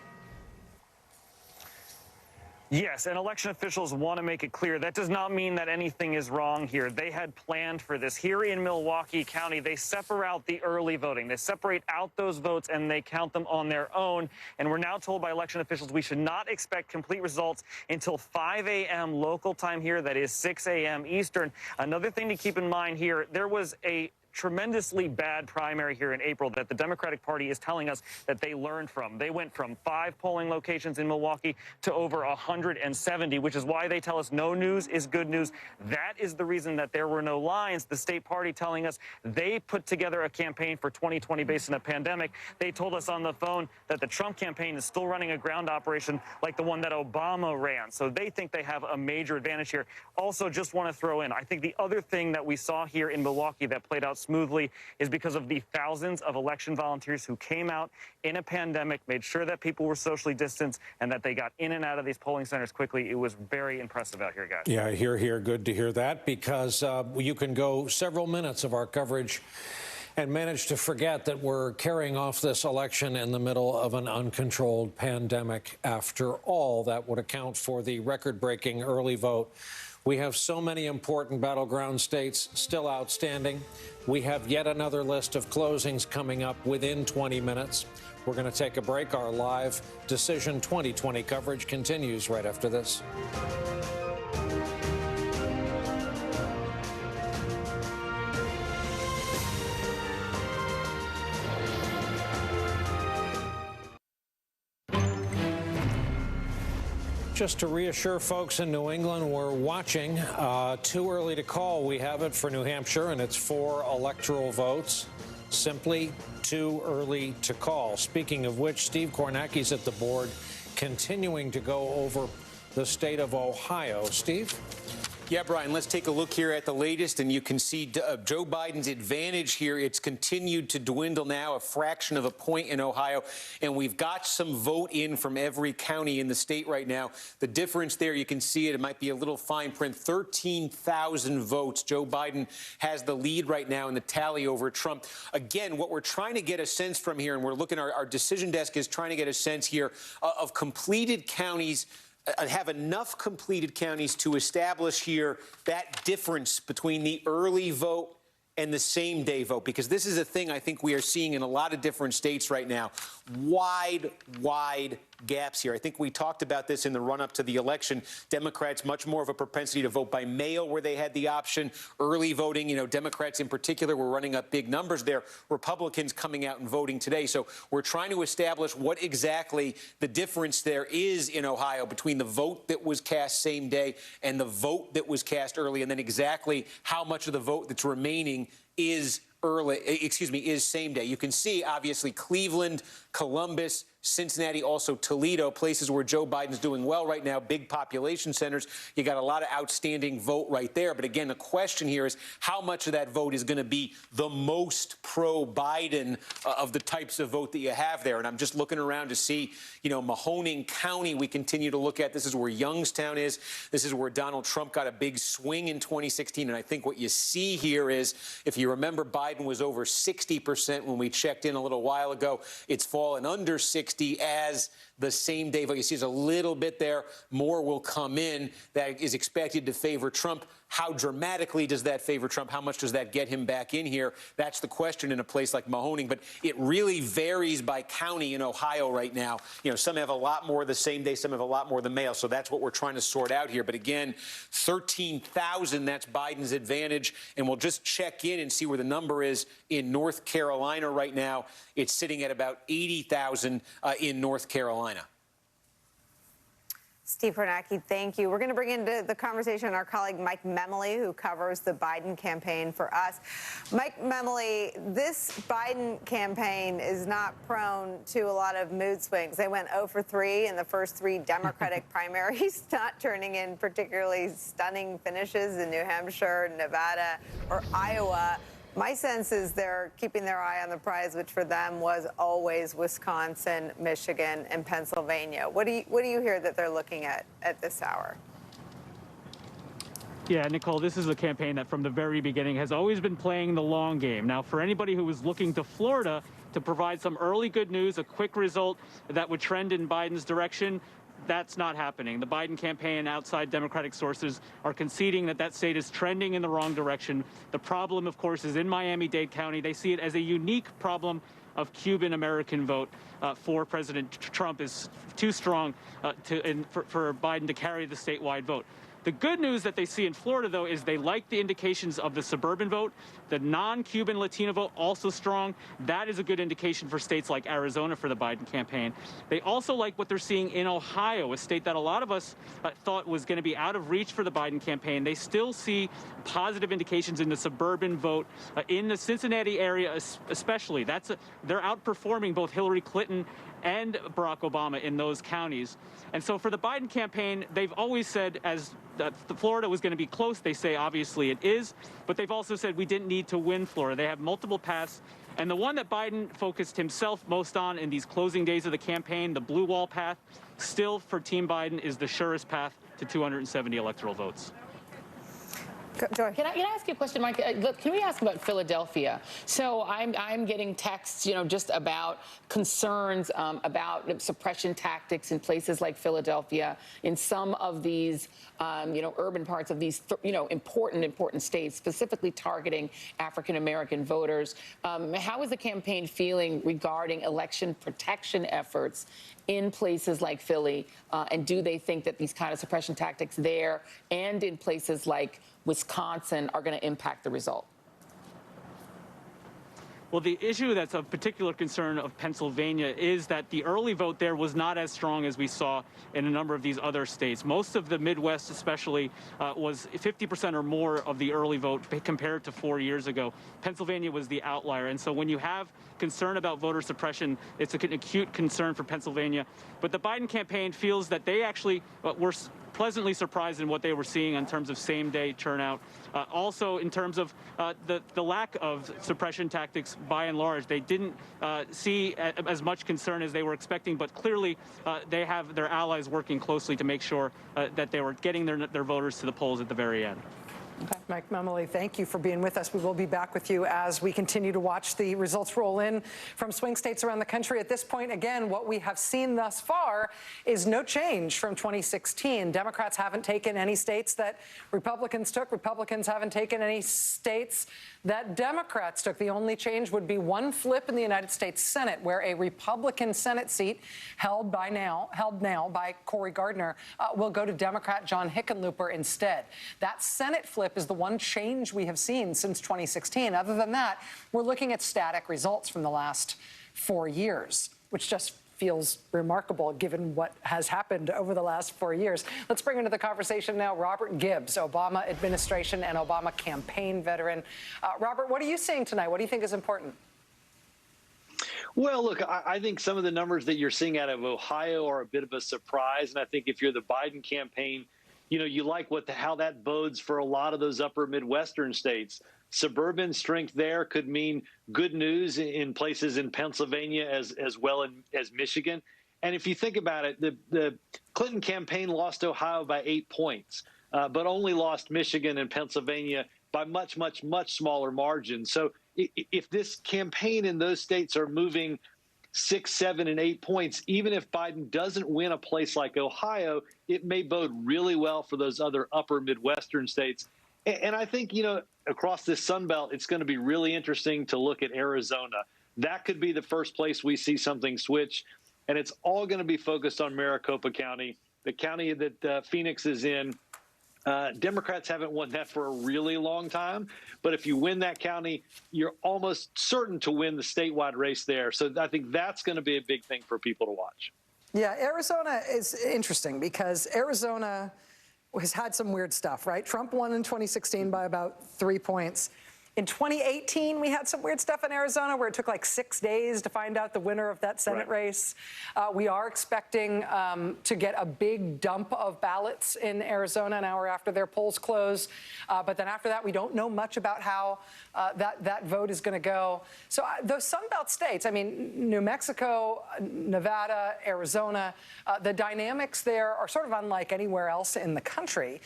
Yes, and election officials want to make it clear that does not mean that anything is wrong here. They had planned for this. Here in Milwaukee County, they separate out the early voting. They separate out those votes and they count them on their own. And we're now told by election officials we should not expect complete results until 5 a.m. local time here. That is 6 a.m. Eastern. Another thing to keep in mind here, there was a tremendously bad primary here in April that the Democratic Party is telling us that they learned from. They went from 5 polling locations in Milwaukee to over 170, which is why they tell us no news is good news. That is the reason that there were no lines. The state party telling us they put together a campaign for 2020 based on a pandemic. They told us on the phone that the Trump campaign is still running a ground operation like the one that Obama ran. So they think they have a major advantage here. Also, just want to throw in, I think the other thing that we saw here in Milwaukee that played out smoothly is because of the thousands of election volunteers who came out in a pandemic, made sure that people were socially distanced and that they got in and out of these polling centers quickly. It was very impressive out here, guys. Yeah, here. Good to hear that, because you can go several minutes of our coverage and manage to forget that we're carrying off this election in the middle of an uncontrolled pandemic. After all, that would account for the record-breaking early vote. We have so many important battleground states still outstanding. We have yet another list of closings coming up within 20 minutes. We're going to take a break. Our live Decision 2020 coverage continues right after this. Just to reassure folks in New England, we're watching. Too early to call. We have it for New Hampshire, and it's 4 electoral votes. Simply too early to call. Speaking of which, Steve Kornacki's at the board, continuing to go over the state of Ohio. Steve? Yeah, Brian, let's take a look here at the latest, and you can see Joe Biden's advantage here. It's continued to dwindle now, a fraction of a point in Ohio, and we've got some vote in from every county in the state right now. The difference there, you can see it. It might be a little fine print. 13,000 votes. Joe Biden has the lead right now in the tally over Trump. Again, what we're trying to get a sense from here, and we're looking, our decision desk is trying to get a sense here of completed counties, have enough completed counties to establish here that difference between the early vote and the same day vote, because this is a thing I think we are seeing in a lot of different states right now. Wide gaps here. I think we talked about this in the run-up to the election. Democrats much more of a propensity to vote by mail where they had the option. Early voting, you know, Democrats in particular were running up big numbers there. Republicans coming out and voting today. So we're trying to establish what exactly the difference there is in Ohio between the vote that was cast same day and the vote that was cast early, and then exactly how much of the vote that's remaining is same day. You can see, obviously, Cleveland, Columbus, Cincinnati, also Toledo, places where Joe Biden's doing well right now, big population centers. You got a lot of outstanding vote right there. But again, the question here is how much of that vote is going to be the most pro-Biden of the types of vote that you have there. And I'm just looking around to see, you know, Mahoning County we continue to look at. This is where Youngstown is. This is where Donald Trump got a big swing in 2016. And I think what you see here is, if you remember, Biden was over 60% when we checked in a little while ago. It's fallen under 60 as the same day vote. You see there's a little bit there. More will come in that is expected to favor Trump. How dramatically does that favor Trump? How much does that get him back in here? That's the question in a place like Mahoning. But it really varies by county in Ohio right now. You know, some have a lot more the same day, some have a lot more the mail. So that's what we're trying to sort out here. But again, 13,000, that's Biden's advantage. And we'll just check in and see where the number is in North Carolina right now. It's sitting at about 80,000 in North Carolina. Steve Kornacki, thank you. We're going to bring into the conversation our colleague Mike Memoli, who covers the Biden campaign for us. Mike Memoli, this Biden campaign is not prone to a lot of mood swings. They went 0 for 3 in the first 3 Democratic primaries, not turning in particularly stunning finishes in New Hampshire, Nevada, or Iowa. My sense is they're keeping their eye on the prize, which for them was always Wisconsin, Michigan, and Pennsylvania. What do you hear that they're looking at this hour? Yeah, Nicole, this is a campaign that from the very beginning has always been playing the long game. Now, for anybody who was looking to Florida to provide some early good news, a quick result that would trend in Biden's direction, that's not happening. The Biden campaign and outside Democratic sources are conceding that that state is trending in the wrong direction. The problem, of course, is in Miami-Dade County. They see it as a unique problem of Cuban-American vote for President Trump is too strong for Biden to carry the statewide vote. The good news that they see in Florida, though, is they like the indications of the suburban vote. The non-Cuban Latino vote also strong. That is a good indication for states like Arizona for the Biden campaign. They also like what they're seeing in Ohio, a state that a lot of us thought was going to be out of reach for the Biden campaign. They still see positive indications in the suburban vote in the Cincinnati area, especially. They're outperforming both Hillary Clinton and Barack Obama in those counties. And so for the Biden campaign, they've always said that Florida was going to be close. They say obviously it is, but they've also said we didn't need to win Florida. They have multiple paths. And the one that Biden focused himself most on in these closing days of the campaign, the blue wall path, still for Team Biden is the surest path to 270 electoral votes. Can I ask you a question, Mike? Can we ask about Philadelphia? So I'm getting texts, just about concerns about suppression tactics in places like Philadelphia, in some of these, urban parts of these, important states, specifically targeting African-American voters. How is the campaign feeling regarding election protection efforts in places like Philly? And do they think that these kind of suppression tactics there and in places like Wisconsin are going to impact the result? Well, the issue that's of particular concern of Pennsylvania is that the early vote there was not as strong as we saw in a number of these other states. Most of the Midwest especially was 50% or more of the early vote compared to 4 years ago. Pennsylvania was the outlier. And so when you have concern about voter suppression, it's an acute concern for Pennsylvania. But the Biden campaign feels that they actually were pleasantly surprised in what they were seeing in terms of same-day turnout. Also, in terms of the lack of suppression tactics, by and large, they didn't see as much concern as they were expecting, but clearly they have their allies working closely to make sure that they were getting their voters to the polls at the very end. Okay. Mike Memoli, thank you for being with us. We will be back with you as we continue to watch the results roll in from swing states around the country. At this point, again, what we have seen thus far is no change from 2016. Democrats haven't taken any states that Republicans took. Republicans haven't taken any states that Democrats took. The only change would be one flip in the United States Senate, where a Republican Senate seat held now by Cory Gardner will go to Democrat John Hickenlooper instead. That Senate flip is the one change we have seen since 2016. Other than that, we're looking at static results from the last 4 years, which just feels remarkable given what has happened over the last 4 years. Let's bring into the conversation now Robert Gibbs, Obama administration and Obama campaign veteran. Robert, what are you seeing tonight? What do you think is important? Well, look, I think some of the numbers that you're seeing out of Ohio are a bit of a surprise. And I think if you're the Biden campaign, you like how that bodes for a lot of those upper Midwestern states. Suburban strength there could mean good news in places in Pennsylvania as well as Michigan. And if you think about it, the Clinton campaign lost Ohio by 8 points, but only lost Michigan and Pennsylvania by much, much, much smaller margins. So if this campaign in those states are moving 6, 7, and 8 points, even if Biden doesn't win a place like Ohio, it may bode really well for those other upper Midwestern states. And I think, across this Sun Belt, it's going to be really interesting to look at Arizona. That could be the first place we see something switch. And it's all going to be focused on Maricopa County, the county that Phoenix is in. Democrats haven't won that for a really long time. But if you win that county, you're almost certain to win the statewide race there. So I think that's going to be a big thing for people to watch. Yeah, Arizona is interesting because Arizona has had some weird stuff, right? Trump won in 2016 by about 3 points. In 2018, we had some weird stuff in Arizona where it took like 6 days to find out the winner of that Senate race. We are expecting to get a big dump of ballots in Arizona an hour after their polls close. But then after that, we don't know much about how that vote is going to go. So those Sunbelt states, I mean, New Mexico, Nevada, Arizona, the dynamics there are sort of unlike anywhere else in the country.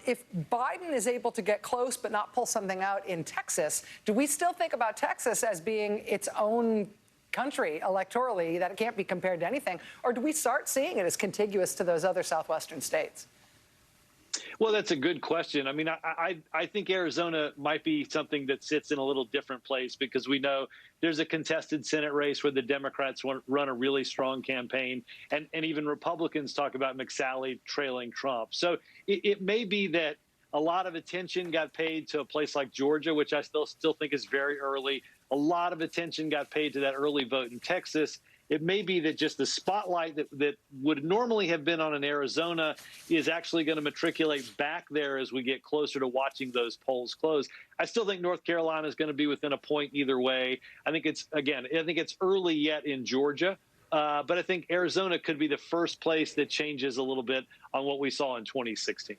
If Biden is able to get close but not pull something out in Texas, do we still think about Texas as being its own country electorally, that it can't be compared to anything? Or do we start seeing it as contiguous to those other southwestern states? Well, that's a good question. I mean, I think Arizona might be something that sits in a little different place because we know there's a contested Senate race where the Democrats run a really strong campaign, and even Republicans talk about McSally trailing Trump. So it may be that a lot of attention got paid to a place like Georgia, which I still think is very early. A lot of attention got paid to that early vote in Texas. It may be that just the spotlight that would normally have been on an Arizona is actually going to matriculate back there as we get closer to watching those polls close. I still think North Carolina is going to be within a point either way. I think it's early yet in Georgia. But I think Arizona could be the first place that changes a little bit on what we saw in 2016.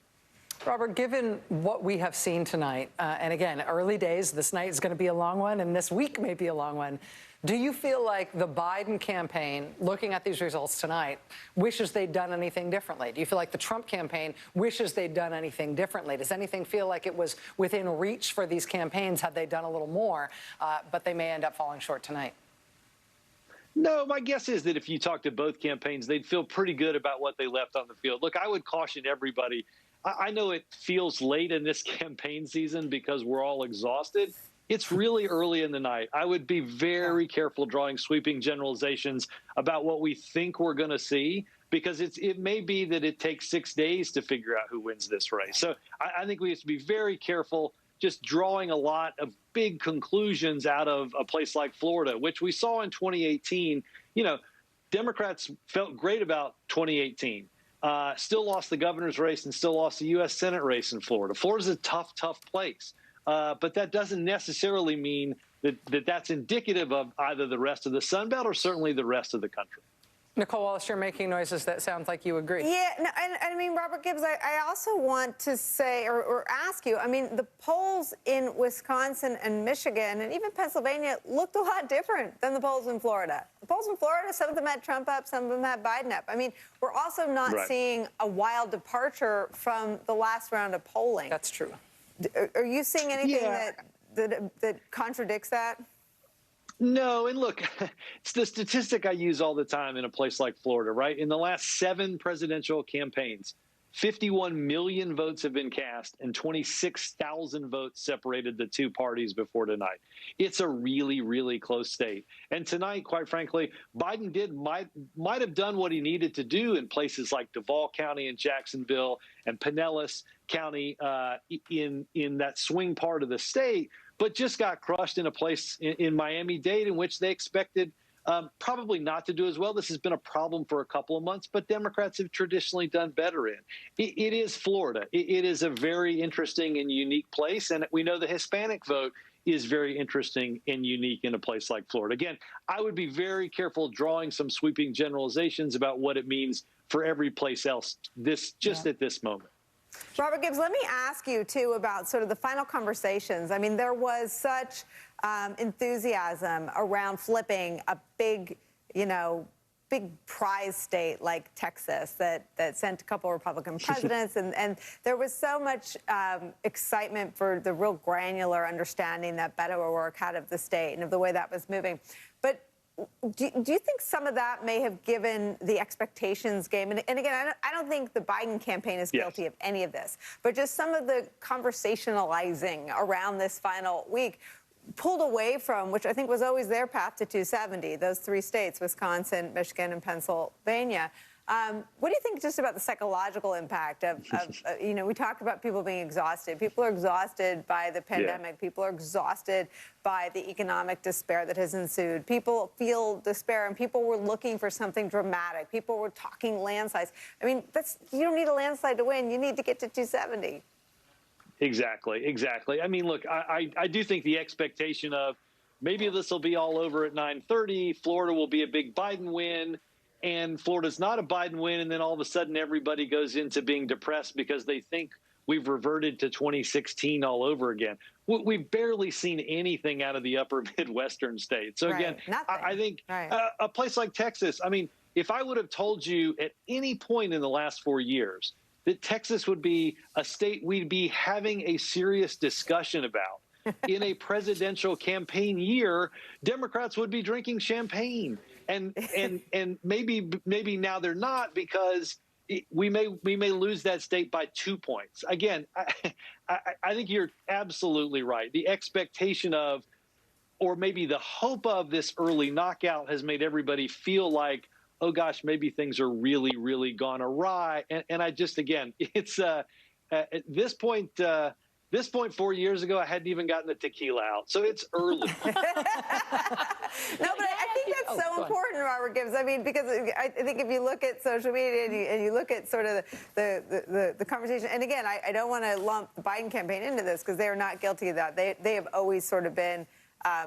Robert, given what we have seen tonight, and again, early days, this night is going to be a long one, and this week may be a long one. Do you feel like the Biden campaign, looking at these results tonight, wishes they'd done anything differently? Do you feel like the Trump campaign wishes they'd done anything differently? Does anything feel like it was within reach for these campaigns had they done a little more, but they may end up falling short tonight? No, my guess is that if you talk to both campaigns, they'd feel pretty good about what they left on the field. Look, I would caution everybody. I know it feels late in this campaign season because we're all exhausted. It's really early in the night. I would be very careful drawing sweeping generalizations about what we think we're going to see, because it may be that it takes 6 days to figure out who wins this race. So I think we have to be very careful just drawing a lot of big conclusions out of a place like Florida, which we saw in 2018. You know, Democrats felt great about 2018. Still lost the governor's race and still lost the U.S. Senate race in Florida. Florida's a tough place. But that doesn't necessarily mean that that's indicative of either the rest of the Sun Belt or certainly the rest of the country. Nicole Wallace, you're making noises that sound like you agree. Yeah, no, and I mean, Robert Gibbs, I also want to say or ask you, I mean, the polls in Wisconsin and Michigan and even Pennsylvania looked a lot different than the polls in Florida. The polls in Florida, some of them had Trump up, some of them had Biden up. I mean, we're also not seeing a wild departure from the last round of polling. That's true. Are you seeing anything that contradicts that? No, and look, it's the statistic I use all the time in a place like Florida, right? In the last 7 presidential campaigns, 51 million votes have been cast and 26,000 votes separated the two parties before tonight. It's a really, really close state. And tonight, quite frankly, Biden might have done what he needed to do in places like Duval County and Jacksonville and Pinellas County in that swing part of the state, but just got crushed in a place in Miami-Dade in which they expected probably not to do as well. This has been a problem for a couple of months, but Democrats have traditionally done better in. It is Florida. It is a very interesting and unique place, and we know the Hispanic vote is very interesting and unique in a place like Florida. Again, I would be very careful drawing some sweeping generalizations about what it means for every place else at this moment. Robert Gibbs, let me ask you, too, about sort of the final conversations. I mean, there was such enthusiasm around flipping a big prize state like Texas that sent a couple of Republican presidents. and there was so much excitement for the real granular understanding that Beto O'Rourke had of the state and of the way that was moving. But do you think some of that may have given the expectations game? And again, I don't think the Biden campaign is guilty of any of this, but just some of the conversationalizing around this final week pulled away from, which I think was always their path to 270, those 3 states, Wisconsin, Michigan, and Pennsylvania. What do you think just about the psychological impact of we talk about people being exhausted. People are exhausted by the pandemic. Yeah. People are exhausted by the economic despair that has ensued. People feel despair, and people were looking for something dramatic. People were talking landslides. I mean, you don't need a landslide to win. You need to get to 270. Exactly. I mean, look, I do think the expectation of maybe this will be all over at 9:30. Florida will be a big Biden win, and Florida's not a Biden win, and then all of a sudden everybody goes into being depressed because they think we've reverted to 2016 all over again. We've barely seen anything out of the upper Midwestern states. So again, I think a place like Texas, I mean, if I would have told you at any point in the last 4 years that Texas would be a state we'd be having a serious discussion about in a presidential campaign year, Democrats would be drinking champagne. And maybe now they're not, because we may lose that state by 2 points. Again, I think you're absolutely right. The expectation of, or maybe the hope of, this early knockout has made everybody feel like, oh gosh, maybe things are really, really gone awry. And I just, again, it's at this point 4 years ago, I hadn't even gotten the tequila out. So it's early. No, but I think that's so important, Robert Gibbs. I mean, because I think if you look at social media and you look at sort of the conversation, and again, I don't want to lump the Biden campaign into this, because they are not guilty of that. They have always sort of been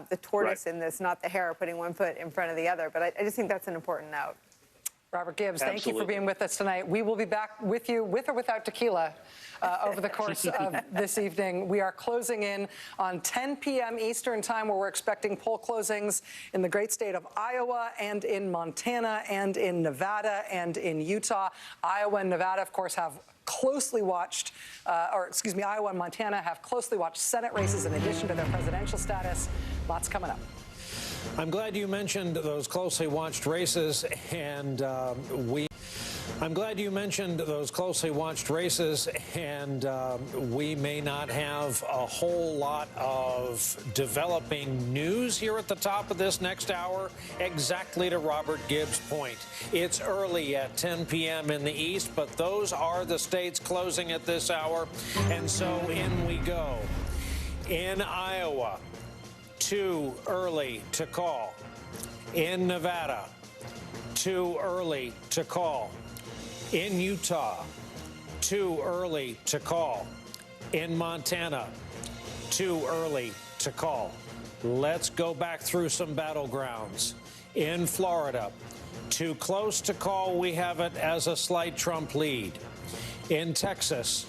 the tortoise in this, not the hare, putting one foot in front of the other. But I just think that's an important note. Robert Gibbs, thank you for being with us tonight. We will be back with you, with or without tequila, over the course of this evening. We are closing in on 10 p.m. Eastern time, where we're expecting poll closings in the great state of Iowa and in Montana and in Nevada and in Utah. Iowa and Nevada, of course, have closely watched, Iowa and Montana have closely watched Senate races in addition to their presidential status. Lots coming up. I'm glad you mentioned those closely watched races, and we may not have a whole lot of developing news here at the top of this next hour, exactly to Robert Gibbs' point. It's early at 10 p.m. in the East, but those are the states closing at this hour, and so in we go. In Iowa, too early to call. In Nevada, too early to call. In Utah, too early to call. In Montana, too early to call. Let's go back through some battlegrounds. In Florida, too close to call. We have it as a slight Trump lead. In Texas,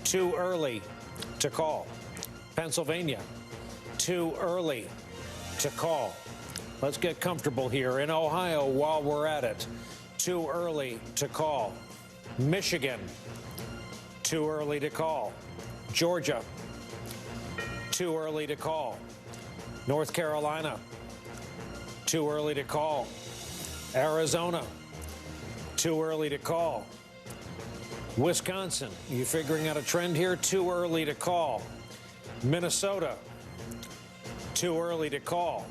too early to call. Pennsylvania, too early to call. Let's get comfortable here. In Ohio, while we're at it, too early to call. Michigan, too early to call. Georgia, too early to call. North Carolina, too early to call. Arizona, too early to call. Wisconsin, you figuring out a trend here? Too early to call. Minnesota, too early to call.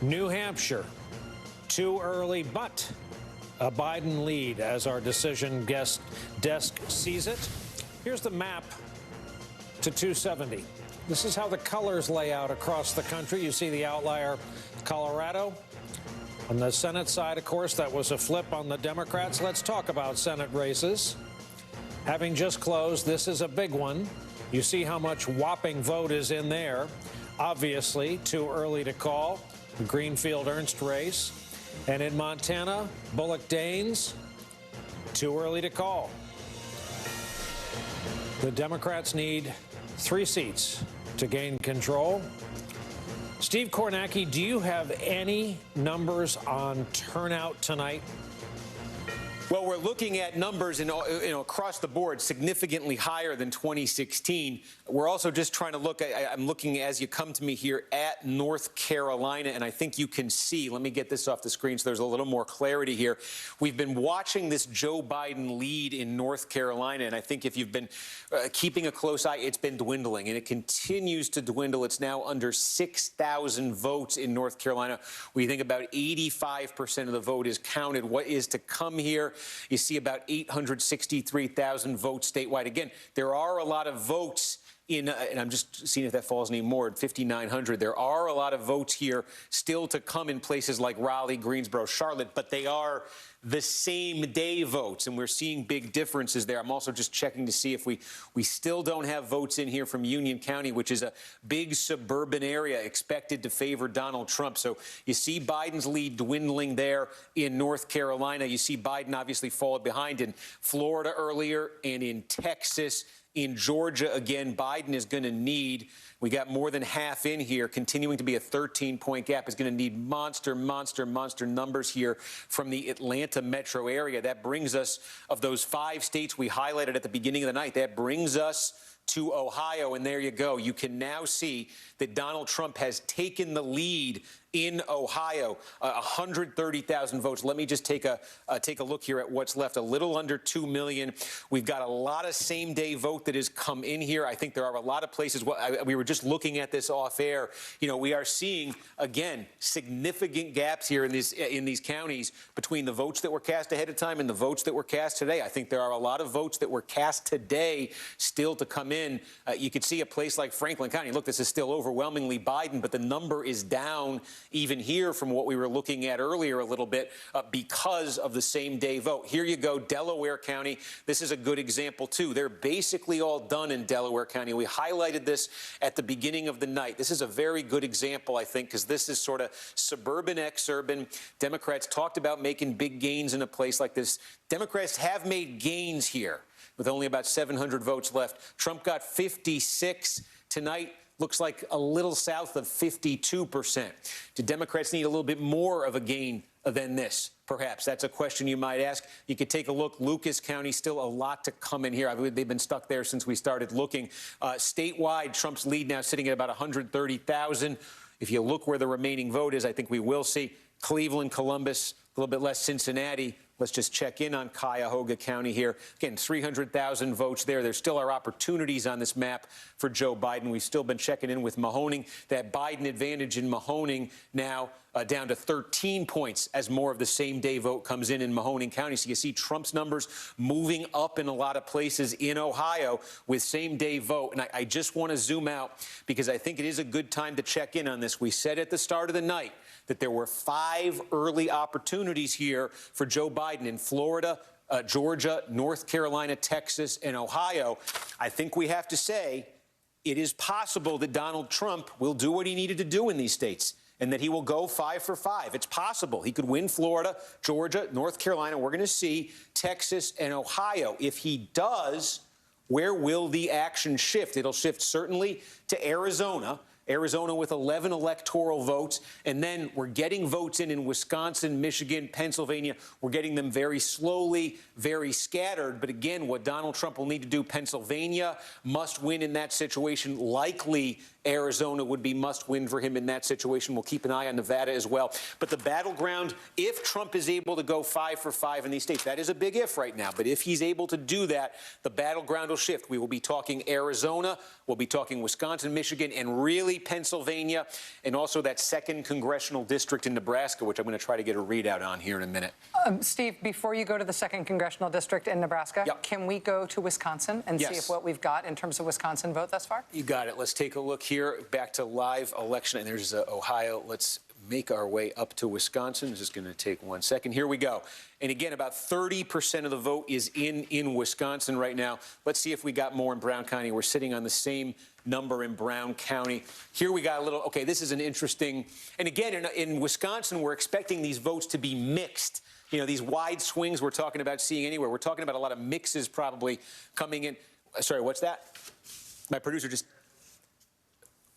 New Hampshire, too early, but a Biden lead as our decision guest desk sees it. Here's the map to 270. This is how the colors lay out across the country. You see the outlier, Colorado. On the Senate side, of course, that was a flip on the Democrats. Let's talk about Senate races. Having just closed, this is a big one. You see how much whopping vote is in there. Obviously, too early to call. The Greenfield-Ernst race. And in Montana, Bullock-Daines, too early to call. The Democrats need 3 seats to gain control. Steve Kornacki, do you have any numbers on turnout tonight? Well, we're looking at numbers across the board significantly higher than 2016. We're also just trying to look at, I'm looking as you come to me here at North Carolina, and I think you can see, let me get this off the screen so there's a little more clarity here. We've been watching this Joe Biden lead in North Carolina, and I think if you've been keeping a close eye, it's been dwindling, and it continues to dwindle. It's now under 6,000 votes in North Carolina. We think about 85% of the vote is counted. What is to come here? You see about 863,000 votes statewide. Again, there are a lot of votes in, and I'm just seeing if that falls anymore, at 5,900. There are a lot of votes here still to come in places like Raleigh, Greensboro, Charlotte, but they are the same day votes, and we're seeing big differences there. I'm also just checking to see if we still don't have votes in here from Union County, which is a big suburban area expected to favor Donald Trump. So you see Biden's lead dwindling there in North Carolina. You see Biden obviously fall behind in Florida earlier and in Texas. In Georgia, again, Biden is going to need, we got more than half in here, continuing to be a 13-point gap, is going to need monster numbers here from the Atlanta metro area. That brings us, of those 5 states we highlighted at the beginning of the night, that brings us to Ohio, and there you go. You can now see that Donald Trump has taken the lead in Ohio, 130,000 votes. Let me just take a look here at what's left. A little under 2 million. We've got a lot of same-day vote that has come in here. I think there are a lot of places. We were just looking at this off air. You know, we are seeing again significant gaps here in these counties between the votes that were cast ahead of time and the votes that were cast today. I think there are a lot of votes that were cast today still to come in. You could see a place like Franklin County. Look, this is still overwhelmingly Biden, but the number is down even here from what we were looking at earlier a little bit because of the same-day vote. Here you go, Delaware County. This is a good example, too. They're basically all done in Delaware County. We highlighted this at the beginning of the night. This is a very good example, I think, because this is sort of suburban, exurban. Democrats talked about making big gains in a place like this. Democrats have made gains here with only about 700 votes left. Trump got 56 tonight. Looks like a little south of 52%. Do Democrats need a little bit more of a gain than this? Perhaps. That's a question you might ask. You could take a look. Lucas County, still a lot to come in here. I believe they've been stuck there since we started looking. Statewide, Trump's lead now sitting at about 130,000. If you look where the remaining vote is, I think we will see Cleveland, Columbus, a little bit less Cincinnati. Let's just check in on Cuyahoga County here. Again, 300,000 votes there. There still are opportunities on this map for Joe Biden. We've still been checking in with Mahoning. That Biden advantage in Mahoning now down to 13 points as more of the same-day vote comes in Mahoning County. So you see Trump's numbers moving up in a lot of places in Ohio with same-day vote. And I just want to zoom out because I think it is a good time to check in on this. We said at the start of the night that there were 5 early opportunities here for Joe Biden in Florida, Georgia, North Carolina, Texas, and Ohio. I think we have to say it is possible that Donald Trump will do what he needed to do in these states and that he will go 5 for 5. It's possible. He could win Florida, Georgia, North Carolina. We're going to see Texas and Ohio. If he does, where will the action shift? It'll shift certainly to Arizona. Arizona with 11 electoral votes, and then we're getting votes in Wisconsin, Michigan, Pennsylvania. We're getting them very slowly, very scattered. But again, what Donald Trump will need to do, Pennsylvania must win in that situation. Likely Arizona would be must win for him in that situation. We'll keep an eye on Nevada as well. But the battleground, if Trump is able to go 5 for 5 in these states, that is a big if right now. But if he's able to do that, the battleground will shift. We will be talking Arizona. We'll be talking Wisconsin, Michigan, and really Pennsylvania, and also that 2nd congressional district in Nebraska, which I'm going to try to get a readout on here in a minute. Steve, before you go to the 2nd congressional district in Nebraska, can we go to Wisconsin and see if what we've got in terms of Wisconsin vote thus far? You got it. Let's take a look here. Back to live election, and there's Ohio. Let's make our way up to Wisconsin. This is going to take 1 second. Here we go. And again, about 30% of the vote is in Wisconsin right now. Let's see if we got more in Brown County. We're sitting on the same number in Brown County. Here we got a little, okay, this is an interesting, and again, in Wisconsin, we're expecting these votes to be mixed. You know, these wide swings we're talking about seeing anywhere. We're talking about a lot of mixes probably coming in. Sorry, what's that? My producer just...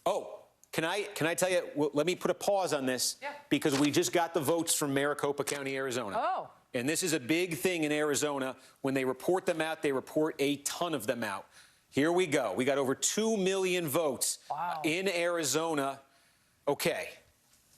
Oh, can I tell you, well, let me put a pause on this because we just got the votes from Maricopa County, Arizona. Oh. And this is a big thing in Arizona. When they report them out, they report a ton of them out. Here we go. We got over 2 million votes in Arizona. Okay.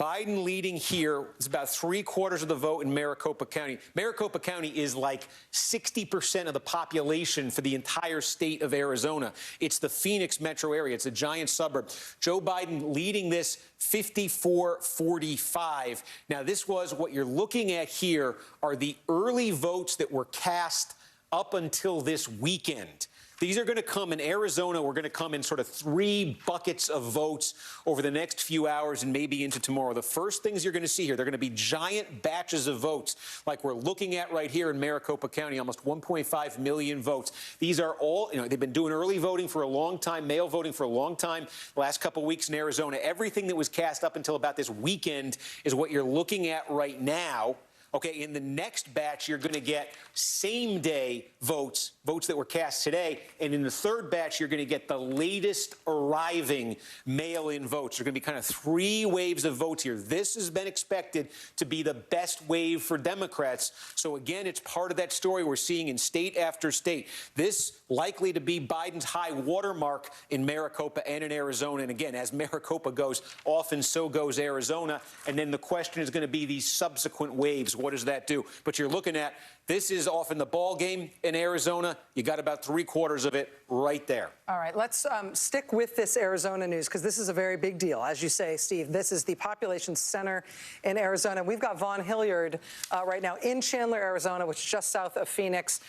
Biden leading here. It's about 3/4 of the vote in Maricopa County. Maricopa County is like 60% of the population for the entire state of Arizona. It's the Phoenix metro area. It's a giant suburb. Joe Biden leading this 54-45. Now, this was what you're looking at here are the early votes that were cast up until this weekend. These are going to come in Arizona. We're going to come in sort of 3 buckets of votes over the next few hours and maybe into tomorrow. The first things you're going to see here, they're going to be giant batches of votes like we're looking at right here in Maricopa County, almost 1.5 million votes. These are all, they've been doing early voting for a long time, mail voting for a long time, the last couple of weeks in Arizona. Everything that was cast up until about this weekend is what you're looking at right now. Okay, in the next batch, you're going to get same-day votes that were cast today. And in the third batch, you're going to get the latest arriving mail-in votes. There's going to be kind of 3 waves of votes here. This has been expected to be the best wave for Democrats. So, again, it's part of that story we're seeing in state after state. This likely to be Biden's high watermark in Maricopa and in Arizona. And, again, as Maricopa goes, often so goes Arizona. And then the question is going to be these subsequent waves. What does that do? But you're looking at this is often the ball game in Arizona. You got about 3/4 of it right there. All right, let's stick with this Arizona news because this is a very big deal. As you say, Steve, this is the population center in Arizona. We've got Vaughn Hilliard right now in Chandler, Arizona, which is just south of Phoenix.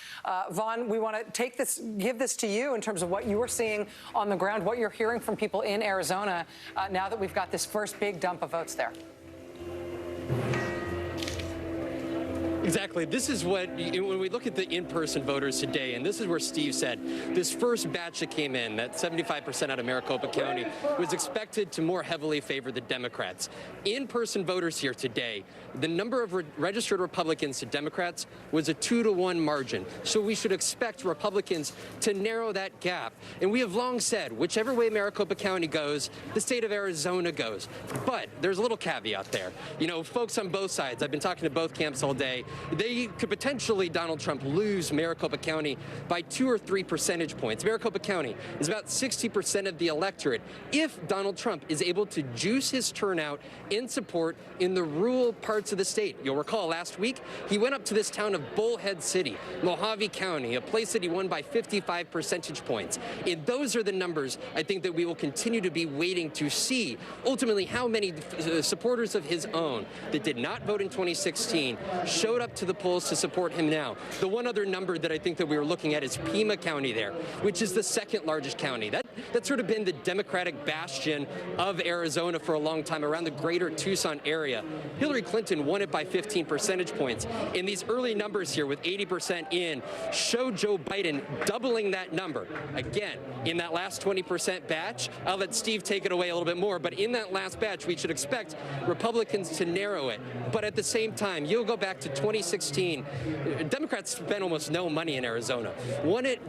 Vaughn, we want to give this to you in terms of what you're seeing on the ground, what you're hearing from people in Arizona now that we've got this first big dump of votes there. Exactly. This is what, when we look at the in-person voters today, and this is where Steve said, this first batch that came in, that 75% out of Maricopa County, was expected to more heavily favor the Democrats. In-person voters here today, the number of registered Republicans to Democrats was a 2-to-1 margin. So we should expect Republicans to narrow that gap. And we have long said, whichever way Maricopa County goes, the state of Arizona goes. But there's a little caveat there. Folks on both sides, I've been talking to both camps all day, they could potentially, Donald Trump, lose Maricopa County by 2 or 3 percentage points. Maricopa County is about 60% of the electorate. If Donald Trump is able to juice his turnout in support in the rural parts of the state. You'll recall last week, he went up to this town of Bullhead City, Mojave County, a place that he won by 55 percentage points. And those are the numbers I think that we will continue to be waiting to see. Ultimately, how many supporters of his own that did not vote in 2016 showed up to the polls to support him now. The one other number that I think that we were looking at is Pima County there, which is the 2nd largest county. That's sort of been the Democratic bastion of Arizona for a long time, around the greater Tucson area. Hillary Clinton won it by 15 percentage points. And these early numbers here with 80% in show Joe Biden doubling that number. Again, in that last 20% batch, I'll let Steve take it away a little bit more, but in that last batch, we should expect Republicans to narrow it. But at the same time, you'll go back to 2016. Democrats spent almost no money in Arizona.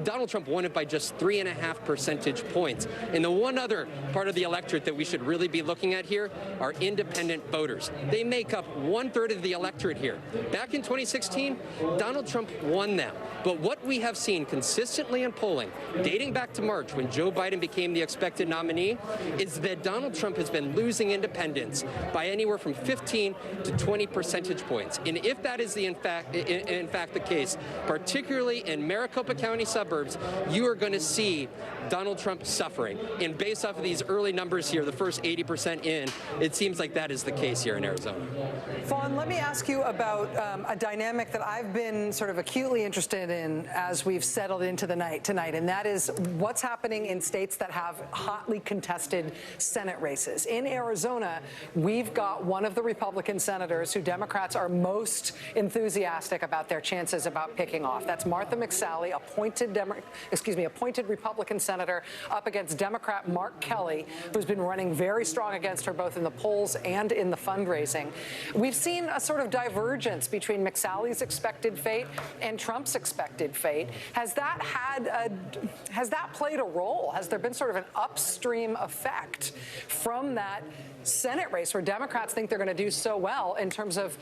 Donald Trump won it by just 3.5 percentage points. And the one other part of the electorate that we should really be looking at here are independent voters. They make up 1/3 of the electorate here. Back in 2016, Donald Trump won them. But what we have seen consistently in polling, dating back to March when Joe Biden became the expected nominee, is that Donald Trump has been losing independents by anywhere from 15 to 20 percentage points. And if that is in fact the case, particularly in Maricopa County suburbs, you are going to see Donald Trump suffering. And based off of these early numbers here, the first 80% in, it seems like that is the case here in Arizona. Vaughn, let me ask you about a dynamic that I've been sort of acutely interested in as we've settled into the night tonight, and that is what's happening in states that have hotly contested Senate races. In Arizona, we've got one of the Republican senators who Democrats are most enthusiastic about their chances about picking off. That's Martha McSally, appointed Republican senator up against Democrat Mark Kelly, who's been running very strong against her both in the polls and in the fundraising. We've seen a sort of divergence between McSally's expected fate and Trump's expected fate. Has that played a role? Has there been sort of an upstream effect from that Senate race where Democrats think they're going to do so well in terms of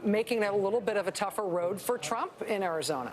making it a little bit of a tougher road for Trump in Arizona?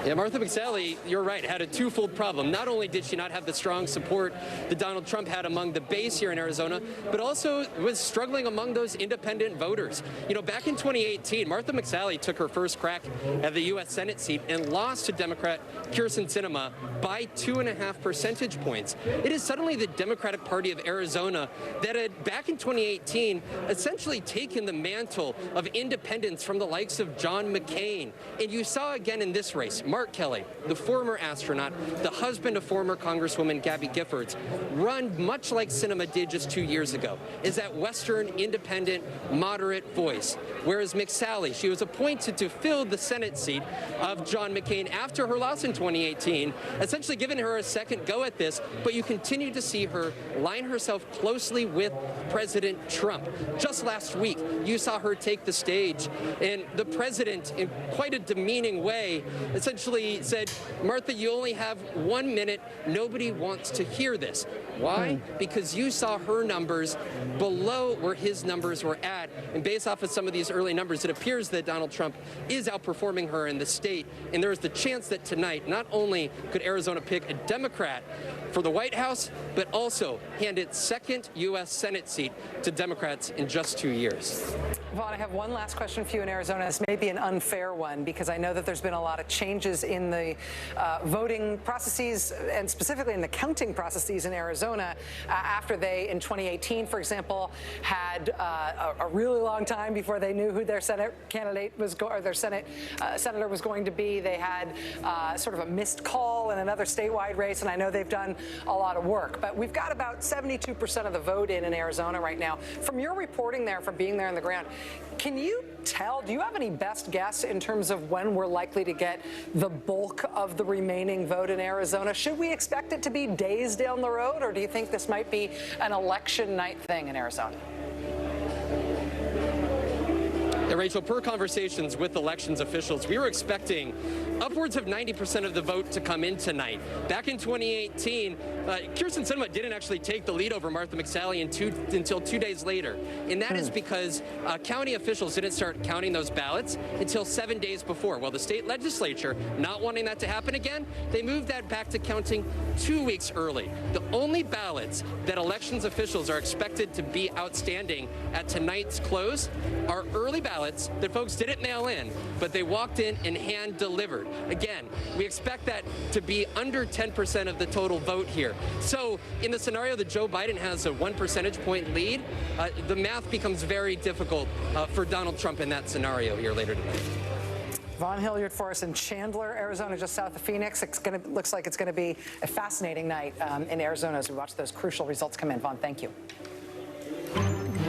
Yeah, Martha McSally, you're right, had a twofold problem. Not only did she not have the strong support that Donald Trump had among the base here in Arizona, but also was struggling among those independent voters. You know, back in 2018, Martha McSally took her first crack at the U.S. Senate seat and lost to Democrat Kyrsten Sinema by 2.5 percentage points. It is suddenly the Democratic Party of Arizona that had, back in 2018, essentially taken the mantle of independence from the likes of John McCain. And you saw again in this race, Mark Kelly, the former astronaut, the husband of former Congresswoman Gabby Giffords, run much like Sinema did just 2 years ago, is that Western, independent, moderate voice. Whereas McSally, she was appointed to fill the Senate seat of John McCain after her loss in 2018, essentially giving her a second go at this, but you continue to see her line herself closely with President Trump. Just last week, you saw her take the stage, and the president, in quite a demeaning way, essentially said, Martha, you only have 1 minute. Nobody wants to hear this. Why? Because you saw her numbers below where his numbers were at. And based off of some of these early numbers, it appears that Donald Trump is outperforming her in the state. And there is the chance that tonight, not only could Arizona pick a Democrat for the White House, but also hand its second U.S. Senate seat to Democrats in just 2 years. Vaughn, I have one last question for you in Arizona. This may be an unfair one because I know that there's been a lot of changes in the voting processes and specifically in the counting processes in Arizona after they, in 2018, for example, had a really long time before they knew who their Senate candidate was or their Senate senator was going to be. They had sort of a missed call in another statewide race, and I know they've done a lot of work. But we've got about 72% of the vote in Arizona right now. From your reporting there, from being there on the ground, can you tell, do you have any best guess in terms of when we're likely to get the bulk of the remaining vote in Arizona? Should we expect it to be days down the road, or do you think this might be an election night thing in Arizona? Yeah, Rachel, per conversations with elections officials, we were expecting upwards of 90% of the vote to come in tonight. Back in 2018, Kyrsten Sinema didn't actually take the lead over Martha McSally until 2 days later. And that is because county officials didn't start counting those ballots until 7 days before. Well, the state legislature, not wanting that to happen again, they moved that back to counting 2 weeks early. The only ballots that elections officials are expected to be outstanding at tonight's close are early ballots that folks didn't mail in, but they walked in and hand delivered. Again, we expect that to be under 10% of the total vote here. So in the scenario that Joe Biden has a 1 percentage point lead, the math becomes very difficult for Donald Trump in that scenario here later tonight. Vaughn Hilliard for us in Chandler, Arizona, just south of Phoenix. Looks like it's going to be a fascinating night in Arizona as we watch those crucial results come in. Vaughn, thank you.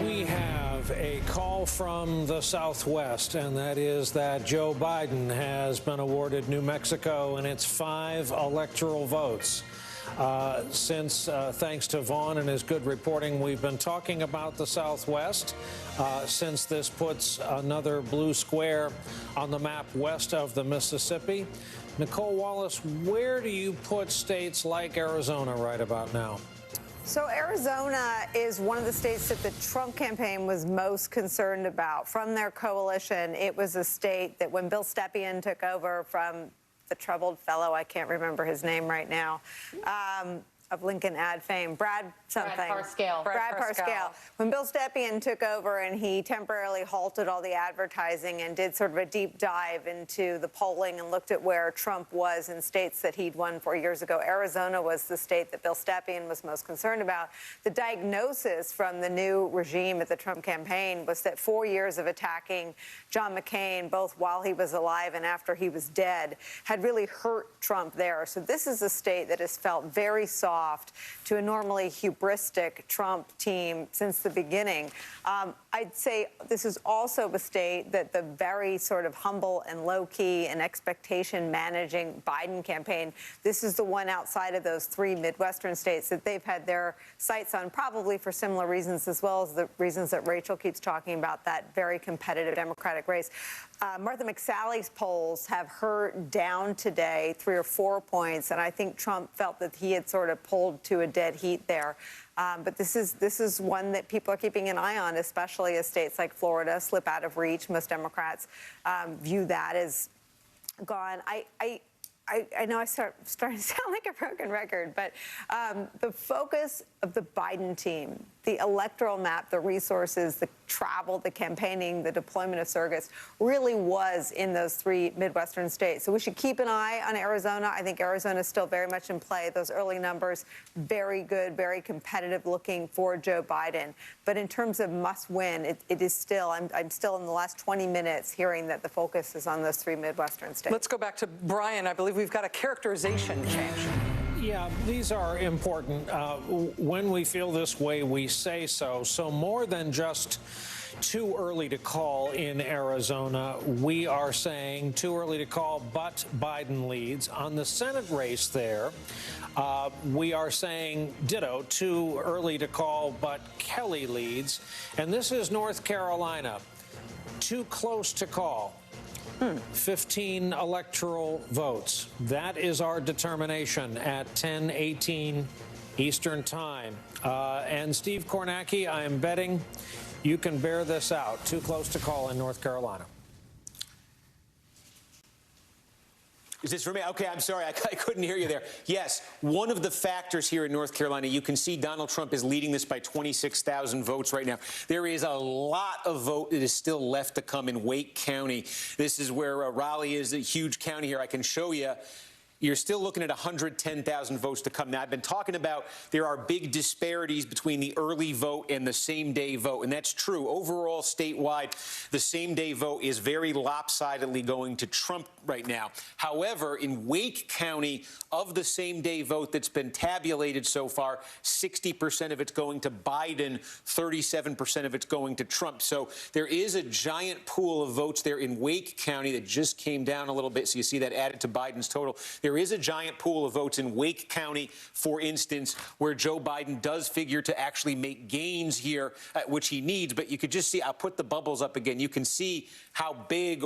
We have a call from the Southwest, and that is that Joe Biden has been awarded New Mexico and its 5 electoral votes. Thanks to Vaughn and his good reporting, we've been talking about the Southwest since this puts another blue square on the map west of the Mississippi. Nicole Wallace, where do you put states like Arizona right about now? So Arizona is one of the states that the Trump campaign was most concerned about. From their coalition, it was a state that when Bill Stepien took over from the troubled fellow, I can't remember his name right now, of Lincoln ad fame, Brad Parscale. Brad Parscale. When Bill Stepien took over and he temporarily halted all the advertising and did sort of a deep dive into the polling and looked at where Trump was in states that he'd won 4 years ago, Arizona was the state that Bill Stepien was most concerned about. The diagnosis from the new regime at the Trump campaign was that 4 years of attacking John McCain, both while he was alive and after he was dead, had really hurt Trump there. So this is a state that has felt very soft to a normally hubristic Trump team since the beginning. I'd say this is also a state that the very sort of humble and low-key and expectation-managing Biden campaign, this is the one outside of those 3 Midwestern states that they've had their sights on, probably for similar reasons, as well as the reasons that Rachel keeps talking about, that very competitive Democratic race. Martha McSally's polls have her down today 3 or 4 points, and I think Trump felt that he had sort of pulled to a dead heat there. But this is one that people are keeping an eye on, especially as states like Florida slip out of reach. Most Democrats view that as gone. I know I starting to sound like a broken record, but the focus of the Biden team, the electoral map, the resources, the travel, the campaigning, the deployment of surrogates really was in those 3 Midwestern states. So we should keep an eye on Arizona. I think Arizona is still very much in play. Those early numbers, very good, very competitive looking for Joe Biden. But in terms of must win, it is still, I'm still in the last 20 minutes hearing that the focus is on those 3 Midwestern states. Let's go back to Brian. I believe we've got a characterization change. Yeah, these are important. When we feel this way, we say so. So more than just too early to call in Arizona, we are saying too early to call, but Biden leads. On the Senate race there, we are saying ditto, too early to call, but Kelly leads. And this is North Carolina, too close to call. 15 electoral votes. That is our determination at 10:18 Eastern Time. And Steve Kornacki, I am betting you can bear this out. Too close to call in North Carolina. Is this for me? Okay, I'm sorry. I couldn't hear you there. Yes, one of the factors here in North Carolina, you can see Donald Trump is leading this by 26,000 votes right now. There is a lot of vote that is still left to come in Wake County. This is where Raleigh is, a huge county here. I can show you. You're still looking at 110,000 votes to come. Now, I've been talking about there are big disparities between the early vote and the same-day vote, and that's true. Overall, statewide, the same-day vote is very lopsidedly going to Trump right now. However, in Wake County, of the same-day vote that's been tabulated so far, 60% of it's going to Biden, 37% of it's going to Trump. So there is a giant pool of votes there in Wake County that just came down a little bit, so you see that added to Biden's total. There is a giant pool of votes in Wake County, for instance, where Joe Biden does figure to actually make gains here, which he needs. But you could just see, I'll put the bubbles up again. You can see how big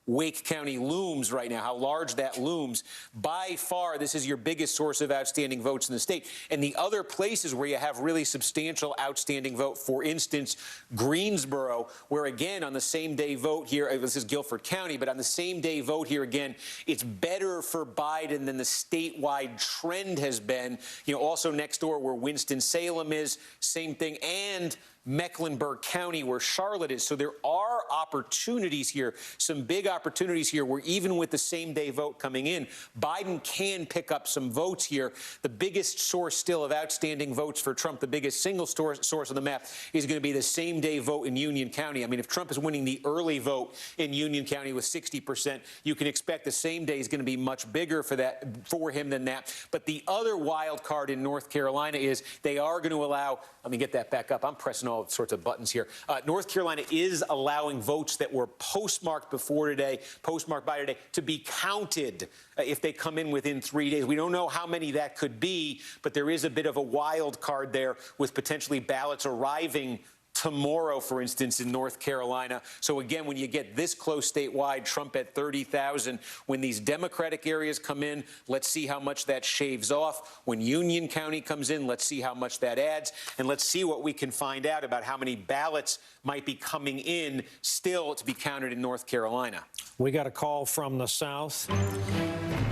Wake County looms right now, how large that looms. By far, this is your biggest source of outstanding votes in the state. And the other places where you have really substantial outstanding vote, for instance, Greensboro, where again, on the same day vote here, this is Guilford County, but on the same day vote here again, it's better for Biden than the statewide trend has been. You know, also next door where Winston-Salem is, same thing, and Mecklenburg County, where Charlotte is. So there are opportunities here, some big opportunities here, where even with the same-day vote coming in, Biden can pick up some votes here. The biggest source still of outstanding votes for Trump, the biggest single source of the map, is going to be the same-day vote in Union County. I mean, if Trump is winning the early vote in Union County with 60%, you can expect the same day is going to be much bigger for him than that. But the other wild card in North Carolina is they are going to allow, let me get that back up. I'm pressing all sorts of buttons here. North Carolina is allowing votes that were postmarked before today, postmarked by today, to be counted if they come in within 3 days. We don't know how many that could be, but there is a bit of a wild card there with potentially ballots arriving tomorrow, for instance, in North Carolina. So again, when you get this close statewide, Trump at 30,000, when these Democratic areas come in, let's see how much that shaves off. When Union County comes in, let's see how much that adds. And let's see what we can find out about how many ballots might be coming in still to be counted in North Carolina. We got a call from the South.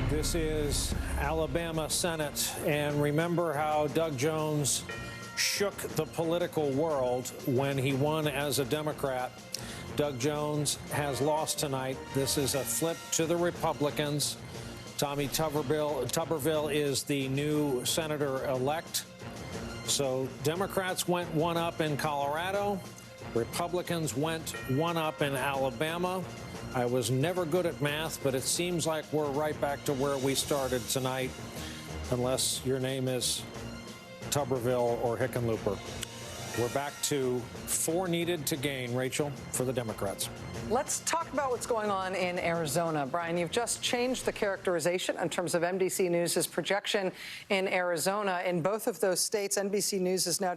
This is Alabama Senate. And remember how Doug Jones shook the political world when he won as a Democrat. Doug Jones has lost tonight. This is a flip to the Republicans. Tommy Tuberville is the new senator-elect. So Democrats went one up in Colorado. Republicans went one up in Alabama. I was never good at math, but it seems like we're right back to where we started tonight, unless your name is Tuberville or Hickenlooper. We're back to 4 needed to gain, Rachel, for the Democrats. Let's talk about what's going on in Arizona. Brian, you've just changed the characterization in terms of NBC News' projection in Arizona. In both of those states, NBC News is now,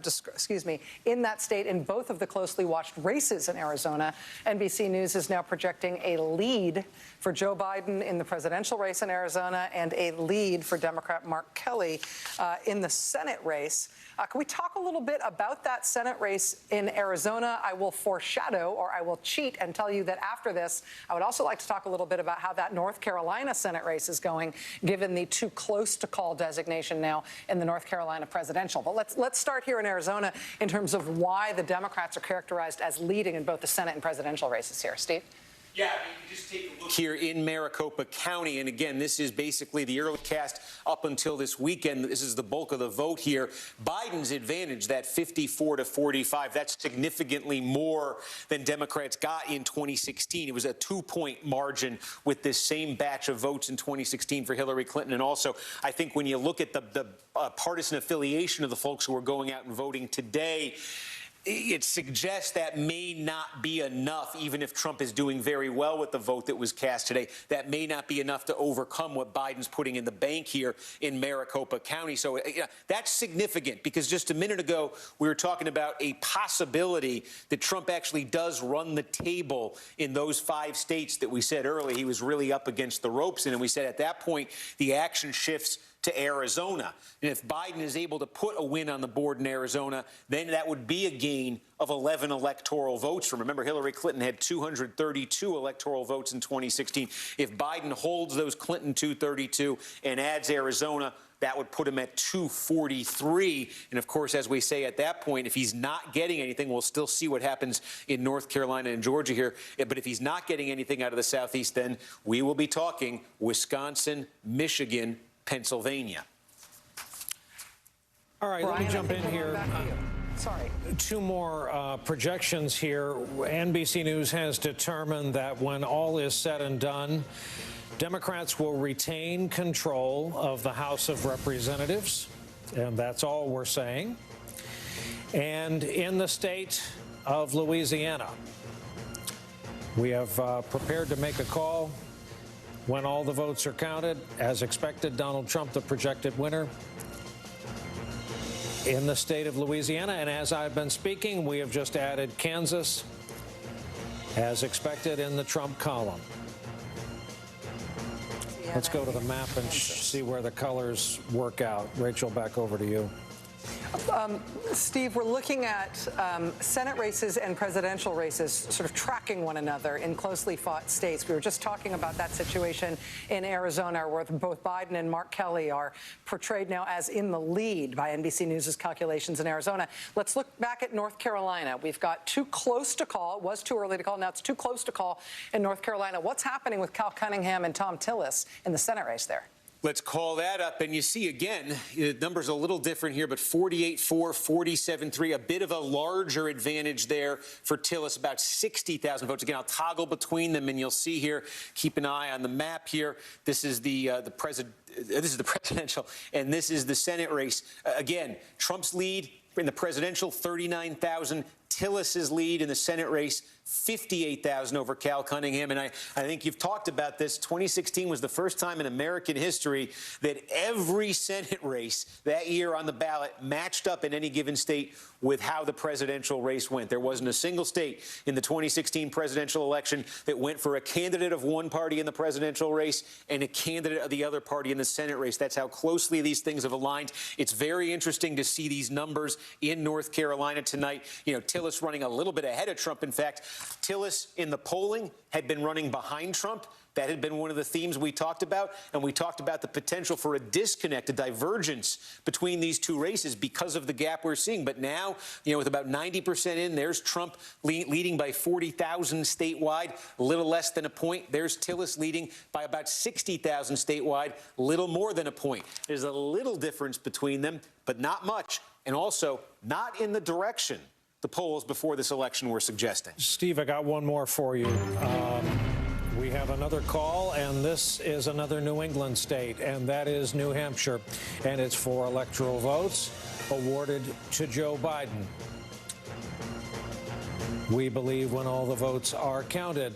in that state, in both of the closely watched races in Arizona, NBC News is now projecting a lead for Joe Biden in the presidential race in Arizona and a lead for Democrat Mark Kelly in the Senate race. Can we talk a little bit about that that Senate race in Arizona. I will foreshadow, or I will cheat and tell you that after this, I would also like to talk a little bit about how that North Carolina Senate race is going, given the too close to call designation now in the North Carolina presidential. But let's start here in Arizona in terms of why the Democrats are characterized as leading in both the Senate and presidential races here. Steve? Yeah, I mean, you just take a look here in Maricopa County, and again, this is basically the early cast up until this weekend. This is the bulk of the vote here. Biden's advantage, that 54 to 45, that's significantly more than Democrats got in 2016. It was a 2-point margin with this same batch of votes in 2016 for Hillary Clinton. And also, I think when you look at the partisan affiliation of the folks who are going out and voting today, it suggests that may not be enough, even if Trump is doing very well with the vote that was cast today. That may not be enough to overcome what Biden's putting in the bank here in Maricopa County. So that's significant, because just a minute ago, we were talking about a possibility that Trump actually does run the table in those 5 states that we said earlier he was really up against the ropes in. And we said at that point, the action shifts to Arizona. And if Biden is able to put a win on the board in Arizona, then that would be a gain of 11 electoral votes. Remember, Hillary Clinton had 232 electoral votes in 2016. If Biden holds those Clinton 232 and adds Arizona, that would put him at 243. And of course, as we say at that point, if he's not getting anything, we'll still see what happens in North Carolina and Georgia here. But if he's not getting anything out of the Southeast, then we will be talking Wisconsin, Michigan, Pennsylvania. All right, Brian, let me jump in here. Sorry. 2 more projections here. NBC News has determined that when all is said and done, Democrats will retain control of the House of Representatives, and that's all we're saying. And in the state of Louisiana, we have prepared to make a call when all the votes are counted. As expected, Donald Trump, the projected winner in the state of Louisiana. And as I've been speaking, we have just added Kansas, as expected, in the Trump column. Let's go to the map and see where the colors work out. Rachel, back over to you. Steve, we're looking at Senate races and presidential races sort of tracking one another in closely fought states. We were just talking about that situation in Arizona, where both Biden and Mark Kelly are portrayed now as in the lead by NBC News' calculations in Arizona. Let's look back at North Carolina. We've got too close to call. It was too early to call. Now it's too close to call in North Carolina. What's happening with Cal Cunningham and Tom Tillis in the Senate race there? Let's call that up. And you see, again, the numbers a little different here, but 48-4, 47-3, a bit of a larger advantage there for Tillis, about 60,000 votes. Again, I'll toggle between them, and you'll see here, keep an eye on the map here. This is the presidential, and this is the Senate race. Again, Trump's lead in the presidential, 39,000. Tillis's lead in the Senate race, 58,000 over Cal Cunningham. And I think you've talked about this. 2016 was the first time in American history that every Senate race that year on the ballot matched up in any given state with how the presidential race went. There wasn't a single state in the 2016 presidential election that went for a candidate of one party in the presidential race and a candidate of the other party in the Senate race. That's how closely these things have aligned. It's very interesting to see these numbers in North Carolina tonight. You know, Tillis running a little bit ahead of Trump. In fact, Tillis in the polling had been running behind Trump. That had been one of the themes we talked about, and we talked about the potential for a disconnect, a divergence between these two races because of the gap we're seeing. But now, you know, with about 90% in, there's Trump leading by 40,000 statewide, a little less than a point. There's Tillis leading by about 60,000 statewide, little more than a point. There's a little difference between them, but not much, and also not in the direction the polls before this election were suggesting. Steve, I got one more for you. We have another call, and this is another New England state, and that is New Hampshire. And it's for electoral votes awarded to Joe Biden. We believe when all the votes are counted,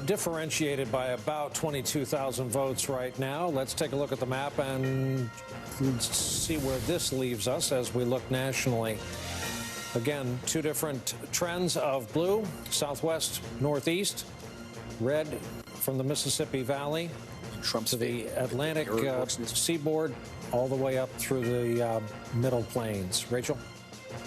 differentiated by about 22,000 votes right now. Let's take a look at the map and see where this leaves us as we look nationally. Again, 2 different trends of blue, southwest, northeast, red from the Mississippi Valley to the Atlantic seaboard, all the way up through the Middle Plains. Rachel?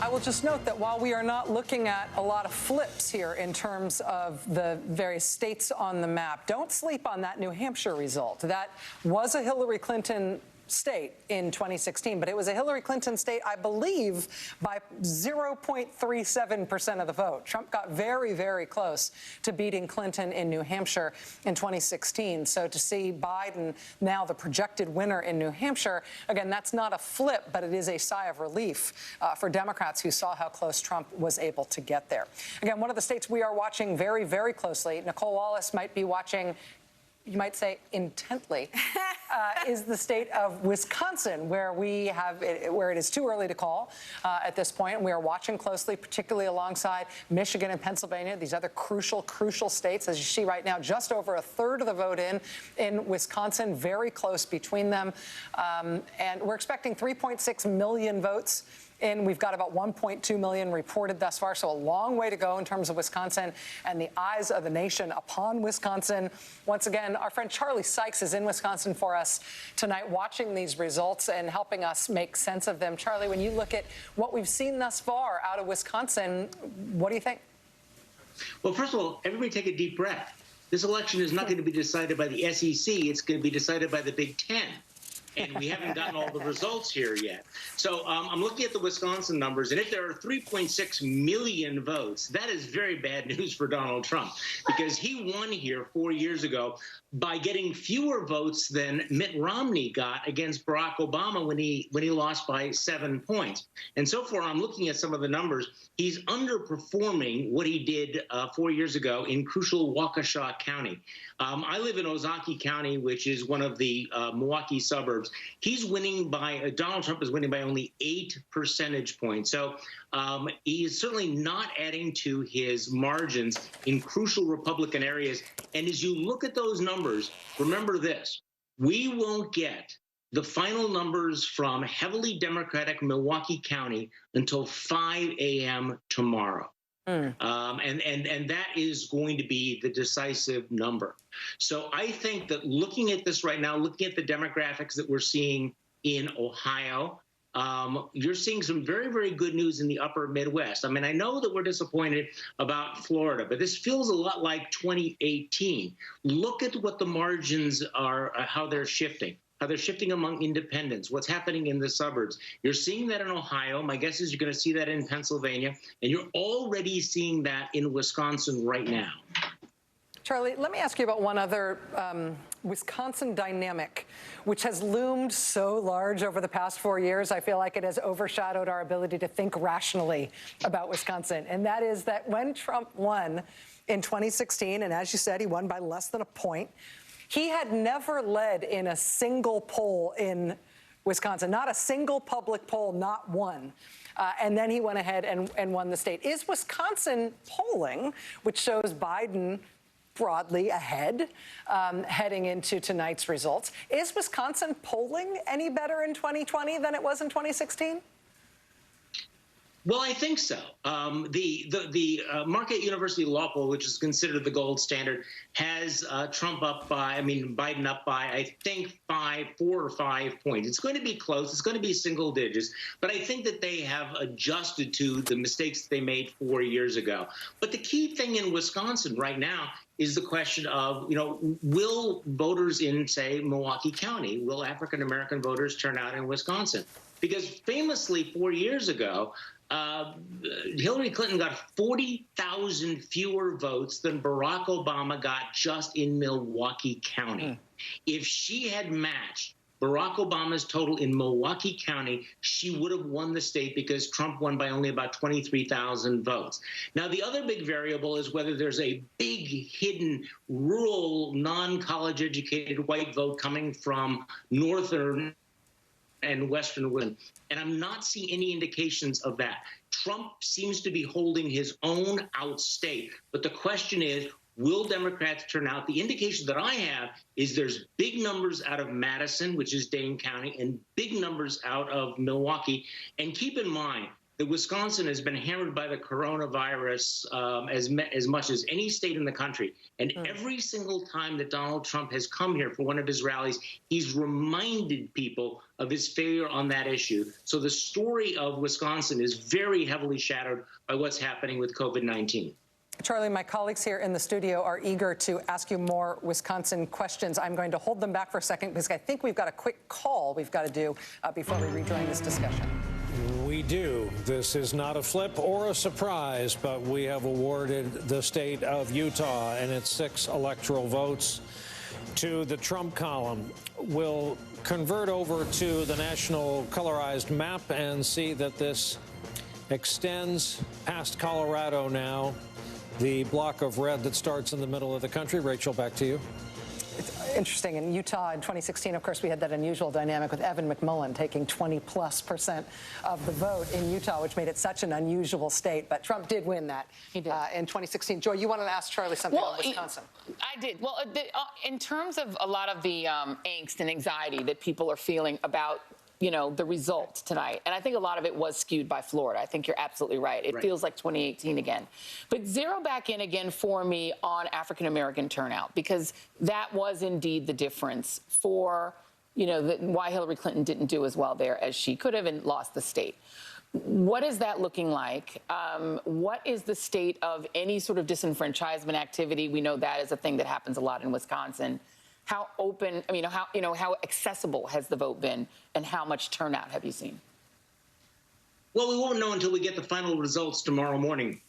I will just note that while we are not looking at a lot of flips here in terms of the various states on the map, don't sleep on that New Hampshire result. That was a Hillary Clinton state in 2016, but it was a Hillary Clinton state, I believe, by 0.37% of the vote. Trump got very, very close to beating Clinton in New Hampshire in 2016. So to see Biden now the projected winner in New Hampshire, again, that's not a flip, but it is a sigh of relief for Democrats who saw how close Trump was able to get there. Again, one of the states we are watching very, very closely, Nicole Wallace might be watching, you might say intently, is the state of Wisconsin, where it is too early to call at this point. We are watching closely, particularly alongside Michigan and Pennsylvania, these other crucial states. As you see right now, just over a third of the vote in Wisconsin, very close between them. And we're expecting 3.6 million votes. And we've got about 1.2 million reported thus far, so a long way to go in terms of Wisconsin and the eyes of the nation upon Wisconsin. Once again, our friend Charlie Sykes is in Wisconsin for us tonight, watching these results and helping us make sense of them. Charlie, when you look at what we've seen thus far out of Wisconsin, what do you think? Well, first of all, everybody take a deep breath. This election is not going to be decided by the SEC. It's going to be decided by the Big Ten. And we haven't gotten all the results here yet. So I'm looking at the Wisconsin numbers, and if there are 3.6 million votes, that is very bad news for Donald Trump, because he won here 4 years ago by getting fewer votes than Mitt Romney got against Barack Obama when he lost by 7 points. And so far, I'm looking at some of the numbers. He's underperforming what he did 4 years ago in crucial Waukesha County. I live in Ozaukee County, which is one of the Milwaukee suburbs. Donald Trump is winning by only 8 percentage points. So he is certainly not adding to his margins in crucial Republican areas. And as you look at those numbers, remember this: we won't get the final numbers from heavily Democratic Milwaukee County until 5 a.m. tomorrow. And that is going to be the decisive number. So I think that looking at this right now, looking at the demographics that we're seeing in Ohio, you're seeing some very, very good news in the upper Midwest. I mean, I know that we're disappointed about Florida, but this feels a lot like 2018. Look at what the margins are, how they're shifting. How they're shifting among independents, what's happening in the suburbs. You're seeing that in Ohio. My guess is you're going to see that in Pennsylvania. And you're already seeing that in Wisconsin right now. Charlie, let me ask you about one other Wisconsin dynamic, which has loomed so large over the past 4 years. I feel like it has overshadowed our ability to think rationally about Wisconsin. And that is that when Trump won in 2016, and as you said, he won by less than a point, he had never led in a single poll in Wisconsin, not a single public poll, not one. And then he went ahead and won the state. Is Wisconsin polling, which shows Biden broadly ahead heading into tonight's results, is Wisconsin polling any better in 2020 than it was in 2016? Well, I think so. The Marquette University law poll, which is considered the gold standard, has Biden up by, I think, 4 or 5 points. It's going to be close. It's going to be single digits. But I think that they have adjusted to the mistakes they made 4 years ago. But the key thing in Wisconsin right now is the question of, will voters in, say, Milwaukee County, will African-American voters turn out in Wisconsin? Because famously 4 years ago, Hillary Clinton got 40,000 fewer votes than Barack Obama got just in Milwaukee County. If she had matched Barack Obama's total in Milwaukee County, she would have won the state because Trump won by only about 23,000 votes. Now, the other big variable is whether there's a big hidden rural, non-college educated white vote coming from northern and western women. And I'm not seeing any indications of that. Trump seems to be holding his own outstate. But the question is, will Democrats turn out? The indication that I have is there's big numbers out of Madison, which is Dane County, and big numbers out of Milwaukee. And keep in mind, that Wisconsin has been hammered by the coronavirus as much as any state in the country. And every single time that Donald Trump has come here for one of his rallies, he's reminded people of his failure on that issue. So the story of Wisconsin is very heavily shadowed by what's happening with COVID-19. Charlie, my colleagues here in the studio are eager to ask you more Wisconsin questions. I'm going to hold them back for a second because I think we've got a quick call we've got to do before we rejoin this discussion. We do. This is not a flip or a surprise, but we have awarded the state of Utah and its 6 electoral votes to the Trump column. We'll convert over to the national colorized map and see that this extends past Colorado now. The block of red that starts in the middle of the country. Rachel, back to you. It's interesting. In Utah in 2016, of course, we had that unusual dynamic with Evan McMullen taking 20+% of the vote in Utah, which made it such an unusual state. But Trump did win that in 2016. Joy, you wanted to ask Charlie something on Wisconsin. I did. Well, in terms of a lot of the angst and anxiety that people are feeling about the result tonight. And I think a lot of it was skewed by Florida. I think you're absolutely right. It feels like 2018 again. But zero back in again for me on African-American turnout, because that was indeed the difference for, why Hillary Clinton didn't do as well there as she could have and lost the state. What is that looking like? What is the state of any sort of disenfranchisement activity? We know that is a thing that happens a lot in Wisconsin. How open, how accessible has the vote been, and how much turnout have you seen? Well, we won't know until we get the final results tomorrow morning.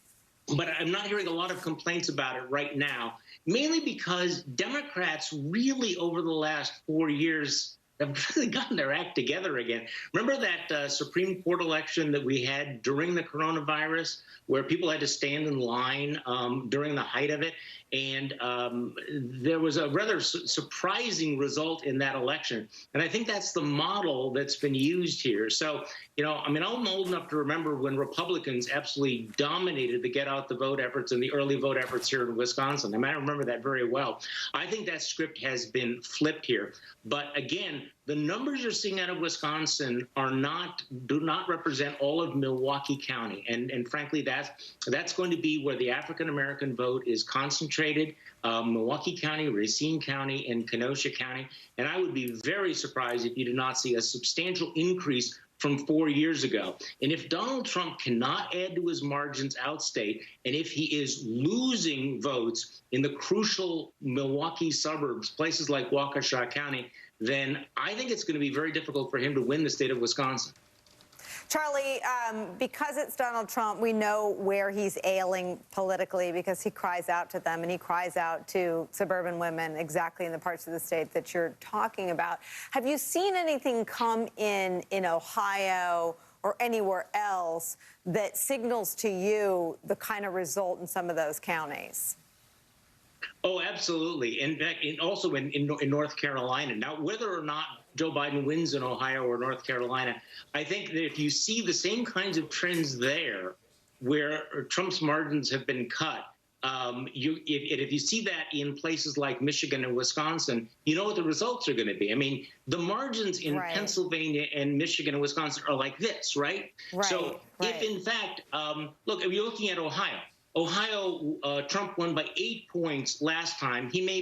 But I'm not hearing a lot of complaints about it right now, mainly because Democrats really, over the last 4 years, have really gotten their act together again. Remember that Supreme Court election that we had during the coronavirus, where people had to stand in line during the height of it? And there was a rather surprising result in that election. And I think that's the model that's been used here. So, I'm old enough to remember when Republicans absolutely dominated the get out the vote efforts and the early vote efforts here in Wisconsin. I remember that very well. I think that script has been flipped here. But again, the numbers you're seeing out of Wisconsin do not represent all of Milwaukee County. And frankly, that's going to be where the African-American vote is concentrated. Milwaukee County, Racine County, and Kenosha County. And I would be very surprised if you did not see a substantial increase from 4 years ago. And if Donald Trump cannot add to his margins outstate, and if he is losing votes in the crucial Milwaukee suburbs, places like Waukesha County, then I think it's going to be very difficult for him to win the state of Wisconsin. Charlie, because it's Donald Trump, we know where he's ailing politically because he cries out to them and he cries out to suburban women exactly in the parts of the state that you're talking about. Have you seen anything come in Ohio or anywhere else that signals to you the kind of result in some of those counties? Oh, absolutely. In fact, also in North Carolina. Now, whether or not Joe Biden wins in Ohio or North Carolina, I think that if you see the same kinds of trends there where Trump's margins have been cut, if you see that in places like Michigan and Wisconsin, you know what the results are going to be. The margins in Pennsylvania and Michigan and Wisconsin are like this, right? So if, in fact, look, if you're looking at Ohio, Trump won by 8 points last time. He may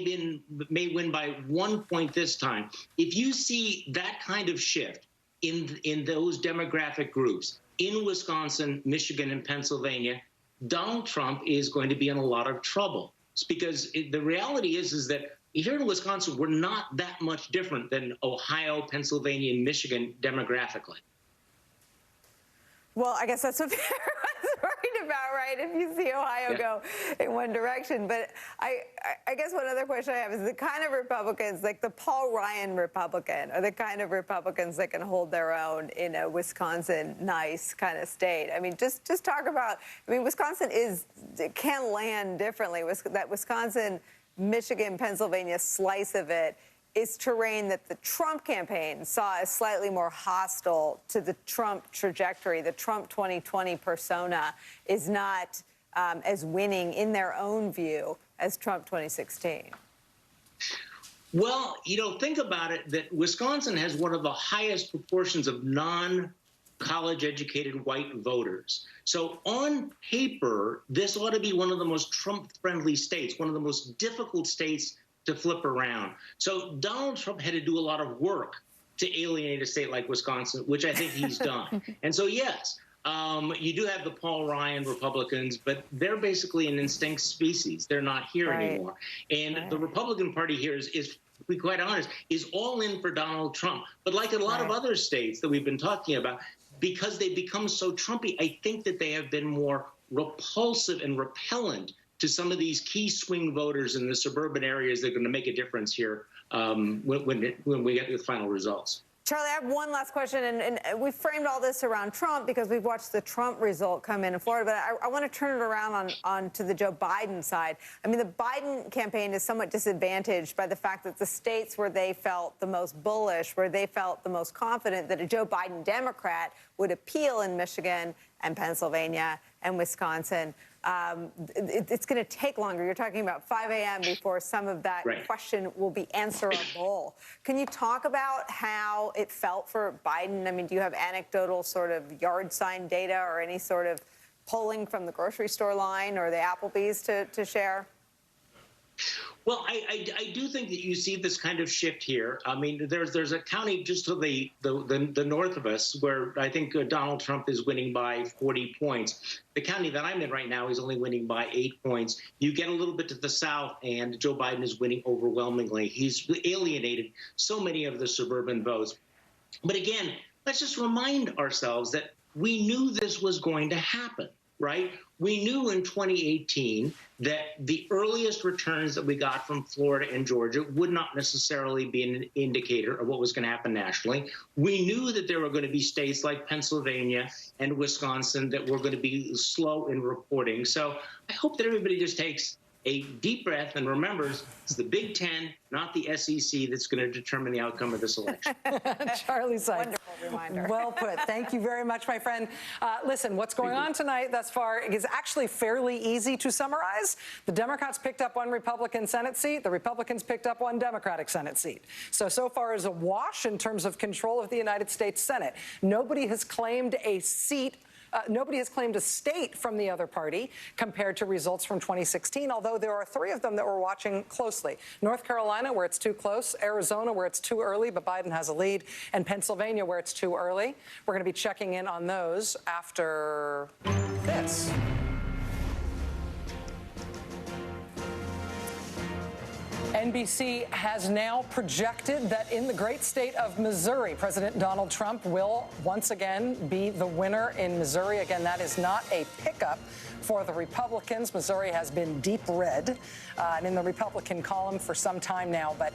win by 1 point this time. If you see that kind of shift in those demographic groups in Wisconsin, Michigan, and Pennsylvania, Donald Trump is going to be in a lot of trouble. It's because the reality is that here in Wisconsin, we're not that much different than Ohio, Pennsylvania, and Michigan demographically. Well, I guess that's what worried about, right? If you see Ohio go in one direction. But I guess one other question I have is the kind of Republicans, like the Paul Ryan Republican, are the kind of Republicans that can hold their own in a Wisconsin nice kind of state. Just talk about, Wisconsin can land differently. That Wisconsin, Michigan, Pennsylvania slice of it is terrain that the Trump campaign saw as slightly more hostile to the Trump trajectory. The Trump 2020 persona is not as winning in their own view as Trump 2016. Well, think about it, that Wisconsin has one of the highest proportions of college-educated white voters. So on paper, this ought to be one of the most Trump-friendly states, one of the most difficult states to flip around. So Donald Trump had to do a lot of work to alienate a state like Wisconsin, which I think he's done. And so, yes, you do have the Paul Ryan Republicans, but they're basically an extinct species. They're not here anymore. And the Republican Party here is, to be quite honest, is all in for Donald Trump. But like in a lot of other states that we've been talking about, because they become so Trumpy, I think that they have been more repulsive and repellent to some of these key swing voters in the suburban areas that are going to make a difference here when we get the final results. Charlie, I have one last question, and we framed all this around Trump because we've watched the Trump result come in Florida, but I want to turn it around on to the Joe Biden side. I mean, the Biden campaign is somewhat disadvantaged by the fact that the states where they felt the most bullish, where they felt the most confident that a Joe Biden Democrat would appeal in Michigan and Pennsylvania and Wisconsin, it's going to take longer. You're talking about 5 a.m. before some of that question will be answerable. Can you talk about how it felt for Biden? I mean, do you have anecdotal sort of yard sign data or any sort of polling from the grocery store line or the Applebee's to share? Well, I do think that you see this kind of shift here. I mean, there's a county just to the north of us where I think Donald Trump is winning by 40 points. The county that I'm in right now is only winning by 8 points. You get a little bit to the south, and Joe Biden is winning overwhelmingly. He's alienated so many of the suburban votes. But again, let's just remind ourselves that we knew this was going to happen. Right? We knew in 2018 that the earliest returns that we got from Florida and Georgia would not necessarily be an indicator of what was going to happen nationally. We knew that there were going to be states like Pennsylvania and Wisconsin that were going to be slow in reporting. So I hope that everybody just takes a deep breath and remembers it's the Big Ten, not the SEC, that's going to determine the outcome of this election. Charlie Sykes. Wonderful reminder. Well put. Thank you very much, my friend. Listen, what's going on tonight thus far is actually fairly easy to summarize. The Democrats picked up one Republican Senate seat. The Republicans picked up one Democratic Senate seat. So far is a wash in terms of control of the United States Senate. Nobody has claimed a seat. Nobody has claimed a state from the other party compared to results from 2016, although there are 3 of them that we're watching closely. North Carolina, where it's too close, Arizona, where it's too early, but Biden has a lead, and Pennsylvania, where it's too early. We're going to be checking in on those after this. NBC has now projected that in the great state of Missouri, President Donald Trump will once again be the winner in Missouri. Again, that is not a pickup for the Republicans. Missouri has been deep red and in the Republican column for some time now, but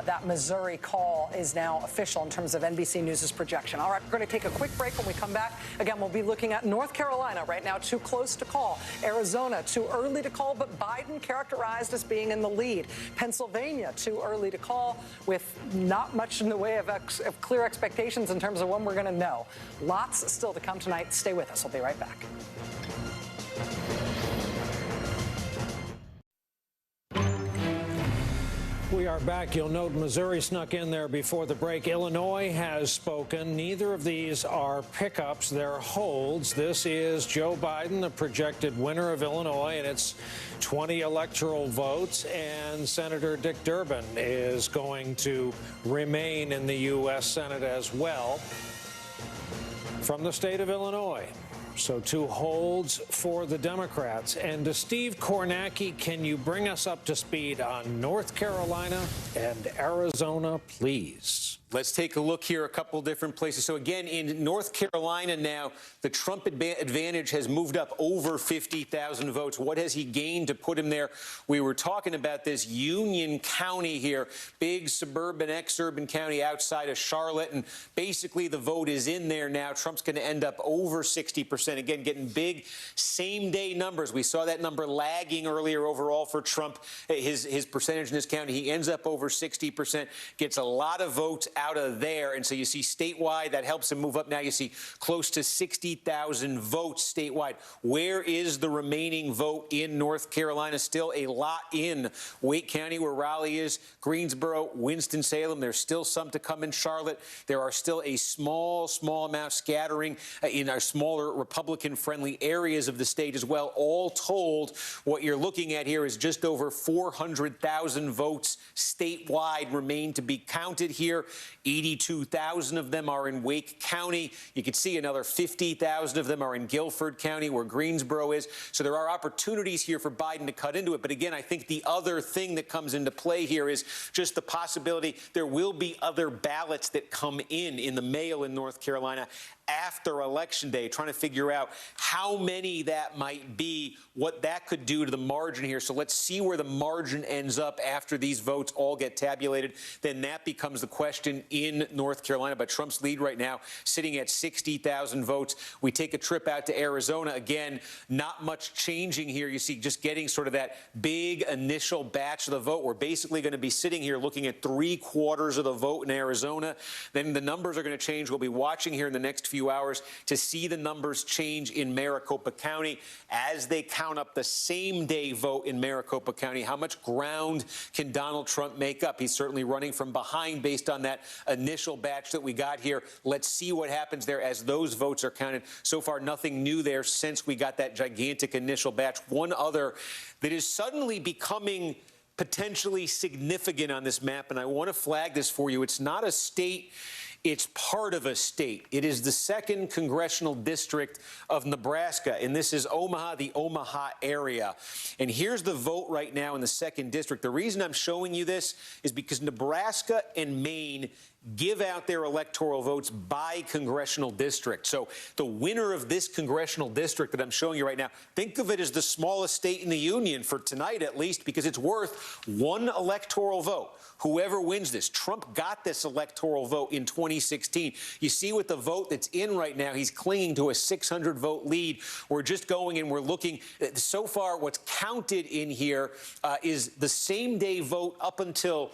that Missouri call is now official in terms of NBC News' projection. All right, we're going to take a quick break. When we come back, again, we'll be looking at North Carolina right now, too close to call. Arizona, too early to call, but Biden characterized as being in the lead. Pennsylvania, too early to call, with not much in the way of clear expectations in terms of when we're going to know. Lots still to come tonight. Stay with us. We'll be right back. We are back. You'll note Missouri snuck in there before the break. Illinois has spoken. Neither of these are pickups. They're holds. This is Joe Biden, the projected winner of Illinois, and it's 20 electoral votes. And Senator Dick Durbin is going to remain in the U.S. Senate as well from the state of Illinois. So 2 holds for the Democrats. And to Steve Kornacki, can you bring us up to speed on North Carolina and Arizona, please? Let's take a look here, a couple different places. So again, in North Carolina now, the Trump advantage has moved up over 50,000 votes. What has he gained to put him there? We were talking about this Union County here, big suburban, exurban county outside of Charlotte, and basically the vote is in there now. Trump's going to end up over 60%. 60%. Again, getting big same-day numbers. We saw that number lagging earlier overall for Trump, his percentage in this county. He ends up over 60%, gets a lot of votes out of there. And so you see statewide, that helps him move up. Now you see close to 60,000 votes statewide. Where is the remaining vote in North Carolina? Still a lot in Wake County, where Raleigh is, Greensboro, Winston-Salem. There's still some to come in Charlotte. There are still a small amount scattering in our smaller Republican-friendly areas of the state as well. All told, what you're looking at here is just over 400,000 votes statewide remain to be counted here. 82,000 of them are in Wake County. You can see another 50,000 of them are in Guilford County, where Greensboro is. So there are opportunities here for Biden to cut into it. But again, I think the other thing that comes into play here is just the possibility there will be other ballots that come in the mail in North Carolina after Election Day, trying to figure out how many that might be, what that could do to the margin here. So let's see where the margin ends up after these votes all get tabulated. Then that becomes the question in North Carolina. But Trump's lead right now sitting at 60,000 votes. We take a trip out to Arizona. Again, not much changing here. You see just getting sort of that big initial batch of the vote. We're basically going to be sitting here looking at 3/4 of the vote in Arizona. Then the numbers are going to change. We'll be watching here in the next few hours to see the numbers change in Maricopa County as they count up the same-day vote in Maricopa County. How much ground can Donald Trump make up? He's certainly running from behind based on that initial batch that we got here. Let's see what happens there as those votes are counted. So far, nothing new there since we got that gigantic initial batch. One other that is suddenly becoming potentially significant on this map, and I want to flag this for you. It's not a state. It's part of a state. It is the 2nd congressional district of Nebraska, and this is Omaha, the Omaha area. And here's the vote right now in the 2nd district. The reason I'm showing you this is because Nebraska and Maine give out their electoral votes by congressional district. So the winner of this congressional district that I'm showing you right now, think of it as the smallest state in the union for tonight, at least, because it's worth 1 electoral vote. Whoever wins this, Trump got this electoral vote in 2016. You see with the vote that's in right now, he's clinging to a 600-vote lead. We're just going and we're looking. So far, what's counted in here is the same-day vote up until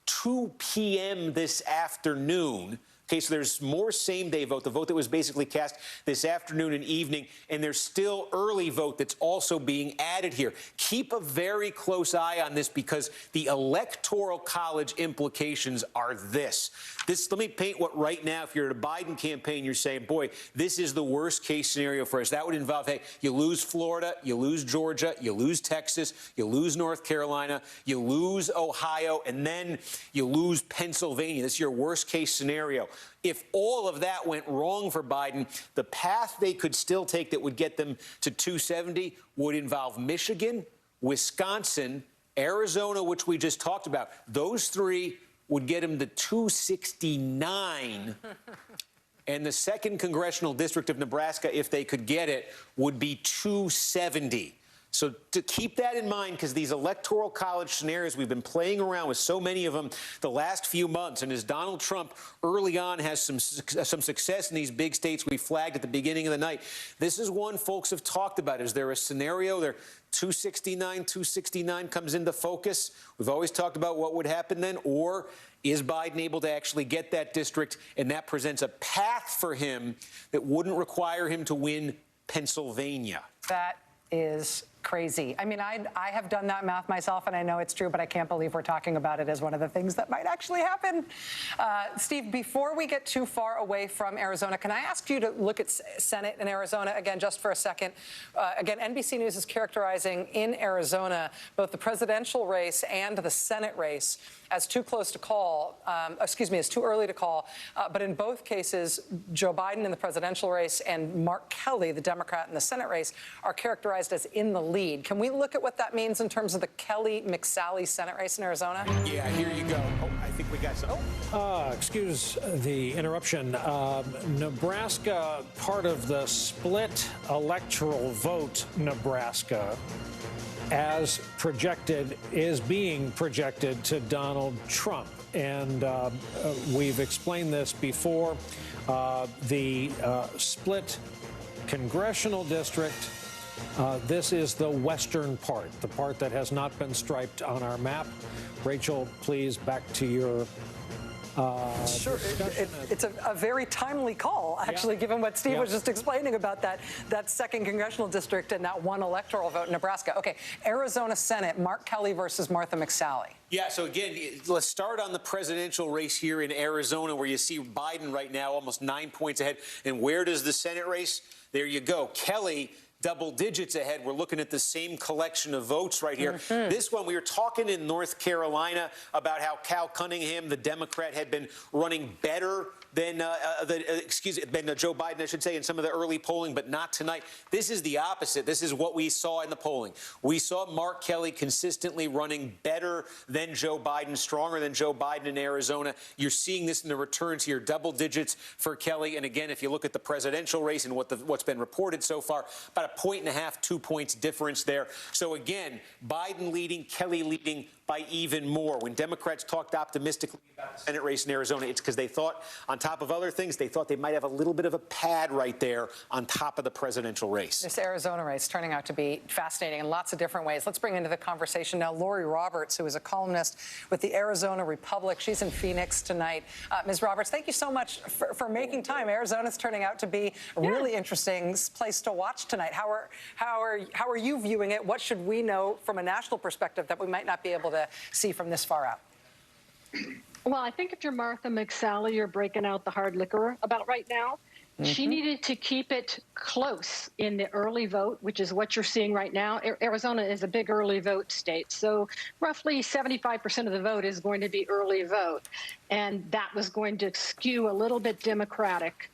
2 p.m. this afternoon. Okay, so there's more same-day vote, the vote that was basically cast this afternoon and evening, and there's still early vote that's also being added here. Keep a very close eye on this because the Electoral College implications are this. Let me paint what right now, if you're at a Biden campaign, you're saying, boy, this is the worst-case scenario for us. That would involve, hey, you lose Florida, you lose Georgia, you lose Texas, you lose North Carolina, you lose Ohio, and then you lose Pennsylvania. This is your worst-case scenario. If all of that went wrong for Biden, the path they could still take that would get them to 270 would involve Michigan, Wisconsin, Arizona, which we just talked about. Those 3 would get him to 269. And the 2nd congressional district of Nebraska, if they could get it, would be 270. So to keep that in mind, because these Electoral College scenarios, we've been playing around with so many of them the last few months. And as Donald Trump early on has some success in these big states we flagged at the beginning of the night, this is one folks have talked about. Is there a scenario there 269 comes into focus? We've always talked about what would happen then. Or is Biden able to actually get that district, and that presents a path for him that wouldn't require him to win Pennsylvania? That is crazy. I mean, I have done that math myself, and I know it's true, but I can't believe we're talking about it as one of the things that might actually happen. Steve, before we get too far away from Arizona, can I ask you to look at Senate in Arizona again just for a second? Again, NBC News is characterizing in Arizona both the presidential race and the Senate race as too close to call, as too early to call. But in both cases, Joe Biden in the presidential race and Mark Kelly, the Democrat in the Senate race, are characterized as in the lead. Can we look at what that means in terms of the Kelly-McSally Senate race in Arizona? Yeah, here you go. Oh, I think we got some. Excuse the interruption. Nebraska, part of the split electoral vote, Nebraska, as projected, is being projected to Donald Trump. And we've explained this before. The split congressional district. This is the western part, the part that has not been striped on our map. Rachel, please, back to your Sure. It's a very timely call, actually, given what Steve was just explaining about that second congressional district and that one electoral vote in Nebraska. Okay, Arizona Senate, Mark Kelly versus Martha McSally. Yeah, so again, let's start on the presidential race here in Arizona, where you see Biden right now almost 9 points ahead. And where does the Senate race? There you go. Kelly, double digits ahead. We're looking at the same collection of votes right here. This one, we were talking in North Carolina about how Cal Cunningham, the Democrat, had been running better than Joe Biden, I should say, in some of the early polling, but not tonight. This is the opposite. This is what we saw in the polling. We saw Mark Kelly consistently running better than Joe Biden, stronger than Joe Biden in Arizona. You're seeing this in the returns here, double digits for Kelly. And again, if you look at the presidential race and what's been reported so far, about 1.5 points, 2 points difference there. So again, Biden leading, Kelly leading by even more. When Democrats talked optimistically about the Senate race in Arizona, it's because they thought, on top of other things, they thought they might have a little bit of a pad right there on top of the presidential race. This Arizona race turning out to be fascinating in lots of different ways. Let's bring into the conversation now Lori Roberts, who is a columnist with the Arizona Republic. She's in Phoenix tonight. Ms. Roberts, thank you so much for making time. Arizona's turning out to be a really interesting place to watch tonight. How are you viewing it? What should we know from a national perspective that we might not be able to see from this far out? Well, I think if you're Martha McSally, you're breaking out the hard liquor about right now. She needed to keep it close in the early vote, which is what you're seeing right now. Arizona is a big early vote state, so roughly 75% of the vote is going to be early vote, and that was going to skew a little bit Democratic.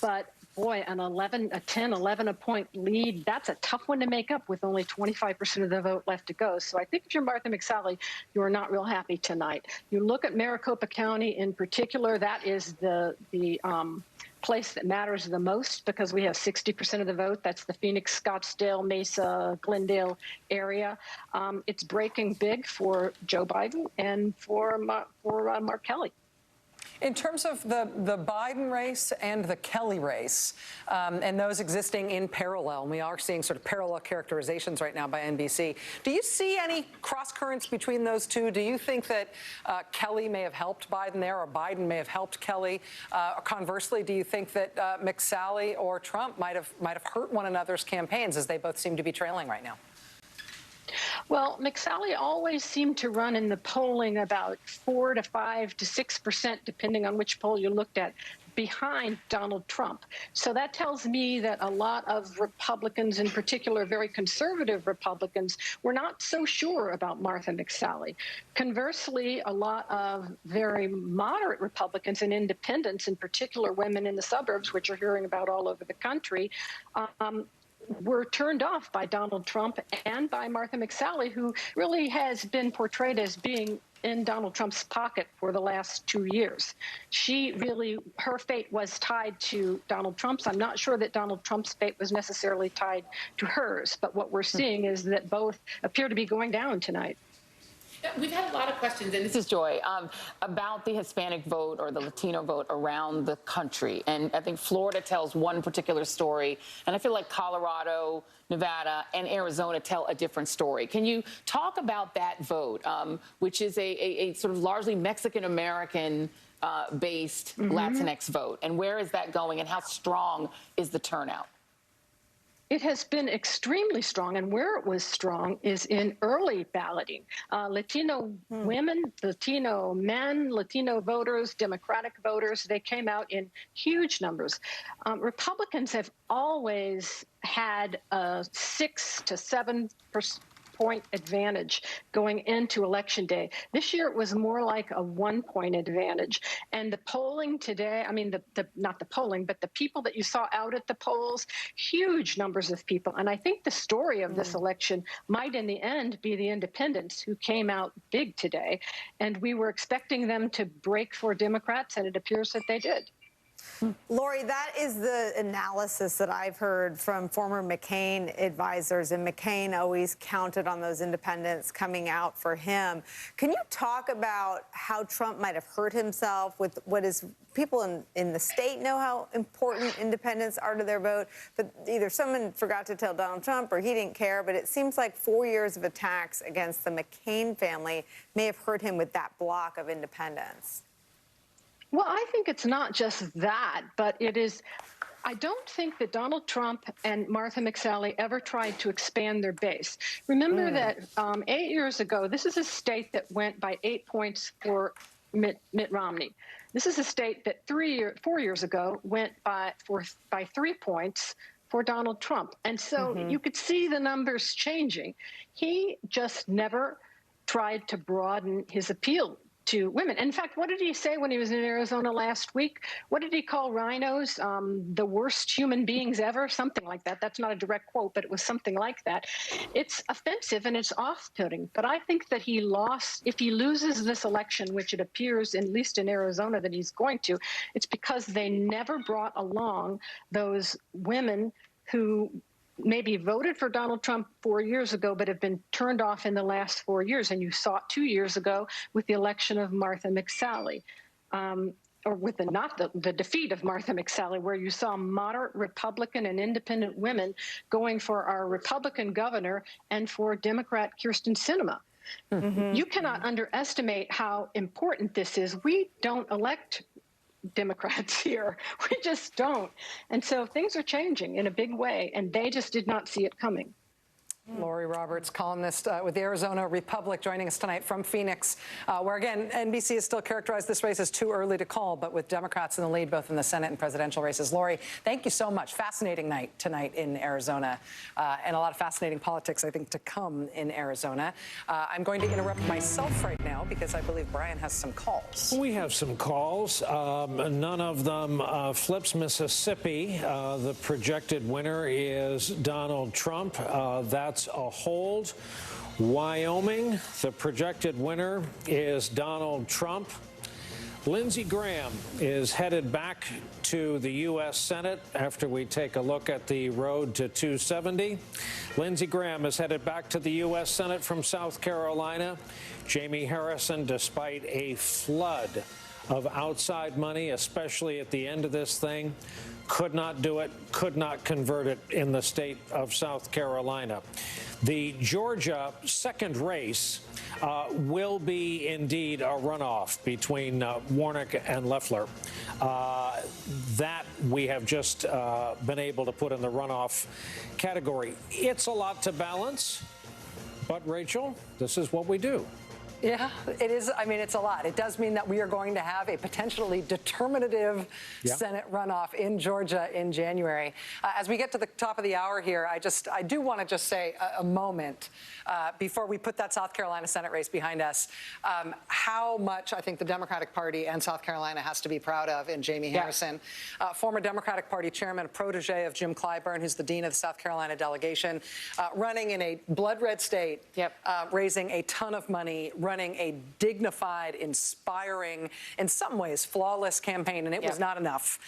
But boy, a 10, 11 point lead, that's a tough one to make up with only 25% of the vote left to go. So I think if you're Martha McSally, you are not real happy tonight. You look at Maricopa County in particular, that is the place that matters the most because we have 60% of the vote. That's the Phoenix, Scottsdale, Mesa, Glendale area. It's breaking big for Joe Biden and for Mark Kelly. In terms of the Biden race and the Kelly race, and those existing in parallel, and we are seeing sort of parallel characterizations right now by NBC, do you see any cross currents between those two? Do you think that Kelly may have helped Biden there, or Biden may have helped Kelly? Conversely, do you think that McSally or Trump might have hurt one another's campaigns, as they both seem to be trailing right now? Well, McSally always seemed to run in the polling about 4 to 5 to 6%, depending on which poll you looked at, behind Donald Trump. So that tells me that a lot of Republicans, in particular very conservative Republicans, were not so sure about Martha McSally. Conversely, a lot of very moderate Republicans and independents, in particular women in the suburbs, which you're hearing about all over the country, were turned off by Donald Trump and by Martha McSally, who really has been portrayed as being in Donald Trump's pocket for the last 2 years. Her fate was tied to Donald Trump's. I'm not sure that Donald Trump's fate was necessarily tied to hers, but what we're seeing is that both appear to be going down tonight. We've had a lot of questions, and this is Joy, about the Hispanic vote or the Latino vote around the country. And I think Florida tells one particular story, and I feel like Colorado, Nevada, and Arizona tell a different story. Can you talk about that vote, which is a sort of largely Mexican-American based Latinx vote, and where is that going, and how strong is the turnout? It has been extremely strong, and where it was strong is in early balloting. Latino women, Latino men, Latino voters, Democratic voters, they came out in huge numbers. Republicans have always had a 6 to 7% point advantage going into Election Day. This year it was more like a 1 point advantage. And the polling today, I mean, not the polling, but the people that you saw out at the polls, huge numbers of people. And I think the story of this election might in the end be the independents who came out big today. And we were expecting them to break for Democrats, and it appears that they did. Lori, that is the analysis that I've heard from former McCain advisors, and McCain always counted on those independents coming out for him. Can you talk about how Trump might have hurt himself with what is people in the state know how important independents are to their vote, but either someone forgot to tell Donald Trump or he didn't care, but it seems like 4 years of attacks against the McCain family may have hurt him with that block of independents. Well, I think it's not just that, but it is. I don't think that Donald Trump and Martha McSally ever tried to expand their base. Remember that 8 years ago, this is a state that went by 8 points for Mitt Romney. This is a state that 4 years ago went by 3 points for Donald Trump. And so you could see the numbers changing. He just never tried to broaden his appeal to women. In fact, what did he say when he was in Arizona last week? What did he call rhinos? The worst human beings ever? Something like that. That's not a direct quote, but it was something like that. It's offensive and it's off-putting. But I think that he lost, if he loses this election, which it appears, at least in Arizona, that he's going to, it's because they never brought along those women who maybe voted for Donald Trump 4 years ago, but have been turned off in the last 4 years. And you saw it 2 years ago with the election of Martha McSally, or with the defeat of Martha McSally, where you saw moderate Republican and independent women going for our Republican governor and for Democrat Kyrsten Sinema. You cannot underestimate how important this is. We don't elect Democrats here. We just don't. And so things are changing in a big way, and they just did not see it coming. Lori Roberts, columnist with the Arizona Republic, joining us tonight from Phoenix, where, again, NBC has still characterized this race as too early to call, but with Democrats in the lead, both in the Senate and presidential races. Lori, thank you so much. Fascinating night tonight in Arizona, and a lot of fascinating politics, I think, to come in Arizona. I'm going to interrupt myself right now because I believe Brian has some calls. We have some calls. None of them flips Mississippi. The projected winner is Donald Trump. That's a hold. Wyoming, the projected winner is Donald Trump. Lindsey Graham is headed back to the U.S. Senate after we take a look at the road to 270. Lindsey Graham is headed back to the U.S. Senate from South Carolina. Jamie Harrison, despite a flood of outside money, especially at the end of this thing, could not do it, could not convert it in the state of South Carolina. The Georgia second race will be indeed a runoff between Warnock and Loeffler. That we have just been able to put in the runoff category. It's a lot to balance, but Rachel, this is what we do. Yeah, it is. I mean, it's a lot. It does mean that we are going to have a potentially determinative Senate runoff in Georgia in January. As we get to the top of the hour here, I do want to just say a moment before we put that South Carolina Senate race behind us, how much I think the Democratic Party and South Carolina has to be proud of in Jamie Harrison, former Democratic Party chairman, a protege of Jim Clyburn, who's the dean of the South Carolina delegation, running in a blood red state, raising a ton of money, running a dignified, inspiring, in some ways flawless campaign, and it was not enough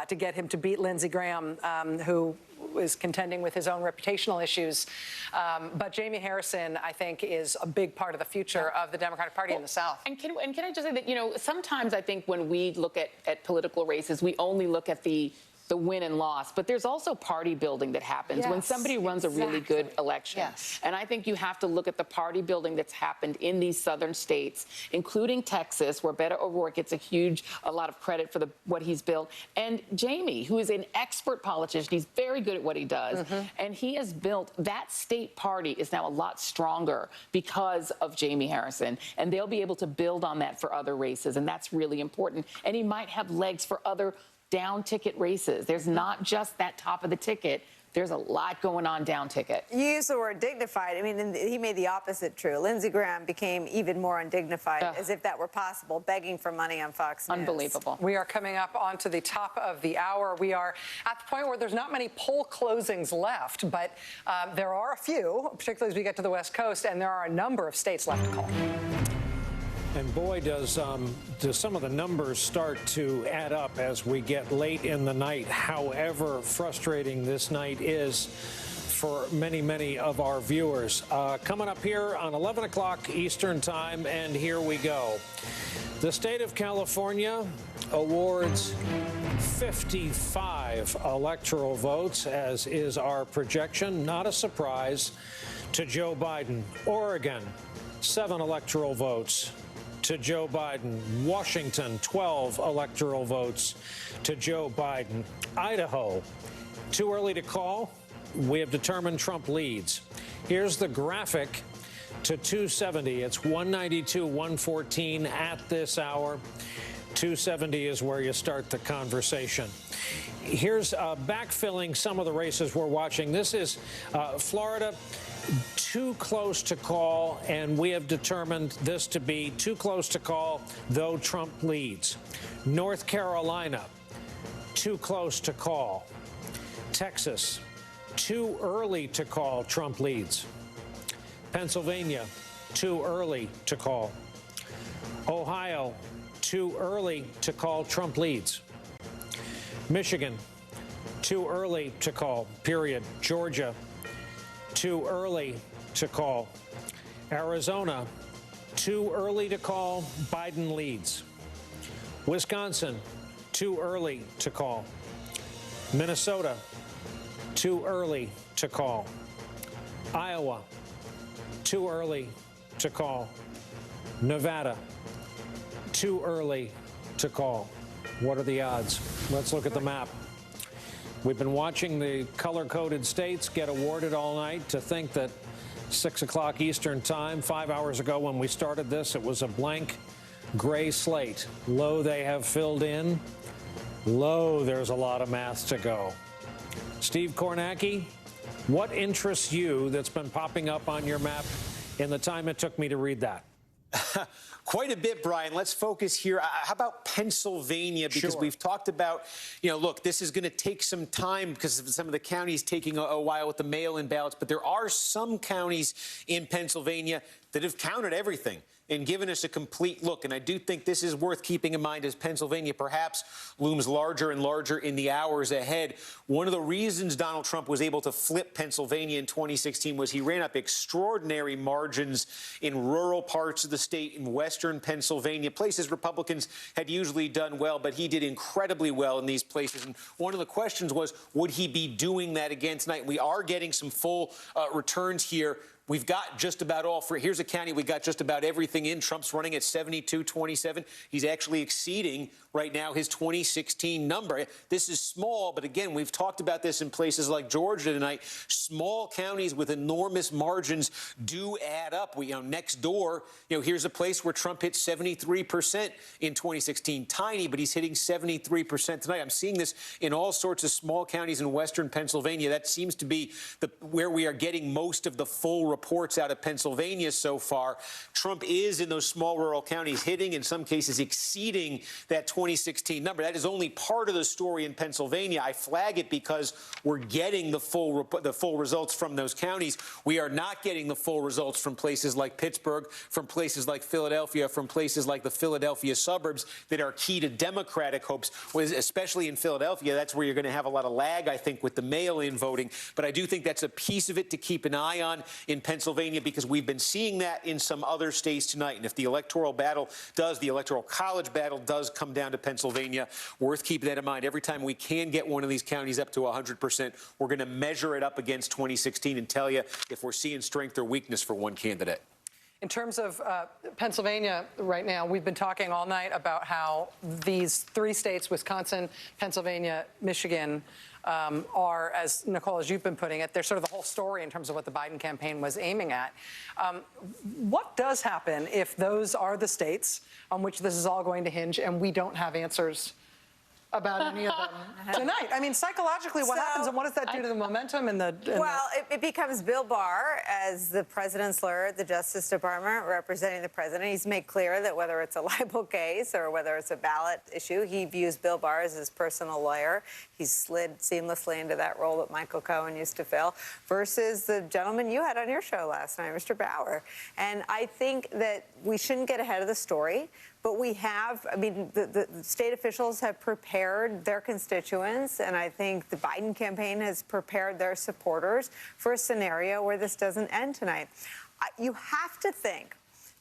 to get him to beat Lindsey Graham, who is contending with his own reputational issues. But Jamie Harrison, I think, is a big part of the future of the Democratic Party in the South. And can I just say that, you know, sometimes I think when we look at political races, we only look at the win and loss, but there's also party building that happens when somebody runs a really good election. And I think you have to look at the party building that's happened in these southern states, including Texas, where Beto O'Rourke gets a lot of credit for what he's built. And Jamie, who is an expert politician, he's very good at what he does, and he has built that state party is now a lot stronger because of Jamie Harrison, and they'll be able to build on that for other races, and that's really important. And he might have legs for other down ticket races. There's not just that top of the ticket. There's a lot going on down ticket. You use the word dignified. I mean, he made the opposite true. Lindsey Graham became even more undignified, as if that were possible, begging for money on Fox News. Unbelievable. We are coming up onto the top of the hour. We are at the point where there's not many poll closings left, but there are a few, particularly as we get to the West Coast, and there are a number of states left to call. And boy, does some of the numbers start to add up as we get late in the night, however frustrating this night is for many, many of our viewers. Coming up here on 11 o'clock Eastern Time, and here we go. The state of California awards 55 electoral votes, as is our projection. Not a surprise to Joe Biden. Oregon, 7 electoral votes to Joe Biden. Washington, 12 electoral votes to Joe Biden. Idaho, too early to call. We have determined Trump leads. Here's the graphic to 270. It's 192, 114 at this hour. 270 is where you start the conversation. Here's backfilling some of the races we're watching. This is Florida, too close to call, and we have determined this to be too close to call, though Trump leads. North Carolina, too close to call. Texas, too early to call, Trump leads. Pennsylvania, too early to call. Ohio, too early to call, Trump leads. Michigan, too early to call, period. Georgia, too early to call. Arizona, too early to call, Biden leads. Wisconsin, too early to call. Minnesota, too early to call. Iowa, too early to call. Nevada, too early to call. What are the odds? Let's look at the map. We've been watching the color-coded states get awarded all night. To think that 6 o'clock Eastern Time, 5 hours ago when we started this, it was a blank gray slate. Low, they have filled in. Low, there's a lot of math to go. Steve Kornacki, what interests you that's been popping up on your map in the time it took me to read that? Quite a bit, Brian. Let's focus here. How about Pennsylvania? Because we've talked about, look, this is going to take some time because of some of the counties taking a while with the mail-in ballots. But there are some counties in Pennsylvania that have counted everything and given us a complete look. And I do think this is worth keeping in mind as Pennsylvania perhaps looms larger and larger in the hours ahead. One of the reasons Donald Trump was able to flip Pennsylvania in 2016 was he ran up extraordinary margins in rural parts of the state in western Pennsylvania, places Republicans had usually done well, but he did incredibly well in these places. And one of the questions was, would he be doing that again tonight? We are getting some full returns here. We've got just about all for. Here's a county we got just about everything in. Trump's running at 72-27. He's actually exceeding right now his 2016 number. This is small, but again, we've talked about this in places like Georgia tonight. Small counties with enormous margins do add up. Next door, here's a place where Trump hit 73% in 2016. Tiny, but he's hitting 73% tonight. I'm seeing this in all sorts of small counties in western Pennsylvania. That seems to be where we are getting most of the full reports out of Pennsylvania so far. Trump is in those small rural counties hitting, in some cases exceeding that 2016 number. That is only part of the story in Pennsylvania. I flag it because we're getting the full results from those counties. We are not getting the full results from places like Pittsburgh, from places like Philadelphia, from places like the Philadelphia suburbs that are key to Democratic hopes, especially in Philadelphia. That's where you're going to have a lot of lag, I think, with the mail-in voting. But I do think that's a piece of it to keep an eye on in Pennsylvania, because we've been seeing that in some other states tonight. And if the electoral college battle does come down to Pennsylvania, worth keeping that in mind. Every time we can get one of these counties up to 100%, we're going to measure it up against 2016 and tell you if we're seeing strength or weakness for one candidate. In terms of Pennsylvania right now, we've been talking all night about how these 3 states, Wisconsin, Pennsylvania, Michigan, are, as Nicole, as you've been putting it, they're sort of the whole story in terms of what the Biden campaign was aiming at. What does happen if those are the states on which this is all going to hinge and we don't have answers about any of them tonight. I mean, psychologically, what happens and what does that do to the momentum and the... It becomes Bill Barr as the president's lawyer at the Justice Department representing the president. He's made clear that whether it's a libel case or whether it's a ballot issue, he views Bill Barr as his personal lawyer. He's slid seamlessly into that role that Michael Cohen used to fill versus the gentleman you had on your show last night, Mr. Bauer. And I think that we shouldn't get ahead of the story. But we have, I mean, the state officials have prepared their constituents, and I think the Biden campaign has prepared their supporters for a scenario where this doesn't end tonight. You have to think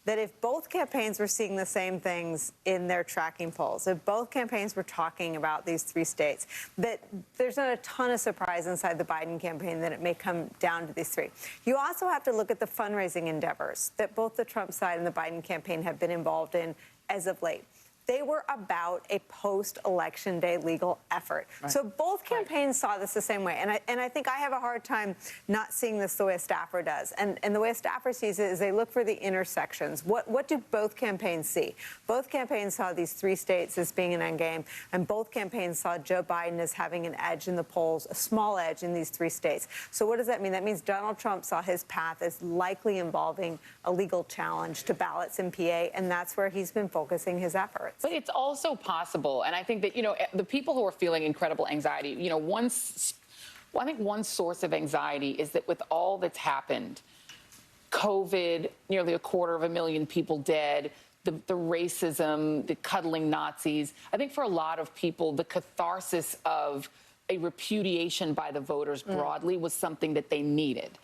that if both campaigns were seeing the same things in their tracking polls, if both campaigns were talking about these 3 states, that there's not a ton of surprise inside the Biden campaign that it may come down to these 3. You also have to look at the fundraising endeavors that both the Trump side and the Biden campaign have been involved in as of late. They were about a post-election day legal effort. Right. So both campaigns saw this the same way. And I think I have a hard time not seeing this the way a staffer does. And the way a staffer sees it is they look for the intersections. What do both campaigns see? Both campaigns saw these 3 states as being an endgame, and both campaigns saw Joe Biden as having an edge in the polls, a small edge in these 3 states. So what does that mean? That means Donald Trump saw his path as likely involving a legal challenge to ballots in PA, and that's where he's been focusing his efforts. But it's also possible, and I think that, the people who are feeling incredible anxiety, I think one source of anxiety is that with all that's happened, COVID, nearly 250,000 people dead, the racism, the cuddling Nazis, I think for a lot of people, the catharsis of a repudiation by the voters broadly was something that they needed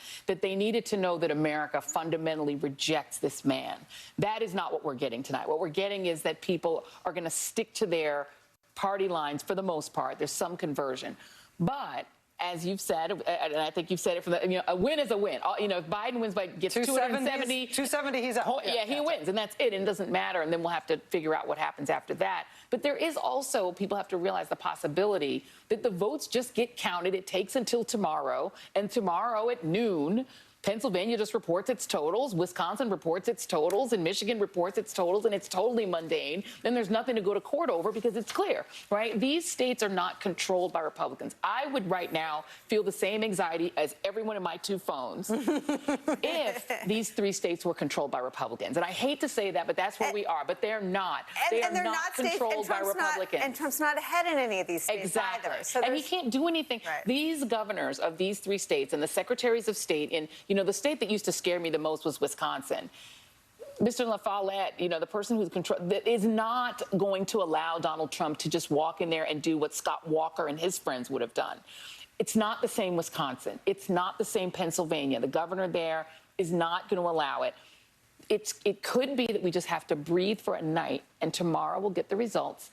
to know that America fundamentally rejects this man. That is not what we're getting tonight. What we're getting is that people are going to stick to their party lines for the most part. There's some conversion. But as you've said, and I think you've said it from a win is a win. If Biden wins by gets 270, 270, he's out. Yeah, he wins, and that's it. And it doesn't matter. And then we'll have to figure out what happens after that. But there is also, people have to realize the possibility that the votes just get counted. It takes until tomorrow, and tomorrow at noon, Pennsylvania just reports its totals, Wisconsin reports its totals, and Michigan reports its totals, and it's totally mundane. Then there's nothing to go to court over because it's clear, right? These states are not controlled by Republicans. I would right now feel the same anxiety as everyone in my 2 phones if these 3 states were controlled by Republicans. And I hate to say that, but that's where we are. But they're not. They are not controlled by Republicans. And Trump's not ahead in any of these states either. So and he can't do anything. Right. These governors of these 3 states and the secretaries of state in, the state that used to scare me the most was Wisconsin. Mr. La Follette, the person who's is not going to allow Donald Trump to just walk in there and do what Scott Walker and his friends would have done. It's not the same Wisconsin. It's not the same Pennsylvania. The governor there is not going to allow it. It could be that we just have to breathe for a night, and tomorrow we'll get the results.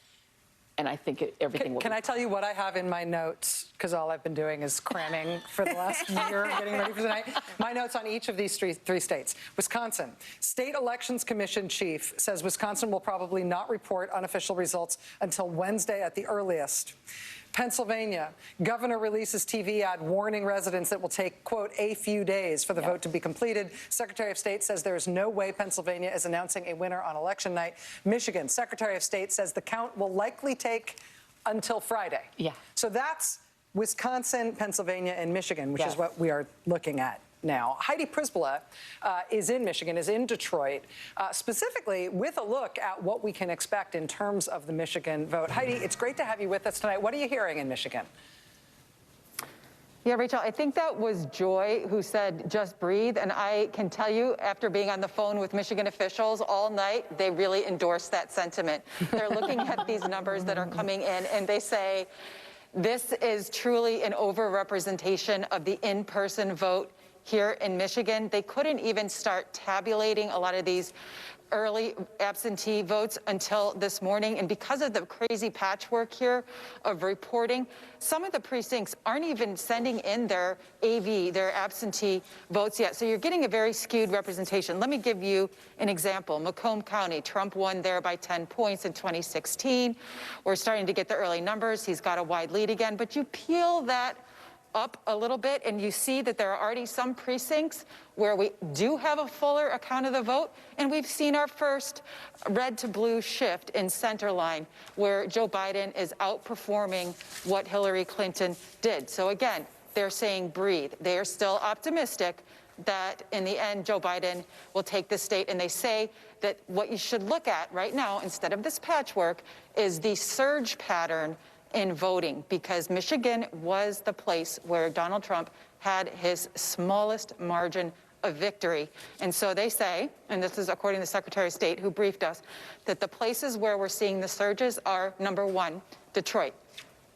And I think everything will. Can I tell you what I have in my notes? Because all I've been doing is cramming for the last year, getting ready for tonight. My notes on each of these three states. Wisconsin, State Elections Commission chief says Wisconsin will probably not report unofficial results until Wednesday at the earliest. Pennsylvania, governor releases TV ad warning residents that will take, quote, a few days for the vote to be completed. Secretary of State says there is no way Pennsylvania is announcing a winner on election night. Michigan, Secretary of State says the count will likely take until Friday. Yeah. So that's Wisconsin, Pennsylvania, and Michigan, which is what we are looking at now. Heidi Przybyla is in Michigan, is in Detroit, specifically with a look at what we can expect in terms of the Michigan vote. Heidi, it's great to have you with us tonight. What are you hearing in Michigan? Yeah, Rachel, I think that was Joy who said, just breathe. And I can tell you, after being on the phone with Michigan officials all night, they really endorse that sentiment. They're looking at these numbers that are coming in, and they say, this is truly an overrepresentation of the in-person vote here in Michigan. They couldn't even start tabulating a lot of these early absentee votes until this morning. And because of the crazy patchwork here of reporting, some of the precincts aren't even sending in their AV, their absentee votes yet. So you're getting a very skewed representation. Let me give you an example. Macomb County, Trump won there by 10 points in 2016. We're starting to get the early numbers. He's got a wide lead again. But you peel that up a little bit, and you see that there are already some precincts where we do have a fuller account of the vote, and we've seen our first red to blue shift in center line, where Joe Biden is outperforming what Hillary Clinton did. So again, they're saying breathe. They are still optimistic that in the end, Joe Biden will take the state, and they say that what you should look at right now, instead of this patchwork, is the surge pattern in voting, because Michigan was the place where Donald Trump had his smallest margin of victory. And so they say, and this is according to the Secretary of State who briefed us, that the places where we're seeing the surges are, number one, Detroit.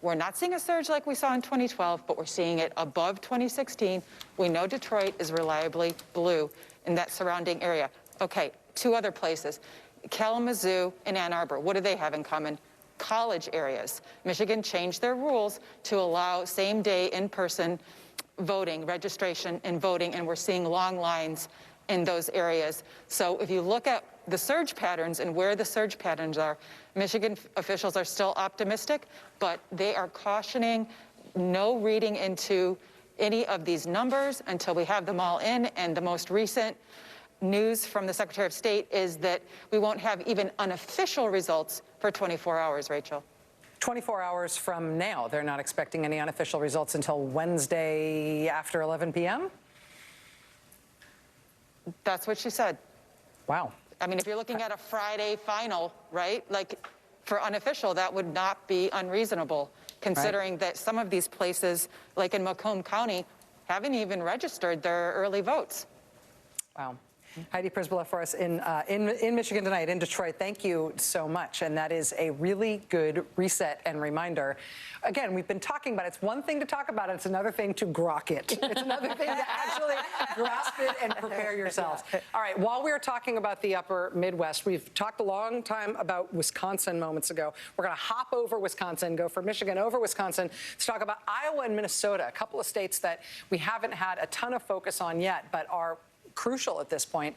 We're not seeing a surge like we saw in 2012, but we're seeing it above 2016. We know Detroit is reliably blue in that surrounding area. Okay, two other places, Kalamazoo and Ann Arbor. What do they have in common? College areas. Michigan changed their rules to allow same-day in-person voting, registration and voting, and we're seeing long lines in those areas. So if you look at the surge patterns and where the surge patterns are, Michigan officials are still optimistic, but they are cautioning no reading into any of these numbers until we have them all in. And the most recent news from the Secretary of State is that we won't have even unofficial results for 24 hours, Rachel. 24 hours from now. They're not expecting any unofficial results until Wednesday after 11 p.m.? That's what she said. Wow. I mean, if you're looking at a Friday final, right, like for unofficial, that would not be unreasonable, considering that some of these places, like in Macomb County, haven't even registered their early votes. Wow. Heidi Przybyla for us in Michigan tonight, in Detroit. Thank you so much. And that is a really good reset and reminder. Again, we've been talking about it. It's one thing to talk about it. It's another thing to grok it. It's another thing to actually grasp it and prepare yourselves. All right, while we were talking about the upper Midwest, we've talked a long time about Wisconsin moments ago. We're going to hop over Wisconsin, go from Michigan over Wisconsin to talk about Iowa and Minnesota, a couple of states that we haven't had a ton of focus on yet, but are crucial at this point,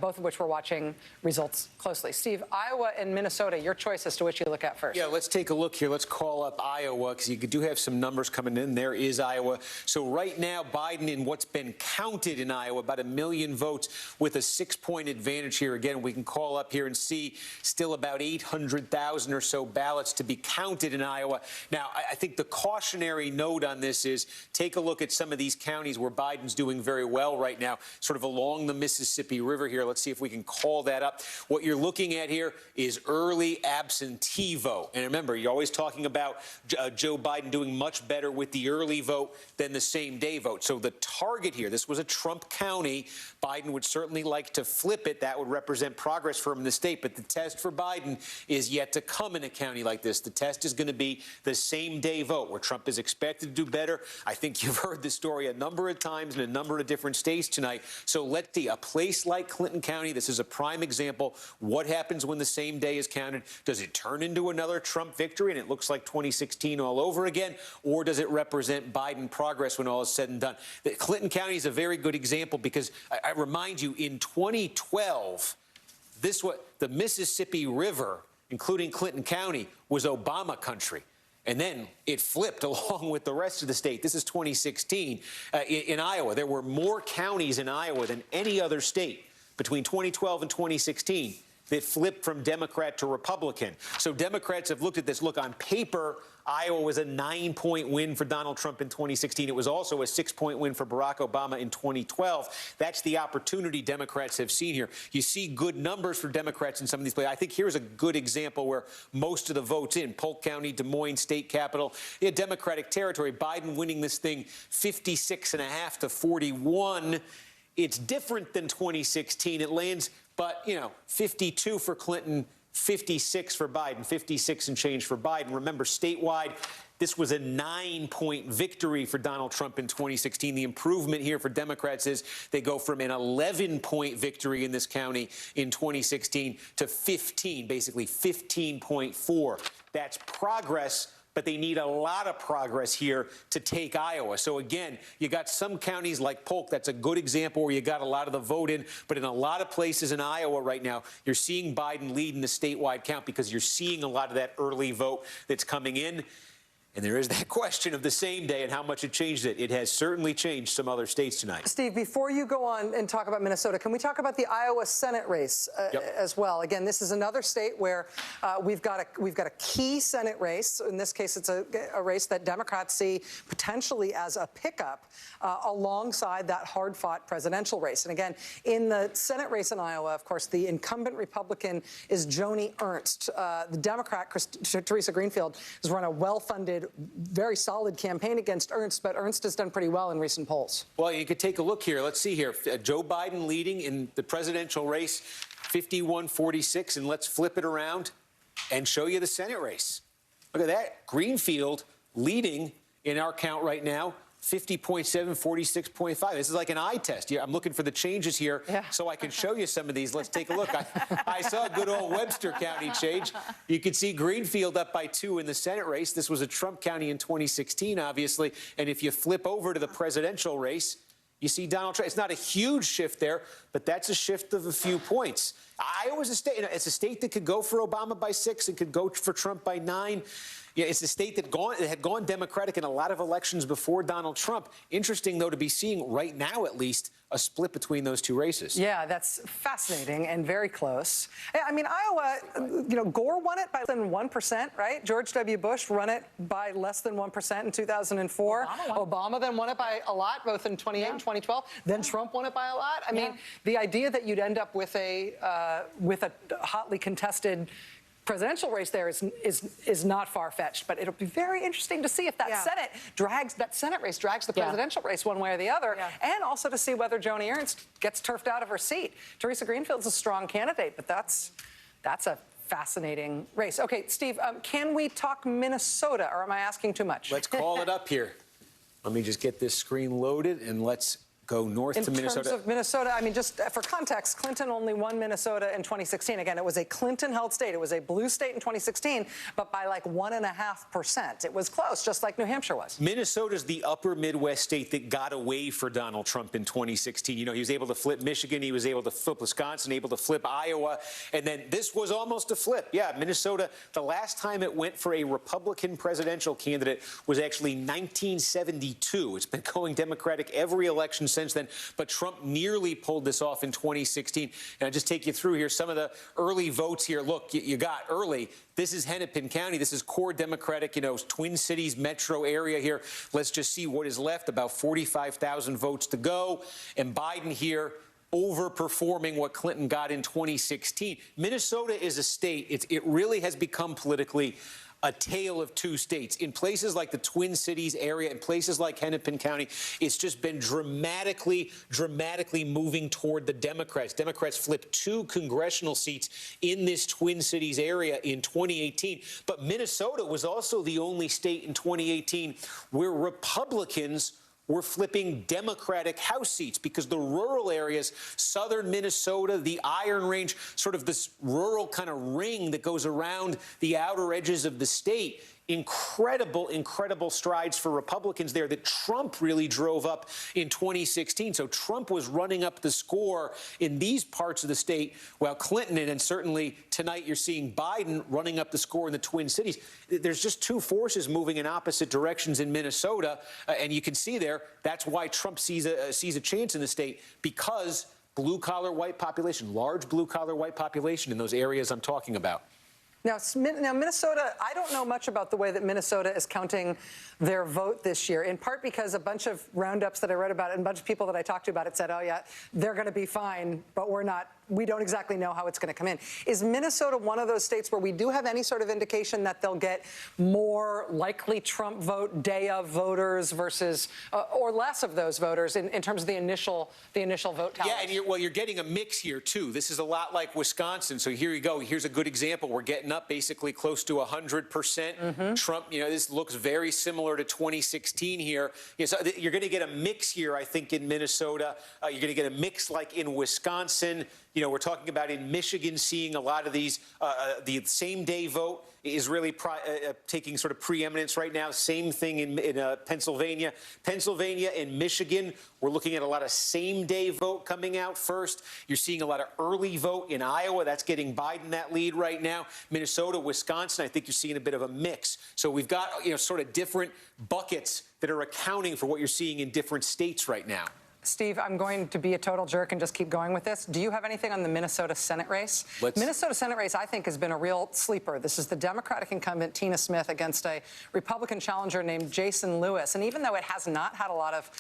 both of which we're watching results closely. Steve, Iowa and Minnesota, your choice as to which you look at first. Yeah, let's take a look here. Let's call up Iowa, because you do have some numbers coming in. There is Iowa. So right now, Biden, in what's been counted in Iowa, about 1 million votes with a 6-point advantage here. Again, we can call up here and see still about 800,000 or so ballots to be counted in Iowa. Now, I think the cautionary note on this is take a look at some of these counties where Biden's doing very well right now, sort of along the Mississippi River here. Let's see if we can call that up. What you're looking at here is early absentee vote. And remember, you're always talking about Joe Biden doing much better with the early vote than the same-day vote. So the target here, this was a Trump county. Biden would certainly like to flip it. That would represent progress for him in the state. But the test for Biden is yet to come in a county like this. The test is going to be the same-day vote, where Trump is expected to do better. I think you've heard the story a number of times in a number of different states tonight. So let's see, a place like Clinton County, this is a prime example. What happens when the same day is counted? Does it turn into another Trump victory and it looks like 2016 all over again? Or does it represent Biden progress when all is said and done? Clinton County is a very good example because I remind you, in 2012, the Mississippi River, including Clinton County, was Obama country. And then it flipped along with the rest of the state. This is 2016 in Iowa. There were more counties in Iowa than any other state between 2012 and 2016 that flipped from Democrat to Republican. So Democrats have looked at this. Look, on paper, Iowa was a 9-point win for Donald Trump in 2016. It was also a 6-point win for Barack Obama in 2012. That's the opportunity Democrats have seen here. You see good numbers for Democrats in some of these places. I think here's a good example where most of the votes in Polk County, Des Moines state capital, Democratic territory. Biden winning this thing 56.5 to 41. It's different than 2016. It lands, but, 52 for Clinton, 56 for Biden, 56 and change for Biden. Remember, statewide, this was a 9-point victory for Donald Trump in 2016. The improvement here for Democrats is they go from an 11-point victory in this county in 2016 to 15, basically 15.4. That's progress. But they need a lot of progress here to take Iowa. So, again, you got some counties like Polk. That's a good example where you got a lot of the vote in. But in a lot of places in Iowa right now, you're seeing Biden lead in the statewide count because you're seeing a lot of that early vote that's coming in. And there is that question of the same day and how much it changed it. It has certainly changed some other states tonight. Steve, before you go on and talk about Minnesota, can we talk about the Iowa Senate race as well? Again, this is another state where we've got a key Senate race. In this case, it's a race that Democrats see potentially as a pickup alongside that hard-fought presidential race. And again, in the Senate race in Iowa, of course, the incumbent Republican is Joni Ernst. The Democrat, Teresa Greenfield, has run a well-funded, very solid campaign against Ernst, but Ernst has done pretty well in recent polls. Well, you could take a look here. Let's see here. Joe Biden leading in the presidential race, 51-46, and let's flip it around and show you the Senate race. Look at that. Greenfield leading in our count right now, 50.7, 46.5. This is like an eye test. I'm looking for the changes here so I can show you some of these. Let's take a look. I saw a good old Webster County change. You could see Greenfield up by 2 in the Senate race. This was a Trump county in 2016, obviously. And if you flip over to the presidential race, you see Donald Trump. It's not a huge shift there, but that's a shift of a few points. Iowa's a state. It's a state that could go for Obama by 6. It could go for Trump by 9. Yeah, it's a state that had gone Democratic in a lot of elections before Donald Trump. Interesting, though, to be seeing right now, at least, a split between those two races. Yeah, that's fascinating and very close. I mean, Iowa, Gore won it by less than 1%, right? George W. Bush won it by less than 1% in 2004. Obama then won it by a lot, both in 2008 and 2012. Then Trump won it by a lot. I mean, the idea that you'd end up with a hotly contested presidential race there is not far-fetched, but it'll be very interesting to see if that Senate race drags the presidential race one way or the other, and also to see whether Joni Ernst gets turfed out of her seat. Teresa Greenfield's a strong candidate, but that's a fascinating race. Okay, Steve, can we talk Minnesota, or am I asking too much? Let's call it up here. Let me just get this screen loaded, and let's go north to Minnesota. In terms of Minnesota, I mean, just for context, Clinton only won Minnesota in 2016. Again, it was a Clinton-held state. It was a blue state in 2016, but by like 1.5%. It was close, just like New Hampshire was. Minnesota's the upper Midwest state that got away for Donald Trump in 2016. You know, he was able to flip Michigan, he was able to flip Wisconsin, able to flip Iowa, and then this was almost a flip. Yeah, Minnesota, the last time it went for a Republican presidential candidate was actually 1972. It's been going Democratic every election since then, but Trump nearly pulled this off in 2016. And I'll just take you through here some of the early votes here. Look, you got early. This is Hennepin County. This is core Democratic, Twin Cities metro area here. Let's just see what is left. About 45,000 votes to go. And Biden here overperforming what Clinton got in 2016. Minnesota is a state, it really has become politically a tale of two states. In places like the Twin Cities area, in places like Hennepin County, it's just been dramatically moving toward the Democrats. Democrats flipped 2 congressional seats in this Twin Cities area in 2018. But Minnesota was also the only state in 2018 where Republicans were flipping Democratic House seats because the rural areas, southern Minnesota, the Iron Range, sort of this rural kind of ring that goes around the outer edges of the state. Incredible strides for Republicans there that Trump really drove up in 2016. So Trump was running up the score in these parts of the state, while Clinton, and certainly tonight you're seeing Biden running up the score in the Twin Cities. There's just two forces moving in opposite directions in Minnesota, and you can see there that's why Trump sees a chance in the state, because blue-collar white population, large blue-collar white population in those areas I'm talking about. Now, Minnesota, I don't know much about the way that Minnesota is counting their vote this year, in part because a bunch of roundups that I read about and a bunch of people that I talked to about it said, oh, yeah, they're going to be fine, but we don't exactly know how it's going to come in. Is Minnesota one of those states where we do have any sort of indication that they'll get more likely Trump vote day of voters versus or less of those voters in terms of the initial vote tally? Yeah, and you're getting a mix here, too. This is a lot like Wisconsin. So here you go. Here's a good example. We're getting up basically close to 100%. Trump, this looks very similar to 2016 here. So you're going to get a mix here, I think, in Minnesota. You're going to get a mix like in Wisconsin. You know, we're talking about in Michigan seeing a lot of these, the same-day vote is really taking sort of preeminence right now. Same thing in Pennsylvania. Pennsylvania and Michigan, we're looking at a lot of same-day vote coming out first. You're seeing a lot of early vote in Iowa. That's getting Biden that lead right now. Minnesota, Wisconsin, I think you're seeing a bit of a mix. So we've got, you know, sort of different buckets that are accounting for what you're seeing in different states right now. Steve, I'm going to be a total jerk and just keep going with this. Do you have anything on the Minnesota Senate race? Minnesota Senate race, I think, has been a real sleeper. This is the Democratic incumbent, Tina Smith, against a Republican challenger named Jason Lewis. And even though it has not had a lot of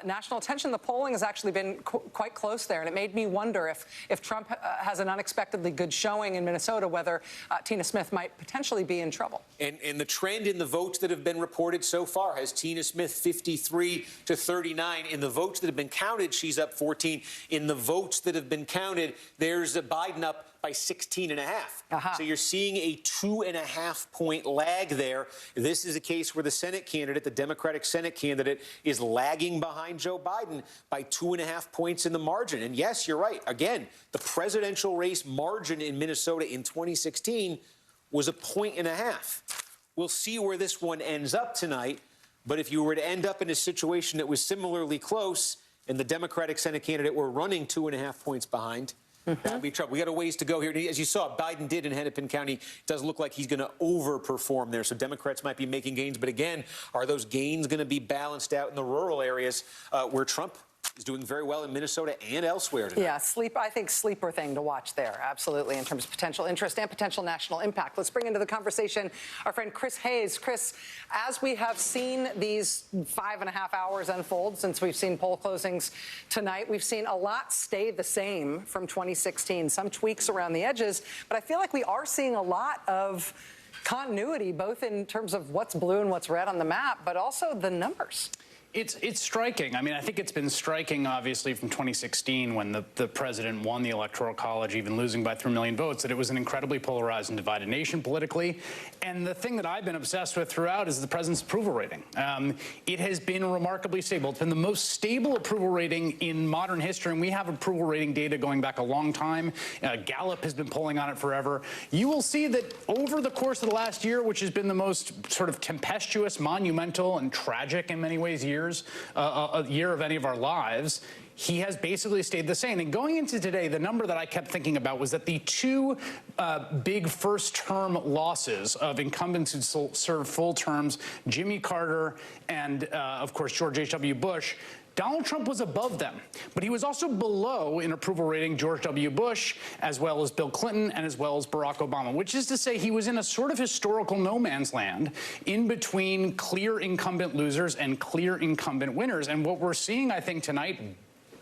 national attention, the polling has actually been quite close there. And it made me wonder if Trump has an unexpectedly good showing in Minnesota, whether Tina Smith might potentially be in trouble. And the trend in the votes that have been reported so far has Tina Smith 53 to 39. In the votes that have been counted, she's up 14. In the votes that have been counted, there's Biden up by 16.5. So you're seeing a 2.5-point lag there. This is a case where the Senate candidate, the Democratic Senate candidate, is lagging behind Joe Biden by 2.5 points in the margin. And yes, you're right. Again, the presidential race margin in Minnesota in 2016 was 1.5 points. We'll see where this one ends up tonight. But if you were to end up in a situation that was similarly close and the Democratic Senate candidate were running 2.5 points behind, that'd be trouble. We got a ways to go here. As you saw, Biden did in Hennepin County. It does look like he's going to overperform there. So Democrats might be making gains. But again, are those gains going to be balanced out in the rural areas where Trump is doing very well in Minnesota and elsewhere tonight? Yeah, I think sleeper thing to watch there, absolutely, in terms of potential interest and potential national impact. Let's bring into the conversation our friend Chris Hayes. Chris, as we have seen these 5.5 hours unfold since we've seen poll closings tonight, we've seen a lot stay the same from 2016, some tweaks around the edges, but I feel like we are seeing a lot of continuity, both in terms of what's blue and what's red on the map, but also the numbers. It's striking. I mean, I think it's been striking, obviously, from 2016 when the president won the Electoral College, even losing by 3 million votes, that it was an incredibly polarized and divided nation politically. And the thing that I've been obsessed with throughout is the president's approval rating. It has been remarkably stable. It's been the most stable approval rating in modern history, and we have approval rating data going back a long time. Gallup has been polling on it forever. You will see that over the course of the last year, which has been the most sort of tempestuous, monumental, and tragic in many ways year of any of our lives, he has basically stayed the same. And going into today, the number that I kept thinking about was that the two big first-term losses of incumbents who served full terms, Jimmy Carter and, of course, George H.W. Bush, Donald Trump was above them, but he was also below in approval rating George W. Bush, as well as Bill Clinton, and as well as Barack Obama, which is to say he was in a sort of historical no man's land in between clear incumbent losers and clear incumbent winners. And what we're seeing, I think, tonight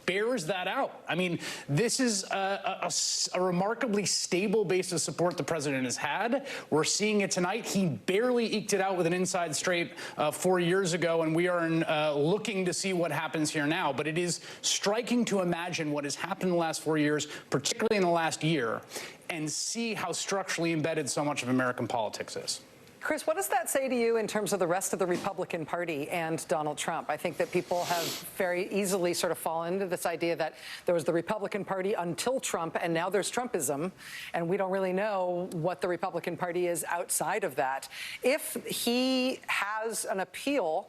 bears that out. I mean, this is a remarkably stable base of support the president has had. We're seeing it tonight. He barely eked it out with an inside straight 4 years ago, and we are looking to see what happens here now. But it is striking to imagine what has happened in the last 4 years, particularly in the last year, and see how structurally embedded so much of American politics is. Chris, what does that say to you in terms of the rest of the Republican Party and Donald Trump? I think that people have very easily sort of fallen into this idea that there was the Republican Party until Trump, and now there's Trumpism, and we don't really know what the Republican Party is outside of that. If he has an appeal,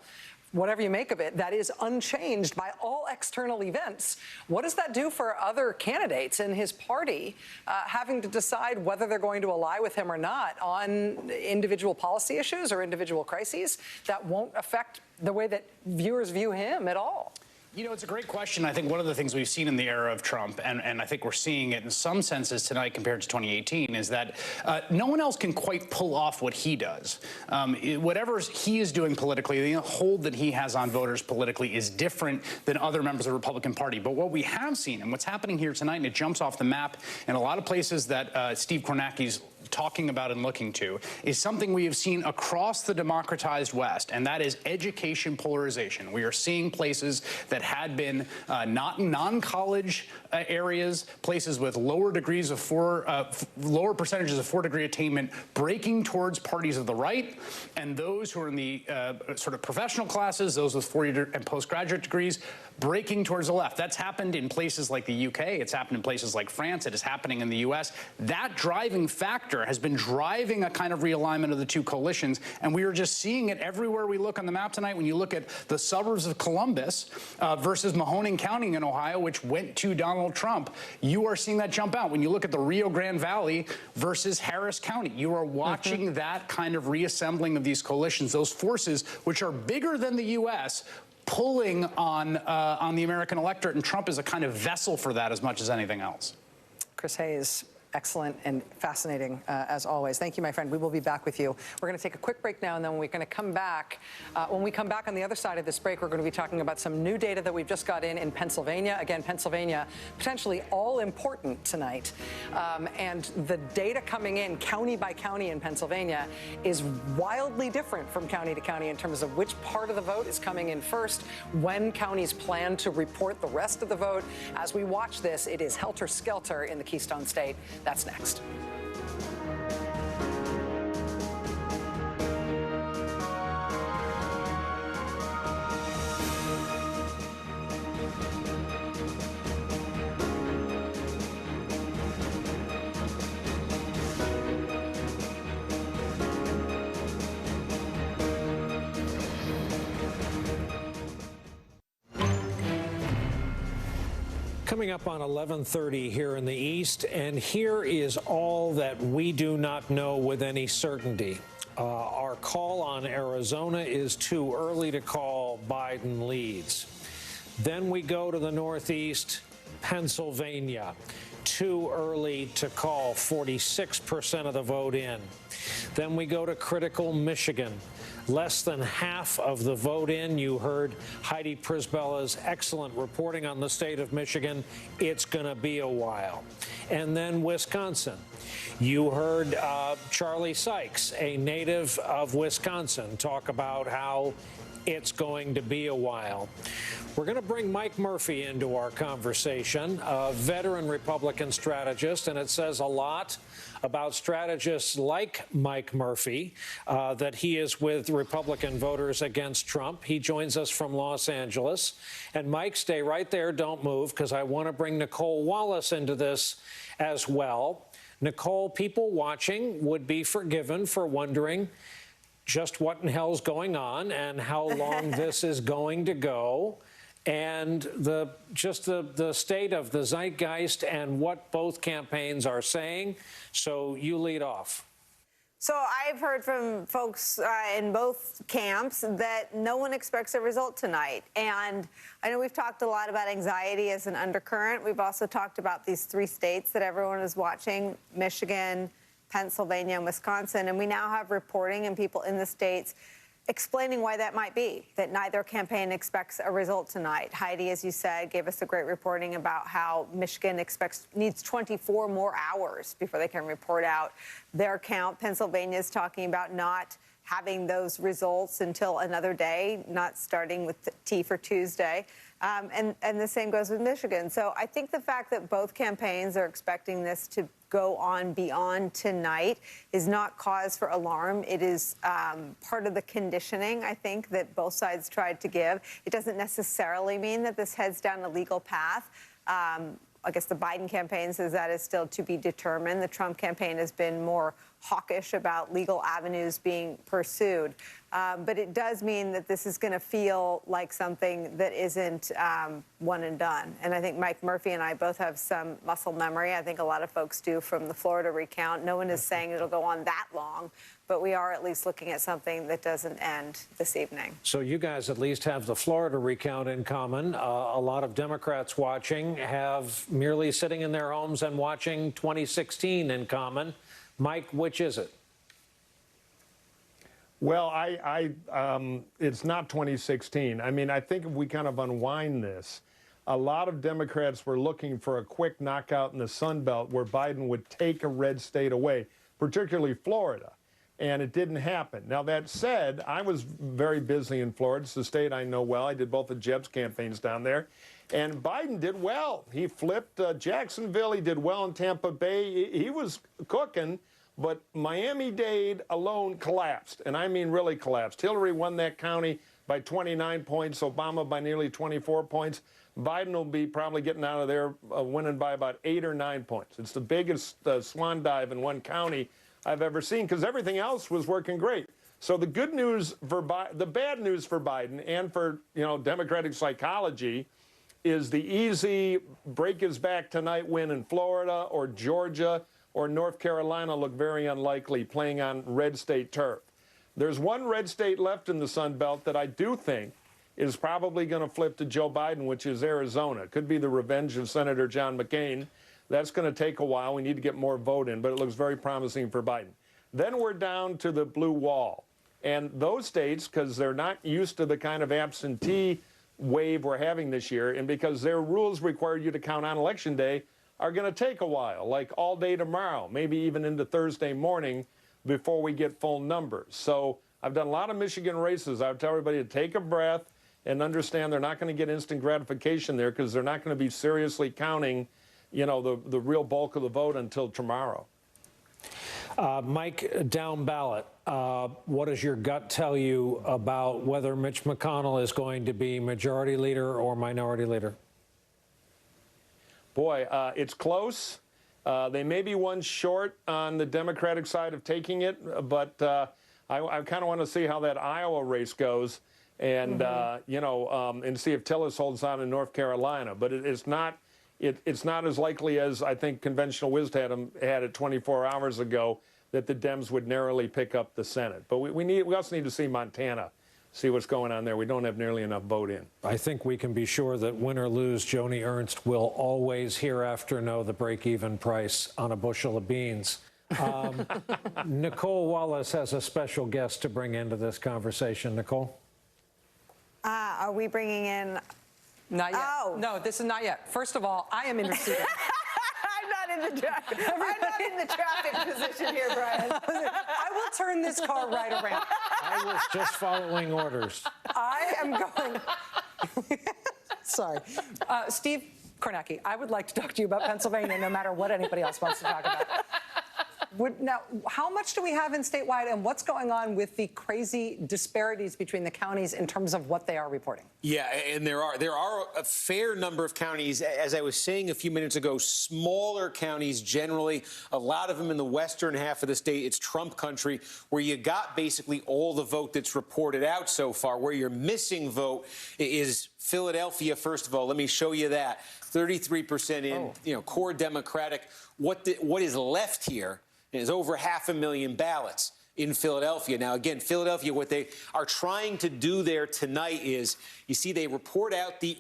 whatever you make of it, that is unchanged by all external events, what does that do for other candidates in his party having to decide whether they're going to ally with him or not on individual policy issues or individual crises that won't affect the way that viewers view him at all? You know, it's a great question. I think one of the things we've seen in the era of Trump, and I think we're seeing it in some senses tonight compared to 2018, is that no one else can quite pull off what he does. Whatever he is doing politically, the hold that he has on voters politically is different than other members of the Republican Party. But what we have seen, and what's happening here tonight, and it jumps off the map in a lot of places that Steve Kornacki's talking about and looking to is something we have seen across the democratized West, and that is education polarization. We are seeing places that had been not non-college areas, places with lower degrees of lower percentages of 4-degree attainment, breaking towards parties of the right, and those who are in the sort of professional classes, those with 4-year and postgraduate degrees, breaking towards the left. That's happened in places like the UK. It's happened in places like France. It is happening in the US. That driving factor has been driving a kind of realignment of the two coalitions, and we are just seeing it everywhere we look on the map tonight. When you look at the suburbs of Columbus versus Mahoning County in Ohio, which went to Donald Trump, you are seeing that jump out. When you look at the Rio Grande Valley versus Harris County, you are watching that kind of reassembling of these coalitions, those forces which are bigger than the U.S., pulling on the American electorate, and Trump is a kind of vessel for that as much as anything else. Chris Hayes, excellent and fascinating as always. Thank you, my friend. We will be back with you. We're going to take a quick break now, and then we're going to come back. When we come back on the other side of this break, we're going to be talking about some new data that we've just got in Pennsylvania. Again, Pennsylvania potentially all important tonight. And the data coming in county by county in Pennsylvania is wildly different from county to county in terms of which part of the vote is coming in first, when counties plan to report the rest of the vote. As we watch this, it is helter-skelter in the Keystone State. That's next. Coming up on 11:30 here in the East, and here is all that we do not know with any certainty. Our call on Arizona is too early to call. Biden leads. Then we go to the Northeast, Pennsylvania. Too early to call, 46% of the vote in. Then we go to critical Michigan. Less than half of the vote in. You heard Heidi Prisbella's excellent reporting on the state of Michigan. It's going to be a while. And then Wisconsin. You heard Charlie Sykes, a native of Wisconsin, talk about how it's going to be a while. We're going to bring Mike Murphy into our conversation, a veteran Republican strategist, and it says a lot about strategists like Mike Murphy that he is with Republican voters against Trump. He joins us from Los Angeles. And Mike, stay right there. Don't move, because I want to bring Nicole Wallace into this as well. Nicole, people watching would be forgiven for wondering just what in hell's going on and how long this is going to go, and the state of the zeitgeist and what both campaigns are saying. So you lead off. So I've heard from folks in both camps that no one expects a result tonight. And I know we've talked a lot about anxiety as an undercurrent. We've also talked about these 3 states that everyone is watching: Michigan, Pennsylvania, and Wisconsin. And we now have reporting and people in the states explaining why that might be, that neither campaign expects a result tonight. Heidi, as you said, gave us a great reporting about how Michigan needs 24 more hours before they can report out their count. Pennsylvania is talking about not having those results until another day, not starting with T for Tuesday. And the same goes with Michigan. So I think the fact that both campaigns are expecting this to go on beyond tonight is not cause for alarm. It is part of the conditioning, I think, that both sides tried to give. It doesn't necessarily mean that this heads down a legal path. I guess the Biden campaign says that is still to be determined. The Trump campaign has been more hawkish about legal avenues being pursued. But it does mean that this is going to feel like something that isn't one and done. And I think Mike Murphy and I both have some muscle memory. I think a lot of folks do from the Florida recount. No one is saying it'll go on that long, but we are at least looking at something that doesn't end this evening. So you guys at least have the Florida recount in common. A lot of Democrats watching have merely sitting in their homes and watching 2016 in common. Mike, which is it? Well, it's not 2016. I mean, I think if we kind of unwind this, a lot of Democrats were looking for a quick knockout in the Sun Belt where Biden would take a red state away. particularly Florida. And it didn't happen. Now, that said, I was very busy in Florida. It's the state I know well. I did both of Jeb's campaigns down there. And Biden did well. He flipped Jacksonville. He did well in Tampa Bay. He was cooking, but Miami-Dade alone collapsed. And I mean really collapsed. Hillary won that county by 29 points, Obama by nearly 24 points. Biden will be probably getting out of there winning by about 8 or 9 points. It's the biggest swan dive in one county I've ever seen, because everything else was working great. So the good news for the bad news for Biden and for, you know, Democratic psychology is the easy break his back tonight win in Florida or Georgia or North Carolina look very unlikely playing on red state turf. There's one red state left in the Sun Belt that I do think is probably going to flip to Joe Biden, which is Arizona. It could be the revenge of Senator John McCain. That's going to take a while. We need to get more vote in, but it looks very promising for Biden. Then we're down to the blue wall. And those states, because they're not used to the kind of absentee wave we're having this year, and because their rules require you to count on Election Day, are going to take a while, like all day tomorrow, maybe even into Thursday morning before we get full numbers. So I've done a lot of Michigan races. I would tell everybody to take a breath and understand they're not going to get instant gratification there because they're not going to be seriously counting, you know, the real bulk of the vote until tomorrow. Mike, down ballot, what does your gut tell you about whether Mitch McConnell is going to be majority leader or minority leader? Boy, it's close. They may be one short on the Democratic side of taking it, but I kind of want to see how that Iowa race goes and, you know, and see if Tillis holds on in North Carolina. But it's not as likely as I think conventional wisdom had it 24 hours ago that the Dems would narrowly pick up the Senate. But we also need to see Montana, see what's going on there. We don't have nearly enough vote in. I think we can be sure that win or lose, Joni Ernst will always hereafter know the break-even price on a bushel of beans. Nicole Wallace has a special guest to bring into this conversation. Nicole? Are we bringing in... Not yet. Oh. No, this is not yet. First of all, I am interceding. I'm not in the traffic position here, Brian. I will turn this car right around. I was just following orders. I am going... Sorry. Steve Kornacki, I would like to talk to you about Pennsylvania no matter what anybody else wants to talk about. Now, how much do we have in statewide, and what's going on with the crazy disparities between the counties in terms of what they are reporting? Yeah, and there are a fair number of counties, as I was saying a few minutes ago, smaller counties generally, a lot of them in the western half of the state. It's Trump country, where you got basically all the vote that's reported out so far. Where you're missing vote is Philadelphia, first of all. Let me show you that. 33% in, you know, core Democratic. What is left here is over 500,000 ballots in Philadelphia. Now, again, Philadelphia, what they are trying to do there tonight is, you see, they report out the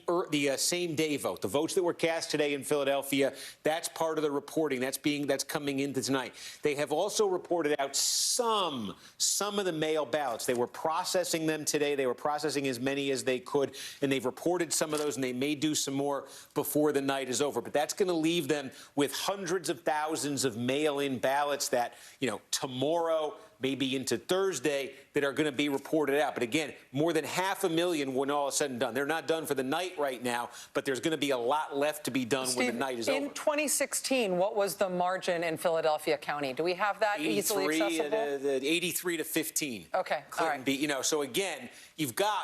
same-day vote, the votes that were cast today in Philadelphia. That's part of the reporting. That's coming into tonight. They have also reported out some of the mail ballots. They were processing them today. They were processing as many as they could, and they've reported some of those, and they may do some more before the night is over. But that's going to leave them with hundreds of thousands of mail-in ballots that, you know, tomorrow, maybe into Thursday, that are going to be reported out. But again, more than 500,000 when all is said and done. They're not done for the night right now, but there's going to be a lot left to be done when the night is over. In 2016, what was the margin in Philadelphia County? Do we have that easily accessible? 83 to 15. Okay, all right. You know, so again, you've got,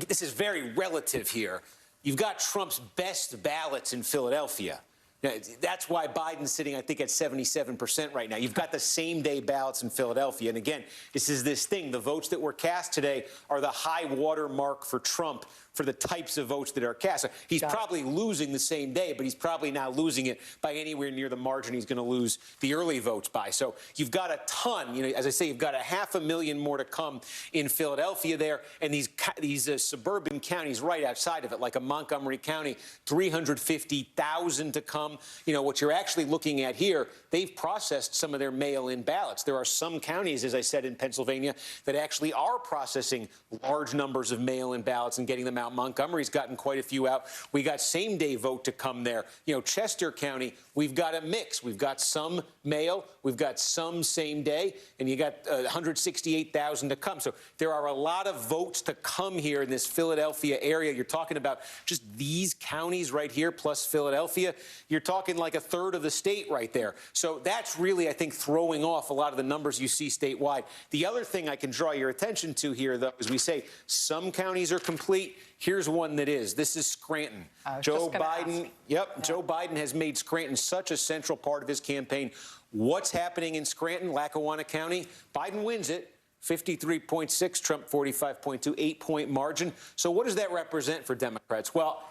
this is very relative here. You've got Trump's best ballots in Philadelphia. Now, that's why Biden's sitting, I think, at 77% right now. You've got the same-day ballots in Philadelphia. And again, this is this thing. The votes that were cast today are the high water mark for Trump for the types of votes that are cast. So he's probably losing the same day, but he's probably not losing it by anywhere near the margin he's going to lose the early votes by. So you've got a ton. You know, as I say, you've got 500,000 more to come in Philadelphia there, and these suburban counties right outside of it, like a Montgomery County, 350,000 to come. You know, what you're actually looking at here, they've processed some of their mail-in ballots. There are some counties, as I said, in Pennsylvania that actually are processing large numbers of mail-in ballots and getting them out out. Montgomery's gotten quite a few out. We got same-day vote to come there. You know, Chester County, we've got a mix. We've got some mail, we've got some same day, and you got 168,000 to come. So there are a lot of votes to come here in this Philadelphia area. You're talking about just these counties right here plus Philadelphia. You're talking like a third of the state right there. So that's really, I think, throwing off a lot of the numbers you see statewide. The other thing I can draw your attention to here, though, is we say some counties are complete. Here's one that is. This is Scranton. Joe Biden, Joe Biden has made Scranton such a central part of his campaign. What's happening in Scranton, Lackawanna County? Biden wins it. 53.6, Trump 45.2, 8-point margin. So what does that represent for Democrats? Well,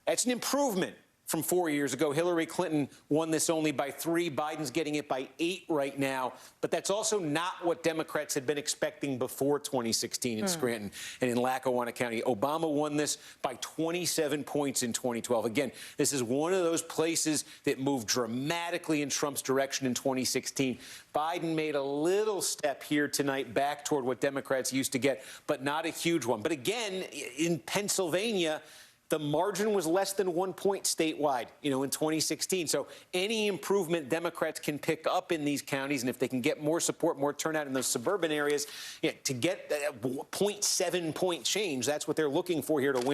that's an improvement from 4 years ago. Hillary Clinton won this only by 3. Biden's getting it by 8 right now. But that's also not what Democrats had been expecting before 2016 in Scranton and in Lackawanna County. Obama won this by 27 points in 2012. Again, this is one of those places that moved dramatically in Trump's direction in 2016. Biden made a little step here tonight back toward what Democrats used to get, but not a huge one. But again, in Pennsylvania, the margin was less than 1 point statewide, in 2016. So any improvement Democrats can pick up in these counties, and if they can get more support, more turnout in those suburban areas, to get a 0.7 point change, that's what they're looking for here to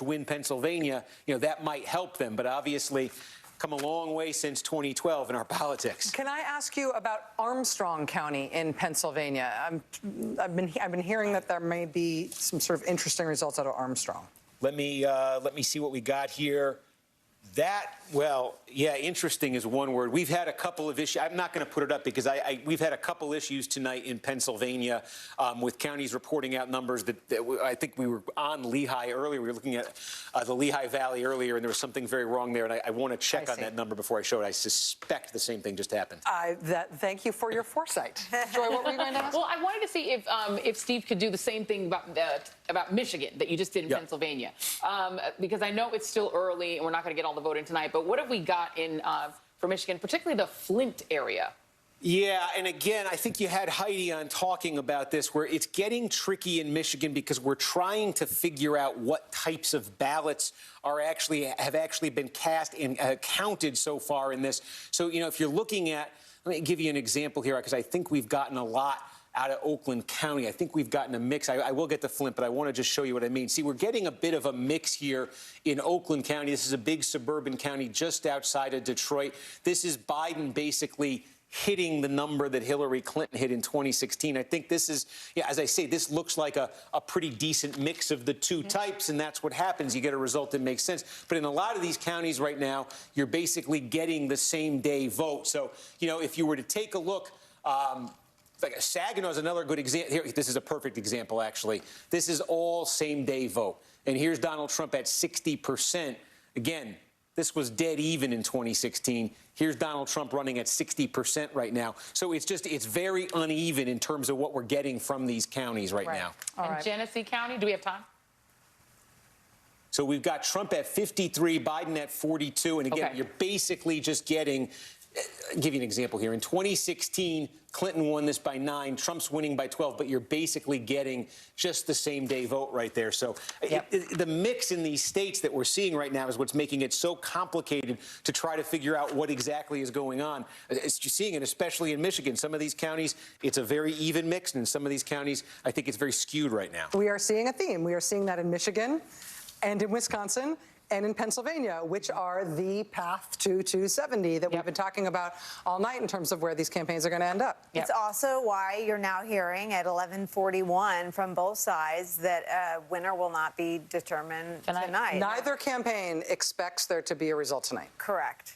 win Pennsylvania. That might help them. But obviously, come a long way since 2012 in our politics. Can I ask you about Armstrong County in Pennsylvania? I've been hearing that there may be some sort of interesting results out of Armstrong. Let me see what we got here. Interesting is one word. We've had a couple of issues. I'm not going to put it up because we've had a couple issues tonight in Pennsylvania with counties reporting out numbers that I think we were on Lehigh earlier. We were looking at the Lehigh Valley earlier, and there was something very wrong there, and I want to check on that number before I show it. I suspect the same thing just happened. Thank you for your foresight. Joy, what were you going to ask? Well, I wanted to see if Steve could do the same thing about Michigan that you just did in Pennsylvania, because I know it's still early and we're not going to get all the voting tonight. But what have we got for Michigan, particularly the Flint area? Yeah, and again, I think you had Heidi on talking about this, where it's getting tricky in Michigan because we're trying to figure out what types of ballots have actually been cast and counted so far in this. So, if you're looking at, let me give you an example here, because I think we've gotten a lot out of Oakland County. I think we've gotten a mix. I will get to Flint, but I want to just show you what I mean. See, we're getting a bit of a mix here in Oakland County. This is a big suburban county just outside of Detroit. This is Biden basically hitting the number that Hillary Clinton hit in 2016. I think this is, as I say, this looks like a pretty decent mix of the two types, and that's what happens. You get a result that makes sense. But in a lot of these counties right now, you're basically getting the same day vote. So, if you were to take a look, Saginaw is another good example. Here, this is a perfect example, actually. This is all same-day vote. And here's Donald Trump at 60%. Again, this was dead even in 2016. Here's Donald Trump running at 60% right now. So it's very uneven in terms of what we're getting from these counties right now. And Genesee County, do we have time? So we've got Trump at 53, Biden at 42. And again, you're basically just getting... I'll give you an example here. In 2016, Clinton won this by 9. Trump's winning by 12, but you're basically getting just the same day vote right there. So the mix in these states that we're seeing right now is what's making it so complicated to try to figure out what exactly is going on. You're seeing it, especially in Michigan. Some of these counties, it's a very even mix, and in some of these counties, I think it's very skewed right now. We are seeing a theme. We are seeing that in Michigan and in Wisconsin and in Pennsylvania, which are the path to 270 that we've been talking about all night in terms of where these campaigns are going to end up. It's also why you're now hearing at 11:41 from both sides that a winner will not be determined tonight. Neither campaign expects there to be a result tonight. Correct.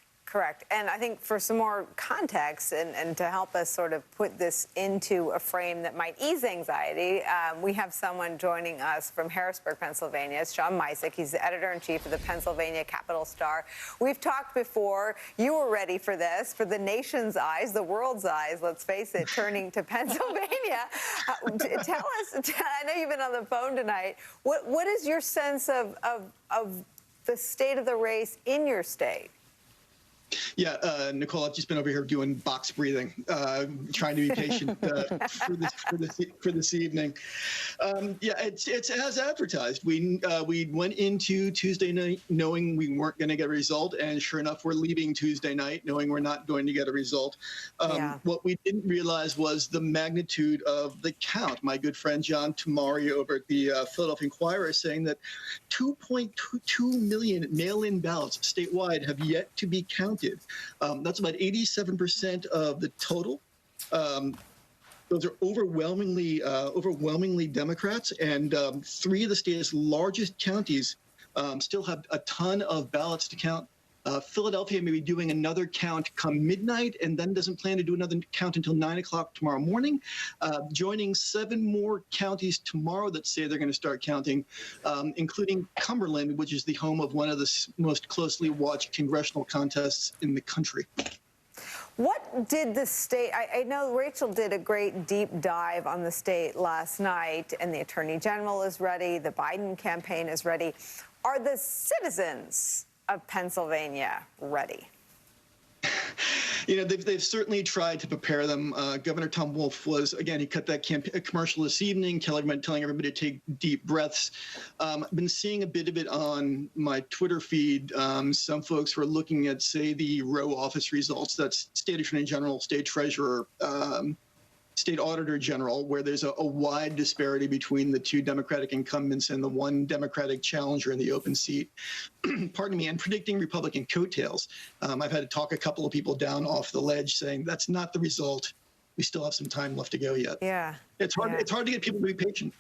And I think for some more context and to help us sort of put this into a frame that might ease anxiety, we have someone joining us from Harrisburg, Pennsylvania. It's Sean Mysick. He's the editor-in-chief of the Pennsylvania Capital Star. We've talked before. You were ready for this, for the nation's eyes, the world's eyes, let's face it, turning to Pennsylvania. Tell us, I know you've been on the phone tonight. What is your sense of the state of the race in your state? Yeah, Nicole, I've just been over here doing box breathing, trying to be patient for this evening. Yeah, it's as advertised. We went into Tuesday night knowing we weren't going to get a result, and sure enough, we're leaving Tuesday night knowing we're not going to get a result. What we didn't realize was the magnitude of the count. My good friend John Tamari over at the Philadelphia Inquirer is saying that 2.2 million mail-in ballots statewide have yet to be counted. That's about 87% of the total. Those are overwhelmingly Democrats, and 3 of the state's largest counties still have a ton of ballots to count. Philadelphia may be doing another count come midnight and then doesn't plan to do another count until 9 o'clock tomorrow morning, joining 7 more counties tomorrow that say they're going to start counting, including Cumberland, which is the home of one of the most closely watched congressional contests in the country. What did the state, I know Rachel did a great deep dive on the state last night, and the Attorney General is ready, the Biden campaign is ready. Are the citizens of Pennsylvania ready? You know, they've certainly tried to prepare them. Governor Tom Wolf was, again, he cut that commercial this evening, telling everybody to take deep breaths. I've been seeing a bit of it on my Twitter feed. Some folks were looking at, say, the row office results. That's State Attorney General, State Treasurer, State Auditor General, where there's a wide disparity between the 2 Democratic incumbents and the 1 Democratic challenger in the open seat. Pardon me, and predicting Republican coattails. I've had to talk a couple of people down off the ledge saying that's not the result. We still have some time left to go yet. Yeah. It's hard to get people to be patient.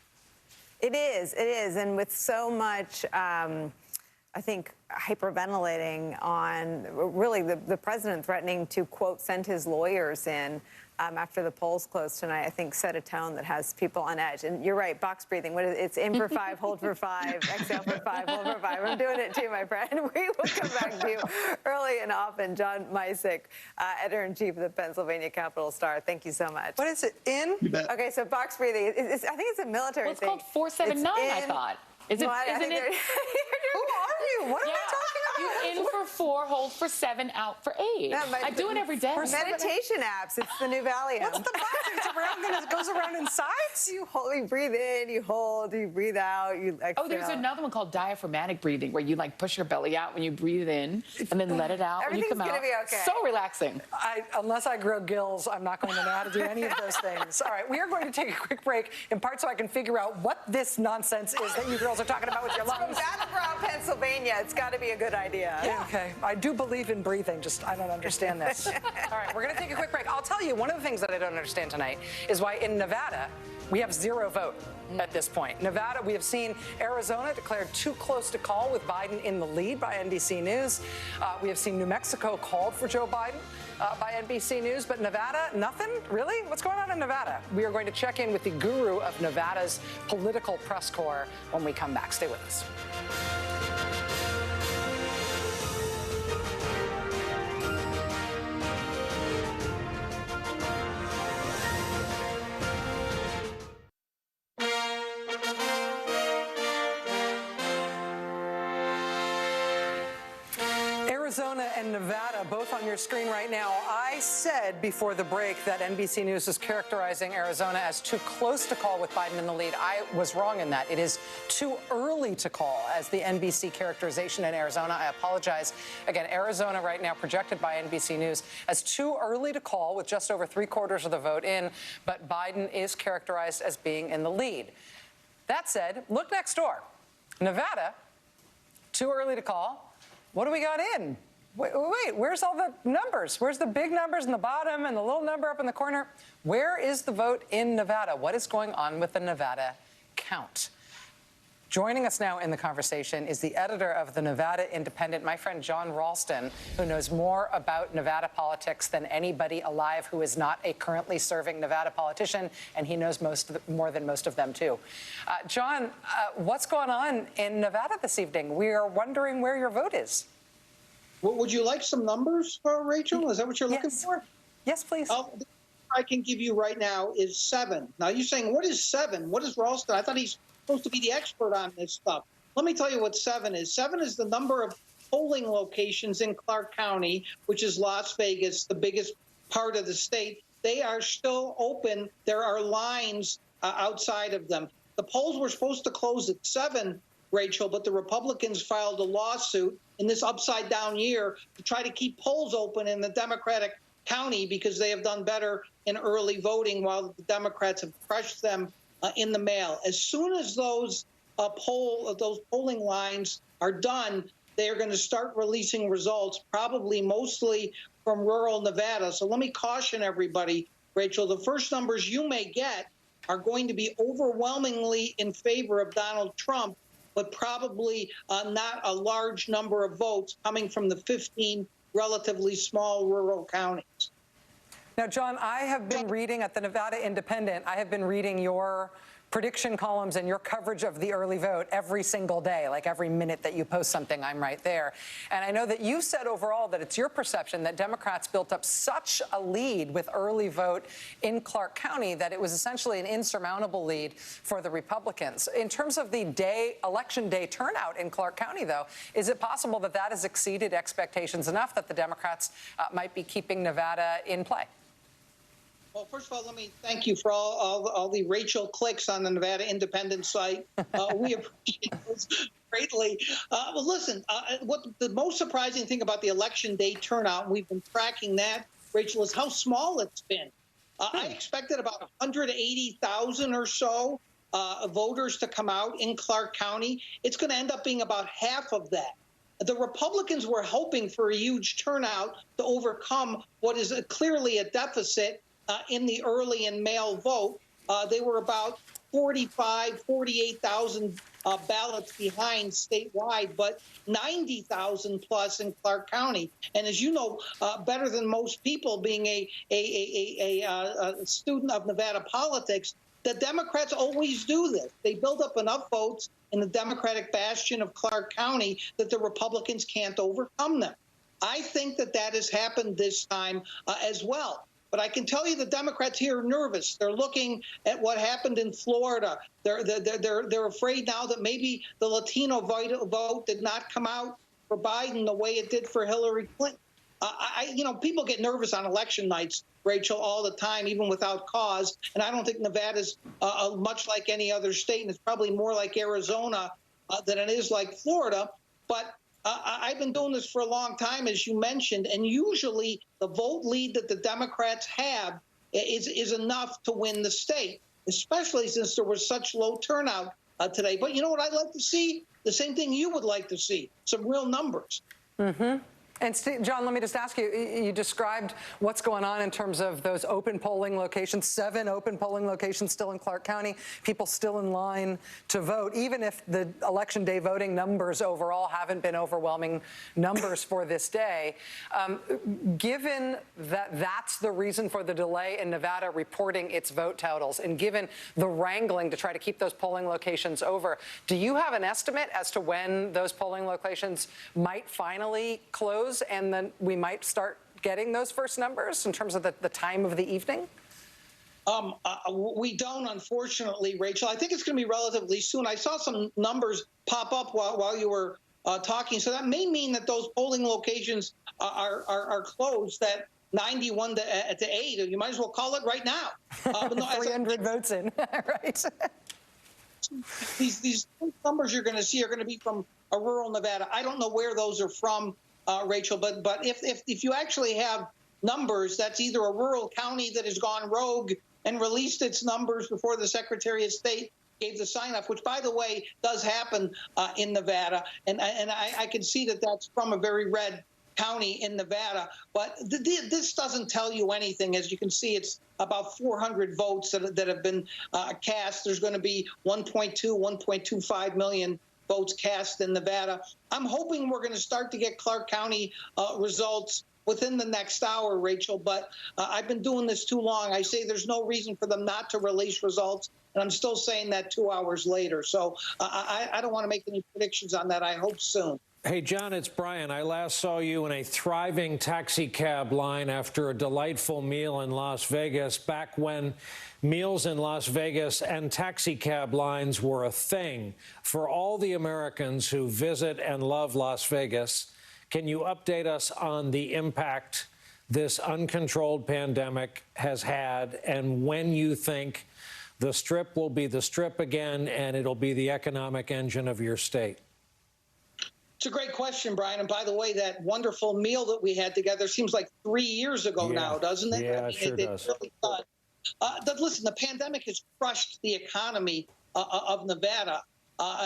It is. And with so much, I think, hyperventilating on really the president threatening to, quote, send his lawyers in after the polls close tonight, I think set a tone that has people on edge. And you're right, box breathing. What is it? It's in for 5, hold for 5, exhale for 5, hold for 5. I'm doing it too, my friend. We will come back to you early and often. John Mysick, editor-in-chief of the Pennsylvania Capital Star. Thank you so much. What is it? In? Okay, so box breathing. I think it's a military thing. It's called 479, I thought. Isn't it? Who are you? What are we talking about? You in for 4, hold for 7, out for 8. I do it every day. Meditation apps. It's the new Valium. What's the box? It's around and it goes around in sides? You breathe in, you hold, you breathe out, you exhale. Oh, there's another one called diaphragmatic breathing, where you like push your belly out when you breathe in and then let it out when you come out. Everything's gonna be okay. So relaxing. Unless I grow gills, I'm not going to know how to do any of those things. All right, we are going to take a quick break, in part so I can figure out what this nonsense is that you girls are talking about with your lungs. From Battleground, Pennsylvania, it's got to be a good idea. Yeah. Okay, I do believe in breathing, just I don't understand this. All right, we're going to take a quick break. I'll tell you, one of the things that I don't understand tonight is why in Nevada, we have 0 vote at this point. Nevada, we have seen Arizona declared too close to call with Biden in the lead by NBC News. We have seen New Mexico called for Joe Biden by NBC News, but Nevada, nothing? Really? What's going on in Nevada? We are going to check in with the guru of Nevada's political press corps when we come back. Stay with us. Arizona and Nevada, both on your screen right now. I said before the break that NBC News is characterizing Arizona as too close to call with Biden in the lead. I was wrong in that. It is too early to call as the NBC characterization in Arizona. I apologize. Again, Arizona right now projected by NBC News as too early to call with just over 3/4 of the vote in, but Biden is characterized as being in the lead. That said, look next door. Nevada, too early to call. What do we got in? Wait, where's all the numbers? Where's the big numbers in the bottom and the little number up in the corner? Where is the vote in Nevada? What is going on with the Nevada count? Joining us now in the conversation is the editor of the Nevada Independent, my friend John Ralston, who knows more about Nevada politics than anybody alive who is not a currently serving Nevada politician, and he knows more than most of them, too. John, what's going on in Nevada this evening? We are wondering where your vote is. Well, would you like some numbers, Rachel? Is that what you're looking for? Yes, please. I can give you right now is 7. Now, you're saying, what is 7? What is Ralston? I thought he's supposed to be the expert on this stuff. Let me tell you what 7 is. 7 is the number of polling locations in Clark County, which is Las Vegas, the biggest part of the state, they are still open. There are lines outside of them. The polls were supposed to close at 7, Rachel, but the Republicans filed a lawsuit in this upside-down year to try to keep polls open in the Democratic county because they have done better in early voting while the Democrats have crushed them in the mail. As soon as those polling lines are done, they are going to start releasing results, probably mostly from rural Nevada. So let me caution everybody, Rachel, the first numbers you may get are going to be overwhelmingly in favor of Donald Trump, but probably not a large number of votes coming from the 15 relatively small rural counties. Now, John, I have been reading at the Nevada Independent, I have been reading your prediction columns and your coverage of the early vote every single day. Like every minute that you post something, I'm right there. And I know that you said overall that it's your perception that Democrats built up such a lead with early vote in Clark County that it was essentially an insurmountable lead for the Republicans. In terms of the election day turnout in Clark County, though, is it possible that that has exceeded expectations enough that the Democrats might be keeping Nevada in play? Well, first of all, let me thank you for all the Rachel clicks on the Nevada Independent site. We appreciate those greatly. Well, listen, what the most surprising thing about the election day turnout, and we've been tracking that, Rachel, is how small it's been. I expected about 180,000 or so voters to come out in Clark County. It's going to end up being about half of that. The Republicans were hoping for a huge turnout to overcome what is clearly a deficit in the early and mail vote. They were about 48,000 ballots behind statewide, but 90,000 plus in Clark County. And as you know, better than most people, being a student of Nevada politics, the Democrats always do this. They build up enough votes in the Democratic bastion of Clark County that the Republicans can't overcome them. I think that that has happened this time as well. But I can tell you the Democrats here are nervous. They're looking at what happened in Florida. They're afraid now that maybe the Latino vote did not come out for Biden the way it did for Hillary Clinton. People get nervous on election nights, Rachel, all the time, even without cause. And I don't think Nevada's much like any other state, and it's probably more like Arizona than it is like Florida. But I've been doing this for a long time, as you mentioned, and usually the vote lead that the Democrats have is enough to win the state, especially since there was such low turnout today. But you know what I'd like to see? The same thing you would like to see, some real numbers. Mm-hmm. And John, let me just ask you, you described what's going on in terms of those open polling locations, 7 open polling locations still in Clark County, people still in line to vote, even if the election day voting numbers overall haven't been overwhelming numbers for this day. Given that that's the reason for the delay in Nevada reporting its vote totals, and given the wrangling to try to keep those polling locations over, do you have an estimate as to when those polling locations might finally close and then we might start getting those first numbers in terms of the time of the evening? We don't, unfortunately, Rachel. I think it's going to be relatively soon. I saw some numbers pop up while you were talking, so that may mean that those polling locations are closed, that 91 to 8. You might as well call it right now. But no, 300 votes in, right? These numbers you're going to see are going to be from a rural Nevada. I don't know where those are from, Rachel, but if you actually have numbers, that's either a rural county that has gone rogue and released its numbers before the Secretary of State gave the sign-off, which, by the way, does happen in Nevada. And I can see that that's from a very red county in Nevada. But this doesn't tell you anything. As you can see, it's about 400 votes that have been cast. There's going to be 1.25 million votes cast in Nevada. I'm hoping we're going to start to get Clark County results within the next hour, Rachel, but I've been doing this too long. I say there's no reason for them not to release results, and I'm still saying that 2 hours later. So I don't want to make any predictions on that. I hope soon. Hey, John, it's Brian. I last saw you in a thriving taxi cab line after a delightful meal in Las Vegas, back when meals in Las Vegas and taxi cab lines were a thing. For all the Americans who visit and love Las Vegas, Can you update us on the impact this uncontrolled pandemic has had, and when you think the Strip will be the Strip again and it'll be the economic engine of your state? It's a great question, Brian. And by the way, that wonderful meal that we had together seems like 3 years ago now, doesn't it? Yeah, it sure does. Really but listen, the pandemic has crushed the economy of Nevada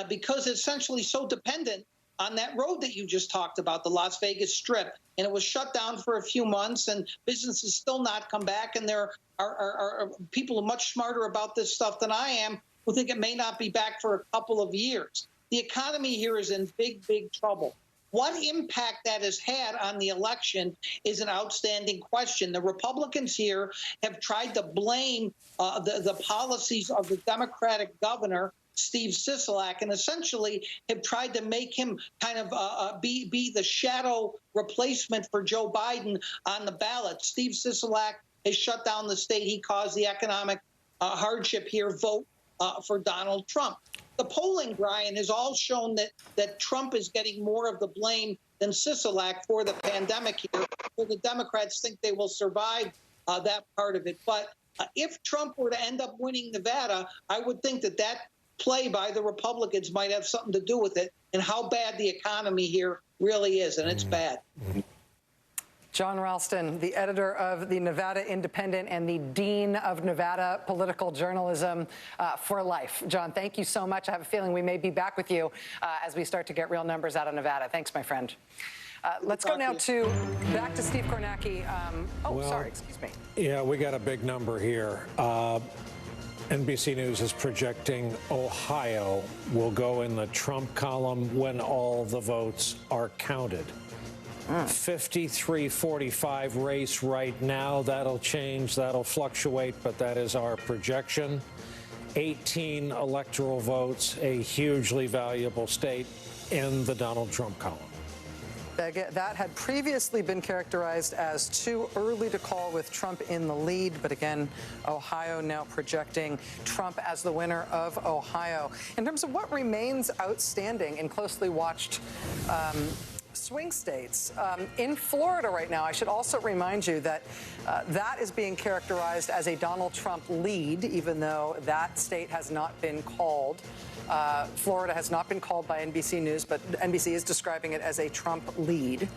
because it's essentially so dependent on that road that you just talked about, the Las Vegas Strip. And it was shut down for a few months, and businesses still not come back. And there are people much smarter about this stuff than I am who think it may not be back for a couple of years. The economy here is in big, big trouble. What impact that has had on the election is an outstanding question. The Republicans here have tried to blame the policies of the Democratic governor, Steve Sisolak, and essentially have tried to make him kind of be the shadow replacement for Joe Biden on the ballot. Steve Sisolak has shut down the state. He caused the economic hardship here. Vote for Donald Trump. The polling, Brian, has all shown that Trump is getting more of the blame than Sisolak for the pandemic here. So the Democrats think they will survive that part of it. But if Trump were to end up winning Nevada, I would think that play by the Republicans might have something to do with it and how bad the economy here really is, and it's bad. John Ralston, the editor of the Nevada Independent and the dean of Nevada political journalism for life. John, thank you so much. I have a feeling we may be back with you as we start to get real numbers out of Nevada. Thanks, my friend. Let's go now back to Steve Kornacki. Sorry, excuse me. Yeah, we got a big number here. NBC News is projecting Ohio will go in the Trump column when all the votes are counted. 53-45 race right now. That'll change. That'll fluctuate, but that is our projection. 18 electoral votes, a hugely valuable state in the Donald Trump column. That had previously been characterized as too early to call with Trump in the lead. But again, Ohio now projecting Trump as the winner of Ohio. In terms of what remains outstanding in closely watched swing states. In Florida right now, I should also remind you that that is being characterized as a Donald Trump lead, even though that state has not been called. Florida has not been called by NBC News, but NBC is describing it as a Trump lead.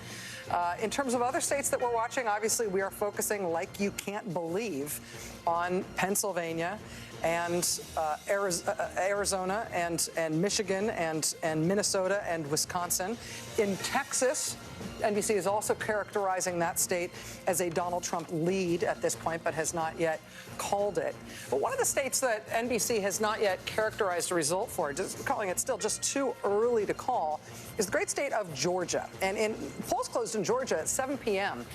In terms of other states that we're watching, obviously we are focusing, like you can't believe, on Pennsylvania and Arizona and Michigan and Minnesota and Wisconsin. In Texas, NBC is also characterizing that state as a Donald Trump lead at this point, but has not yet called it. But one of the states that NBC has not yet characterized a result for, just calling it still just too early to call, is the great state of Georgia. And polls closed in Georgia at 7 p.m.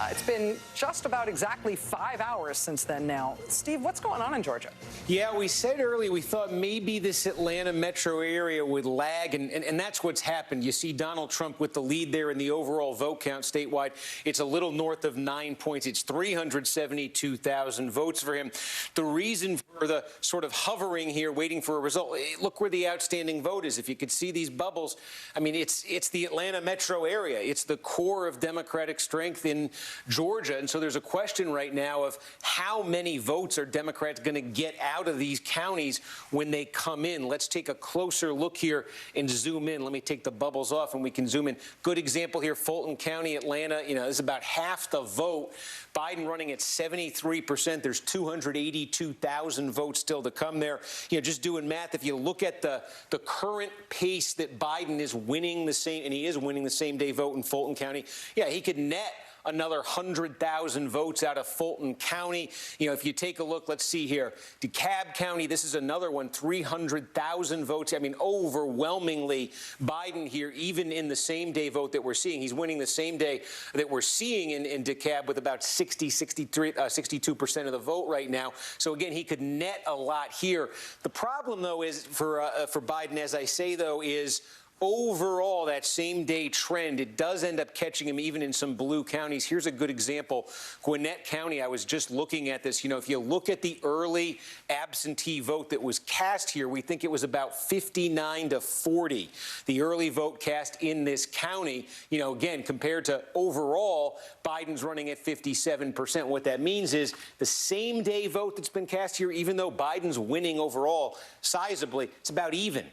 It's been just about exactly 5 hours since then now. Steve, what's going on in Georgia? Yeah, we said earlier we thought maybe this Atlanta metro area would lag, and that's what's happened. You see Donald Trump with the lead there in the overall vote count statewide. It's a little north of 9 points. It's 372,000 votes for him. The reason for the sort of hovering here, waiting for a result, look where the outstanding vote is. If you could see these bubbles, I mean, it's the Atlanta metro area. It's the core of Democratic strength in Georgia. And so there's a question right now of how many votes are Democrats going to get out of these counties when they come in. Let's take a closer look here and zoom in. Let me take the bubbles off and we can zoom in. Good example here, Fulton County, Atlanta. You know, this is about half the vote. Biden running at 73%. There's 282,000 votes still to come there. You know, just doing math, if you look at the current pace that Biden is winning the same, and he is winning the same day vote in Fulton County, yeah, he could net another 100,000 votes out of Fulton County. You know, if you take a look, let's see here. DeKalb County, this is another one, 300,000 votes. I mean, overwhelmingly Biden here, even in the same day vote that we're seeing. He's winning the same day that we're seeing in DeKalb with about 62% of the vote right now. So again, he could net a lot here. The problem, though, is for Biden, as I say, though, is overall, that same-day trend, it does end up catching him even in some blue counties. Here's a good example. Gwinnett County, I was just looking at this. You know, if you look at the early absentee vote that was cast here, we think it was about 59 to 40. The early vote cast in this county, you know, again, compared to overall, Biden's running at 57%. What that means is the same-day vote that's been cast here, even though Biden's winning overall sizably, it's about even.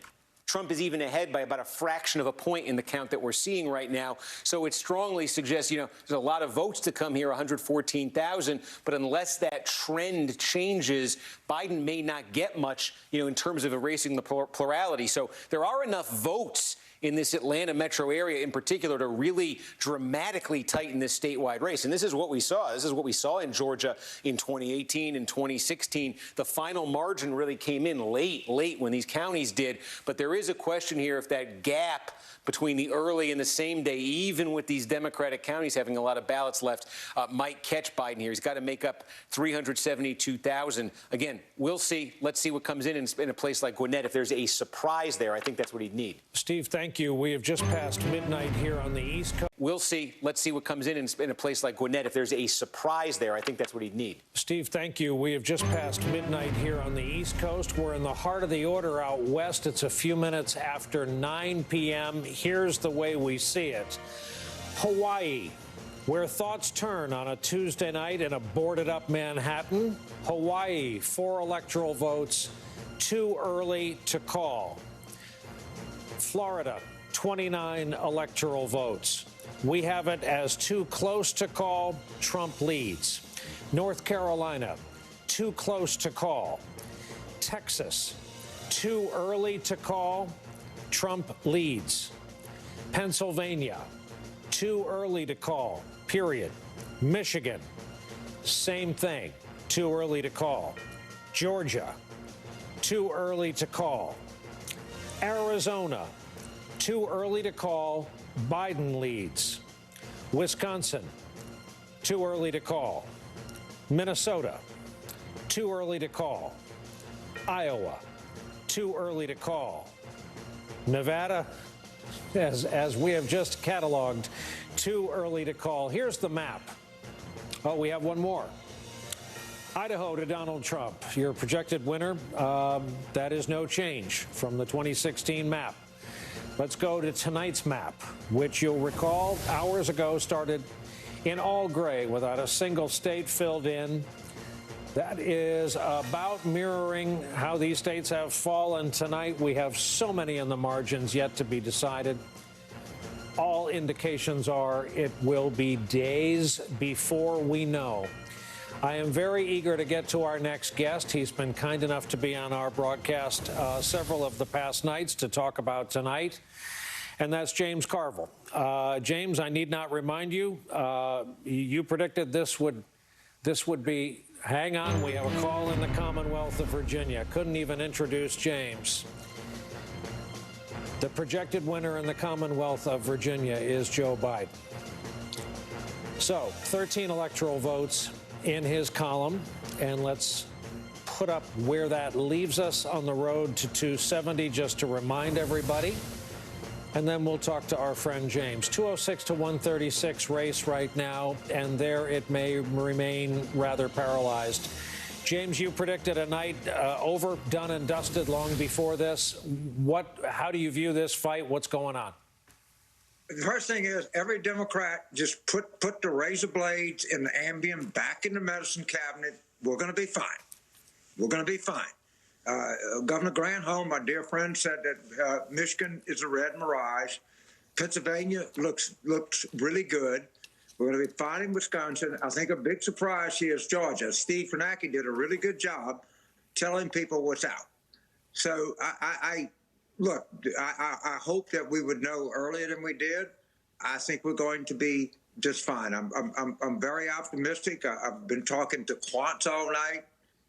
Trump is even ahead by about a fraction of a point in the count that we're seeing right now. So it strongly suggests, you know, there's a lot of votes to come here, 114,000. But unless that trend changes, Biden may not get much, you know, in terms of erasing the plurality. So there are enough votes in this Atlanta metro area in particular to really dramatically tighten this statewide race. And this is what we saw. This is what we saw in Georgia in 2018 and 2016. The final margin really came in late when these counties did. But there is a question here if that gap between the early and the same day, even with these Democratic counties having a lot of ballots left, might catch Biden here. He's got to make up 372,000. Again, we'll see. Let's see what comes in a place like Gwinnett. If there's a surprise there, I think that's what he'd need. Steve, thank you. We have just passed midnight here on the East Coast. We'll see. Let's see what comes in a place like Gwinnett. If there's a surprise there, I think that's what he'd need. Steve, thank you. We have just passed midnight here on the East Coast. We're in the heart of the order out west. It's a few minutes after 9 p.m. Here's the way we see it. Hawaii, where thoughts turn on a Tuesday night in a boarded-up Manhattan. Hawaii, 4 electoral votes, too early to call. Florida, 29 electoral votes. We have it as too close to call. Trump leads. North Carolina, too close to call. Texas, too early to call. Trump leads. Pennsylvania, too early to call, period. Michigan, same thing, too early to call. Georgia, too early to call. Arizona, too early to call, Biden leads. Wisconsin, too early to call. Minnesota, too early to call. Iowa, too early to call. Nevada, as we have just cataloged, too early to call. Here's the map. Oh, we have one more. Idaho to Donald Trump, your projected winner. That is no change from the 2016 map. Let's go to tonight's map, which you'll recall hours ago started in all gray without a single state filled in. That is about mirroring how these states have fallen tonight. We have so many in the margins yet to be decided. All indications are it will be days before we know. I am very eager to get to our next guest. He's been kind enough to be on our broadcast several of the past nights to talk about tonight, and that's James Carville. James, I need not remind you, you predicted this would be, hang on, we have a call in the Commonwealth of Virginia. Couldn't even introduce James. The projected winner in the Commonwealth of Virginia is Joe Biden. So, 13 electoral votes in his column, and let's put up where that leaves us on the road to 270 just to remind everybody. And then we'll talk to our friend James. 206 to 136 race right now, and there it may remain rather paralyzed. James, you predicted a night over, done and dusted long before this. How do you view this fight? What's going on? The first thing is every Democrat just put the razor blades and the Ambien back in the medicine cabinet. We're going to be fine. We're going to be fine. Governor Granholm, my dear friend, said that Michigan is a red mirage. Pennsylvania looks really good. We're going to be fine in Wisconsin. I think a big surprise here is Georgia. Steve Fernacki did a really good job telling people what's out. So I hope that we would know earlier than we did. I think we're going to be just fine. I'm very optimistic. I've been talking to quants all night.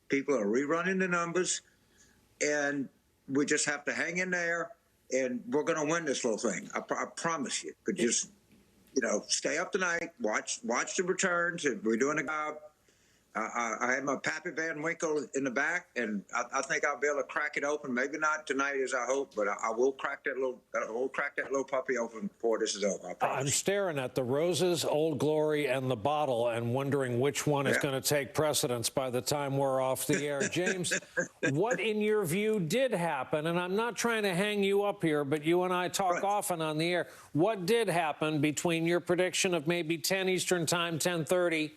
People are rerunning the numbers, and we just have to hang in there, and we're going to win this little thing. I promise you. But just, stay up tonight, watch the returns. We're doing a job. I have my Pappy Van Winkle in the back, and I think I'll be able to crack it open. Maybe not tonight as I hope, but I will crack that little puppy open before this is over. I promise. I'm staring at the roses, Old Glory, and the bottle, and wondering which one is going to take precedence by the time we're off the air. James, what in your view did happen? And I'm not trying to hang you up here, but you and I talk often on the air. What did happen between your prediction of maybe 10 Eastern Time, 10:30?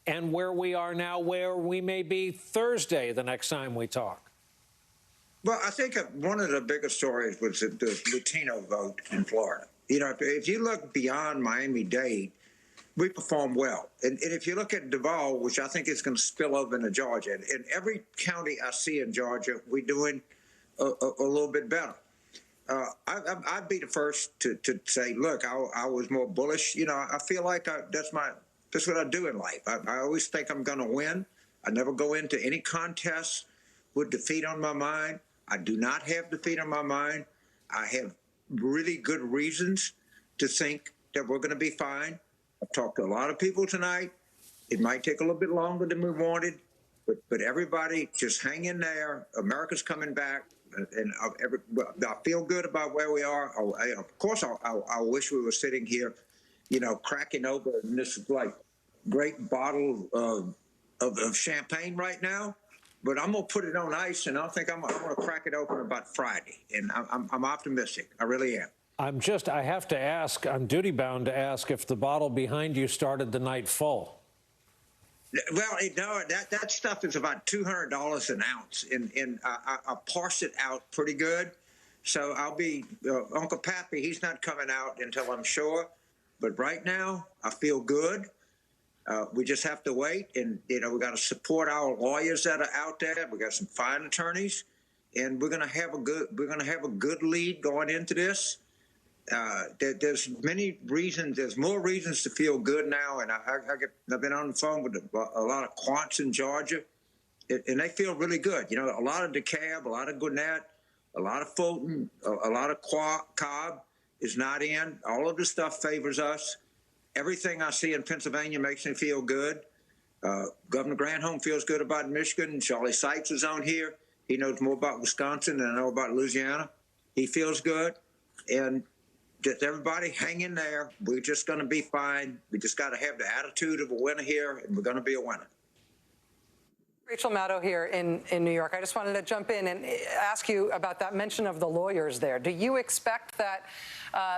And where we are now, where we may be Thursday the next time we talk? Well, I think one of the biggest stories was the Latino vote in Florida. You know, if you look beyond Miami-Dade, we perform well. And if you look at Duval, which I think is going to spill over into Georgia, in every county I see in Georgia, we're doing a little bit better. I'd be the first to say, look, I was more bullish. You know, I feel like that's what I do in life. I always think I'm going to win. I never go into any contest with defeat on my mind. I do not have defeat on my mind. I have really good reasons to think that we're going to be fine. I've talked to a lot of people tonight. It might take a little bit longer than we wanted, but everybody just hang in there. America's coming back, and I feel good about where we are. Of course, I wish we were sitting here, you know, cracking open this like great bottle of champagne right now, but I'm gonna put it on ice, and I think I'm gonna crack it open about Friday, and I'm optimistic. I really am. I have to ask, I'm duty bound to ask if the bottle behind you started the night full. Well, no, that stuff is about $200 an ounce, and I parse it out pretty good. So I'll be Uncle Pappy. He's not coming out until I'm sure, but right now I feel good. We just have to wait, and you know we got to support our lawyers that are out there. We got some fine attorneys, and we're gonna have a good lead going into this. There's many reasons. There's more reasons to feel good now, and I've been on the phone with a lot of quants in Georgia, and they feel really good. You know, a lot of DeKalb, a lot of Gwinnett, a lot of Fulton, a lot of Cobb is not in. All of this stuff favors us. Everything I see in Pennsylvania makes me feel good. Governor Granholm feels good about Michigan. Charlie Sykes is on here. He knows more about Wisconsin than I know about Louisiana. He feels good. And just everybody hang in there. We're just going to be fine. We just got to have the attitude of a winner here, and we're going to be a winner. Rachel Maddow here in New York. I just wanted to jump in and ask you about that mention of the lawyers there. Do you expect that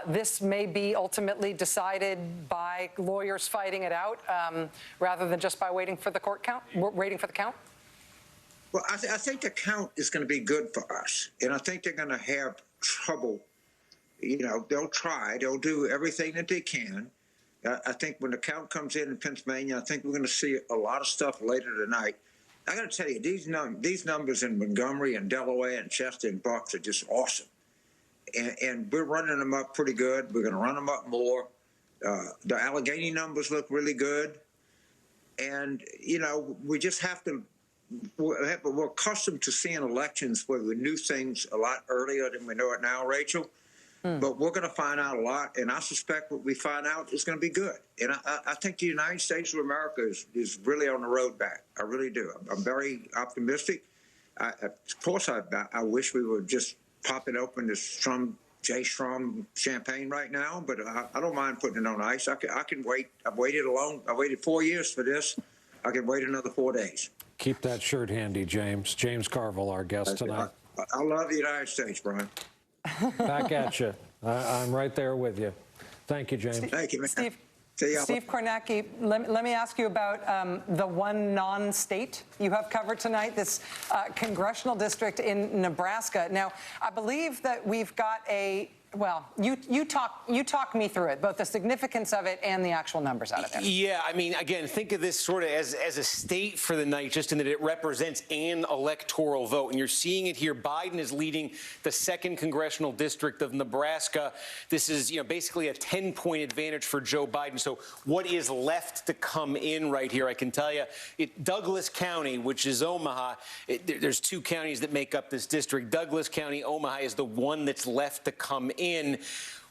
this may be ultimately decided by lawyers fighting it out rather than just by waiting for the count? Well, I think the count is going to be good for us, and I think they're going to have trouble. You know, they'll try. They'll do everything that they can. I think when the count comes in Pennsylvania, I think we're going to see a lot of stuff later tonight. I got to tell you, these numbers in Montgomery and Delaware and Chester and Bucks are just awesome. And we're running them up pretty good. We're going to run them up more. The Allegheny numbers look really good. And, you know, we just have to, we're accustomed to seeing elections where we knew things a lot earlier than we know it now, Rachel. But we're going to find out a lot, and I suspect what we find out is going to be good. And I think the United States of America is really on the road back. I really do. I'm very optimistic. Of course, I wish we were just popping open this J. Strom champagne right now, but I don't mind putting it on ice. I can wait. I waited 4 years for this. I can wait another 4 days. Keep that shirt handy, James. James Carville, our guest tonight. I love the United States, Brian. Back at you. I'm right there with you. Thank you, James. Thank you, man. Steve Kornacki, let me ask you about the one non-state you have covered tonight, this congressional district in Nebraska. Now, I believe that we've got well, you talk me through it, both the significance of it and the actual numbers out of it. Yeah, I mean, again, think of this sort of as a state for the night, just in that it represents an electoral vote. And you're seeing it here. Biden is leading the 2nd congressional district of Nebraska. This is, you know, basically a 10-point advantage for Joe Biden. So what is left to come in right here, I can tell you, Douglas County, which is Omaha, there's 2 counties that make up this district. Douglas County, Omaha is the one that's left to come in.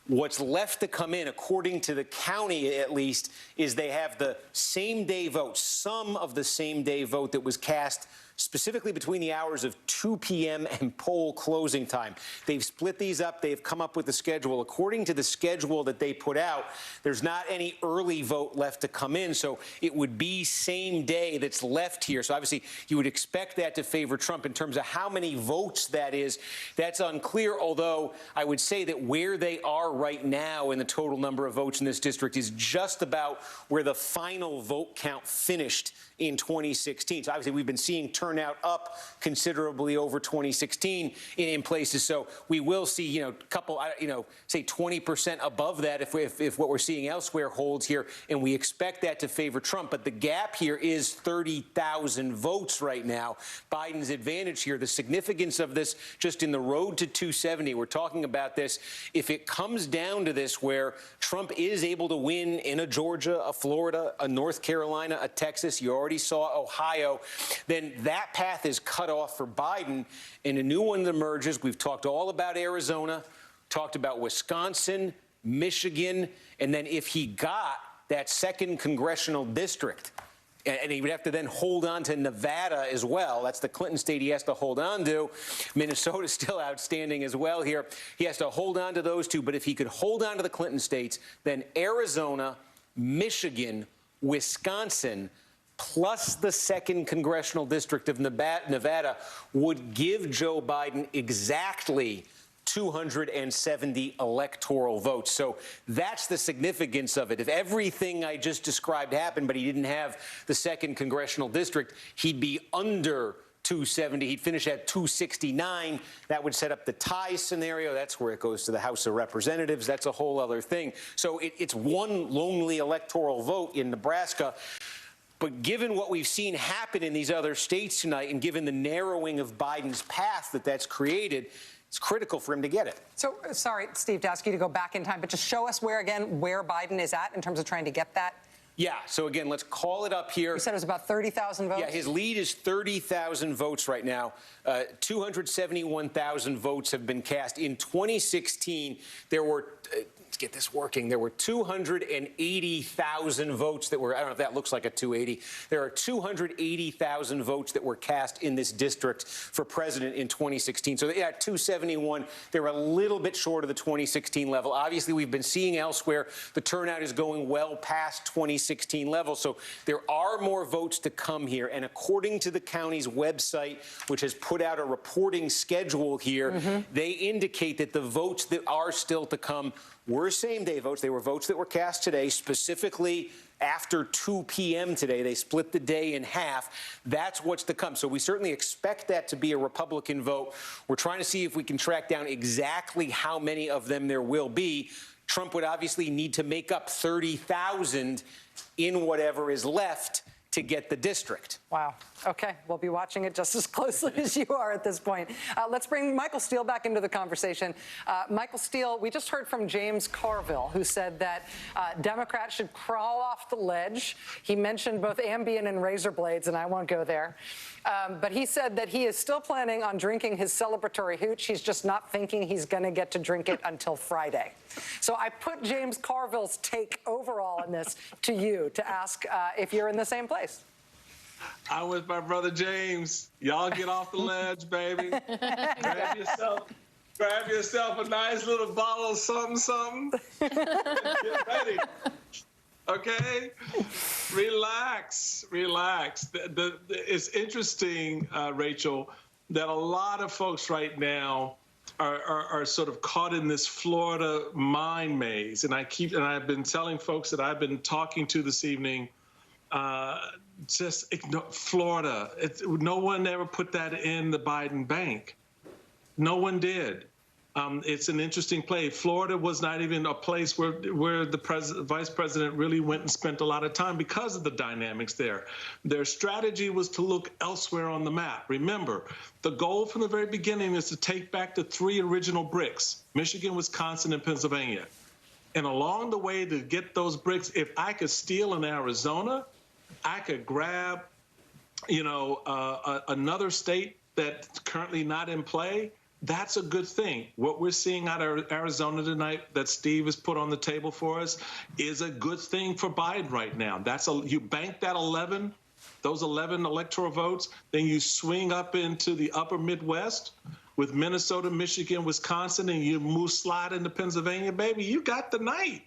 What's left to come in, according to the county at least, is they have the same-day vote, some of the same-day vote that was cast specifically between the hours of 2 p.m. and poll closing time. They've split these up. They've come up with a schedule. According to the schedule that they put out, there's not any early vote left to come in, so it would be same day that's left here. So obviously you would expect that to favor Trump. In terms of how many votes that is, that's unclear, although I would say that where they are right now in the total number of votes in this district is just about where the final vote count finished in 2016. So obviously we've been seeing turnout up considerably over 2016 in places. So we will see, say 20% above that if what we're seeing elsewhere holds here. And we expect that to favor Trump. But the gap here is 30,000 votes right now. Biden's advantage here. The significance of this just in the road to 270, we're talking about this. If it comes down to this where Trump is able to win in a Georgia, a Florida, a North Carolina, a Texas, you already saw Ohio, then that path is cut off for Biden, and a new one emerges. We've talked all about Arizona, talked about Wisconsin, Michigan, and then if he got that second congressional district, and he would have to then hold on to Nevada as well. That's the Clinton state he has to hold on to. Minnesota's still outstanding as well here. He has to hold on to those two, but if he could hold on to the Clinton states, then Arizona, Michigan, Wisconsin, plus the second congressional district of Nevada would give Joe Biden exactly 270 electoral votes. So that's the significance of it. If everything I just described happened, but he didn't have the second congressional district, he'd be under 270. He'd finish at 269. That would set up the tie scenario. That's where it goes to the House of Representatives. That's a whole other thing. So it's one lonely electoral vote in Nebraska. But given what we've seen happen in these other states tonight, and given the narrowing of Biden's path that's created, it's critical for him to get it. So, sorry, Steve, to ask you to go back in time, but just show us where Biden is at in terms of trying to get that. Yeah, so again, let's call it up here. You said it was about 30,000 votes? Yeah, his lead is 30,000 votes right now. 271,000 votes have been cast. In 2016, there were... let's get this working. There were 280,000 votes that were, I don't know if that looks like a 280. There are 280,000 votes that were cast in this district for president in 2016. So, yeah, 271. They were a little bit short of the 2016 level. Obviously, we've been seeing elsewhere the turnout is going well past 2016 levels. So there are more votes to come here. And according to the county's website, which has put out a reporting schedule here, they indicate that the votes that are still to come were same-day votes. They were votes that were cast today, specifically after 2 p.m. today. They split the day in half. That's what's to come. So we certainly expect that to be a Republican vote. We're trying to see if we can track down exactly how many of them there will be. Trump would obviously need to make up 30,000 in whatever is left to get the district. Wow. Okay. We'll be watching it just as closely as you are at this point. Let's bring Michael Steele back into the conversation. Michael Steele, we just heard from James Carville, who said that Democrats should crawl off the ledge. He mentioned both Ambien and razor blades, and I won't go there. But he said that he is still planning on drinking his celebratory hooch. He's just not thinking he's going to get to drink it until Friday. So I put James Carville's take overall in this to you to ask if you're in the same place. I'm with my brother James. Y'all get off the ledge, baby. grab yourself a nice little bottle of something. Get ready. Okay? Relax. It's interesting, Rachel, that a lot of folks right now are sort of caught in this Florida mind maze. And I've been telling folks that I've been talking to this evening, just ignore Florida. No one ever put that in the Biden bank. No one did. It's an interesting play. Florida was not even a place where the vice president really went and spent a lot of time because of the dynamics there. Their strategy was to look elsewhere on the map. Remember, the goal from the very beginning is to take back the 3 original bricks: Michigan, Wisconsin, and Pennsylvania. And along the way to get those bricks, if I could steal in Arizona, I could grab, another state that's currently not in play. That's a good thing. What we're seeing out of Arizona tonight that Steve has put on the table for us is a good thing for Biden right now. You bank that 11, those 11 electoral votes, then you swing up into the upper Midwest with Minnesota, Michigan, Wisconsin, and you slide into Pennsylvania, baby, you got the night.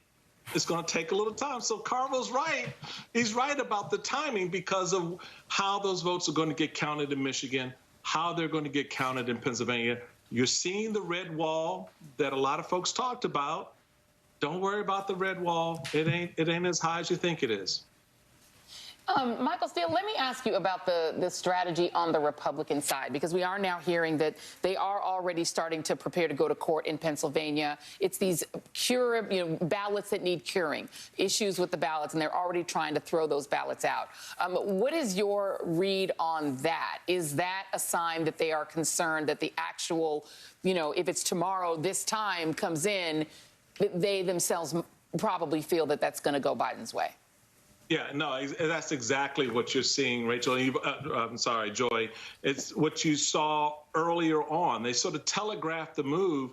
It's going to take a little time. So Carvo's right. He's right about the timing because of how those votes are going to get counted in Michigan, how they're going to get counted in Pennsylvania. You're seeing the red wall that a lot of folks talked about. Don't worry about the red wall. It ain't as high as you think it is. Michael Steele, let me ask you about the strategy on the Republican side, because we are now hearing that they are already starting to prepare to go to court in Pennsylvania. It's these ballots that need curing, issues with the ballots, and they're already trying to throw those ballots out. What is your read on that? Is that a sign that they are concerned that the actual, if it's tomorrow, this time comes in, that they themselves probably feel that that's going to go Biden's way? Yeah, no, that's exactly what you're seeing, Rachel. I'm sorry, Joy. It's what you saw earlier on. They sort of telegraphed the move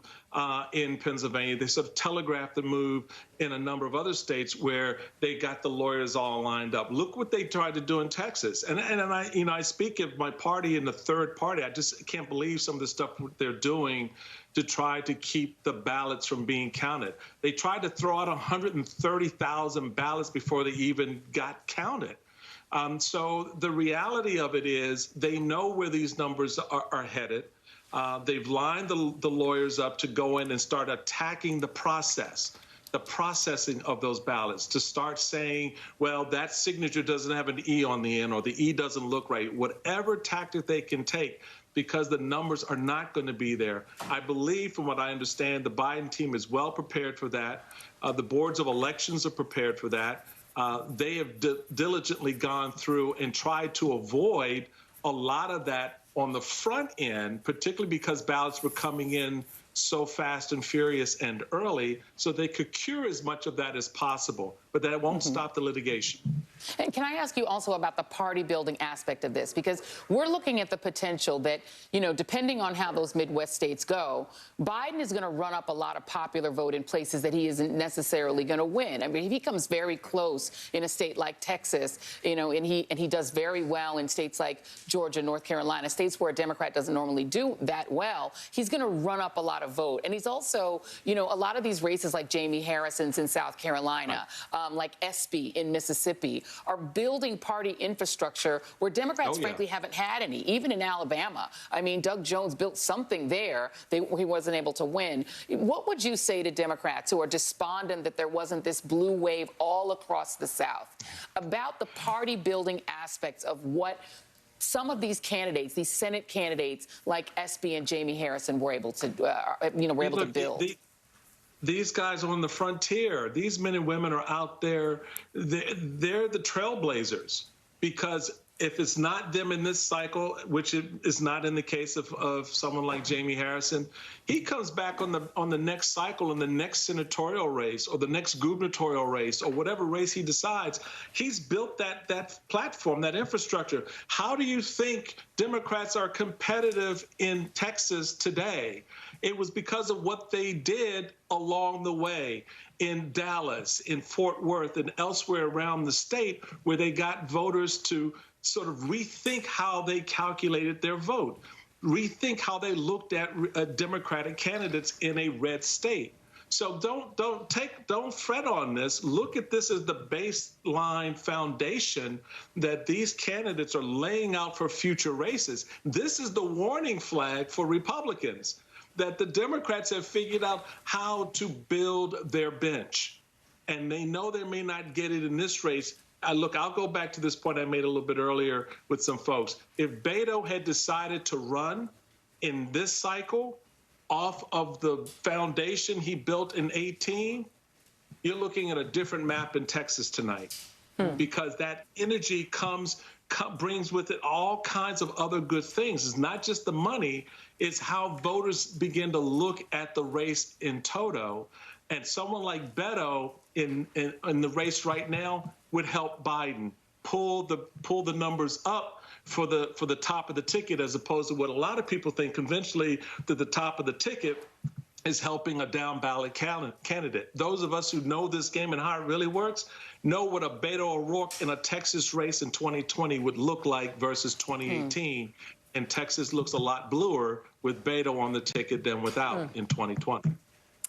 in Pennsylvania. They sort of telegraphed the move in a number of other states where they got the lawyers all lined up. Look what they tried to do in Texas. And I speak of my party and the third party. I just can't believe some of the stuff they're doing to try to keep the ballots from being counted. They tried to throw out 130,000 ballots before they even got counted. So the reality of it is they know where these numbers are headed. They've lined the lawyers up to go in and start attacking the processing of those ballots, to start saying, well, that signature doesn't have an E on the end, or the E doesn't look right. Whatever tactic they can take, because the numbers are not going to be there. I believe, from what I understand, the Biden team is well prepared for that. The boards of elections are prepared for that. They have diligently gone through and tried to avoid a lot of that on the front end, particularly because ballots were coming in so fast and furious and early, so they could cure as much of that as possible. But that won't stop the litigation. And can I ask you also about the party building aspect of this? Because we're looking at the potential that, depending on how those Midwest states go, Biden is going to run up a lot of popular vote in places that he isn't necessarily going to win. I mean, if he comes very close in a state like Texas, and he does very well in states like Georgia, North Carolina, states where a Democrat doesn't normally do that well, he's going to run up a lot of vote. And he's also, a lot of these races like Jamie Harrison's in South Carolina, like Espy in Mississippi, are building party infrastructure where Democrats, frankly, haven't had any, even in Alabama. I mean, Doug Jones built something there he wasn't able to win. What would you say to Democrats who are despondent that there wasn't this blue wave all across the South about the party building aspects of what some of these candidates, these Senate candidates like Espy and Jamie Harrison were able to, to build? These guys are on the frontier. These men and women are out there. They're the trailblazers, because if it's not them in this cycle, which is not in the case of someone like Jamie Harrison, he comes back on the next cycle, in the next senatorial race or the next gubernatorial race or whatever race he decides. He's built that platform, that infrastructure. How do you think Democrats are competitive in Texas today? It was because of what they did along the way in Dallas, in Fort Worth, and elsewhere around the state, where they got voters to sort of rethink how they calculated their vote, rethink how they looked at Democratic candidates in a red state. So don't fret on this. Look at this as the baseline foundation that these candidates are laying out for future races. This is the warning flag for Republicans, that the Democrats have figured out how to build their bench. And they know they may not get it in this race. Look, I'll go back to this point I made a little bit earlier with some folks. If Beto had decided to run in this cycle off of the foundation he built in 2018, you're looking at a different map in Texas tonight. Because that energy brings with it all kinds of other good things. It's not just the money, it's how voters begin to look at the race in toto. And someone like Beto in the race right now would help Biden pull the numbers up for the top of the ticket, as opposed to what a lot of people think conventionally, that the top of the ticket is helping a down ballot candidate. Those of us who know this game and how it really works know what a Beto O'Rourke in a Texas race in 2020 would look like versus 2018. And Texas looks a lot bluer with Beto on the ticket than without in 2020.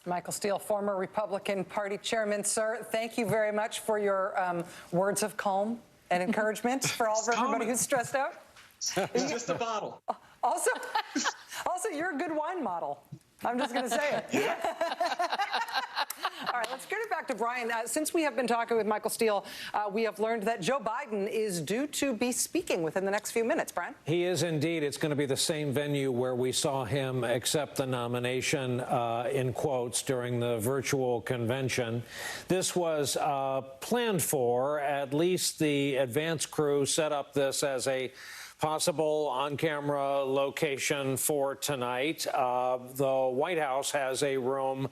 Michael Steele, former Republican Party chairman. Sir, thank you very much for your words of calm and encouragement for everybody who's stressed out. It's just a bottle. Also, you're a good wine model. I'm just going to say it. All right, let's get it back to Brian. Since we have been talking with Michael Steele, we have learned that Joe Biden is due to be speaking within the next few minutes. Brian? He is indeed. It's going to be the same venue where we saw him accept the nomination, in quotes, during the virtual convention. This was planned for. At least the advance crew set up this as a possible on-camera location for tonight. The White House has a room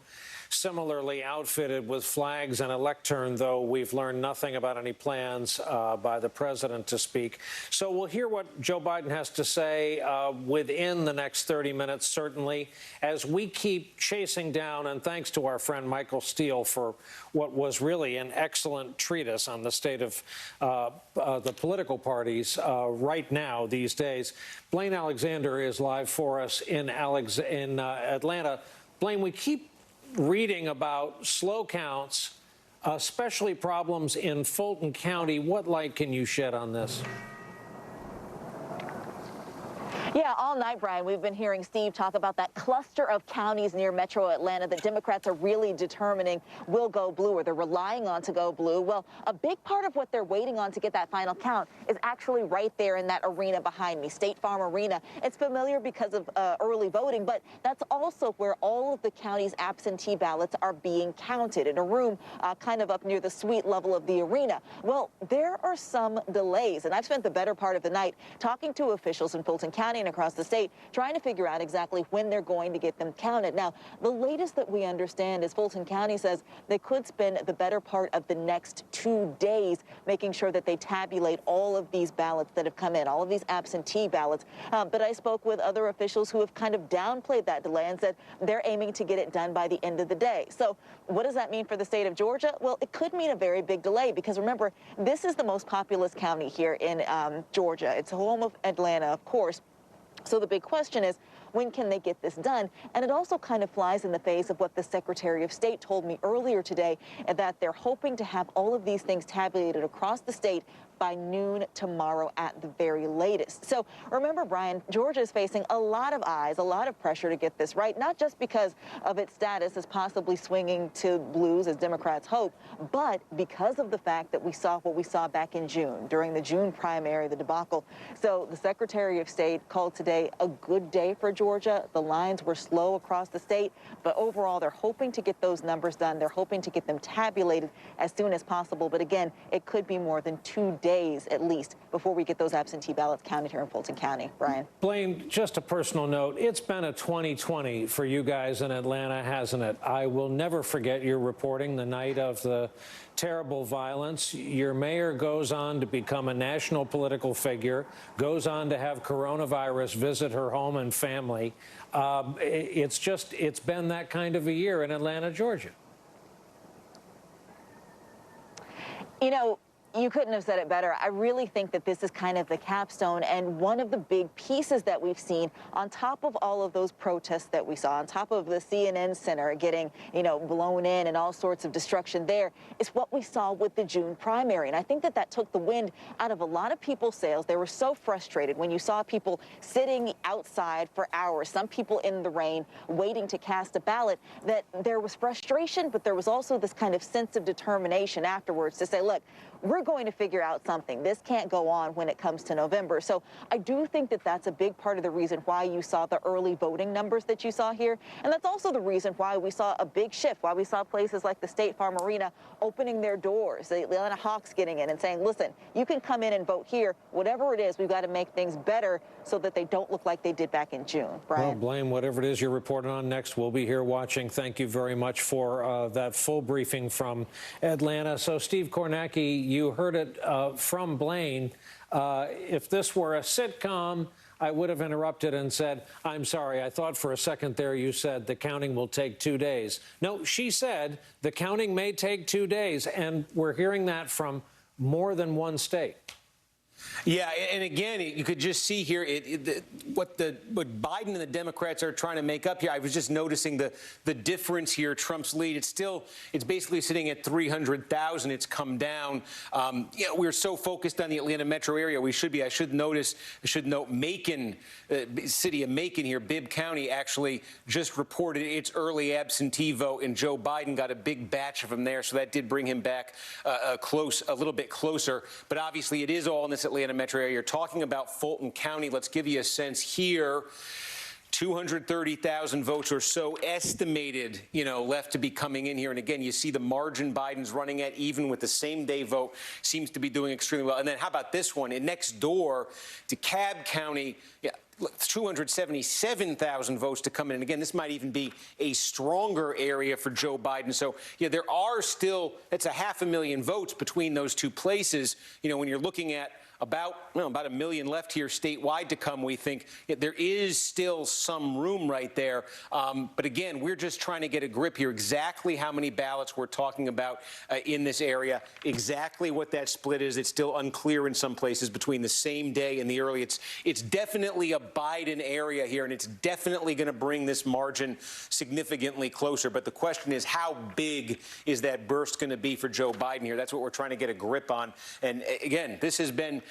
similarly outfitted with flags and a lectern, though we've learned nothing about any plans by the president to speak. So we'll hear what Joe Biden has to say within the next 30 minutes, certainly, as we keep chasing down, and thanks to our friend Michael Steele for what was really an excellent treatise on the state of the political parties right now these days. Blaine Alexander is live for us in Atlanta. Blaine, we keep reading about slow counts, especially problems in Fulton County. What light can you shed on this? Yeah, all night, Brian, we've been hearing Steve talk about that cluster of counties near Metro Atlanta that Democrats are really determining will go blue, or they're relying on to go blue. Well, a big part of what they're waiting on to get that final count is actually right there in that arena behind me, State Farm Arena. It's familiar because of early voting, but that's also where all of the county's absentee ballots are being counted in a room kind of up near the suite level of the arena. Well, there are some delays, and I've spent the better part of the night talking to officials in Fulton County and across the state, trying to figure out exactly when they're going to get them counted. Now, the latest that we understand is Fulton County says they could spend the better part of the next 2 days making sure that they tabulate all of these ballots that have come in, all of these absentee ballots. But I spoke with other officials who have kind of downplayed that delay and said they're aiming to get it done by the end of the day. So what does that mean for the state of Georgia? Well, it could mean a very big delay, because remember, this is the most populous county here in Georgia. It's home of Atlanta, of course. So the big question is, when can they get this done? And it also kind of flies in the face of what the Secretary of State told me earlier today, that they're hoping to have all of these things tabulated across the state by noon tomorrow at the very latest. So remember, Brian, Georgia is facing a lot of eyes, a lot of pressure to get this right, not just because of its status as possibly swinging to blues, as Democrats hope, but because of the fact that we saw what we saw back in June, during the June primary, the debacle. So the Secretary of State called today a good day for Georgia. The lines were slow across the state, but overall, they're hoping to get those numbers done. They're hoping to get them tabulated as soon as possible. But again, it could be more than 2 days at least before we get those absentee ballots counted here in Fulton County. Brian? Blaine, just a personal note. It's been a 2020 for you guys in Atlanta, hasn't it? I will never forget your reporting the night of the terrible violence. Your mayor goes on to become a national political figure, goes on to have coronavirus visit her home and family. It's been that kind of a year in Atlanta, Georgia. You know, you couldn't have said it better. I really think that this is kind of the capstone and one of the big pieces that we've seen on top of all of those protests that we saw, on top of the CNN Center getting, blown in and all sorts of destruction there, is what we saw with the June primary. And I think that took the wind out of a lot of people's sails. They were so frustrated when you saw people sitting outside for hours, some people in the rain, waiting to cast a ballot, that there was frustration, but there was also this kind of sense of determination afterwards to say, look, we're going to figure out something. This can't go on when it comes to November. So I do think that that's a big part of the reason why you saw the early voting numbers that you saw here. And that's also the reason why we saw a big shift, why we saw places like the State Farm Arena opening their doors, the Atlanta Hawks getting in and saying, listen, you can come in and vote here. Whatever it is, we've got to make things better so that they don't look like they did back in June. Brian? Well, Blaine, whatever it is you're reporting on next, we'll be here watching. Thank you very much for that full briefing from Atlanta. So, Steve Kornacki, you heard it from Blaine. If this were a sitcom, I would have interrupted and said, I'm sorry, I thought for a second there you said the counting will take 2 days. No, she said the counting may take 2 days, and we're hearing that from more than one state. Yeah, and again, you could just see here what Biden and the Democrats are trying to make up here. I was just noticing the difference here. Trump's lead, it's basically sitting at 300,000. It's come down. We're so focused on the Atlanta metro area. We should be. I should note Macon, city of Macon here, Bibb County, actually just reported its early absentee vote, and Joe Biden got a big batch of them there, so that did bring him back a little bit closer. But obviously, it is all in this Atlanta metro area. You're talking about Fulton County. Let's give you a sense here. 230,000 votes or so estimated, left to be coming in here. And again, you see the margin Biden's running at, even with the same day vote, seems to be doing extremely well. And then how about this one? Next door, DeKalb County, 277,000 votes to come in. And again, this might even be a stronger area for Joe Biden. So, there are still, that's 500,000 votes between those two places. When you're looking at about 1 million left here statewide to come, we think there is still some room right there. But again, we're just trying to get a grip here, exactly how many ballots we're talking about in this area, exactly what that split is. It's still unclear in some places between the same day and the early. It's definitely a Biden area here, and it's definitely going to bring this margin significantly closer. But the question is, how big is that burst going to be for Joe Biden here? That's what we're trying to get a grip on. And again, this has been,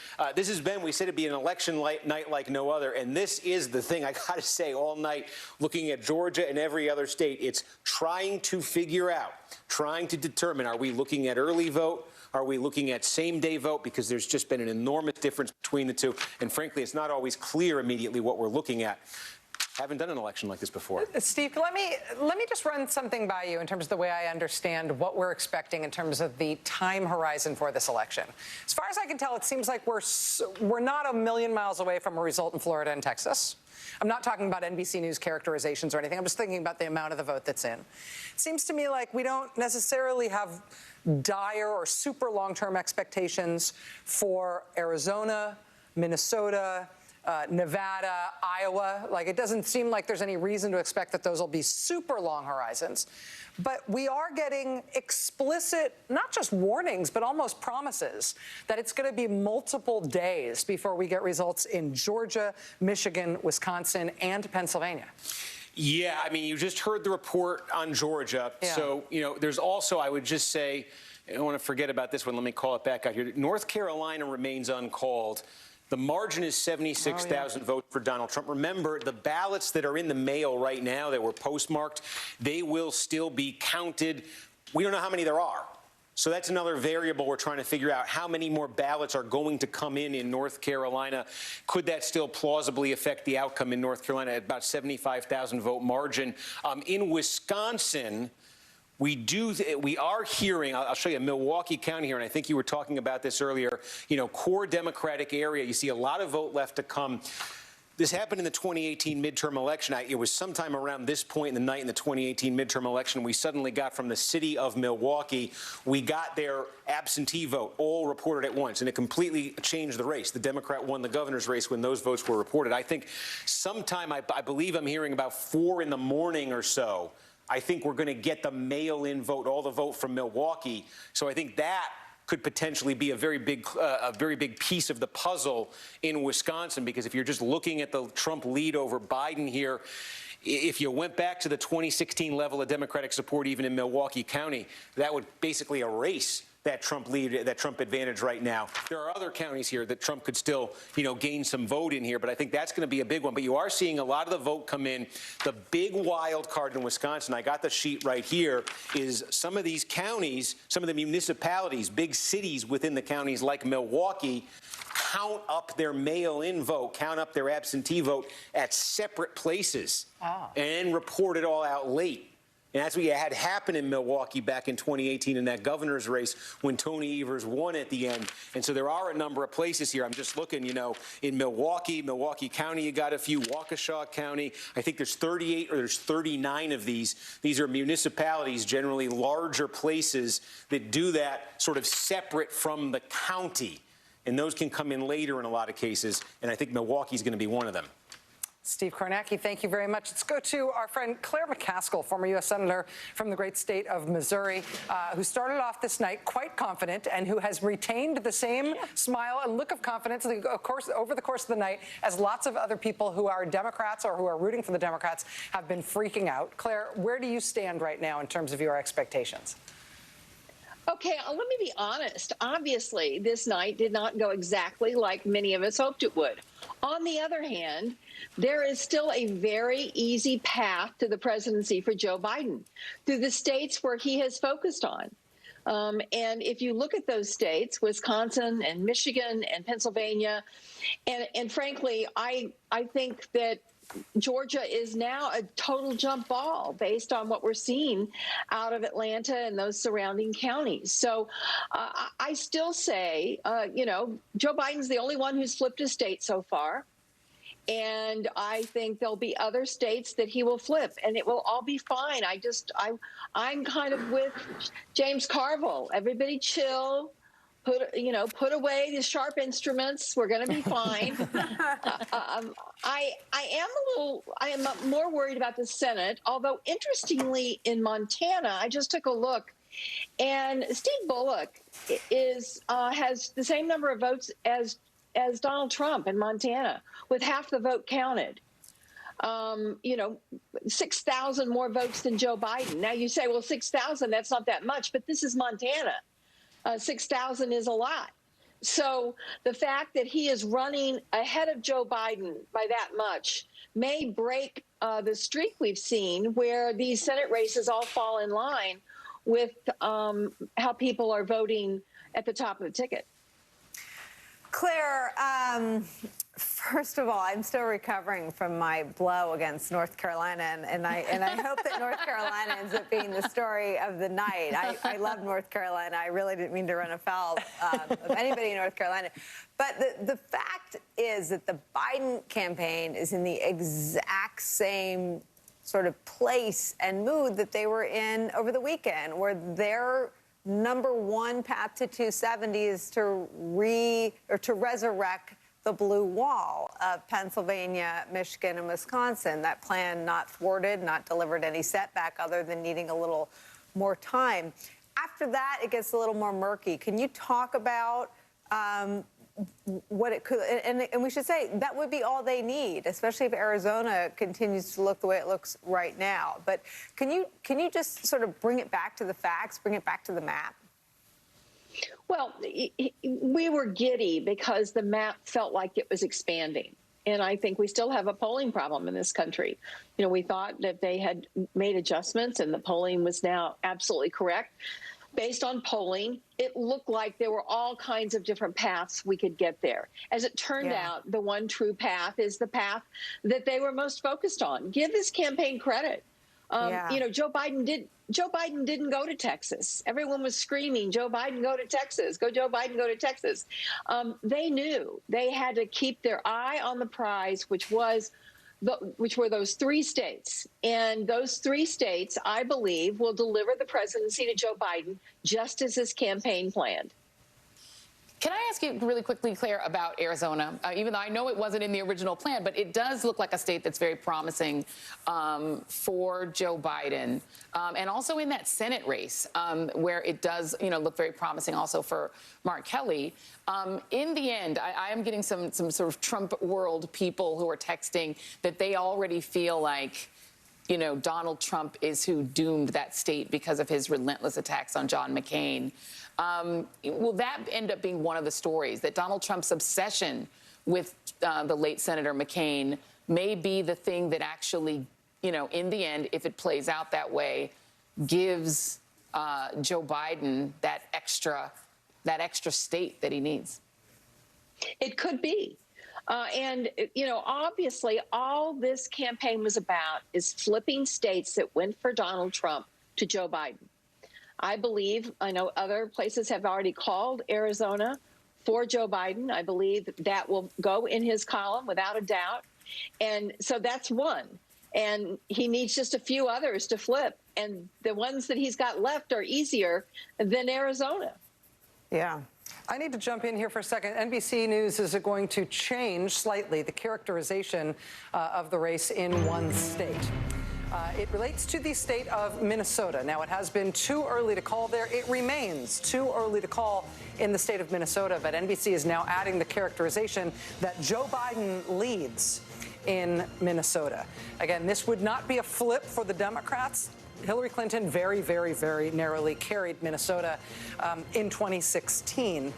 we said it'd be an election night like no other. And this is the thing I got to say all night, looking at Georgia and every other state. It's trying to figure out, trying to determine, are we looking at early vote? Are we looking at same-day vote? Because there's just been an enormous difference between the two. And frankly, it's not always clear immediately what we're looking at. Haven't done an election like this before. Steve, let me just run something by you in terms of the way I understand what we're expecting in terms of the time horizon for this election. As far as I can tell, it seems like we're not a million miles away from a result in Florida and Texas. I'm not talking about NBC News characterizations or anything. I'm just thinking about the amount of the vote that's in. It seems to me like we don't necessarily have dire or super long-term expectations for Arizona, Minnesota, Nevada, Iowa. Like, it doesn't seem like there's any reason to expect that those will be super long horizons. But we are getting explicit, not just warnings, but almost promises that it's going to be multiple days before we get results in Georgia, Michigan, Wisconsin, and Pennsylvania. Yeah, I mean, you just heard the report on Georgia. Yeah. So, there's also, I would just say, I don't want to forget about this one. Let me call it back out here. North Carolina remains uncalled. The margin is 76,000 votes for Donald Trump. Remember, the ballots that are in the mail right now that were postmarked, they will still be counted. We don't know how many there are. So that's another variable we're trying to figure out. How many more ballots are going to come in North Carolina? Could that still plausibly affect the outcome in North Carolina at about 75,000 vote margin? In Wisconsin, we are hearing, I'll show you Milwaukee County here, and I think you were talking about this earlier, core Democratic area. You see a lot of vote left to come. This happened in the 2018 midterm election. It was sometime around this point in the night in the 2018 midterm election, we suddenly got from the city of Milwaukee, we got their absentee vote all reported at once, and it completely changed the race. The Democrat won the governor's race when those votes were reported. I think sometime, I believe I'm hearing about 4 in the morning or so, I think we're going to get the mail-in vote, all the vote from Milwaukee. So I think that could potentially be a very big piece of the puzzle in Wisconsin, because if you're just looking at the Trump lead over Biden here, if you went back to the 2016 level of Democratic support, even in Milwaukee County, that would basically erase that Trump lead, that Trump advantage right now. There are other counties here that Trump could still, gain some vote in here, but I think that's going to be a big one. But you are seeing a lot of the vote come in. The big wild card in Wisconsin, I got the sheet right here, is some of these counties, some of the municipalities, big cities within the counties like Milwaukee, count up their mail-in vote, count up their absentee vote at separate places and report it all out late. And that's what had happened in Milwaukee back in 2018 in that governor's race when Tony Evers won at the end. And so there are a number of places here. I'm just looking, in Milwaukee County, you got a few, Waukesha County. I think there's 38 or there's 39 of these. These are municipalities, generally larger places that do that sort of separate from the county. and those can come in later in a lot of cases, and I think Milwaukee's going to be one of them. Steve Kornacki, thank you very much. Let's go to our friend Claire McCaskill, former U.S. Senator from the great state of Missouri, who started off this night quite confident and who has retained the same smile and look of confidence, of course, over the course of the night, as lots of other people who are Democrats or who are rooting for the Democrats have been freaking out. Claire, where do you stand right now in terms of your expectations? Okay, let me be honest. Obviously, this night did not go exactly like many of us hoped it would. On the other hand, there is still a very easy path to the presidency for Joe Biden through the states where he has focused on. And if you look at those states, Wisconsin and Michigan and Pennsylvania, and frankly, I think that Georgia is now a total jump ball based on what we're seeing out of Atlanta and those surrounding counties. So I still say, Joe Biden's the only one who's flipped a state so far. And I think there'll be other states that he will flip, and it will all be fine. I'm kind of with James Carville. Everybody chill. Put away the sharp instruments. We're going to be fine. I am more worried about the Senate, although interestingly in Montana, I just took a look, and Steve Bullock has the same number of votes as Donald Trump in Montana, with half the vote counted. 6,000 more votes than Joe Biden. Now you say, well, 6,000, that's not that much, but this is Montana. 6,000 is a lot. So the fact that he is running ahead of Joe Biden by that much may break the streak we've seen where these Senate races all fall in line with how people are voting at the top of the ticket. Claire, first of all, I'm still recovering from my blow against North Carolina, and I hope that North Carolina ends up being the story of the night. I love North Carolina. I really didn't mean to run afoul of anybody in North Carolina. But the fact is that the Biden campaign is in the exact same sort of place and mood that they were in over the weekend, where they're number one path to 270 is to resurrect the blue wall of Pennsylvania, Michigan, and Wisconsin. That plan not thwarted, not delivered any setback other than needing a little more time. After that, it gets a little more murky. Can you talk about what it could, and we should say that would be all they need, especially if Arizona continues to look the way it looks right now. But can you just sort of bring it back to the facts, bring it back to the map? Well, we were giddy because the map felt like it was expanding. And I think we still have a polling problem in this country. We thought that they had made adjustments and the polling was now absolutely correct. Based on polling, it looked like there were all kinds of different paths we could get there. As it turned out, the one true path is the path that they were most focused on. Give this campaign credit. Joe Biden didn't go to Texas. Everyone was screaming, Joe Biden, go to Texas. Go, Joe Biden, go to Texas. They knew they had to keep their eye on the prize, which were those three states. And those three states, I believe, will deliver the presidency to Joe Biden, just as his campaign planned. Can I ask you really quickly, Claire, about Arizona? Even though I know it wasn't in the original plan, but it does look like a state that's very promising for Joe Biden. And also in that Senate race, where it does, look very promising also for Mark Kelly. In the end, I am getting some sort of Trump world people who are texting that they already feel like, Donald Trump is who doomed that state because of his relentless attacks on John McCain. Will that end up being one of the stories, that Donald Trump's obsession with the late Senator McCain may be the thing that actually, in the end, if it plays out that way, gives Joe Biden that extra state that he needs? It could be. Obviously, all this campaign was about is flipping states that went for Donald Trump to Joe Biden. I know other places have already called Arizona for Joe Biden. I believe that will go in his column without a doubt. And so that's one. And he needs just a few others to flip. And the ones that he's got left are easier than Arizona. Yeah. I need to jump in here for a second. NBC News is going to change slightly the characterization of the race in one state. It relates to the state of Minnesota. Now, it has been too early to call there. It remains too early to call in the state of Minnesota, but NBC is now adding the characterization that Joe Biden leads in Minnesota. Again, this would not be a flip for the Democrats. Hillary Clinton very, very, very narrowly carried Minnesota in 2016.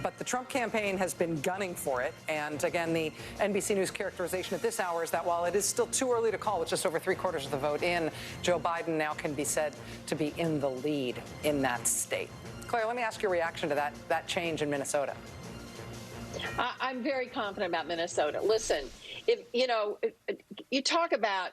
But the Trump campaign has been gunning for it. And again, the NBC News characterization at this hour is that while it is still too early to call with just over 3/4 of the vote in, Joe Biden now can be said to be in the lead in that state. Claire, let me ask your reaction to that change in Minnesota. I'm very confident about Minnesota. Listen, if you talk about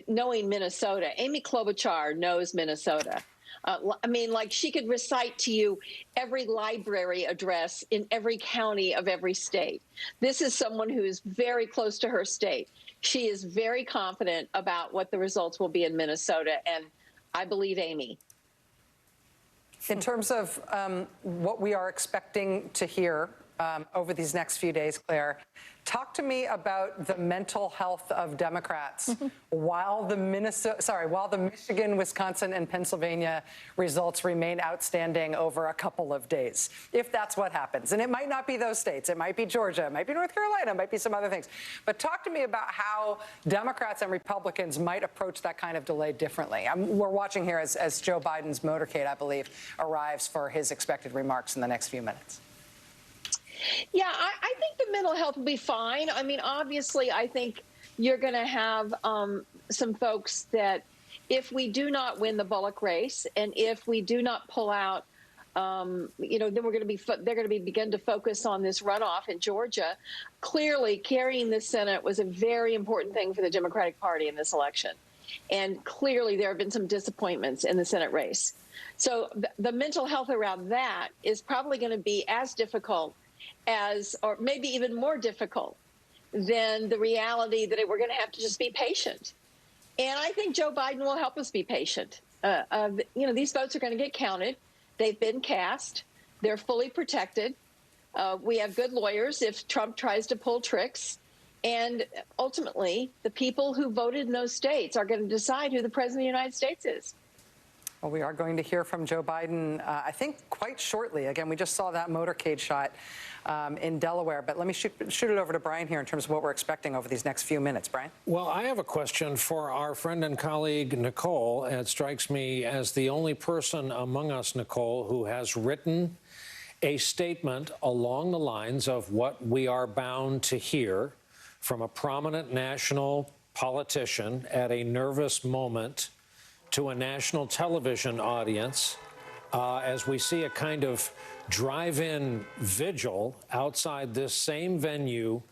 knowing Minnesota, Amy Klobuchar knows Minnesota. I mean, like, she could recite to you every library address in every county of every state. This is someone who is very close to her state. She is very confident about what the results will be in Minnesota, and I believe Amy. In terms of what we are expecting to hear over these next few days, Claire, talk to me about the mental health of Democrats while the Michigan, Wisconsin, and Pennsylvania results remain outstanding over a couple of days, if that's what happens. And it might not be those states. It might be Georgia. It might be North Carolina. It might be some other things. But talk to me about how Democrats and Republicans might approach that kind of delay differently. We're watching here as Joe Biden's motorcade, I believe, arrives for his expected remarks in the next few minutes. Yeah, I think the mental health will be fine. I mean, obviously, I think you're going to have some folks that if we do not win the Bullock race and if we do not pull out, then they're going to begin to focus on this runoff in Georgia. Clearly, carrying the Senate was a very important thing for the Democratic Party in this election. And clearly, there have been some disappointments in the Senate race. So the mental health around that is probably going to be as difficult or maybe even more difficult than the reality that we're going to have to just be patient. And I think Joe Biden will help us be patient. These votes are going to get counted. They've been cast. They're fully protected. We have good lawyers if Trump tries to pull tricks. And ultimately, the people who voted in those states are going to decide who the president of the United States is. Well, we are going to hear from Joe Biden, I think, quite shortly. Again, we just saw that motorcade shot in Delaware. But let me shoot it over to Brian here in terms of what we're expecting over these next few minutes. Brian? Well, I have a question for our friend and colleague, Nicole. It strikes me as the only person among us, Nicole, who has written a statement along the lines of what we are bound to hear from a prominent national politician at a nervous moment to a national television audience as we see a kind of drive-in vigil outside this same venue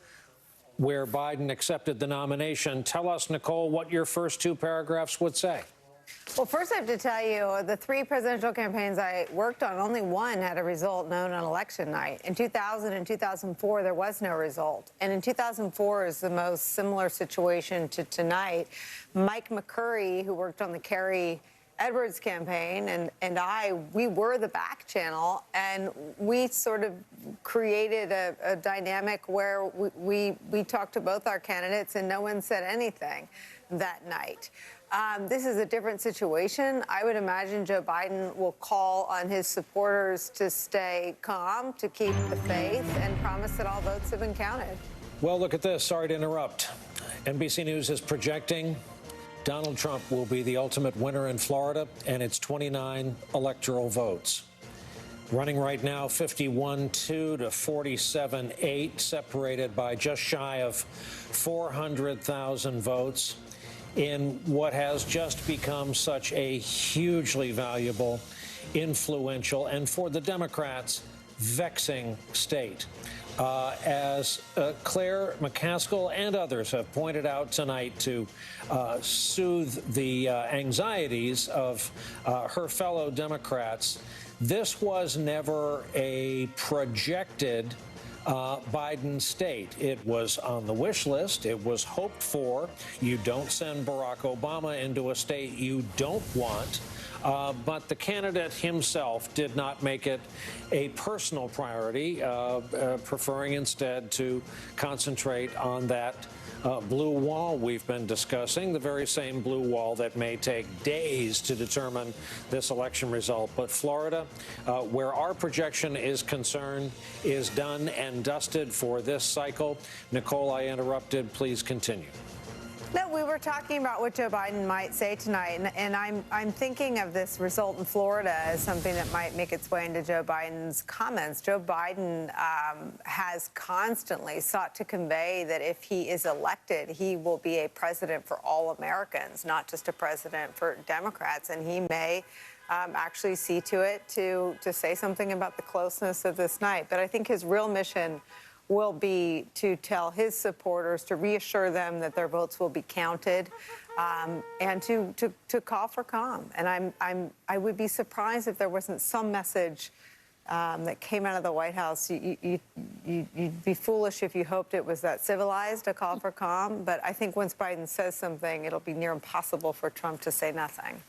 where Biden accepted the nomination. Tell us, Nicole, what your first two paragraphs would say. Well, first I have to tell you, the three presidential campaigns I worked on, only one had a result known on election night. In 2000 and 2004, there was no result. And in 2004 is the most similar situation to tonight. Mike McCurry, who worked on the Kerry Edwards campaign, and we were the back channel, and we sort of created a dynamic where we talked to both our candidates and no one said anything that night. This is a different situation. I would imagine Joe Biden will call on his supporters to stay calm, to keep the faith, and promise that all votes have been counted. Well, look at this. Sorry to interrupt. NBC News is projecting Donald Trump will be the ultimate winner in Florida, and it's 29 electoral votes. Running right now 51-2 to 47-8, separated by just shy of 400,000 votes in what has just become such a hugely valuable, influential, and for the Democrats, vexing state. As Claire McCaskill and others have pointed out tonight to soothe the anxieties of her fellow Democrats, this was never a projected Biden state. It was on the wish list. It was hoped for. You don't send Barack Obama into a state you don't want. But the candidate himself did not make it a personal priority, preferring instead to concentrate on that blue wall we've been discussing, the very same blue wall that may take days to determine this election result. But Florida, where our projection is concerned, is done and dusted for this cycle. Nicole, I interrupted. Please continue. No, we were talking about what Joe Biden might say tonight, and I'm thinking of this result in Florida as something that might make its way into Joe Biden's comments. Joe Biden has constantly sought to convey that if he is elected, he will be a president for all Americans, not just a president for Democrats, and he may actually see to it to say something about the closeness of this night. But I think his real mission will be to tell his supporters, to reassure them that their votes will be counted, and to call for calm. And I would be surprised if there wasn't some message that came out of the White House. You'd be foolish if you hoped it was that civilized, a call for calm. But I think once Biden says something, it'll be near impossible for Trump to say nothing.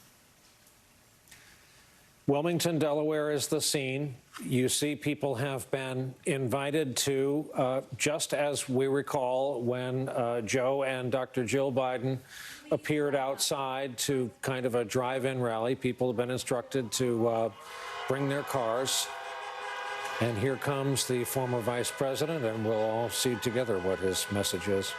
Wilmington, Delaware is the scene. You see people have been invited to, just as we recall when Joe and Dr. Jill Biden appeared outside to kind of a drive-in rally. People have been instructed to bring their cars. And here comes the former vice president, and we'll all see together what his message is.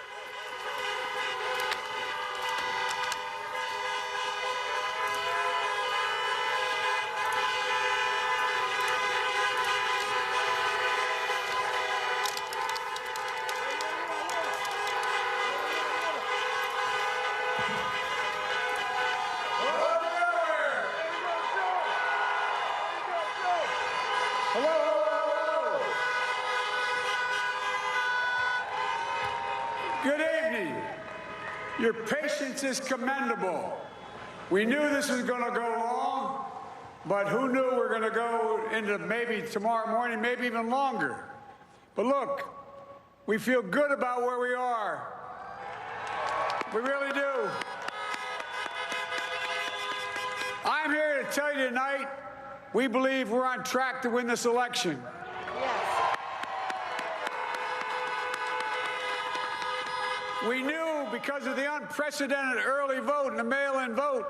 Good evening. Your patience is commendable. We knew this was going to go long, but who knew we were going to go into maybe tomorrow morning, maybe even longer. But look, we feel good about where we are. We really do. I'm here to tell you tonight, we believe we're on track to win this election. We knew because of the unprecedented early vote and the mail-in vote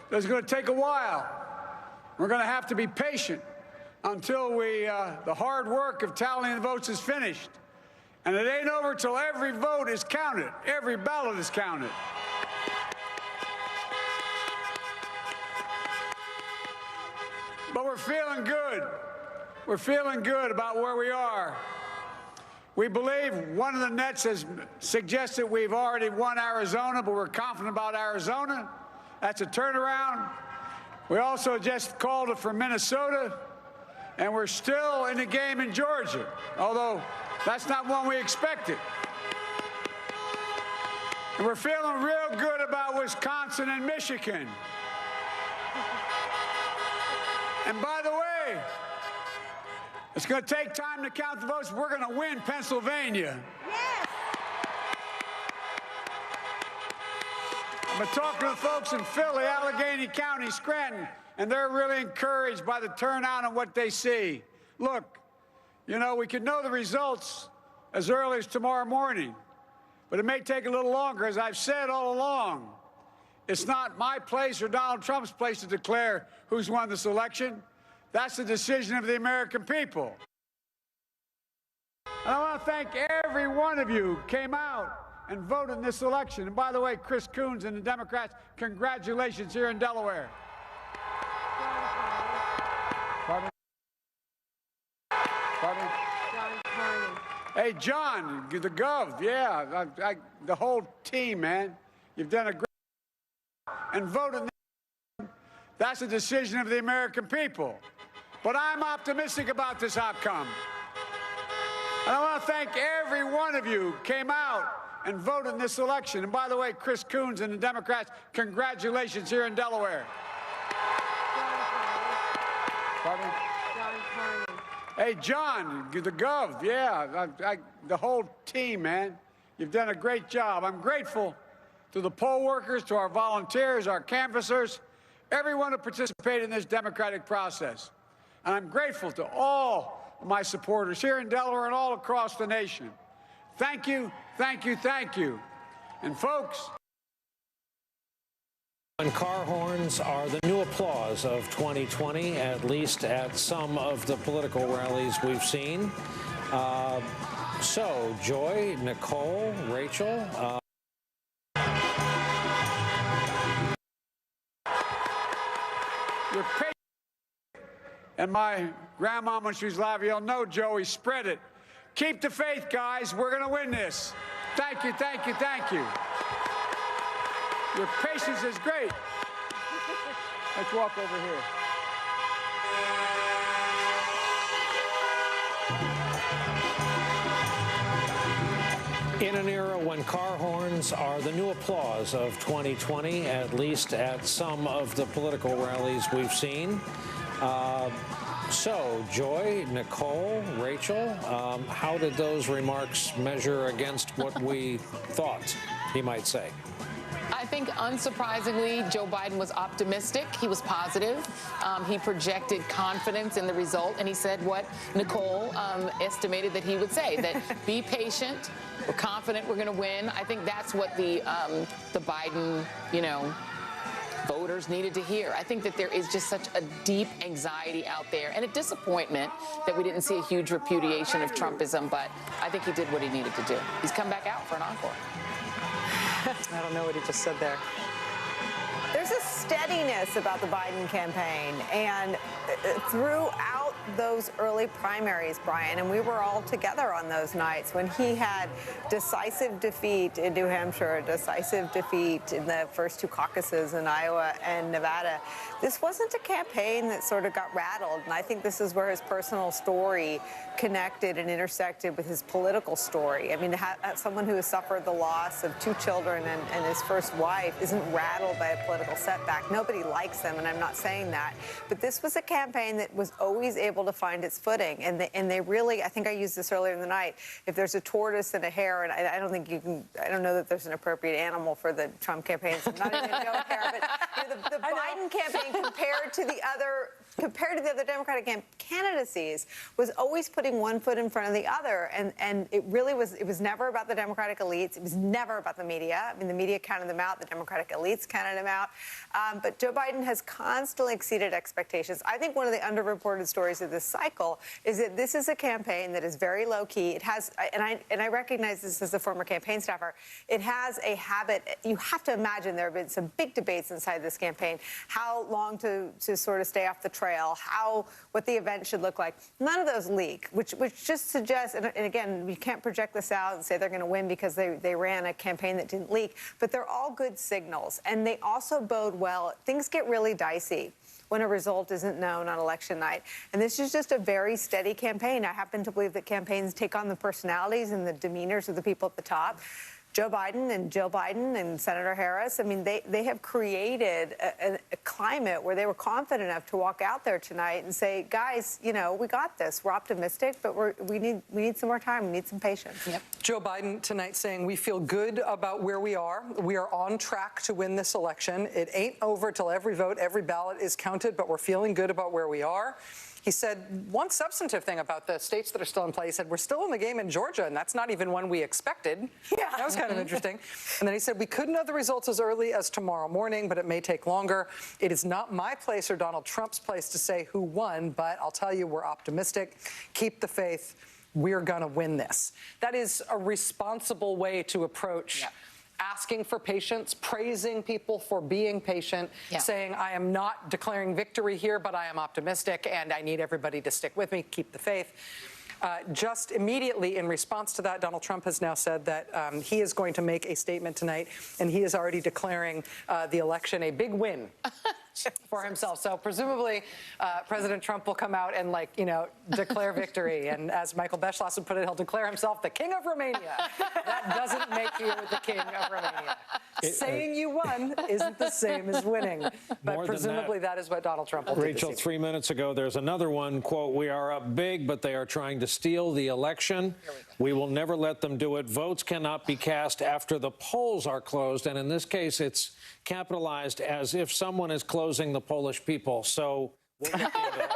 that it was going to take a while. We're going to have to be patient until the hard work of tallying the votes is finished. And it ain't over till every vote is counted, every ballot is counted. But we're feeling good. We're feeling good about where we are. We believe one of the nets has suggested we've already won Arizona, but we're confident about Arizona. That's a turnaround. We also just called it for Minnesota, and we're still in the game in Georgia, although that's not one we expected. And we're feeling real good about Wisconsin and Michigan. And by the way, it's going to take time to count the votes. We're going to win Pennsylvania. Yes. I've been talking to folks in Philly, Allegheny County, Scranton, and they're really encouraged by the turnout and what they see. Look, you know, we could know the results as early as tomorrow morning, but it may take a little longer. As I've said all along, it's not my place or Donald Trump's place to declare who's won this election. That's the decision of the American people. And I want to thank every one of you who came out and voted in this election. And by the way, Chris Coons and the Democrats, congratulations here in Delaware. Pardon? Pardon? Hey, John, the Gov, yeah, the whole team, man. You've done a great job and voted. That's a decision of the American people. But I'm optimistic about this outcome. And I want to thank every one of you who came out and voted in this election. And by the way, Chris Coons and the Democrats, congratulations here in Delaware. Pardon? Hey, John, the Gov, yeah, the whole team, man. You've done a great job. I'm grateful to the poll workers, to our volunteers, our canvassers, everyone who participated in this democratic process. And I'm grateful to all of my supporters here in Delaware and all across the nation. Thank you, thank you, thank you. And folks, And car horns are the new applause of 2020, at least at some of the political rallies we've seen. So, Joy, Nicole, Rachel. Your patience. And my grandma, when she was alive, you'll know, Joey, spread it. Keep the faith, guys. We're going to win this. Thank you, thank you, thank you. Your patience is great. Let's walk over here. In an era when car horns are the new applause of 2020, at least at some of the political rallies we've seen. So, Joy, Nicole, Rachel, how did those remarks measure against what we thought he might say? I think, unsurprisingly, Joe Biden was optimistic. He was positive. He projected confidence in the result, and he said what Nicole estimated that he would say, that be patient, we're confident we're going to win. I think that's what the Biden, voters needed to hear. I think that there is just such a deep anxiety out there and a disappointment that we didn't see a huge repudiation of Trumpism, but I think he did what he needed to do. He's come back out for an encore. I don't know what he just said there. There's a steadiness about the Biden campaign, and throughout those early primaries, Brian, and we were all together on those nights when he had decisive defeat in New Hampshire, a decisive defeat in the first two caucuses in Iowa and Nevada. This wasn't a campaign that sort of got rattled, and I think this is where his personal story connected and intersected with his political story. I mean, to have someone who has suffered the loss of two children and his first wife isn't rattled by a political setback. Nobody likes them, and I'm not saying that. But this was a campaign that was always able to find its footing, and they really, I think I used this earlier in the night, if there's a tortoise and a hare, and I don't think you can, I don't know that there's an appropriate animal for the Trump campaign, so I'm not even going to go there, but the Biden campaign compared to the other Democratic candidacies was always putting one foot in front of the other, and it was never about the Democratic elites. It was never about the media. I mean, the media counted them out. The Democratic elites counted them out. But Joe Biden has constantly exceeded expectations. I think one of the underreported stories of this cycle is that this is a campaign that is very low key. It has, and I recognize this as a former campaign staffer. It has a habit. You have to imagine there have been some big debates inside this campaign. How long to sort of stay off the trail? What the event should look like? None of those leak, which just suggests. And again, we can't project this out and say they're going to win because they ran a campaign that didn't leak. But they're all good signals, and they also bode well. Things get really dicey when a result isn't known on election night. And this is just a very steady campaign. I happen to believe that campaigns take on the personalities and the demeanors of the people at the top. Joe Biden and Jill Biden and Senator Harris, I mean, they have created a climate where they were confident enough to walk out there tonight and say, guys, we got this. We're optimistic, but we need some more time. We need some patience. Yep. Joe Biden tonight saying we feel good about where we are. We are on track to win this election. It ain't over till every vote, every ballot is counted, but we're feeling good about where we are. He said one substantive thing about the states that are still in play. He said, we're still in the game in Georgia, and that's not even one we expected. Yeah. That was kind of interesting. And then he said, we could know the results as early as tomorrow morning, but it may take longer. It is not my place or Donald Trump's place to say who won, but I'll tell you, we're optimistic. Keep the faith. We're going to win this. That is a responsible way to approach asking for patience, praising people for being patient, saying, I am not declaring victory here, but I am optimistic, and I need everybody to stick with me, keep the faith. Just immediately in response to that, Donald Trump has now said that he is going to make a statement tonight, and he is already declaring the election a big win for himself. So presumably, President Trump will come out and, like, you know, declare victory. And as Michael Beschloss would put it, he'll declare himself the king of Romania. That doesn't make you the king of Romania. Saying you won isn't the same as winning. But presumably that is what Donald Trump will do. Rachel, 3 minutes ago, there's another one, quote, "We are up big, but they are trying to steal the election. We will never let them do it. Votes cannot be cast after the polls are closed." And in this case, it's capitalized as if someone is closing the Polish people. So we'll look into that.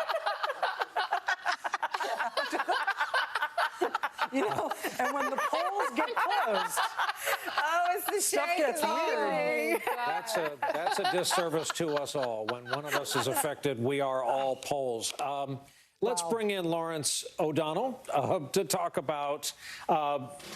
You know, and when the polls get closed, it's the stuff gets weird. That's a disservice to us all. When one of us is affected, we are all Poles. Let's bring in Lawrence O'Donnell to talk about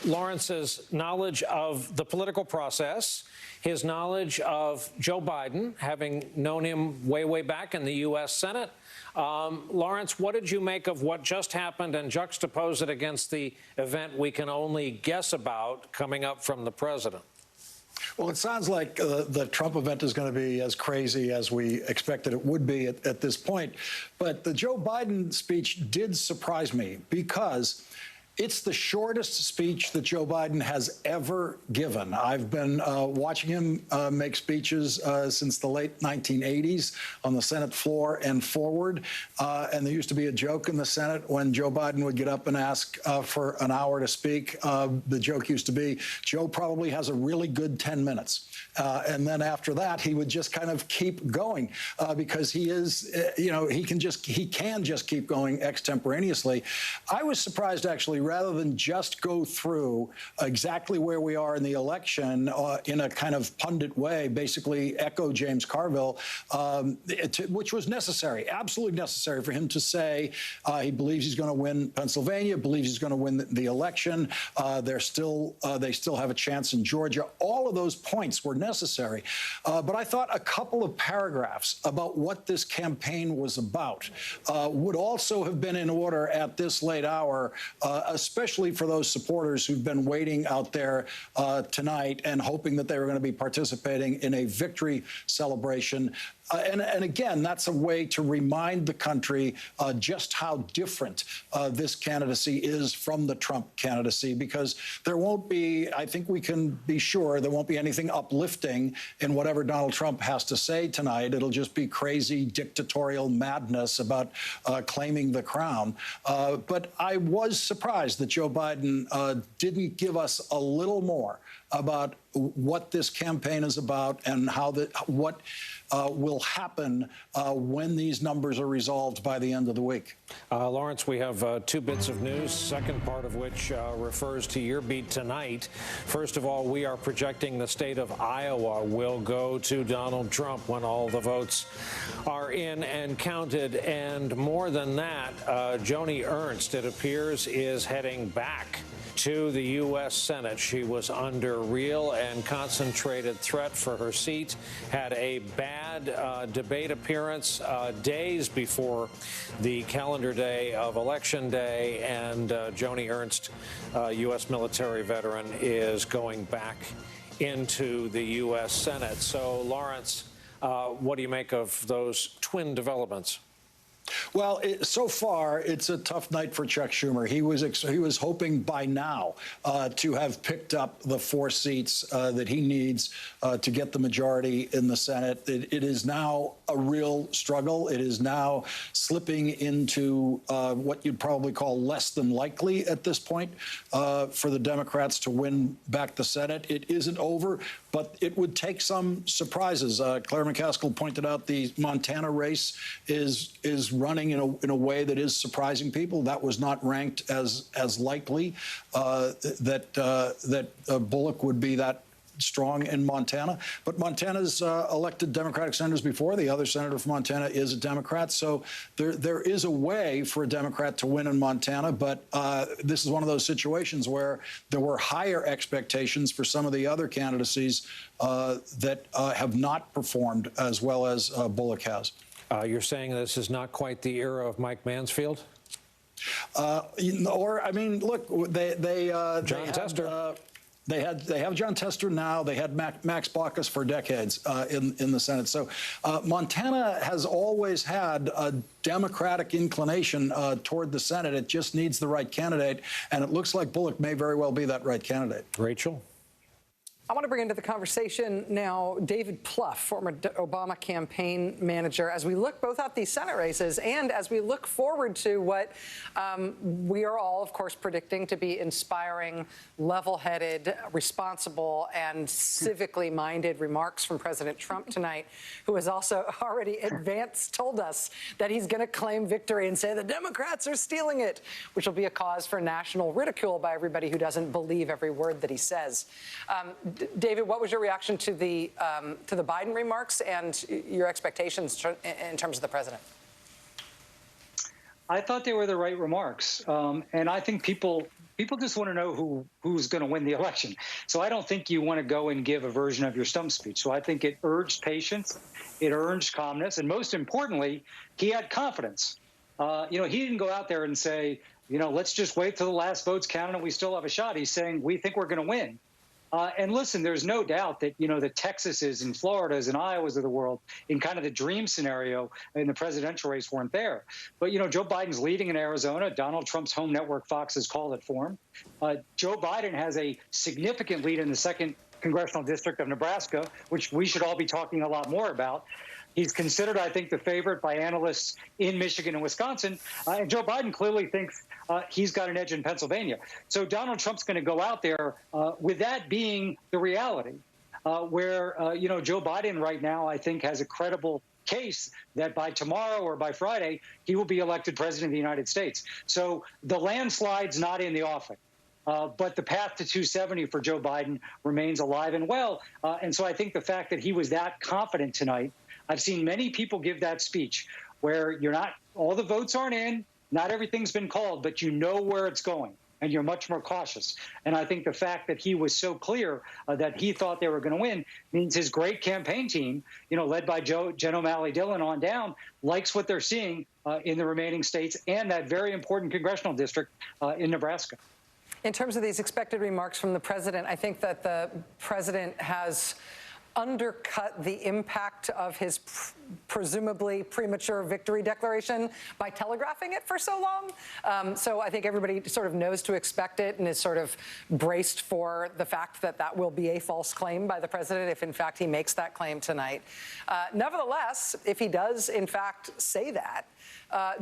Lawrence's knowledge of the political process, his knowledge of Joe Biden, having known him way, way back in the U.S. Senate. Lawrence, what did you make of what just happened and juxtapose it against the event we can only guess about coming up from the president? Well, it sounds like the Trump event is going to be as crazy as we expected it would be at this point. But the Joe Biden speech did surprise me because it's the shortest speech that Joe Biden has ever given. I've been watching him make speeches since the late 1980s on the Senate floor and forward. And there used to be a joke in the Senate when Joe Biden would get up and ask for an hour to speak. The joke used to be, Joe probably has a really good 10 minutes. And then after that, he would just kind of keep going because he is, he can just keep going extemporaneously. I was surprised, actually, rather than just go through exactly where we are in the election in a kind of pundit way, basically echo James Carville, which was necessary, absolutely necessary for him to say he believes he's going to win Pennsylvania, believes he's going to win the election. They still have a chance in Georgia. All of those points were necessary. But I thought a couple of paragraphs about what this campaign was about would also have been in order at this late hour, especially for those supporters who've been waiting out there tonight and hoping that they were going to be participating in a victory celebration. And again, that's a way to remind the country just how different this candidacy is from the Trump candidacy, because there won't be, I think we can be sure, there won't be anything uplifting in whatever Donald Trump has to say tonight. It'll just be crazy dictatorial madness about claiming the crown. But I was surprised that Joe Biden didn't give us a little more about what this campaign is about and how what will happen when these numbers are resolved by the end of the week. Lawrence, we have 2 bits of news, second part of which refers to your beat tonight. First of all, we are projecting the state of Iowa will go to Donald Trump when all the votes are in and counted. And more than that, Joni Ernst, it appears, is heading back to the U.S. Senate. She was under real and concentrated threat for her seat, had a bad debate appearance days before the calendar day of Election Day, and Joni Ernst, U.S. military veteran, is going back into the U.S. Senate. So, Lawrence, what do you make of those twin developments? Well, so far, it's a tough night for Chuck Schumer. He was hoping by now to have picked up the 4 seats that he needs to get the majority in the Senate. It is now a real struggle. It is now slipping into what you'd probably call less than likely at this point for the Democrats to win back the Senate. It isn't over, but it would take some surprises. Claire McCaskill pointed out the Montana race is running in a way that is surprising people. That was not ranked as likely that Bullock would be that strong in Montana. But Montana's elected Democratic senators before. The other senator from Montana is a Democrat. So there is a way for a Democrat to win in Montana. But this is one of those situations where there were higher expectations for some of the other candidacies that have not performed as well as Bullock has. You're saying this is not quite the era of Mike Mansfield? Or, I mean, look, John Tester. They have John Tester now. They had Max Baucus for decades in the Senate. So Montana has always had a Democratic inclination toward the Senate. It just needs the right candidate, and it looks like Bullock may very well be that right candidate. Rachel? I want to bring into the conversation now David Plouffe, former Obama campaign manager, as we look both at these Senate races and as we look forward to what we are all, of course, predicting to be inspiring, level-headed, responsible, and civically minded remarks from President Trump tonight, who has also already told us that he's going to claim victory and say the Democrats are stealing it, which will be a cause for national ridicule by everybody who doesn't believe every word that he says. David, what was your reaction to the Biden remarks and your expectations in terms of the president? I thought they were the right remarks, and I think people just want to know who's going to win the election. So I don't think you want to go and give a version of your stump speech. So I think it urged patience, it urged calmness, and most importantly, he had confidence. He didn't go out there and say, let's just wait till the last vote's counted and we still have a shot. He's saying we think we're going to win. And listen, there's no doubt that, the Texases and Floridas and Iowas of the world in kind of the dream scenario in the presidential race weren't there. But, Joe Biden's leading in Arizona. Donald Trump's home network, Fox, has called it for him. Joe Biden has a significant lead in the 2nd Congressional District of Nebraska, which we should all be talking a lot more about. He's considered, I think, the favorite by analysts in Michigan and Wisconsin. And Joe Biden clearly thinks he's got an edge in Pennsylvania. So Donald Trump's going to go out there with that being the reality, where, Joe Biden right now, I think, has a credible case that by tomorrow or by Friday, he will be elected president of the United States. So the landslide's not in the offing. But the path to 270 for Joe Biden remains alive and well. And so I think the fact that he was that confident tonight, I've seen many people give that speech where all the votes aren't in, not everything's been called, but you know where it's going, and you're much more cautious. And I think the fact that he was so clear that he thought they were going to win means his great campaign team, led by Jen O'Malley Dillon on down, likes what they're seeing in the remaining states and that very important congressional district in Nebraska. In terms of these expected remarks from the president, I think that the president has undercut the impact of his presumably premature victory declaration by telegraphing it for so long. So I think everybody sort of knows to expect it and is sort of braced for the fact that that will be a false claim by the president if, in fact, he makes that claim tonight. Nevertheless, if he does, in fact, say that,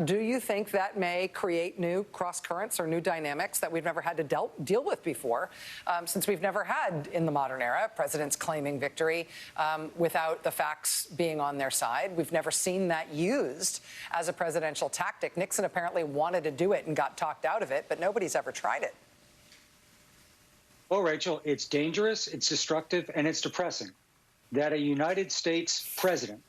do you think that may create new cross currents or new dynamics that we've never had to deal with before, since we've never had in the modern era presidents claiming victory without the facts being on their side? We've never seen that used as a presidential tactic. Nixon apparently wanted to do it and got talked out of it, but nobody's ever tried it. Well, Rachel, it's dangerous, it's destructive, and it's depressing that a United States president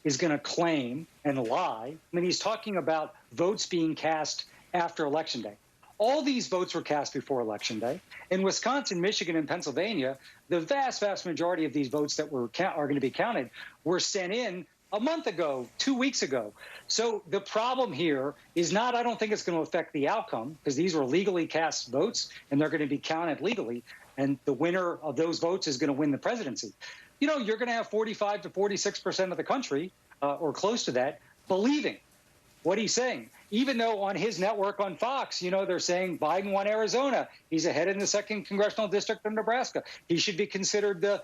is going to claim and lie. I mean, he's talking about votes being cast after Election Day. All these votes were cast before Election Day. In Wisconsin, Michigan, and Pennsylvania, the vast, vast majority of these votes that are going to be counted were sent in a month ago, 2 weeks ago. So the problem here is not, I don't think it's going to affect the outcome, because these were legally cast votes, and they're going to be counted legally, and the winner of those votes is going to win the presidency. You're going to have 45 to 46% of the country, or close to that, believing what he's saying. Even though on his network on Fox, they're saying Biden won Arizona. He's ahead in the 2nd Congressional District of Nebraska. He should be considered the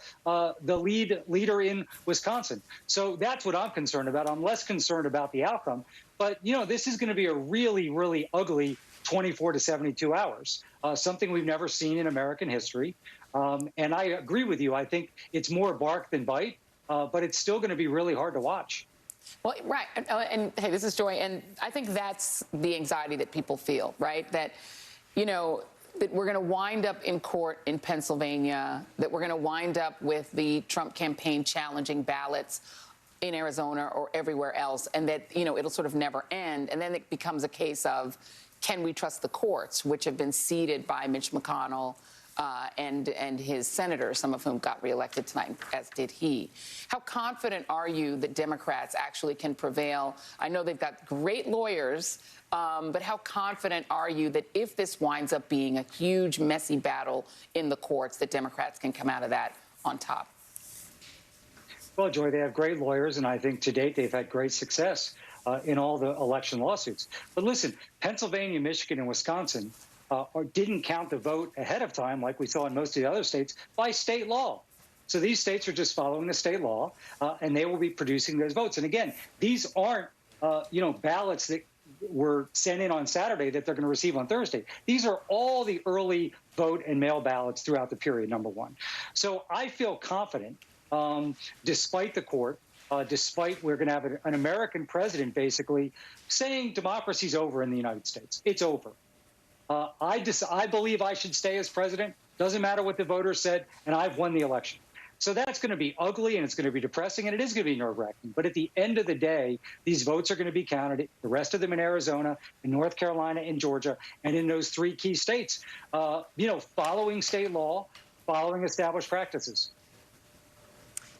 leader in Wisconsin. So that's what I'm concerned about. I'm less concerned about the outcome. But, this is going to be a really, really ugly 24 to 72 hours, something we've never seen in American history. And I agree with you. I think it's more bark than bite, but it's still going to be really hard to watch. Well, right. And hey, this is Joy. And I think that's the anxiety that people feel, right? That, that we're going to wind up in court in Pennsylvania, that we're going to wind up with the Trump campaign challenging ballots in Arizona or everywhere else, and that, it'll sort of never end. And then it becomes a case of, can we trust the courts, which have been seeded by Mitch McConnell, and his senators, some of whom got reelected tonight, as did he. How confident are you that Democrats actually can prevail? I know they've got great lawyers, but how confident are you that if this winds up being a huge, messy battle in the courts, that Democrats can come out of that on top? Well, Joy, they have great lawyers, and I think to date they've had great success in all the election lawsuits. But listen, Pennsylvania, Michigan, and Wisconsin didn't count the vote ahead of time, like we saw in most of the other states, by state law. So these states are just following the state law, and they will be producing those votes. And again, these aren't, ballots that were sent in on Saturday that they're going to receive on Thursday. These are all the early vote and mail ballots throughout the period, number one. So I feel confident, despite the court, despite we're going to have an American president basically saying democracy's over in the United States. It's over. I believe I should stay as president. Doesn't matter what the voters said, and I've won the election. So that's going to be ugly, and it's going to be depressing, and it is going to be nerve-wracking. But at the end of the day, these votes are going to be counted, the rest of them in Arizona, in North Carolina, in Georgia, and in those three key states, following state law, following established practices.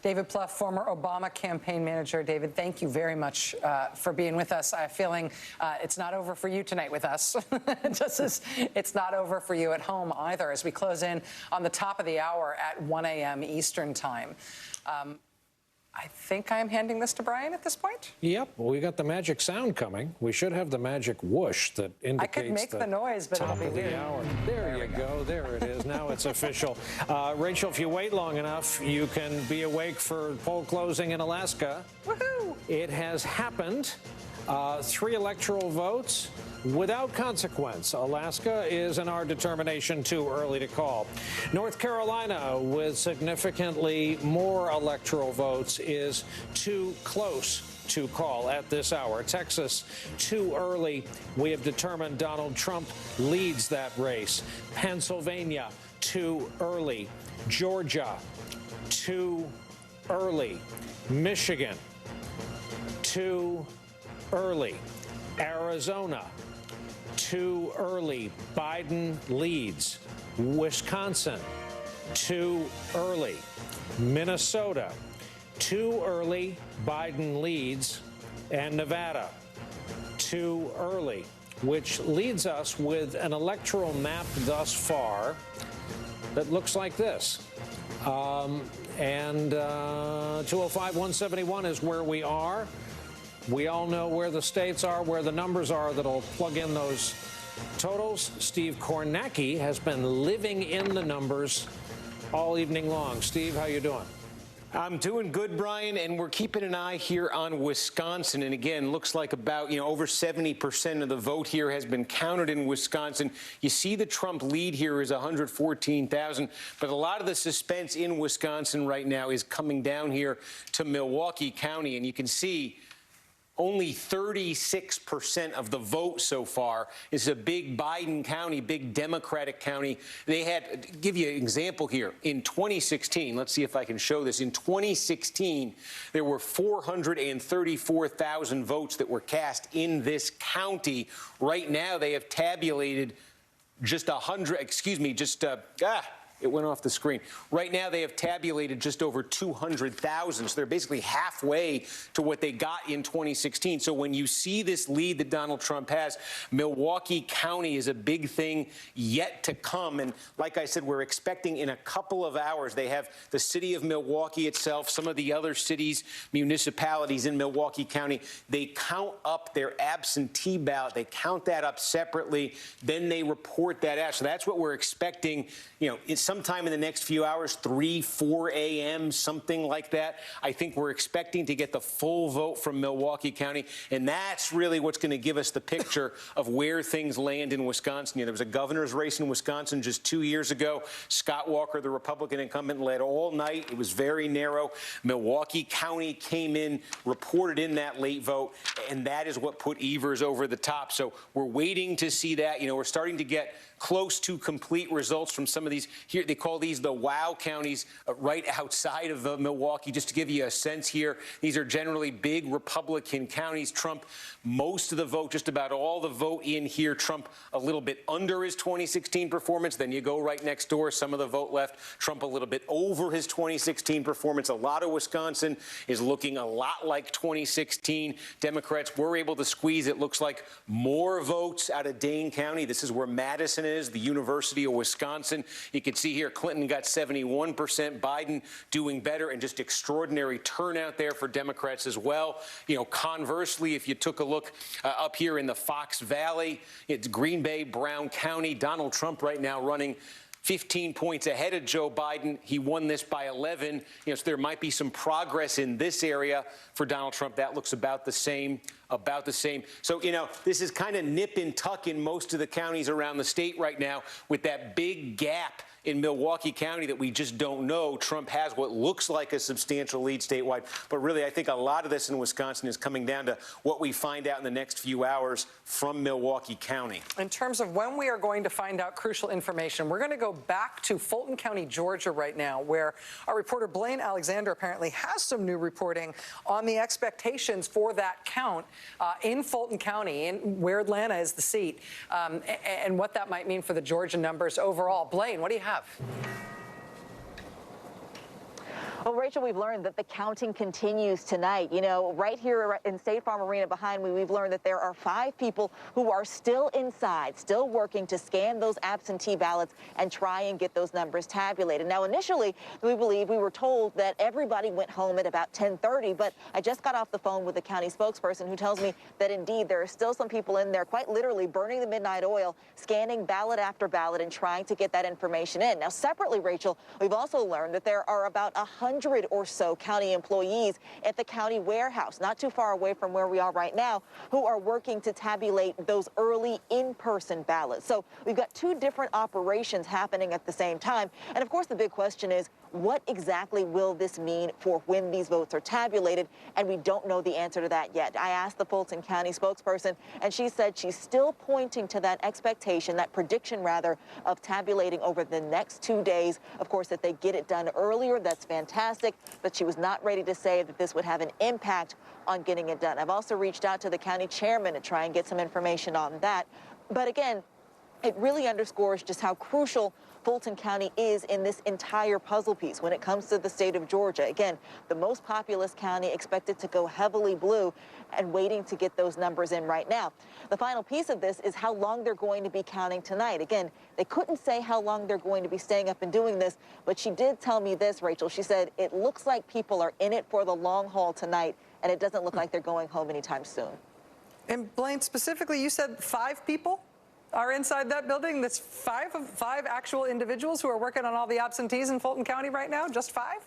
David Plouffe, former Obama campaign manager. David, thank you very much for being with us. I'm feeling it's not over for you tonight with us, just as it's not over for you at home either, as we close in on the top of the hour at 1 a.m. Eastern time. I think I'm handing this to Brian at this point. Yep. Well, we got the magic sound coming. We should have the magic whoosh that indicates I could make the noise, but it'll be weird. There you go. There it is. Now it's official. Rachel, if you wait long enough, you can be awake for poll closing in Alaska. Woohoo! It has happened. 3 electoral votes without consequence. Alaska is, in our determination, too early to call. North Carolina, with significantly more electoral votes, is too close to call at this hour. Texas, too early. We have determined Donald Trump leads that race. Pennsylvania, too early. Georgia, too early. Michigan, too early. Arizona, too early. Biden leads. Wisconsin, too early. Minnesota, too early. Biden leads. And Nevada, too early, which leads us with an electoral map thus far that looks like this. 205-171 is where we are. We all know where the states are, where the numbers are that'll plug in those totals. Steve Kornacki has been living in the numbers all evening long. Steve, how you doing? I'm doing good, Brian, and we're keeping an eye here on Wisconsin. And again, looks like about, over 70% of the vote here has been counted in Wisconsin. You see the Trump lead here is 114,000, but a lot of the suspense in Wisconsin right now is coming down here to Milwaukee County, and you can see only 36% of the vote so far. It's a big Biden county, big Democratic county. They had, to give you an example here, in 2016, let's see if I can show this. In 2016, there were 434,000 votes that were cast in this county. Right now, they have tabulated just it went off the screen. Right now, they have tabulated just over 200,000. So they're basically halfway to what they got in 2016. So when you see this lead that Donald Trump has, Milwaukee County is a big thing yet to come. And like I said, we're expecting in a couple of hours, they have the city of Milwaukee itself, some of the other cities, municipalities in Milwaukee County. They count up their absentee ballot. They count that up separately. Then they report that out. So that's what we're expecting, sometime in the next few hours, 3, 4 a.m., something like that. I think we're expecting to get the full vote from Milwaukee County, and that's really what's going to give us the picture of where things land in Wisconsin. There was a governor's race in Wisconsin just 2 years ago. Scott Walker, the Republican incumbent, led all night. It was very narrow. Milwaukee County came in, reported in that late vote, and that is what put Evers over the top. So we're waiting to see that. We're starting to get close to complete results from some of these here, they call these the wow counties, right outside of Milwaukee. Just to give you a sense here, these are generally big Republican counties. Trump, most of the vote, just about all the vote in here. Trump a little bit under his 2016 performance. Then you go right next door, some of the vote left. Trump a little bit over his 2016 performance. A lot of Wisconsin is looking a lot like 2016. Democrats were able to squeeze, it looks like, more votes out of Dane County. This is where Madison is, the University of Wisconsin. You can see here Clinton got 71%, Biden doing better, and just extraordinary turnout there for Democrats as well. You know, conversely, if you took a look up here in the Fox Valley, it's Green Bay, Brown County, Donald Trump right now running 15 points ahead of Joe Biden. He won this by 11. So there might be some progress in this area for Donald Trump. That looks about the same. So, this is kind of nip and tuck in most of the counties around the state right now, with that big gap in Milwaukee County that we just don't know. Trump has what looks like a substantial lead statewide. But really, I think a lot of this in Wisconsin is coming down to what we find out in the next few hours from Milwaukee County. In terms of when we are going to find out crucial information, we're going to go back to Fulton County, Georgia right now, where our reporter Blaine Alexander apparently has some new reporting on the expectations for that count in Fulton County, where Atlanta is the seat, and what that might mean for the Georgia numbers overall. Blaine, what do you have? Well, Rachel, we've learned that the counting continues tonight. Right here in State Farm Arena behind me, we've learned that there are 5 people who are still inside, still working to scan those absentee ballots and try and get those numbers tabulated. Now, initially, we were told that everybody went home at about 10:30, but I just got off the phone with the county spokesperson who tells me that indeed there are still some people in there, quite literally burning the midnight oil, scanning ballot after ballot and trying to get that information in. Now, separately, Rachel, we've also learned that there are about 100 or so county employees at the county warehouse, not too far away from where we are right now, who are working to tabulate those early in-person ballots. So we've got 2 different operations happening at the same time. And of course, the big question is, what exactly will this mean for when these votes are tabulated? And we don't know the answer to that yet. I asked the Fulton County spokesperson, and she said she's still pointing to that expectation, that prediction rather, of tabulating over the next 2 days. Of course, if they get it done earlier, that's fantastic, but she was not ready to say that this would have an impact on getting it done. I've also reached out to the county chairman to try and get some information on that. But again, it really underscores just how crucial Fulton County is in this entire puzzle piece when it comes to the state of Georgia. Again, the most populous county, expected to go heavily blue, and waiting to get those numbers in right now. The final piece of this is how long they're going to be counting tonight. Again, they couldn't say how long they're going to be staying up and doing this, but she did tell me this, Rachel. She said, it looks like people are in it for the long haul tonight, and it doesn't look like they're going home anytime soon. And Blaine, specifically, you said 5 people are inside that building? That's 5 actual individuals who are working on all the absentees in Fulton County right now? Just 5?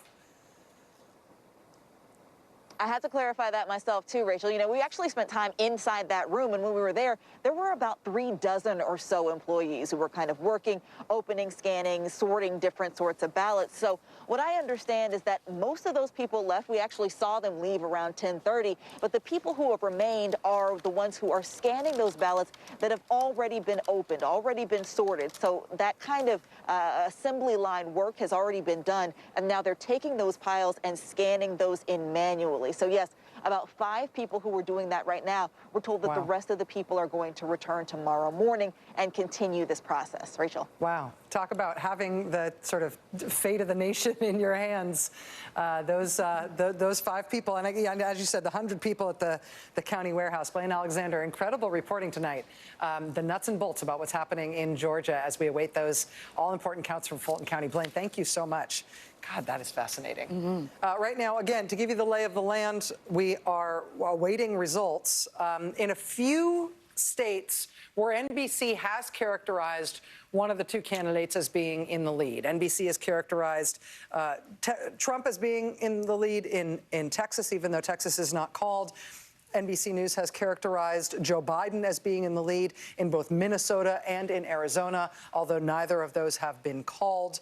I had to clarify that myself, too, Rachel. We actually spent time inside that room, and when we were there were about 3 dozen or so employees who were kind of working, opening, scanning, sorting different sorts of ballots. So what I understand is that most of those people left. We actually saw them leave around 10:30, but the people who have remained are the ones who are scanning those ballots that have already been opened, already been sorted. So that kind of assembly line work has already been done, and now they're taking those piles and scanning those in manually. So yes, about 5 people who are doing that right now. We're told that the rest of the people are going to return tomorrow morning and continue this process. Rachel. Wow. Talk about having the sort of fate of the nation in your hands. Those 5 people, and as you said, the 100 people at the county warehouse. Blaine Alexander, incredible reporting tonight. The nuts and bolts about what's happening in Georgia as we await those all-important counts from Fulton County. Blaine, thank you so much. God, that is fascinating. Right now, again, to give you the lay of the land, we are awaiting results in a few states where NBC has characterized one of the 2 candidates as being in the lead. NBC has characterized Trump as being in the lead in Texas, even though Texas is not called. NBC News has characterized Joe Biden as being in the lead in both Minnesota and in Arizona, although neither of those have been called.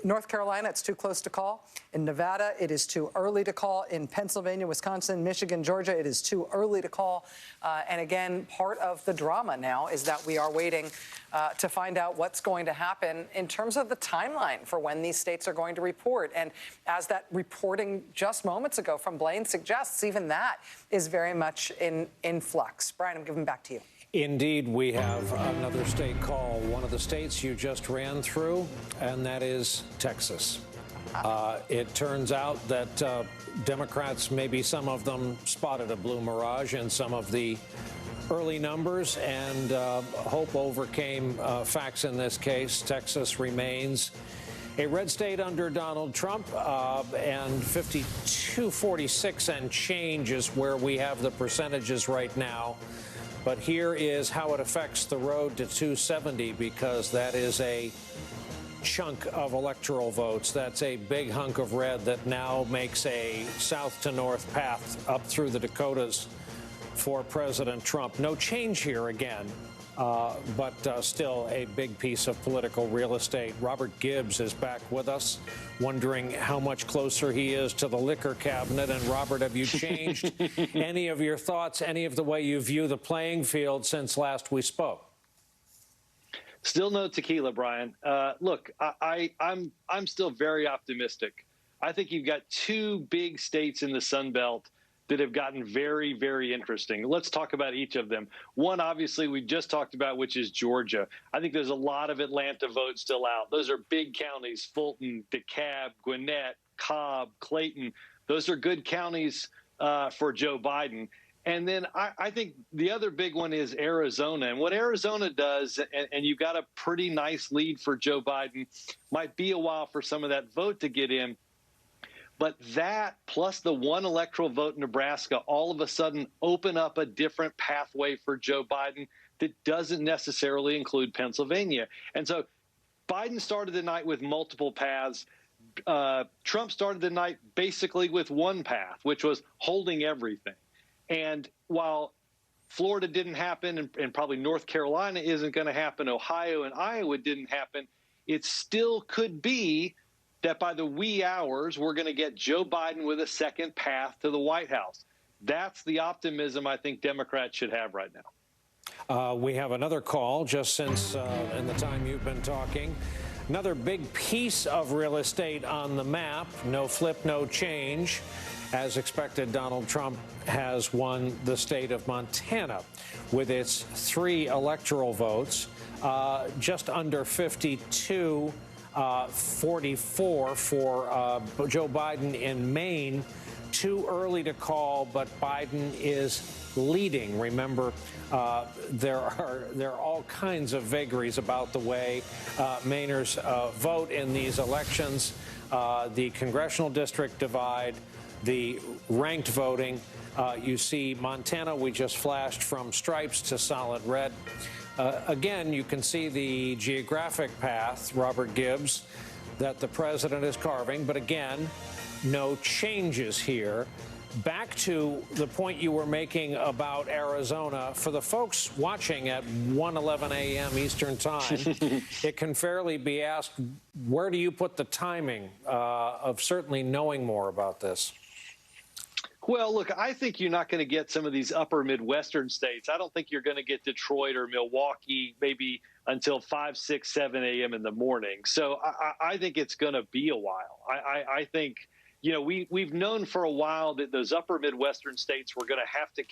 North Carolina, it's too close to call. In Nevada, it is too early to call. In Pennsylvania, Wisconsin, Michigan, Georgia, it is too early to call. And again, part of the drama now is that we are waiting to find out what's going to happen in terms of the timeline for when these states are going to report. And as that reporting just moments ago from Blaine suggests, even that is very much in flux. Brian, I'm giving back to you. Indeed, we have another state call, one of the states you just ran through, and that is Texas. It turns out that Democrats, maybe some of them, spotted a blue mirage in some of the early numbers, and hope overcame facts in this case. Texas remains a red state under Donald Trump, and 52-46 and change is where we have the percentages right now. But here is how it affects the road to 270, because that is a chunk of electoral votes. That's a big hunk of red that now makes a south to north path up through the Dakotas for President Trump. No change here again, but still a big piece of political real estate. Robert Gibbs is back with us, wondering how much closer he is to the liquor cabinet. And Robert, have you changed any of your thoughts, any of the way you view the playing field since last we spoke? Still no tequila, Brian. Look, I'm still very optimistic. I think you've got two big states in the Sun Belt that have gotten very, very interesting. Let's talk about each of them. One, obviously, we just talked about, which is Georgia. I think there's a lot of Atlanta votes still out. Those are big counties: Fulton, DeKalb, Gwinnett, Cobb, Clayton. Those are good counties for Joe Biden. And then I think the other big one is Arizona. And what Arizona does, and you've got a pretty nice lead for Joe Biden, might be a while for some of that vote to get in. But that, plus the one electoral vote in Nebraska, all of a sudden open up a different pathway for Joe Biden that doesn't necessarily include Pennsylvania. And so Biden started the night with multiple paths. Trump started the night basically with one path, which was holding everything. And while Florida didn't happen, and probably North Carolina isn't going to happen, Ohio and Iowa didn't happen, it still could be that by the wee hours, we're going to get Joe Biden with a second path to the White House. That's the optimism I think Democrats should have right now. We have another call just since in the time you've been talking. Another big piece of real estate on the map. No flip, no change. As expected, Donald Trump has won the state of Montana with its 3 electoral votes, just under 52. 44 for Joe Biden in Maine. Too early to call, but Biden is leading. Remember, there are all kinds of vagaries about the way Mainers vote in these elections. The congressional district divide, the ranked voting. You see Montana, we just flashed from stripes to solid red. Again, you can see the geographic path, Robert Gibbs, that the president is carving. But again, no changes here. Back to the point you were making about Arizona. For the folks watching at 1:11 a.m. Eastern Time, it can fairly be asked, where do you put the timing of certainly knowing more about this? Well, look, I think you're not going to get some of these upper Midwestern states. I don't think you're going to get Detroit or Milwaukee maybe until 5, 6, 7 a.m. in the morning. So I think it's going to be a while. I think, you know, we've known for a while that those upper Midwestern states were going to have to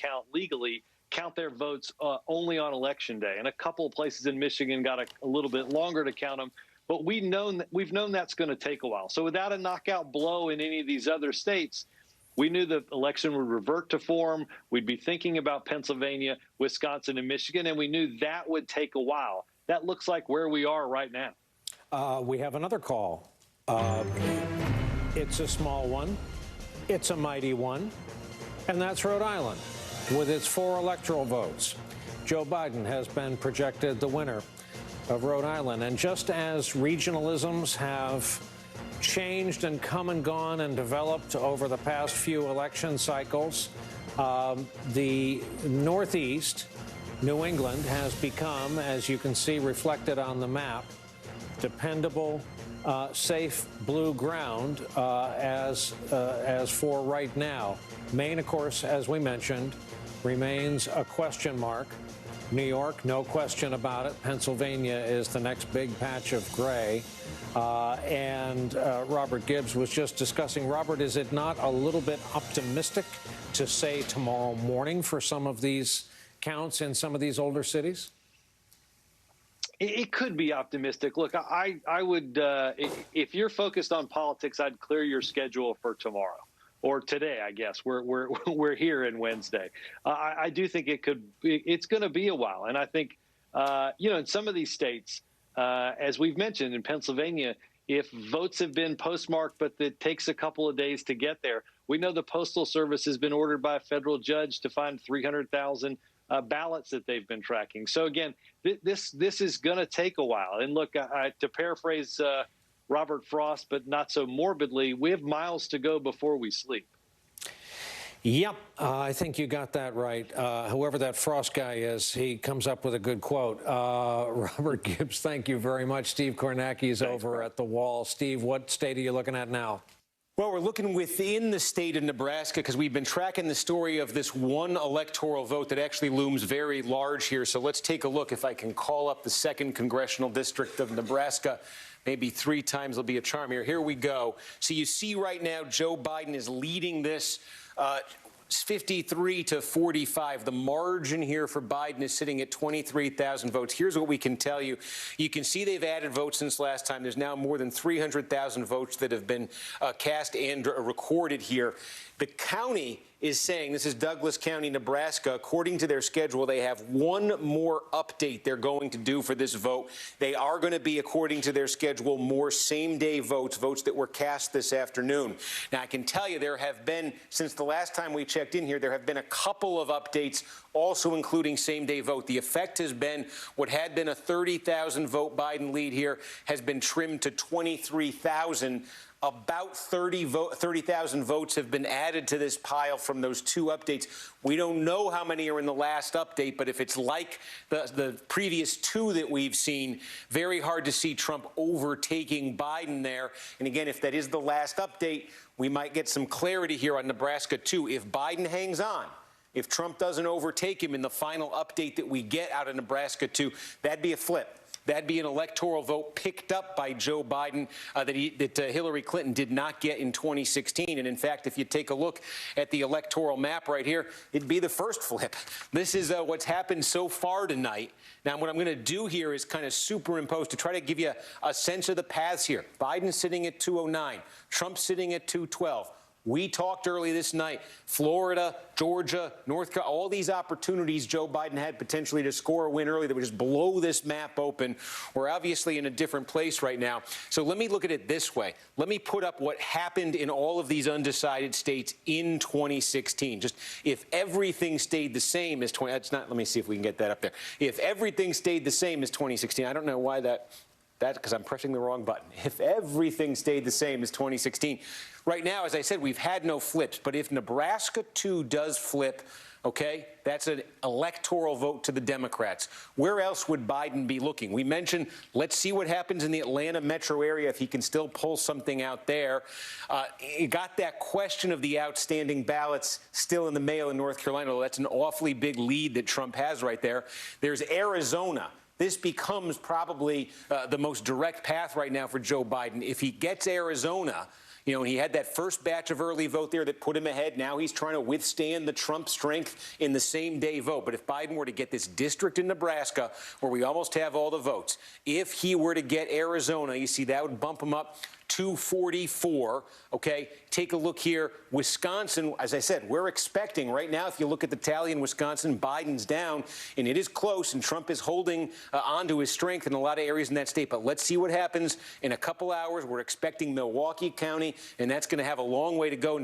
count their votes only on Election Day. And a couple of places in Michigan got a little bit longer to count them. But we've known that's going to take a while. So without a knockout blow in any of these other states, we knew the election would revert to form. We'd be thinking about Pennsylvania, Wisconsin, and Michigan, and we knew that would take a while. That looks like where we are right now. We have another call. It's a small one. It's a mighty one. And that's Rhode Island with its 4 electoral votes. Joe Biden has been projected the winner of Rhode Island. And just as regionalisms have changed and come and gone and developed over the past few election cycles, the Northeast, New England, has become, as you can see reflected on the map, dependable, safe blue ground as for right now. Maine, of course, as we mentioned, remains a question mark. New York, no question about it. Pennsylvania is the next big patch of gray. Robert Gibbs was just discussing. Robert, is it not a little bit optimistic to say tomorrow morning for some of these counts in some of these older cities? It could be optimistic. Look, I would, if you're focused on politics, I'd clear your schedule for tomorrow or today. I guess we're here in Wednesday. I do think it's going to be a while, and I think in some of these states, as we've mentioned in Pennsylvania, if votes have been postmarked, but it takes a couple of days to get there, we know the Postal Service has been ordered by a federal judge to find 300,000 ballots that they've been tracking. So again, this is going to take a while. And look, to paraphrase Robert Frost, but not so morbidly, we have miles to go before we sleep. Yep, I think you got that right. Whoever that Frost guy is, he comes up with a good quote. Robert Gibbs, thank you very much. Steve Kornacki is over at the Wall. Steve, what state are you looking at now? Well, we're looking within the state of Nebraska because we've been tracking the story of this one electoral vote that actually looms very large here. So let's take a look. If I can call up the 2nd Congressional District of Nebraska, maybe 3 times will be a charm here. Here we go. So you see right now Joe Biden is leading this 53 to 45. The margin here for Biden is sitting at 23,000 votes. Here's what we can tell you. You can see they've added votes since last time. There's now more than 300,000 votes that have been cast and recorded here. The county is saying, this is Douglas County, Nebraska, according to their schedule, they have one more update they're going to do for this vote. They are going to be, according to their schedule, more same-day votes, votes that were cast this afternoon. Now, I can tell you there have been, since the last time we checked in here, there have been a couple of updates, also including same-day vote. The effect has been what had been a 30,000 vote Biden lead here has been trimmed to 23,000. About 30,000 votes have been added to this pile from those 2 updates. We don't know how many are in the last update, but if it's like the previous 2 that we've seen, very hard to see Trump overtaking Biden there. And again, if that is the last update, we might get some clarity here on Nebraska, too. If Biden hangs on, if Trump doesn't overtake him in the final update that we get out of Nebraska, too, that'd be a flip. That'd be an electoral vote picked up by Joe Biden that Hillary Clinton did not get in 2016. And in fact, if you take a look at the electoral map right here, it'd be the first flip. This is what's happened so far tonight. Now, what I'm going to do here is kind of superimpose to try to give you a sense of the paths here. Biden sitting at 209, Trump sitting at 212. We talked early this night, Florida, Georgia, North Carolina, all these opportunities Joe Biden had potentially to score a win early that would just blow this map open. We're obviously in a different place right now. So let me look at it this way. Let me put up what happened in all of these undecided states in 2016. Just if everything stayed the same as let me see if we can get that up there. If everything stayed the same as 2016, I don't know why because I'm pressing the wrong button. If everything stayed the same as 2016, right now, as I said, we've had no flips. But if Nebraska 2 does flip, okay, that's an electoral vote to the Democrats. Where else would Biden be looking? We mentioned, let's see what happens in the Atlanta metro area if he can still pull something out there. You got that question of the outstanding ballots still in the mail in North Carolina. Well, that's an awfully big lead that Trump has right there. There's Arizona. This becomes probably the most direct path right now for Joe Biden. If he gets Arizona, and he had that first batch of early vote there that put him ahead. Now he's trying to withstand the Trump strength in the same day vote. But if Biden were to get this district in Nebraska where we almost have all the votes, if he were to get Arizona, you see that would bump him up 244. Okay, take a look here. Wisconsin, as I said, we're expecting right now, if you look at the tally in Wisconsin, Biden's down, and it is close, and Trump is holding on to his strength in a lot of areas in that state. But let's see what happens in a couple hours. We're expecting Milwaukee County, and that's going to have a long way to go in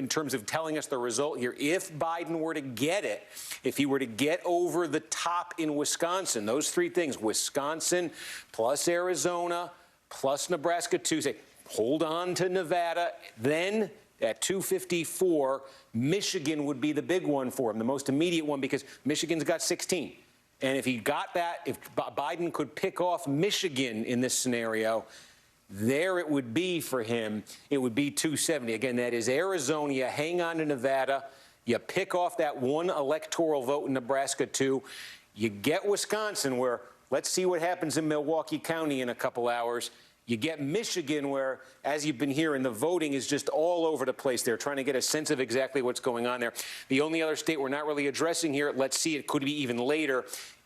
terms of telling us the result here. If Biden were to get it, if he were to get over the top in Wisconsin, those 3 things, Wisconsin plus Arizona plus Nebraska Tuesday, hold on to Nevada. Then at 254, Michigan would be the big one for him, the most immediate one, because Michigan's got 16. And if he got that, if Biden could pick off Michigan in this scenario, there it would be for him. It would be 270. Again, that is Arizona. You hang on to Nevada. You pick off that one electoral vote in Nebraska, too. You get Wisconsin, where let's see what happens in Milwaukee County in a couple hours. You get Michigan, where, as you've been hearing, the voting is just all over the place. They're trying to get a sense of exactly what's going on there. The only other state we're not really addressing here, let's see, it could be even later,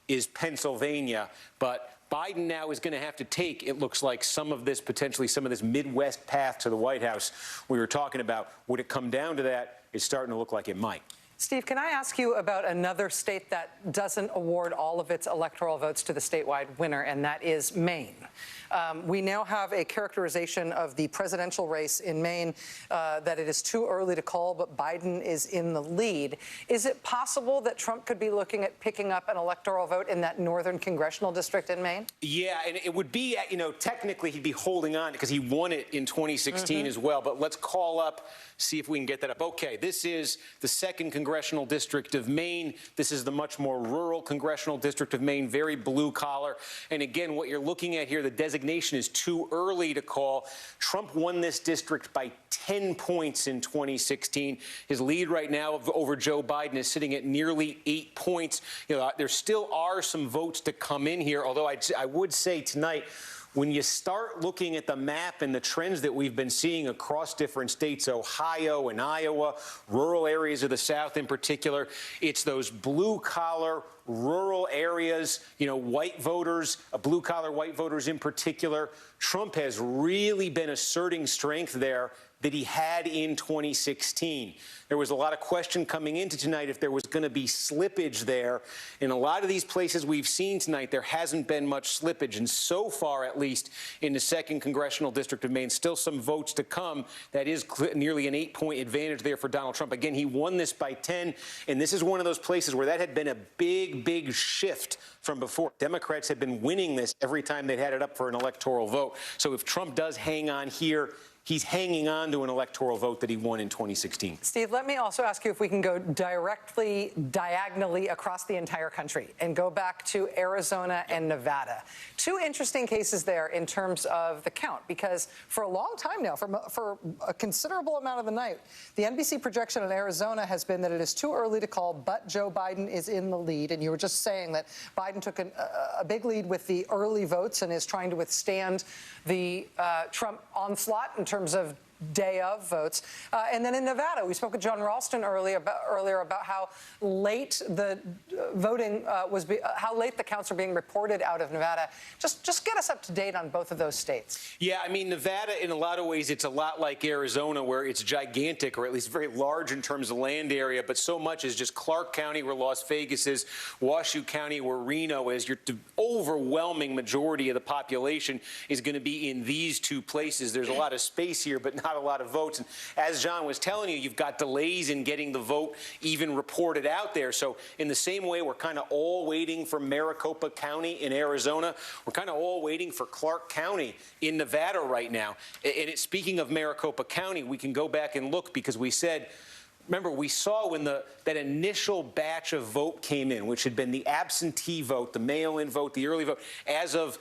is Pennsylvania. But Biden now is going to have to take, it looks like, some of this, potentially some of this Midwest path to the White House we were talking about. Would it come down to that? It's starting to look like it might. Steve, can I ask you about another state that doesn't award all of its electoral votes to the statewide winner, and that is Maine. We now have a characterization of the presidential race in Maine that it is too early to call, but Biden is in the lead. Is it possible that Trump could be looking at picking up an electoral vote in that northern congressional district in Maine? Yeah, and it would be, technically he'd be holding on because he won it in 2016 as well. But let's call up, see if we can get that up. Okay, this is the 2nd Congressional District of Maine. This is the much more rural Congressional District of Maine, very blue collar. And again, what you're looking at here, the designation is too early to call. Trump won this district by 10 points in 2016. His lead right now over Joe Biden is sitting at nearly 8 points. There still are some votes to come in here, although I would say tonight, when you start looking at the map and the trends that we've been seeing across different states, Ohio and Iowa, rural areas of the South in particular, it's those blue-collar, rural areas, white voters, blue-collar white voters in particular. Trump has really been asserting strength there that he had in 2016. There was a lot of question coming into tonight if there was going to be slippage there. In a lot of these places we've seen tonight, there hasn't been much slippage. And so far, at least, in the 2nd Congressional District of Maine, still some votes to come. That is nearly an 8-point advantage there for Donald Trump. Again, he won this by 10, and this is one of those places where that had been a big, big shift from before. Democrats had been winning this every time they'd had it up for an electoral vote. So if Trump does hang on here, he's hanging on to an electoral vote that he won in 2016. Steve, let me also ask you if we can go diagonally across the entire country and go back to Arizona and Nevada. Two interesting cases there in terms of the count, because for a long time now, for a considerable amount of the night, the NBC projection in Arizona has been that it is too early to call, but Joe Biden is in the lead. And you were just saying that Biden took a big lead with the early votes and is trying to withstand the Trump onslaught in terms of day of votes. And then in Nevada, we spoke with John Ralston earlier about how late the voting how late the counts are being reported out of Nevada. Just get us up to date on both of those states. Yeah, I mean, Nevada, in a lot of ways, it's a lot like Arizona, where it's gigantic, or at least very large in terms of land area, but so much is just Clark County, where Las Vegas is, Washoe County, where Reno is. Your overwhelming majority of the population is going to be in these two places. There's a lot of space here, but not a lot of votes. And as John was telling you, you've got delays in getting the vote even reported out there. So in the same way, we're kind of all waiting for Maricopa County in Arizona. We're kind of all waiting for Clark County in Nevada right now. And speaking of Maricopa County, we can go back and look, because we said, remember, we saw when that initial batch of vote came in, which had been the absentee vote, the mail-in vote, the early vote, as of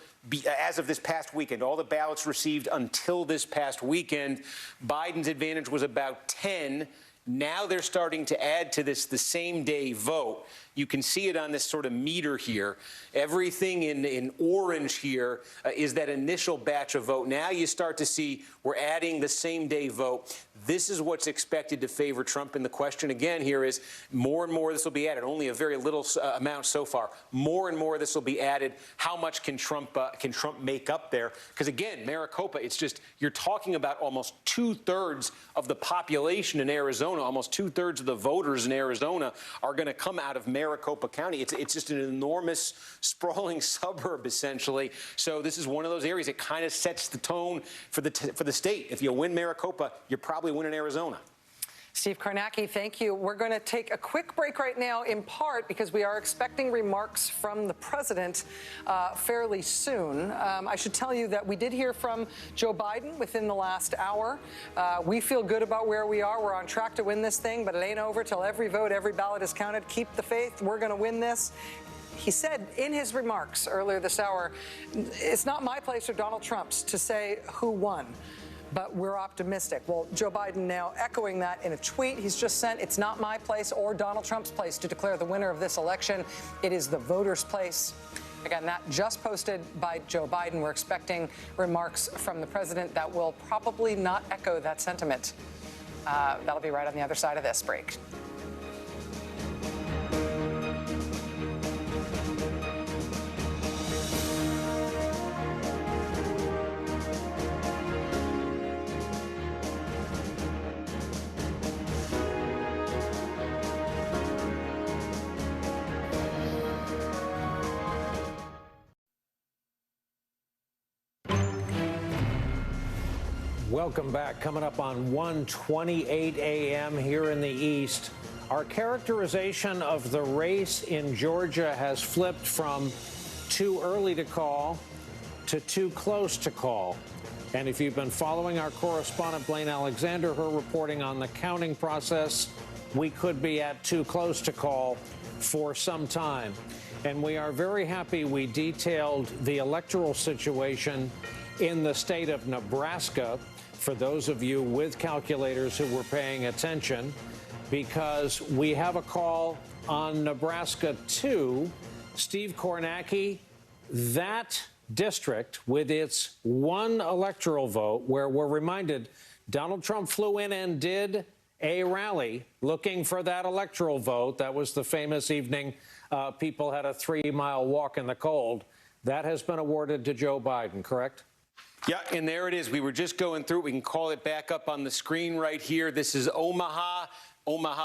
this past weekend, all the ballots received until this past weekend, Biden's advantage was about 10. Now they're starting to add to this the same day vote. You can see it on this sort of meter here. Everything in orange here is that initial batch of vote. Now you start to see we're adding the same day vote. This is what's expected to favor Trump. And the question again here is more and more this will be added. Only a very little amount so far. More and more this will be added. How much can Trump make up there? Because again, Maricopa, it's just, you're talking about almost 2/3 of the population in Arizona, almost 2/3 of the voters in Arizona are going to come out of Maricopa County. It's just an enormous, sprawling suburb, essentially. So this is one of those areas that kind of sets the tone for the state. If you win Maricopa, you're probably winning Arizona. Steve Kornacki, thank you. We're going to take a quick break right now, in part because we are expecting remarks from the president fairly soon. I should tell you that we did hear from Joe Biden within the last hour. We feel good about where we are. We're on track to win this thing, but it ain't over till every vote, every ballot is counted. Keep the faith. We're going to win this. he said in his remarks earlier this hour, it's not my place or Donald Trump's to say who won, but we're optimistic. Well, Joe Biden now echoing that in a tweet he's just sent. It's not my place or Donald Trump's place to declare the winner of this election. It is the voters' place. Again, that just posted by Joe Biden. We're expecting remarks from the president that will probably not echo that sentiment. That'll be right on the other side of this break. Welcome back. Coming up on 1:28 a.m. here in the East, our characterization of the race in Georgia has flipped from too early to call to too close to call. And if you've been following our correspondent Blaine Alexander, her reporting on the counting process, we could be at too close to call for some time. And we are very happy we detailed the electoral situation in the state of Nebraska, for those of you with calculators who were paying attention, because we have a call on Nebraska 2. Steve Kornacki, that district with its one electoral vote, where we're reminded Donald Trump flew in and did a rally looking for that electoral vote. That was the famous evening people had a 3-mile walk in the cold. That has been awarded to Joe Biden, correct? Yeah, and there it is. We were just going through it. We can call it back up on the screen right here. This is Omaha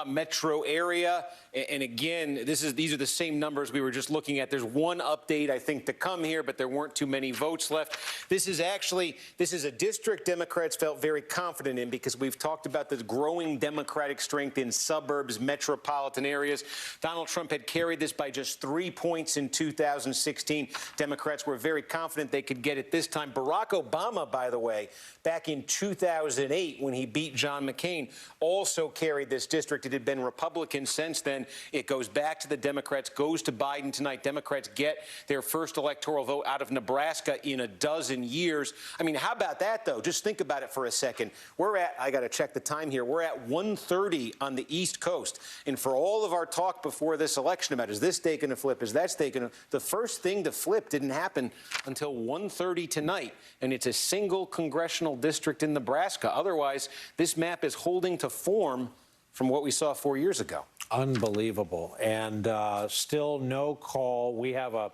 metro area. And again, these are the same numbers we were just looking at. There's one update, I think, to come here, but there weren't too many votes left. This is a district Democrats felt very confident in, because we've talked about the growing Democratic strength in suburbs, metropolitan areas. Donald Trump had carried this by just 3 points in 2016. Democrats were very confident they could get it this time. Barack Obama, by the way, back in 2008, when he beat John McCain, also carried this district. It had been Republican since then. It goes back to the Democrats, goes to Biden tonight. Democrats get their first electoral vote out of Nebraska in a dozen years. I mean, how about that, though? Just think about it for a second. I got to check the time here. We're at 1:30 on the East Coast. And for all of our talk before this election about, is this day going to flip, is that day going to, the first thing to flip didn't happen until 1:30 tonight. And it's a single congressional district in Nebraska. Otherwise, this map is holding to form from what we saw 4 years ago. Unbelievable. And still no call. We have a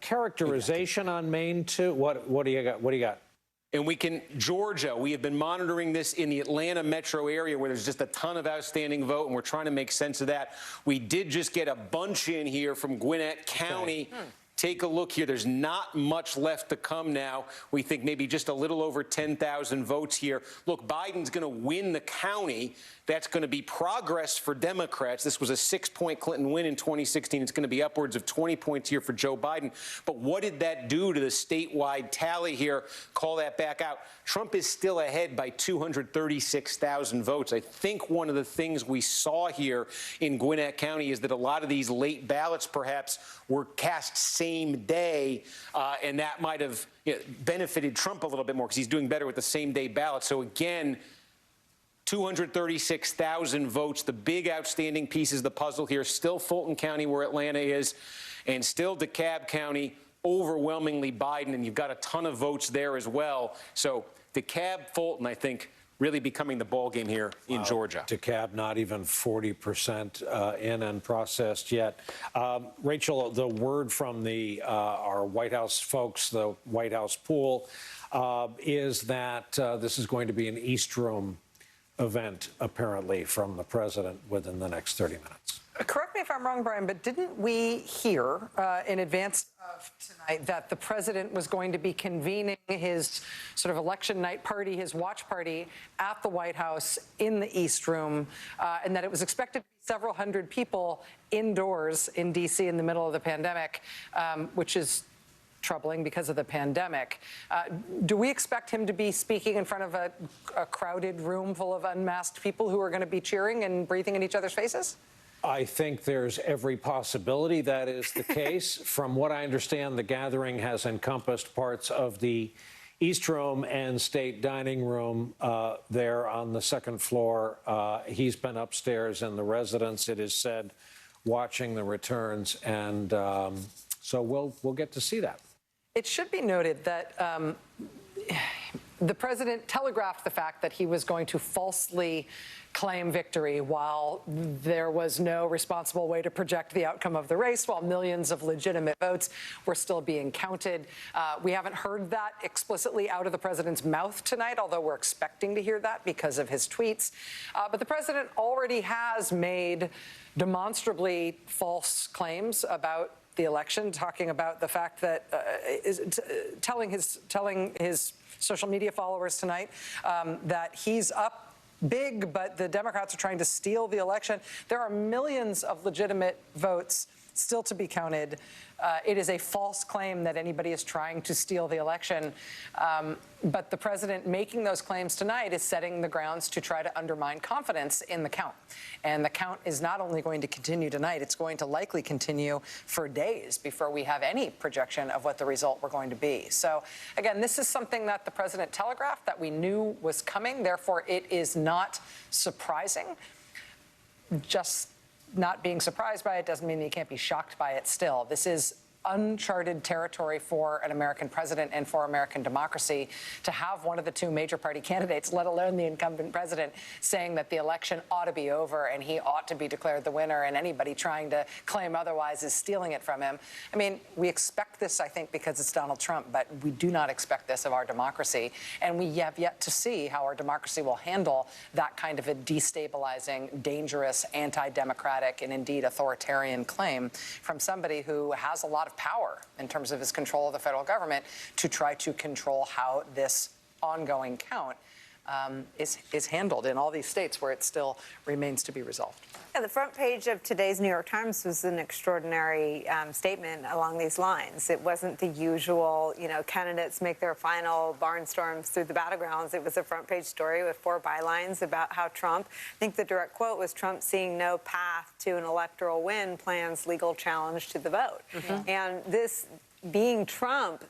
characterization on Maine, too. What do you got? What do you got? And Georgia, we have been monitoring this in the Atlanta metro area, where there's just a ton of outstanding vote, and we're trying to make sense of that. We did just get a bunch in here from Gwinnett County. Okay. Take a look here. There's not much left to come now. We think maybe just a little over 10,000 votes here. Look, Biden's going to win the county. That's going to be progress for Democrats. This was a 6-point Clinton win in 2016. It's going to be upwards of 20 points here for Joe Biden. But what did that do to the statewide tally here? Call that back out. Trump is still ahead by 236,000 votes. I think one of the things we saw here in Gwinnett County is that a lot of these late ballots perhaps were cast same day, and that might have benefited Trump a little bit more, because he's doing better with the same day ballot. So again, 236,000 votes. The big outstanding pieces of the puzzle here, still Fulton County, where Atlanta is, and still DeKalb County, overwhelmingly Biden, and you've got a ton of votes there as well. So DeKalb, Fulton, I think, really becoming the ball game here in Georgia. DeKalb not even 40% in and processed yet. Rachel, the word from our White House folks, the White House pool, is that this is going to be an East Room event, apparently, from the president within the next 30 minutes. Correct me if I'm wrong, Brian, but didn't we hear in advance of tonight that the president was going to be convening his sort of election night party, his watch party, at the White House in the East Room, and that it was expected to be several hundred people indoors in D.C. in the middle of the pandemic, which is troubling because of the pandemic. Do we expect him to be speaking in front of a crowded room full of unmasked people who are going to be cheering and breathing in each other's faces? I think there's every possibility that is the case. From what I understand, the gathering has encompassed parts of the East Room and State Dining Room there on the second floor. He's been upstairs in the residence, it is said, watching the returns, and so we'll get to see that. It should be noted that the president telegraphed the fact that he was going to falsely claim victory while there was no responsible way to project the outcome of the race, while millions of legitimate votes were still being counted. We haven't heard that explicitly out of the president's mouth tonight, although we're expecting to hear that because of his tweets. But the president already has made demonstrably false claims about the election, talking about the fact that telling his social media followers tonight that he's up big, but the Democrats are trying to steal the election. There are millions of legitimate votes still to be counted. It is a false claim that anybody is trying to steal the election. But the president making those claims tonight is setting the grounds to try to undermine confidence in the count. And the count is not only going to continue tonight, it's going to likely continue for days before we have any projection of what the result were going to be. So, again, this is something that the president telegraphed, that we knew was coming. Therefore, it is not surprising. Just not being surprised by it doesn't mean that you can't be shocked by it still. This is uncharted territory for an American president and for American democracy to have one of the two major party candidates, let alone the incumbent president, saying that the election ought to be over and he ought to be declared the winner, and anybody trying to claim otherwise is stealing it from him. I mean, we expect this, I think, because it's Donald Trump, but we do not expect this of our democracy, and we have yet to see how our democracy will handle that kind of a destabilizing, dangerous, anti-democratic, and indeed authoritarian claim from somebody who has a lot of power in terms of his control of the federal government to try to control how this ongoing count is handled in all these states where it still remains to be resolved. Yeah, the front page of today's New York Times was an extraordinary statement along these lines. It wasn't the usual, candidates make their final barnstorms through the battlegrounds. It was a front page story with 4 bylines about how Trump, I think the direct quote was, Trump seeing no path to an electoral win plans legal challenge to the vote. Mm-hmm. And this being Trump,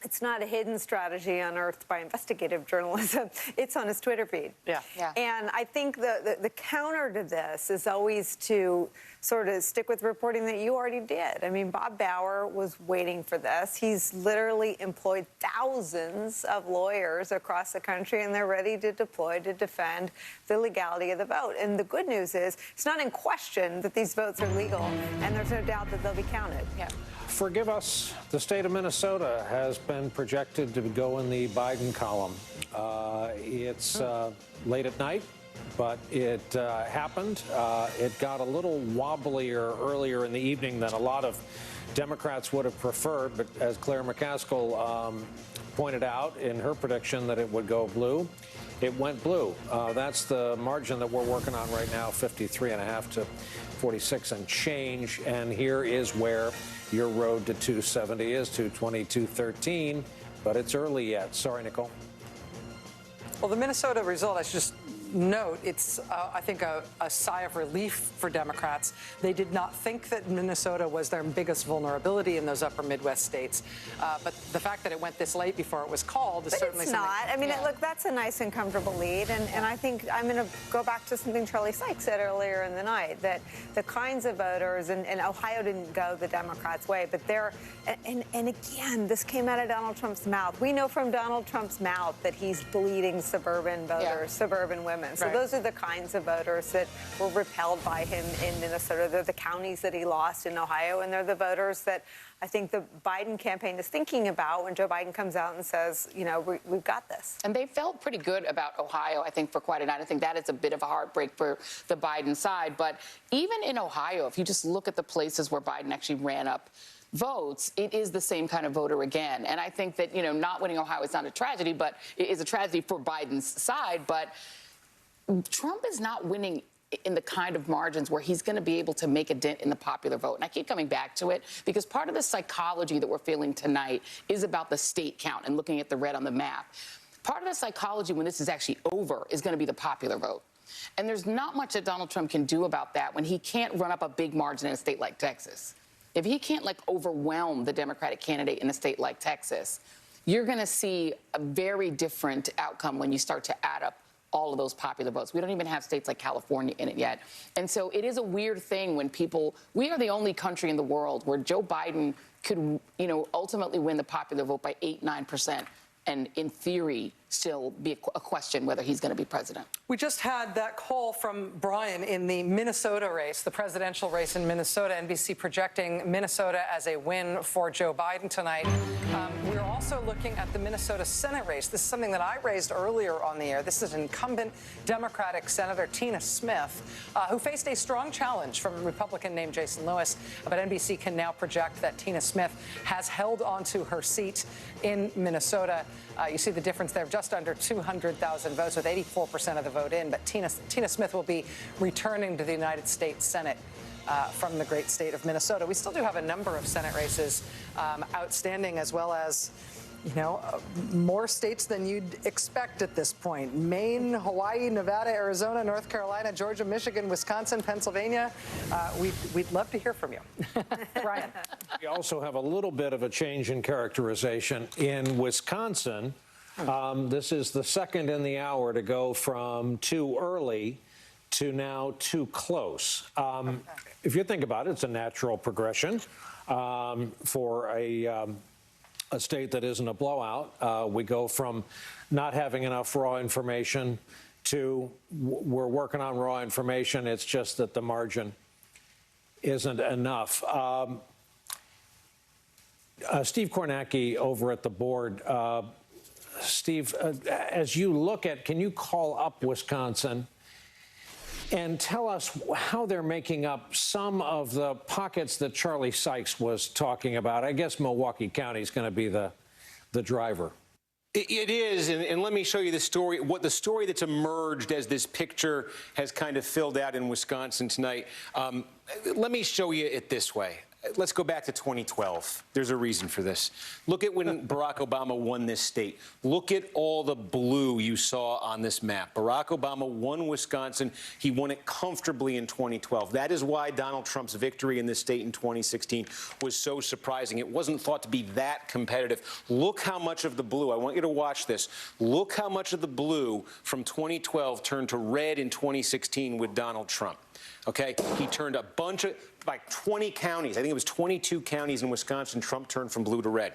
it's not a hidden strategy unearthed by investigative journalism. It's on his Twitter feed. Yeah. And I think the counter to this is always to sort of stick with reporting that you already did. I mean, Bob Bauer was waiting for this. He's literally employed thousands of lawyers across the country, and they're ready to deploy to defend the legality of the vote. And the good news is it's not in question that these votes are legal, and there's no doubt that they'll be counted. Yeah. Forgive us, the state of Minnesota has been projected to go in the Biden column. It's late at night, but it happened. It got a little wobblier earlier in the evening than a lot of Democrats would have preferred, but as Claire McCaskill pointed out in her prediction that it would go blue, it went blue. That's the margin that we're working on right now, 53.5 to 46 and change. And here is where your road to 270 is, 220, 213, but it's early yet. Sorry, Nicole. Well, the Minnesota result, I should just note, it's, I think, a sigh of relief for Democrats. They did not think that Minnesota was their biggest vulnerability in those upper Midwest states. But the fact that it went this late before it was called is certainly something. But it's not. I mean, look, that's a nice and comfortable lead. And I think I'm going to go back to something Charlie Sykes said earlier in the night, that the kinds of voters, and Ohio didn't go the Democrats' way, but they're, and again, this came out of Donald Trump's mouth. We know from Donald Trump's mouth that he's bleeding suburban voters, suburban women. So those are the kinds of voters that were repelled by him in Minnesota. They're the counties that he lost in Ohio, and they're the voters that I think the Biden campaign is thinking about when Joe Biden comes out and says, we've got this. And they felt pretty good about Ohio, I think, for quite a night. I think that is a bit of a heartbreak for the Biden side. But even in Ohio, if you just look at the places where Biden actually ran up votes, it is the same kind of voter again. And I think that, not winning Ohio is not a tragedy, but it is a tragedy for Biden's side. But Trump is not winning in the kind of margins where he's going to be able to make a dent in the popular vote. And I keep coming back to it because part of the psychology that we're feeling tonight is about the state count and looking at the red on the map. Part of the psychology when this is actually over is going to be the popular vote. And there's not much that Donald Trump can do about that when he can't run up a big margin in a state like Texas. If he can't, like, overwhelm the Democratic candidate in a state like Texas, you're going to see a very different outcome when you start to add up all of those popular votes. We don't even have states like California in it yet. And so it is a weird thing when we are the only country in the world where Joe Biden could, ultimately win the popular vote by 8-9%. And in theory, still be a question whether he's going to be president. We just had that call from Brian in the Minnesota race, the presidential race in Minnesota. NBC projecting Minnesota as a win for Joe Biden tonight. We're also looking at the Minnesota Senate race. This is something that I raised earlier on the air. This is incumbent Democratic Senator Tina Smith, who faced a strong challenge from a Republican named Jason Lewis. But NBC can now project that Tina Smith has held onto her seat in Minnesota. You see the difference there, just under 200,000 votes with 84% of the vote in. But Tina Smith will be returning to the United States Senate from the great state of Minnesota. We still do have a number of Senate races outstanding, as well as, more states than you'd expect at this point. Maine, Hawaii, Nevada, Arizona, North Carolina, Georgia, Michigan, Wisconsin, Pennsylvania. We'd love to hear from you. Brian. We also have a little bit of a change in characterization. In Wisconsin, this is the second in the hour to go from too early to now too close. If you think about it, it's a natural progression for a state that isn't a blowout. We go from not having enough raw information to we're working on raw information. It's just that the margin isn't enough. Steve Kornacki over at the board. Steve, as you look at, can you call up Wisconsin and tell us how they're making up some of the pockets that Charlie Sykes was talking about? I guess Milwaukee County is going to be the driver. It is, and let me show you the story, the story that's emerged as this picture has kind of filled out in Wisconsin tonight. Let me show you it this way. Let's go back to 2012. There's a reason for this. Look at when Barack Obama won this state. Look at all the blue you saw on this map. Barack Obama won Wisconsin. He won it comfortably in 2012. That is why Donald Trump's victory in this state in 2016 was so surprising. It wasn't thought to be that competitive. Look how much of the blue, I want you to watch this. Look how much of the blue from 2012 turned to red in 2016 with Donald Trump. Okay, he turned a bunch of, like 20 counties, I think it was 22 counties in Wisconsin, Trump turned from blue to red.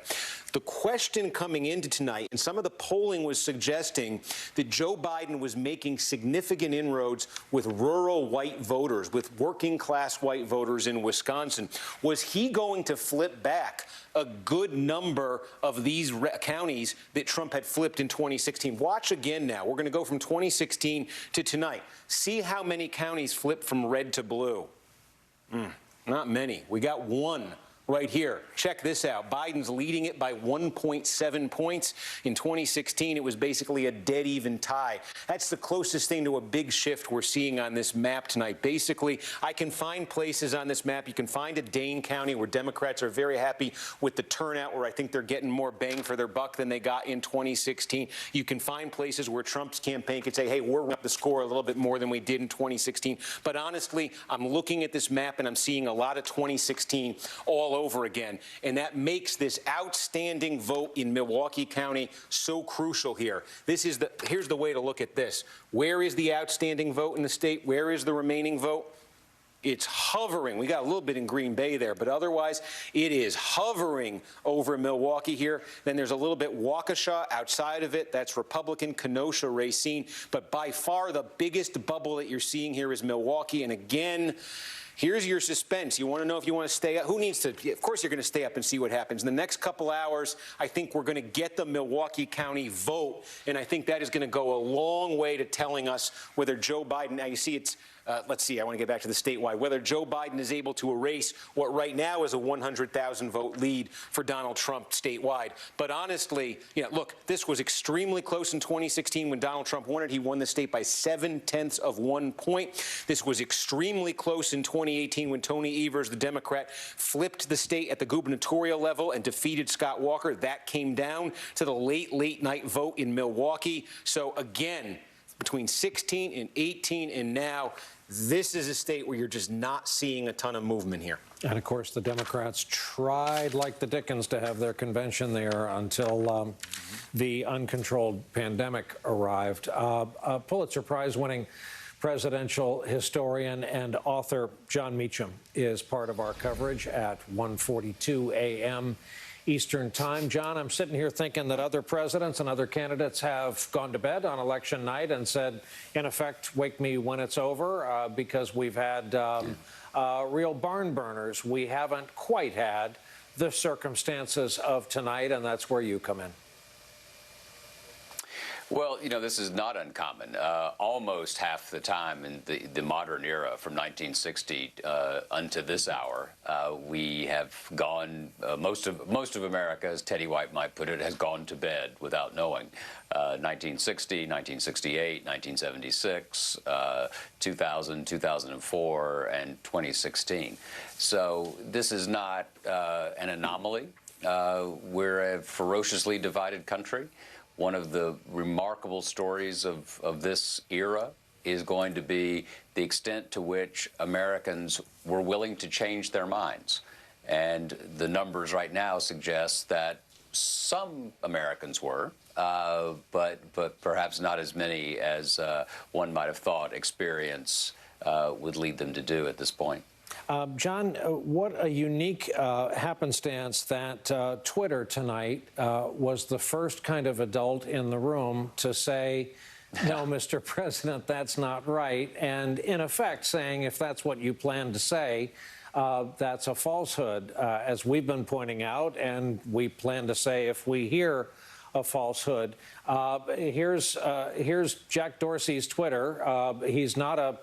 The question coming into tonight, and some of the polling was suggesting that Joe Biden was making significant inroads with rural white voters, with working class white voters in Wisconsin. Was he going to flip back a good number of these counties that Trump had flipped in 2016? Watch again now. We're going to go from 2016 to tonight. See how many counties flipped from red to blue. Not many. We got one right here. Check this out. Biden's leading it by 1.7 points. In 2016, it was basically a dead even tie. That's the closest thing to a big shift we're seeing on this map tonight. Basically, I can find places on this map. You can find a Dane County where Democrats are very happy with the turnout, where I think they're getting more bang for their buck than they got in 2016. You can find places where Trump's campaign could say, hey, we're up the score a little bit more than we did in 2016. But honestly, I'm looking at this map and I'm seeing a lot of 2016 all over again. And that makes this outstanding vote in Milwaukee County so crucial here. Here's the way to look at this. Where is the outstanding vote in the state? Where is the remaining vote? It's hovering. We got a little bit in Green Bay there, but otherwise it is hovering over Milwaukee here. Then there's a little bit Waukesha outside of it. That's Republican, Kenosha, Racine. But by far the biggest bubble that you're seeing here is Milwaukee. And again, here's your suspense. You want to know if you want to stay up? Who needs to? Of course, you're going to stay up and see what happens. In the next couple hours, I think we're going to get the Milwaukee County vote. And I think that is going to go a long way to telling us whether Joe Biden, now you see it's, let's see, I want to get back to the statewide, whether Joe Biden is able to erase what right now is a 100,000 vote lead for Donald Trump statewide. But honestly, look, this was extremely close in 2016 when Donald Trump won it. He won the state by 0.7 of 1 point. This was extremely close in 2018 when Tony Evers, the Democrat, flipped the state at the gubernatorial level and defeated Scott Walker. That came down to the late night vote in Milwaukee. So again, between 16 and 18 and now, this is a state where you're just not seeing a ton of movement here. And, of course, the Democrats tried like the Dickens to have their convention there until the uncontrolled pandemic arrived. Pulitzer Prize-winning presidential historian and author John Meacham is part of our coverage at 1:42 a.m. Eastern Time. John, I'm sitting here thinking that other presidents and other candidates have gone to bed on election night and said, in effect, wake me when it's over, because we've had real barn burners. We haven't quite had the circumstances of tonight, and that's where you come in. Well, you know, this is not uncommon. Almost half the time in the modern era, from 1960 unto this hour, we have gone. Most of America, as Teddy White might put it, has gone to bed without knowing. 1960, 1968, 1976, 2000, 2004, and 2016. So this is not an anomaly. We're a ferociously divided country. One of the remarkable stories of this era is going to be the extent to which Americans were willing to change their minds. And the numbers right now suggest that some Americans were, but perhaps not as many as one might have thought experience would lead them to do at this point. John, what a unique happenstance that Twitter tonight was the first kind of adult in the room to say, no, Mr. President, that's not right. And in effect saying, if that's what you plan to say, that's a falsehood, as we've been pointing out, and we plan to say if we hear a falsehood. Here's Jack Dorsey's Twitter. He's not a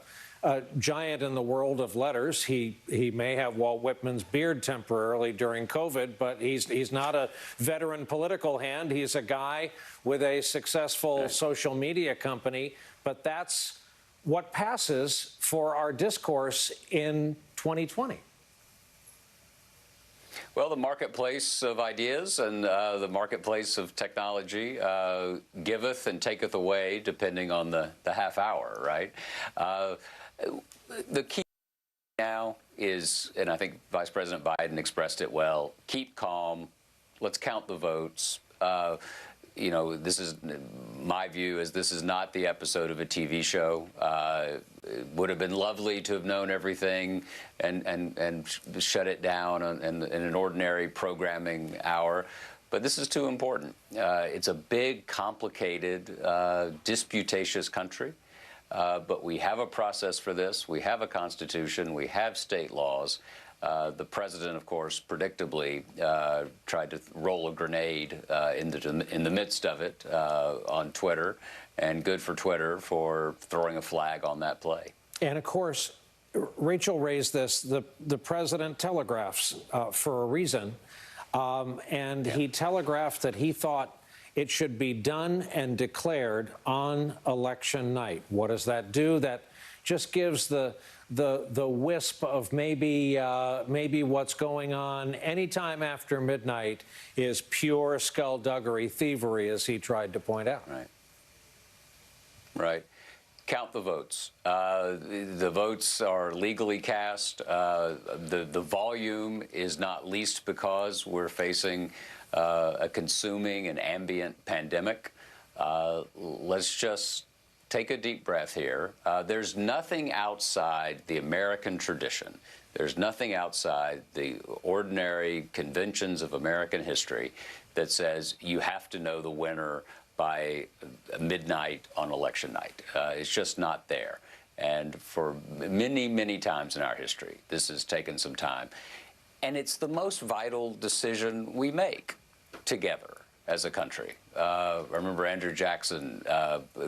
giant in the world of letters. He may have Walt Whitman's beard temporarily during COVID, but he's not a veteran political hand. He's a guy with a successful social media company. But that's what passes for our discourse in 2020. Well, the marketplace of ideas and the marketplace of technology giveth and taketh away, depending on the half hour, right? The key now is, and I think Vice President Biden expressed it well, keep calm, let's count the votes. You know, this is, my view is this is not the episode of a TV show. It would have been lovely to have known everything and shut it down in an ordinary programming hour. But this is too important. It's a big, complicated, disputatious country. But we have a process for this. We have a constitution. We have state laws. The president, of course, predictably tried to roll a grenade in the midst of it on Twitter, and good for Twitter for throwing a flag on that play. And, of course, Rachel raised this. The president telegraphs for a reason, and he telegraphed that he thought it should be done and declared on election night. What does that do? That just gives the wisp of maybe what's going on anytime after midnight is pure skullduggery, thievery, as he tried to point out. Right. Right. Count the votes. The votes are legally cast. The volume is not least because we're facing a consuming and ambient pandemic. Let's just take a deep breath here. There's nothing outside the American tradition. There's nothing outside the ordinary conventions of American history that says you have to know the winner by midnight on election night. It's just not there. And for many, many times in our history, this has taken some time. And it's the most vital decision we make together as a country. I remember Andrew Jackson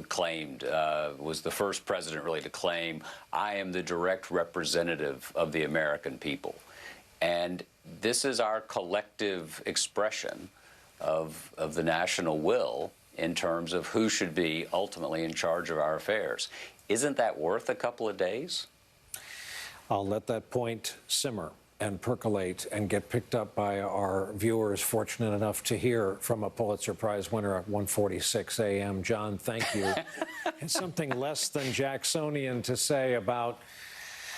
claimed, was the first president really to claim, I am the direct representative of the American people. And this is our collective expression of the national will in terms of who should be ultimately in charge of our affairs. Isn't that worth a couple of days? I'll let that point simmer. and percolate and get picked up by our viewers fortunate enough to hear from a Pulitzer Prize winner at 1:46 a.m. John, thank you. And something less than Jacksonian to say about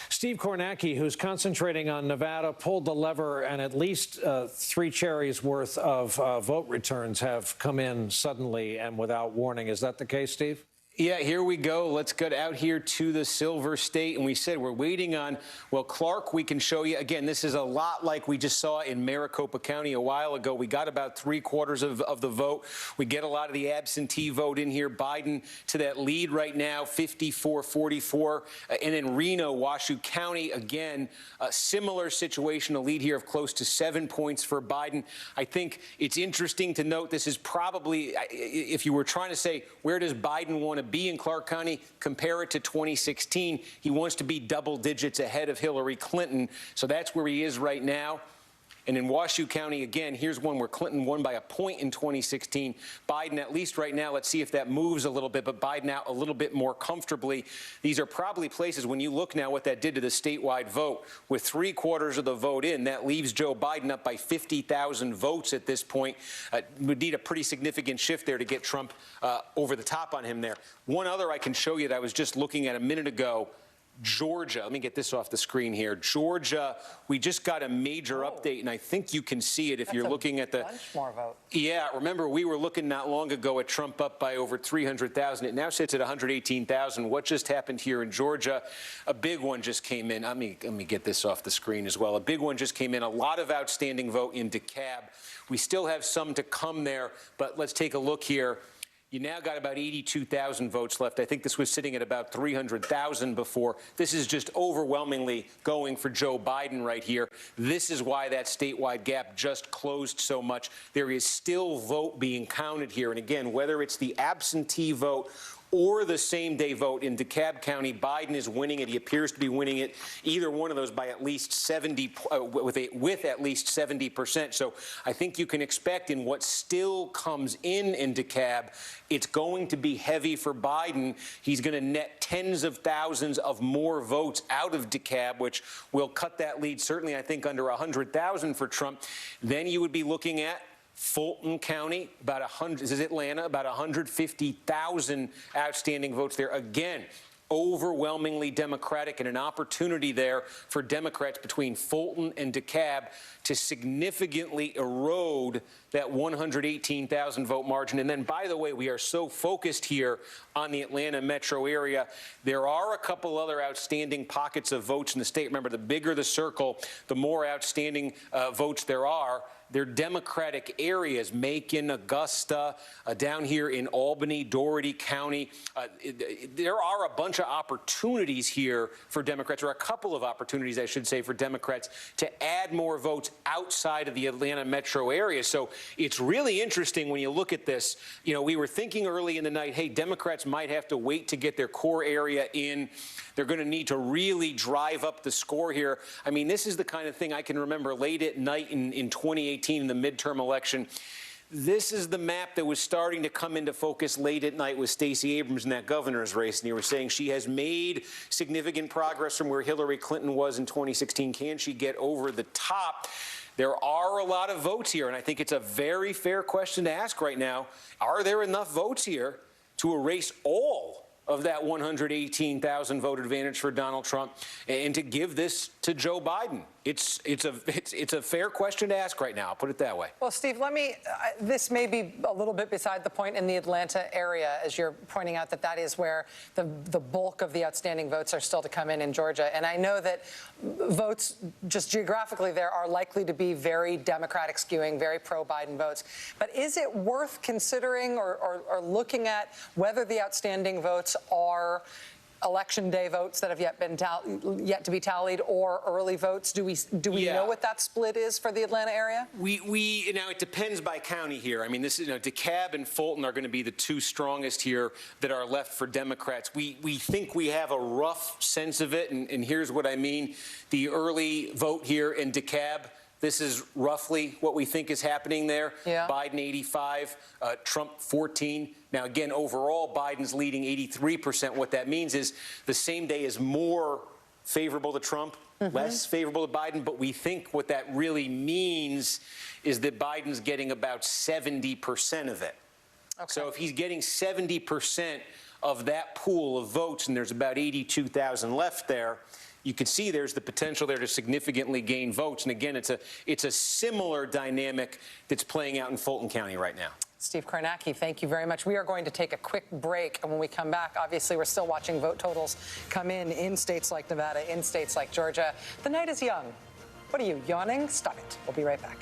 Steve Kornacki, who's concentrating on Nevada, pulled the lever, and at least 3 cherries worth of vote returns have come in suddenly and without warning. Is that the case, Steve? Yeah, here we go. Let's get out here to the Silver State. And we said we're waiting on, well, Clark, we can show you. Again, this is a lot like we just saw in Maricopa County a while ago. We got about 3/4 of the vote. We get a lot of the absentee vote in here. Biden to that lead right now, 54-44. And in Reno, Washoe County, again, a similar situation, a lead here of close to 7 points for Biden. I think it's interesting to note this is probably, if you were trying to say, where does Biden want to be in Clark County, compare it to 2016. He wants to be double digits ahead of Hillary Clinton. So that's where he is right now. And in Washoe County, again, here's one where Clinton won by a point in 2016. Biden, at least right now, let's see if that moves a little bit, but Biden out a little bit more comfortably. These are probably places, when you look now what that did to the statewide vote, with 3/4 of the vote in, that leaves Joe Biden up by 50,000 votes at this point. Would need a pretty significant shift there to get Trump over the top on him there. One other I can show you that I was just looking at a minute ago, Georgia. Let me get this off the screen here. Georgia, we just got a major update, and I think you can see it if you're looking at the bunch more vote. Yeah, remember we were looking not long ago at Trump up by over 300,000. It now sits at 118,000. What just happened here in Georgia? A big one just came in. Let me get this off the screen as well. A big one just came in. A lot of outstanding vote in DeKalb. We still have some to come there, but let's take a look here. You now got about 82,000 votes left. I think this was sitting at about 300,000 before. This is just overwhelmingly going for Joe Biden right here. This is why that statewide gap just closed so much. There is still vote being counted here. And again, whether it's the absentee vote or the same-day vote in DeKalb County, Biden is winning it. He appears to be winning it, either one of those, by at least 70, with at least 70%. So I think you can expect in what still comes in DeKalb, it's going to be heavy for Biden. He's going to net tens of thousands of more votes out of DeKalb, which will cut that lead, certainly, I think, under 100,000 for Trump. Then you would be looking at Fulton County, about 100, this is Atlanta, about 150,000 outstanding votes there. Again, overwhelmingly Democratic, and an opportunity there for Democrats between Fulton and DeKalb to significantly erode that 118,000 vote margin. And then, by the way, we are so focused here on the Atlanta metro area. There are a couple other outstanding pockets of votes in the state. Remember, the bigger the circle, the more outstanding votes there are. They're Democratic areas, Macon, Augusta, down here in Albany, Dougherty County. There are a bunch of opportunities here for Democrats, or a couple of opportunities, I should say, for Democrats to add more votes outside of the Atlanta metro area. So it's really interesting when you look at this. You know, we were thinking early in the night, hey, Democrats might have to wait to get their core area in. They're going to need to really drive up the score here. I mean, this is the kind of thing I can remember late at night in 2018 in the midterm election. This is the map that was starting to come into focus late at night with Stacey Abrams in that governor's race. And you were saying she has made significant progress from where Hillary Clinton was in 2016. Can she get over the top? There are a lot of votes here, and I think it's a very fair question to ask right now. Are there enough votes here to erase all of that 118,000 vote advantage for Donald Trump and to give this to Joe Biden? It's a fair question to ask right now. I'll put it that way. Well, Steve, this may be a little bit beside the point in the Atlanta area, as you're pointing out that is where the bulk of the outstanding votes are still to come in Georgia. And I know that votes just geographically there are likely to be very Democratic skewing, very pro-Biden votes. But is it worth considering or looking at whether the outstanding votes are election day votes that have yet to be tallied, or early votes? Do we know what that split is for the Atlanta area? We now, it depends by county here. I mean, this is, DeKalb and Fulton are going to be the two strongest here that are left for Democrats. We think we have a rough sense of it, and here's what I mean. The early vote here in DeKalb, this is roughly what we think is happening there. Yeah. Biden 85, Trump 14. Now, again, overall, Biden's leading 83%. What that means is the same day is more favorable to Trump less favorable to Biden, but we think what that really means is that Biden's getting about 70% of it. Okay. So if he's getting 70% of that pool of votes, and there's about 82,000 left there, you can see there's the potential there to significantly gain votes. And again, it's a similar dynamic that's playing out in Fulton County right now. Steve Kornacki, thank you very much. We are going to take a quick break, and when we come back, obviously, we're still watching vote totals come in states like Nevada, in states like Georgia. The night is young. What are you, yawning? Stop it. We'll be right back.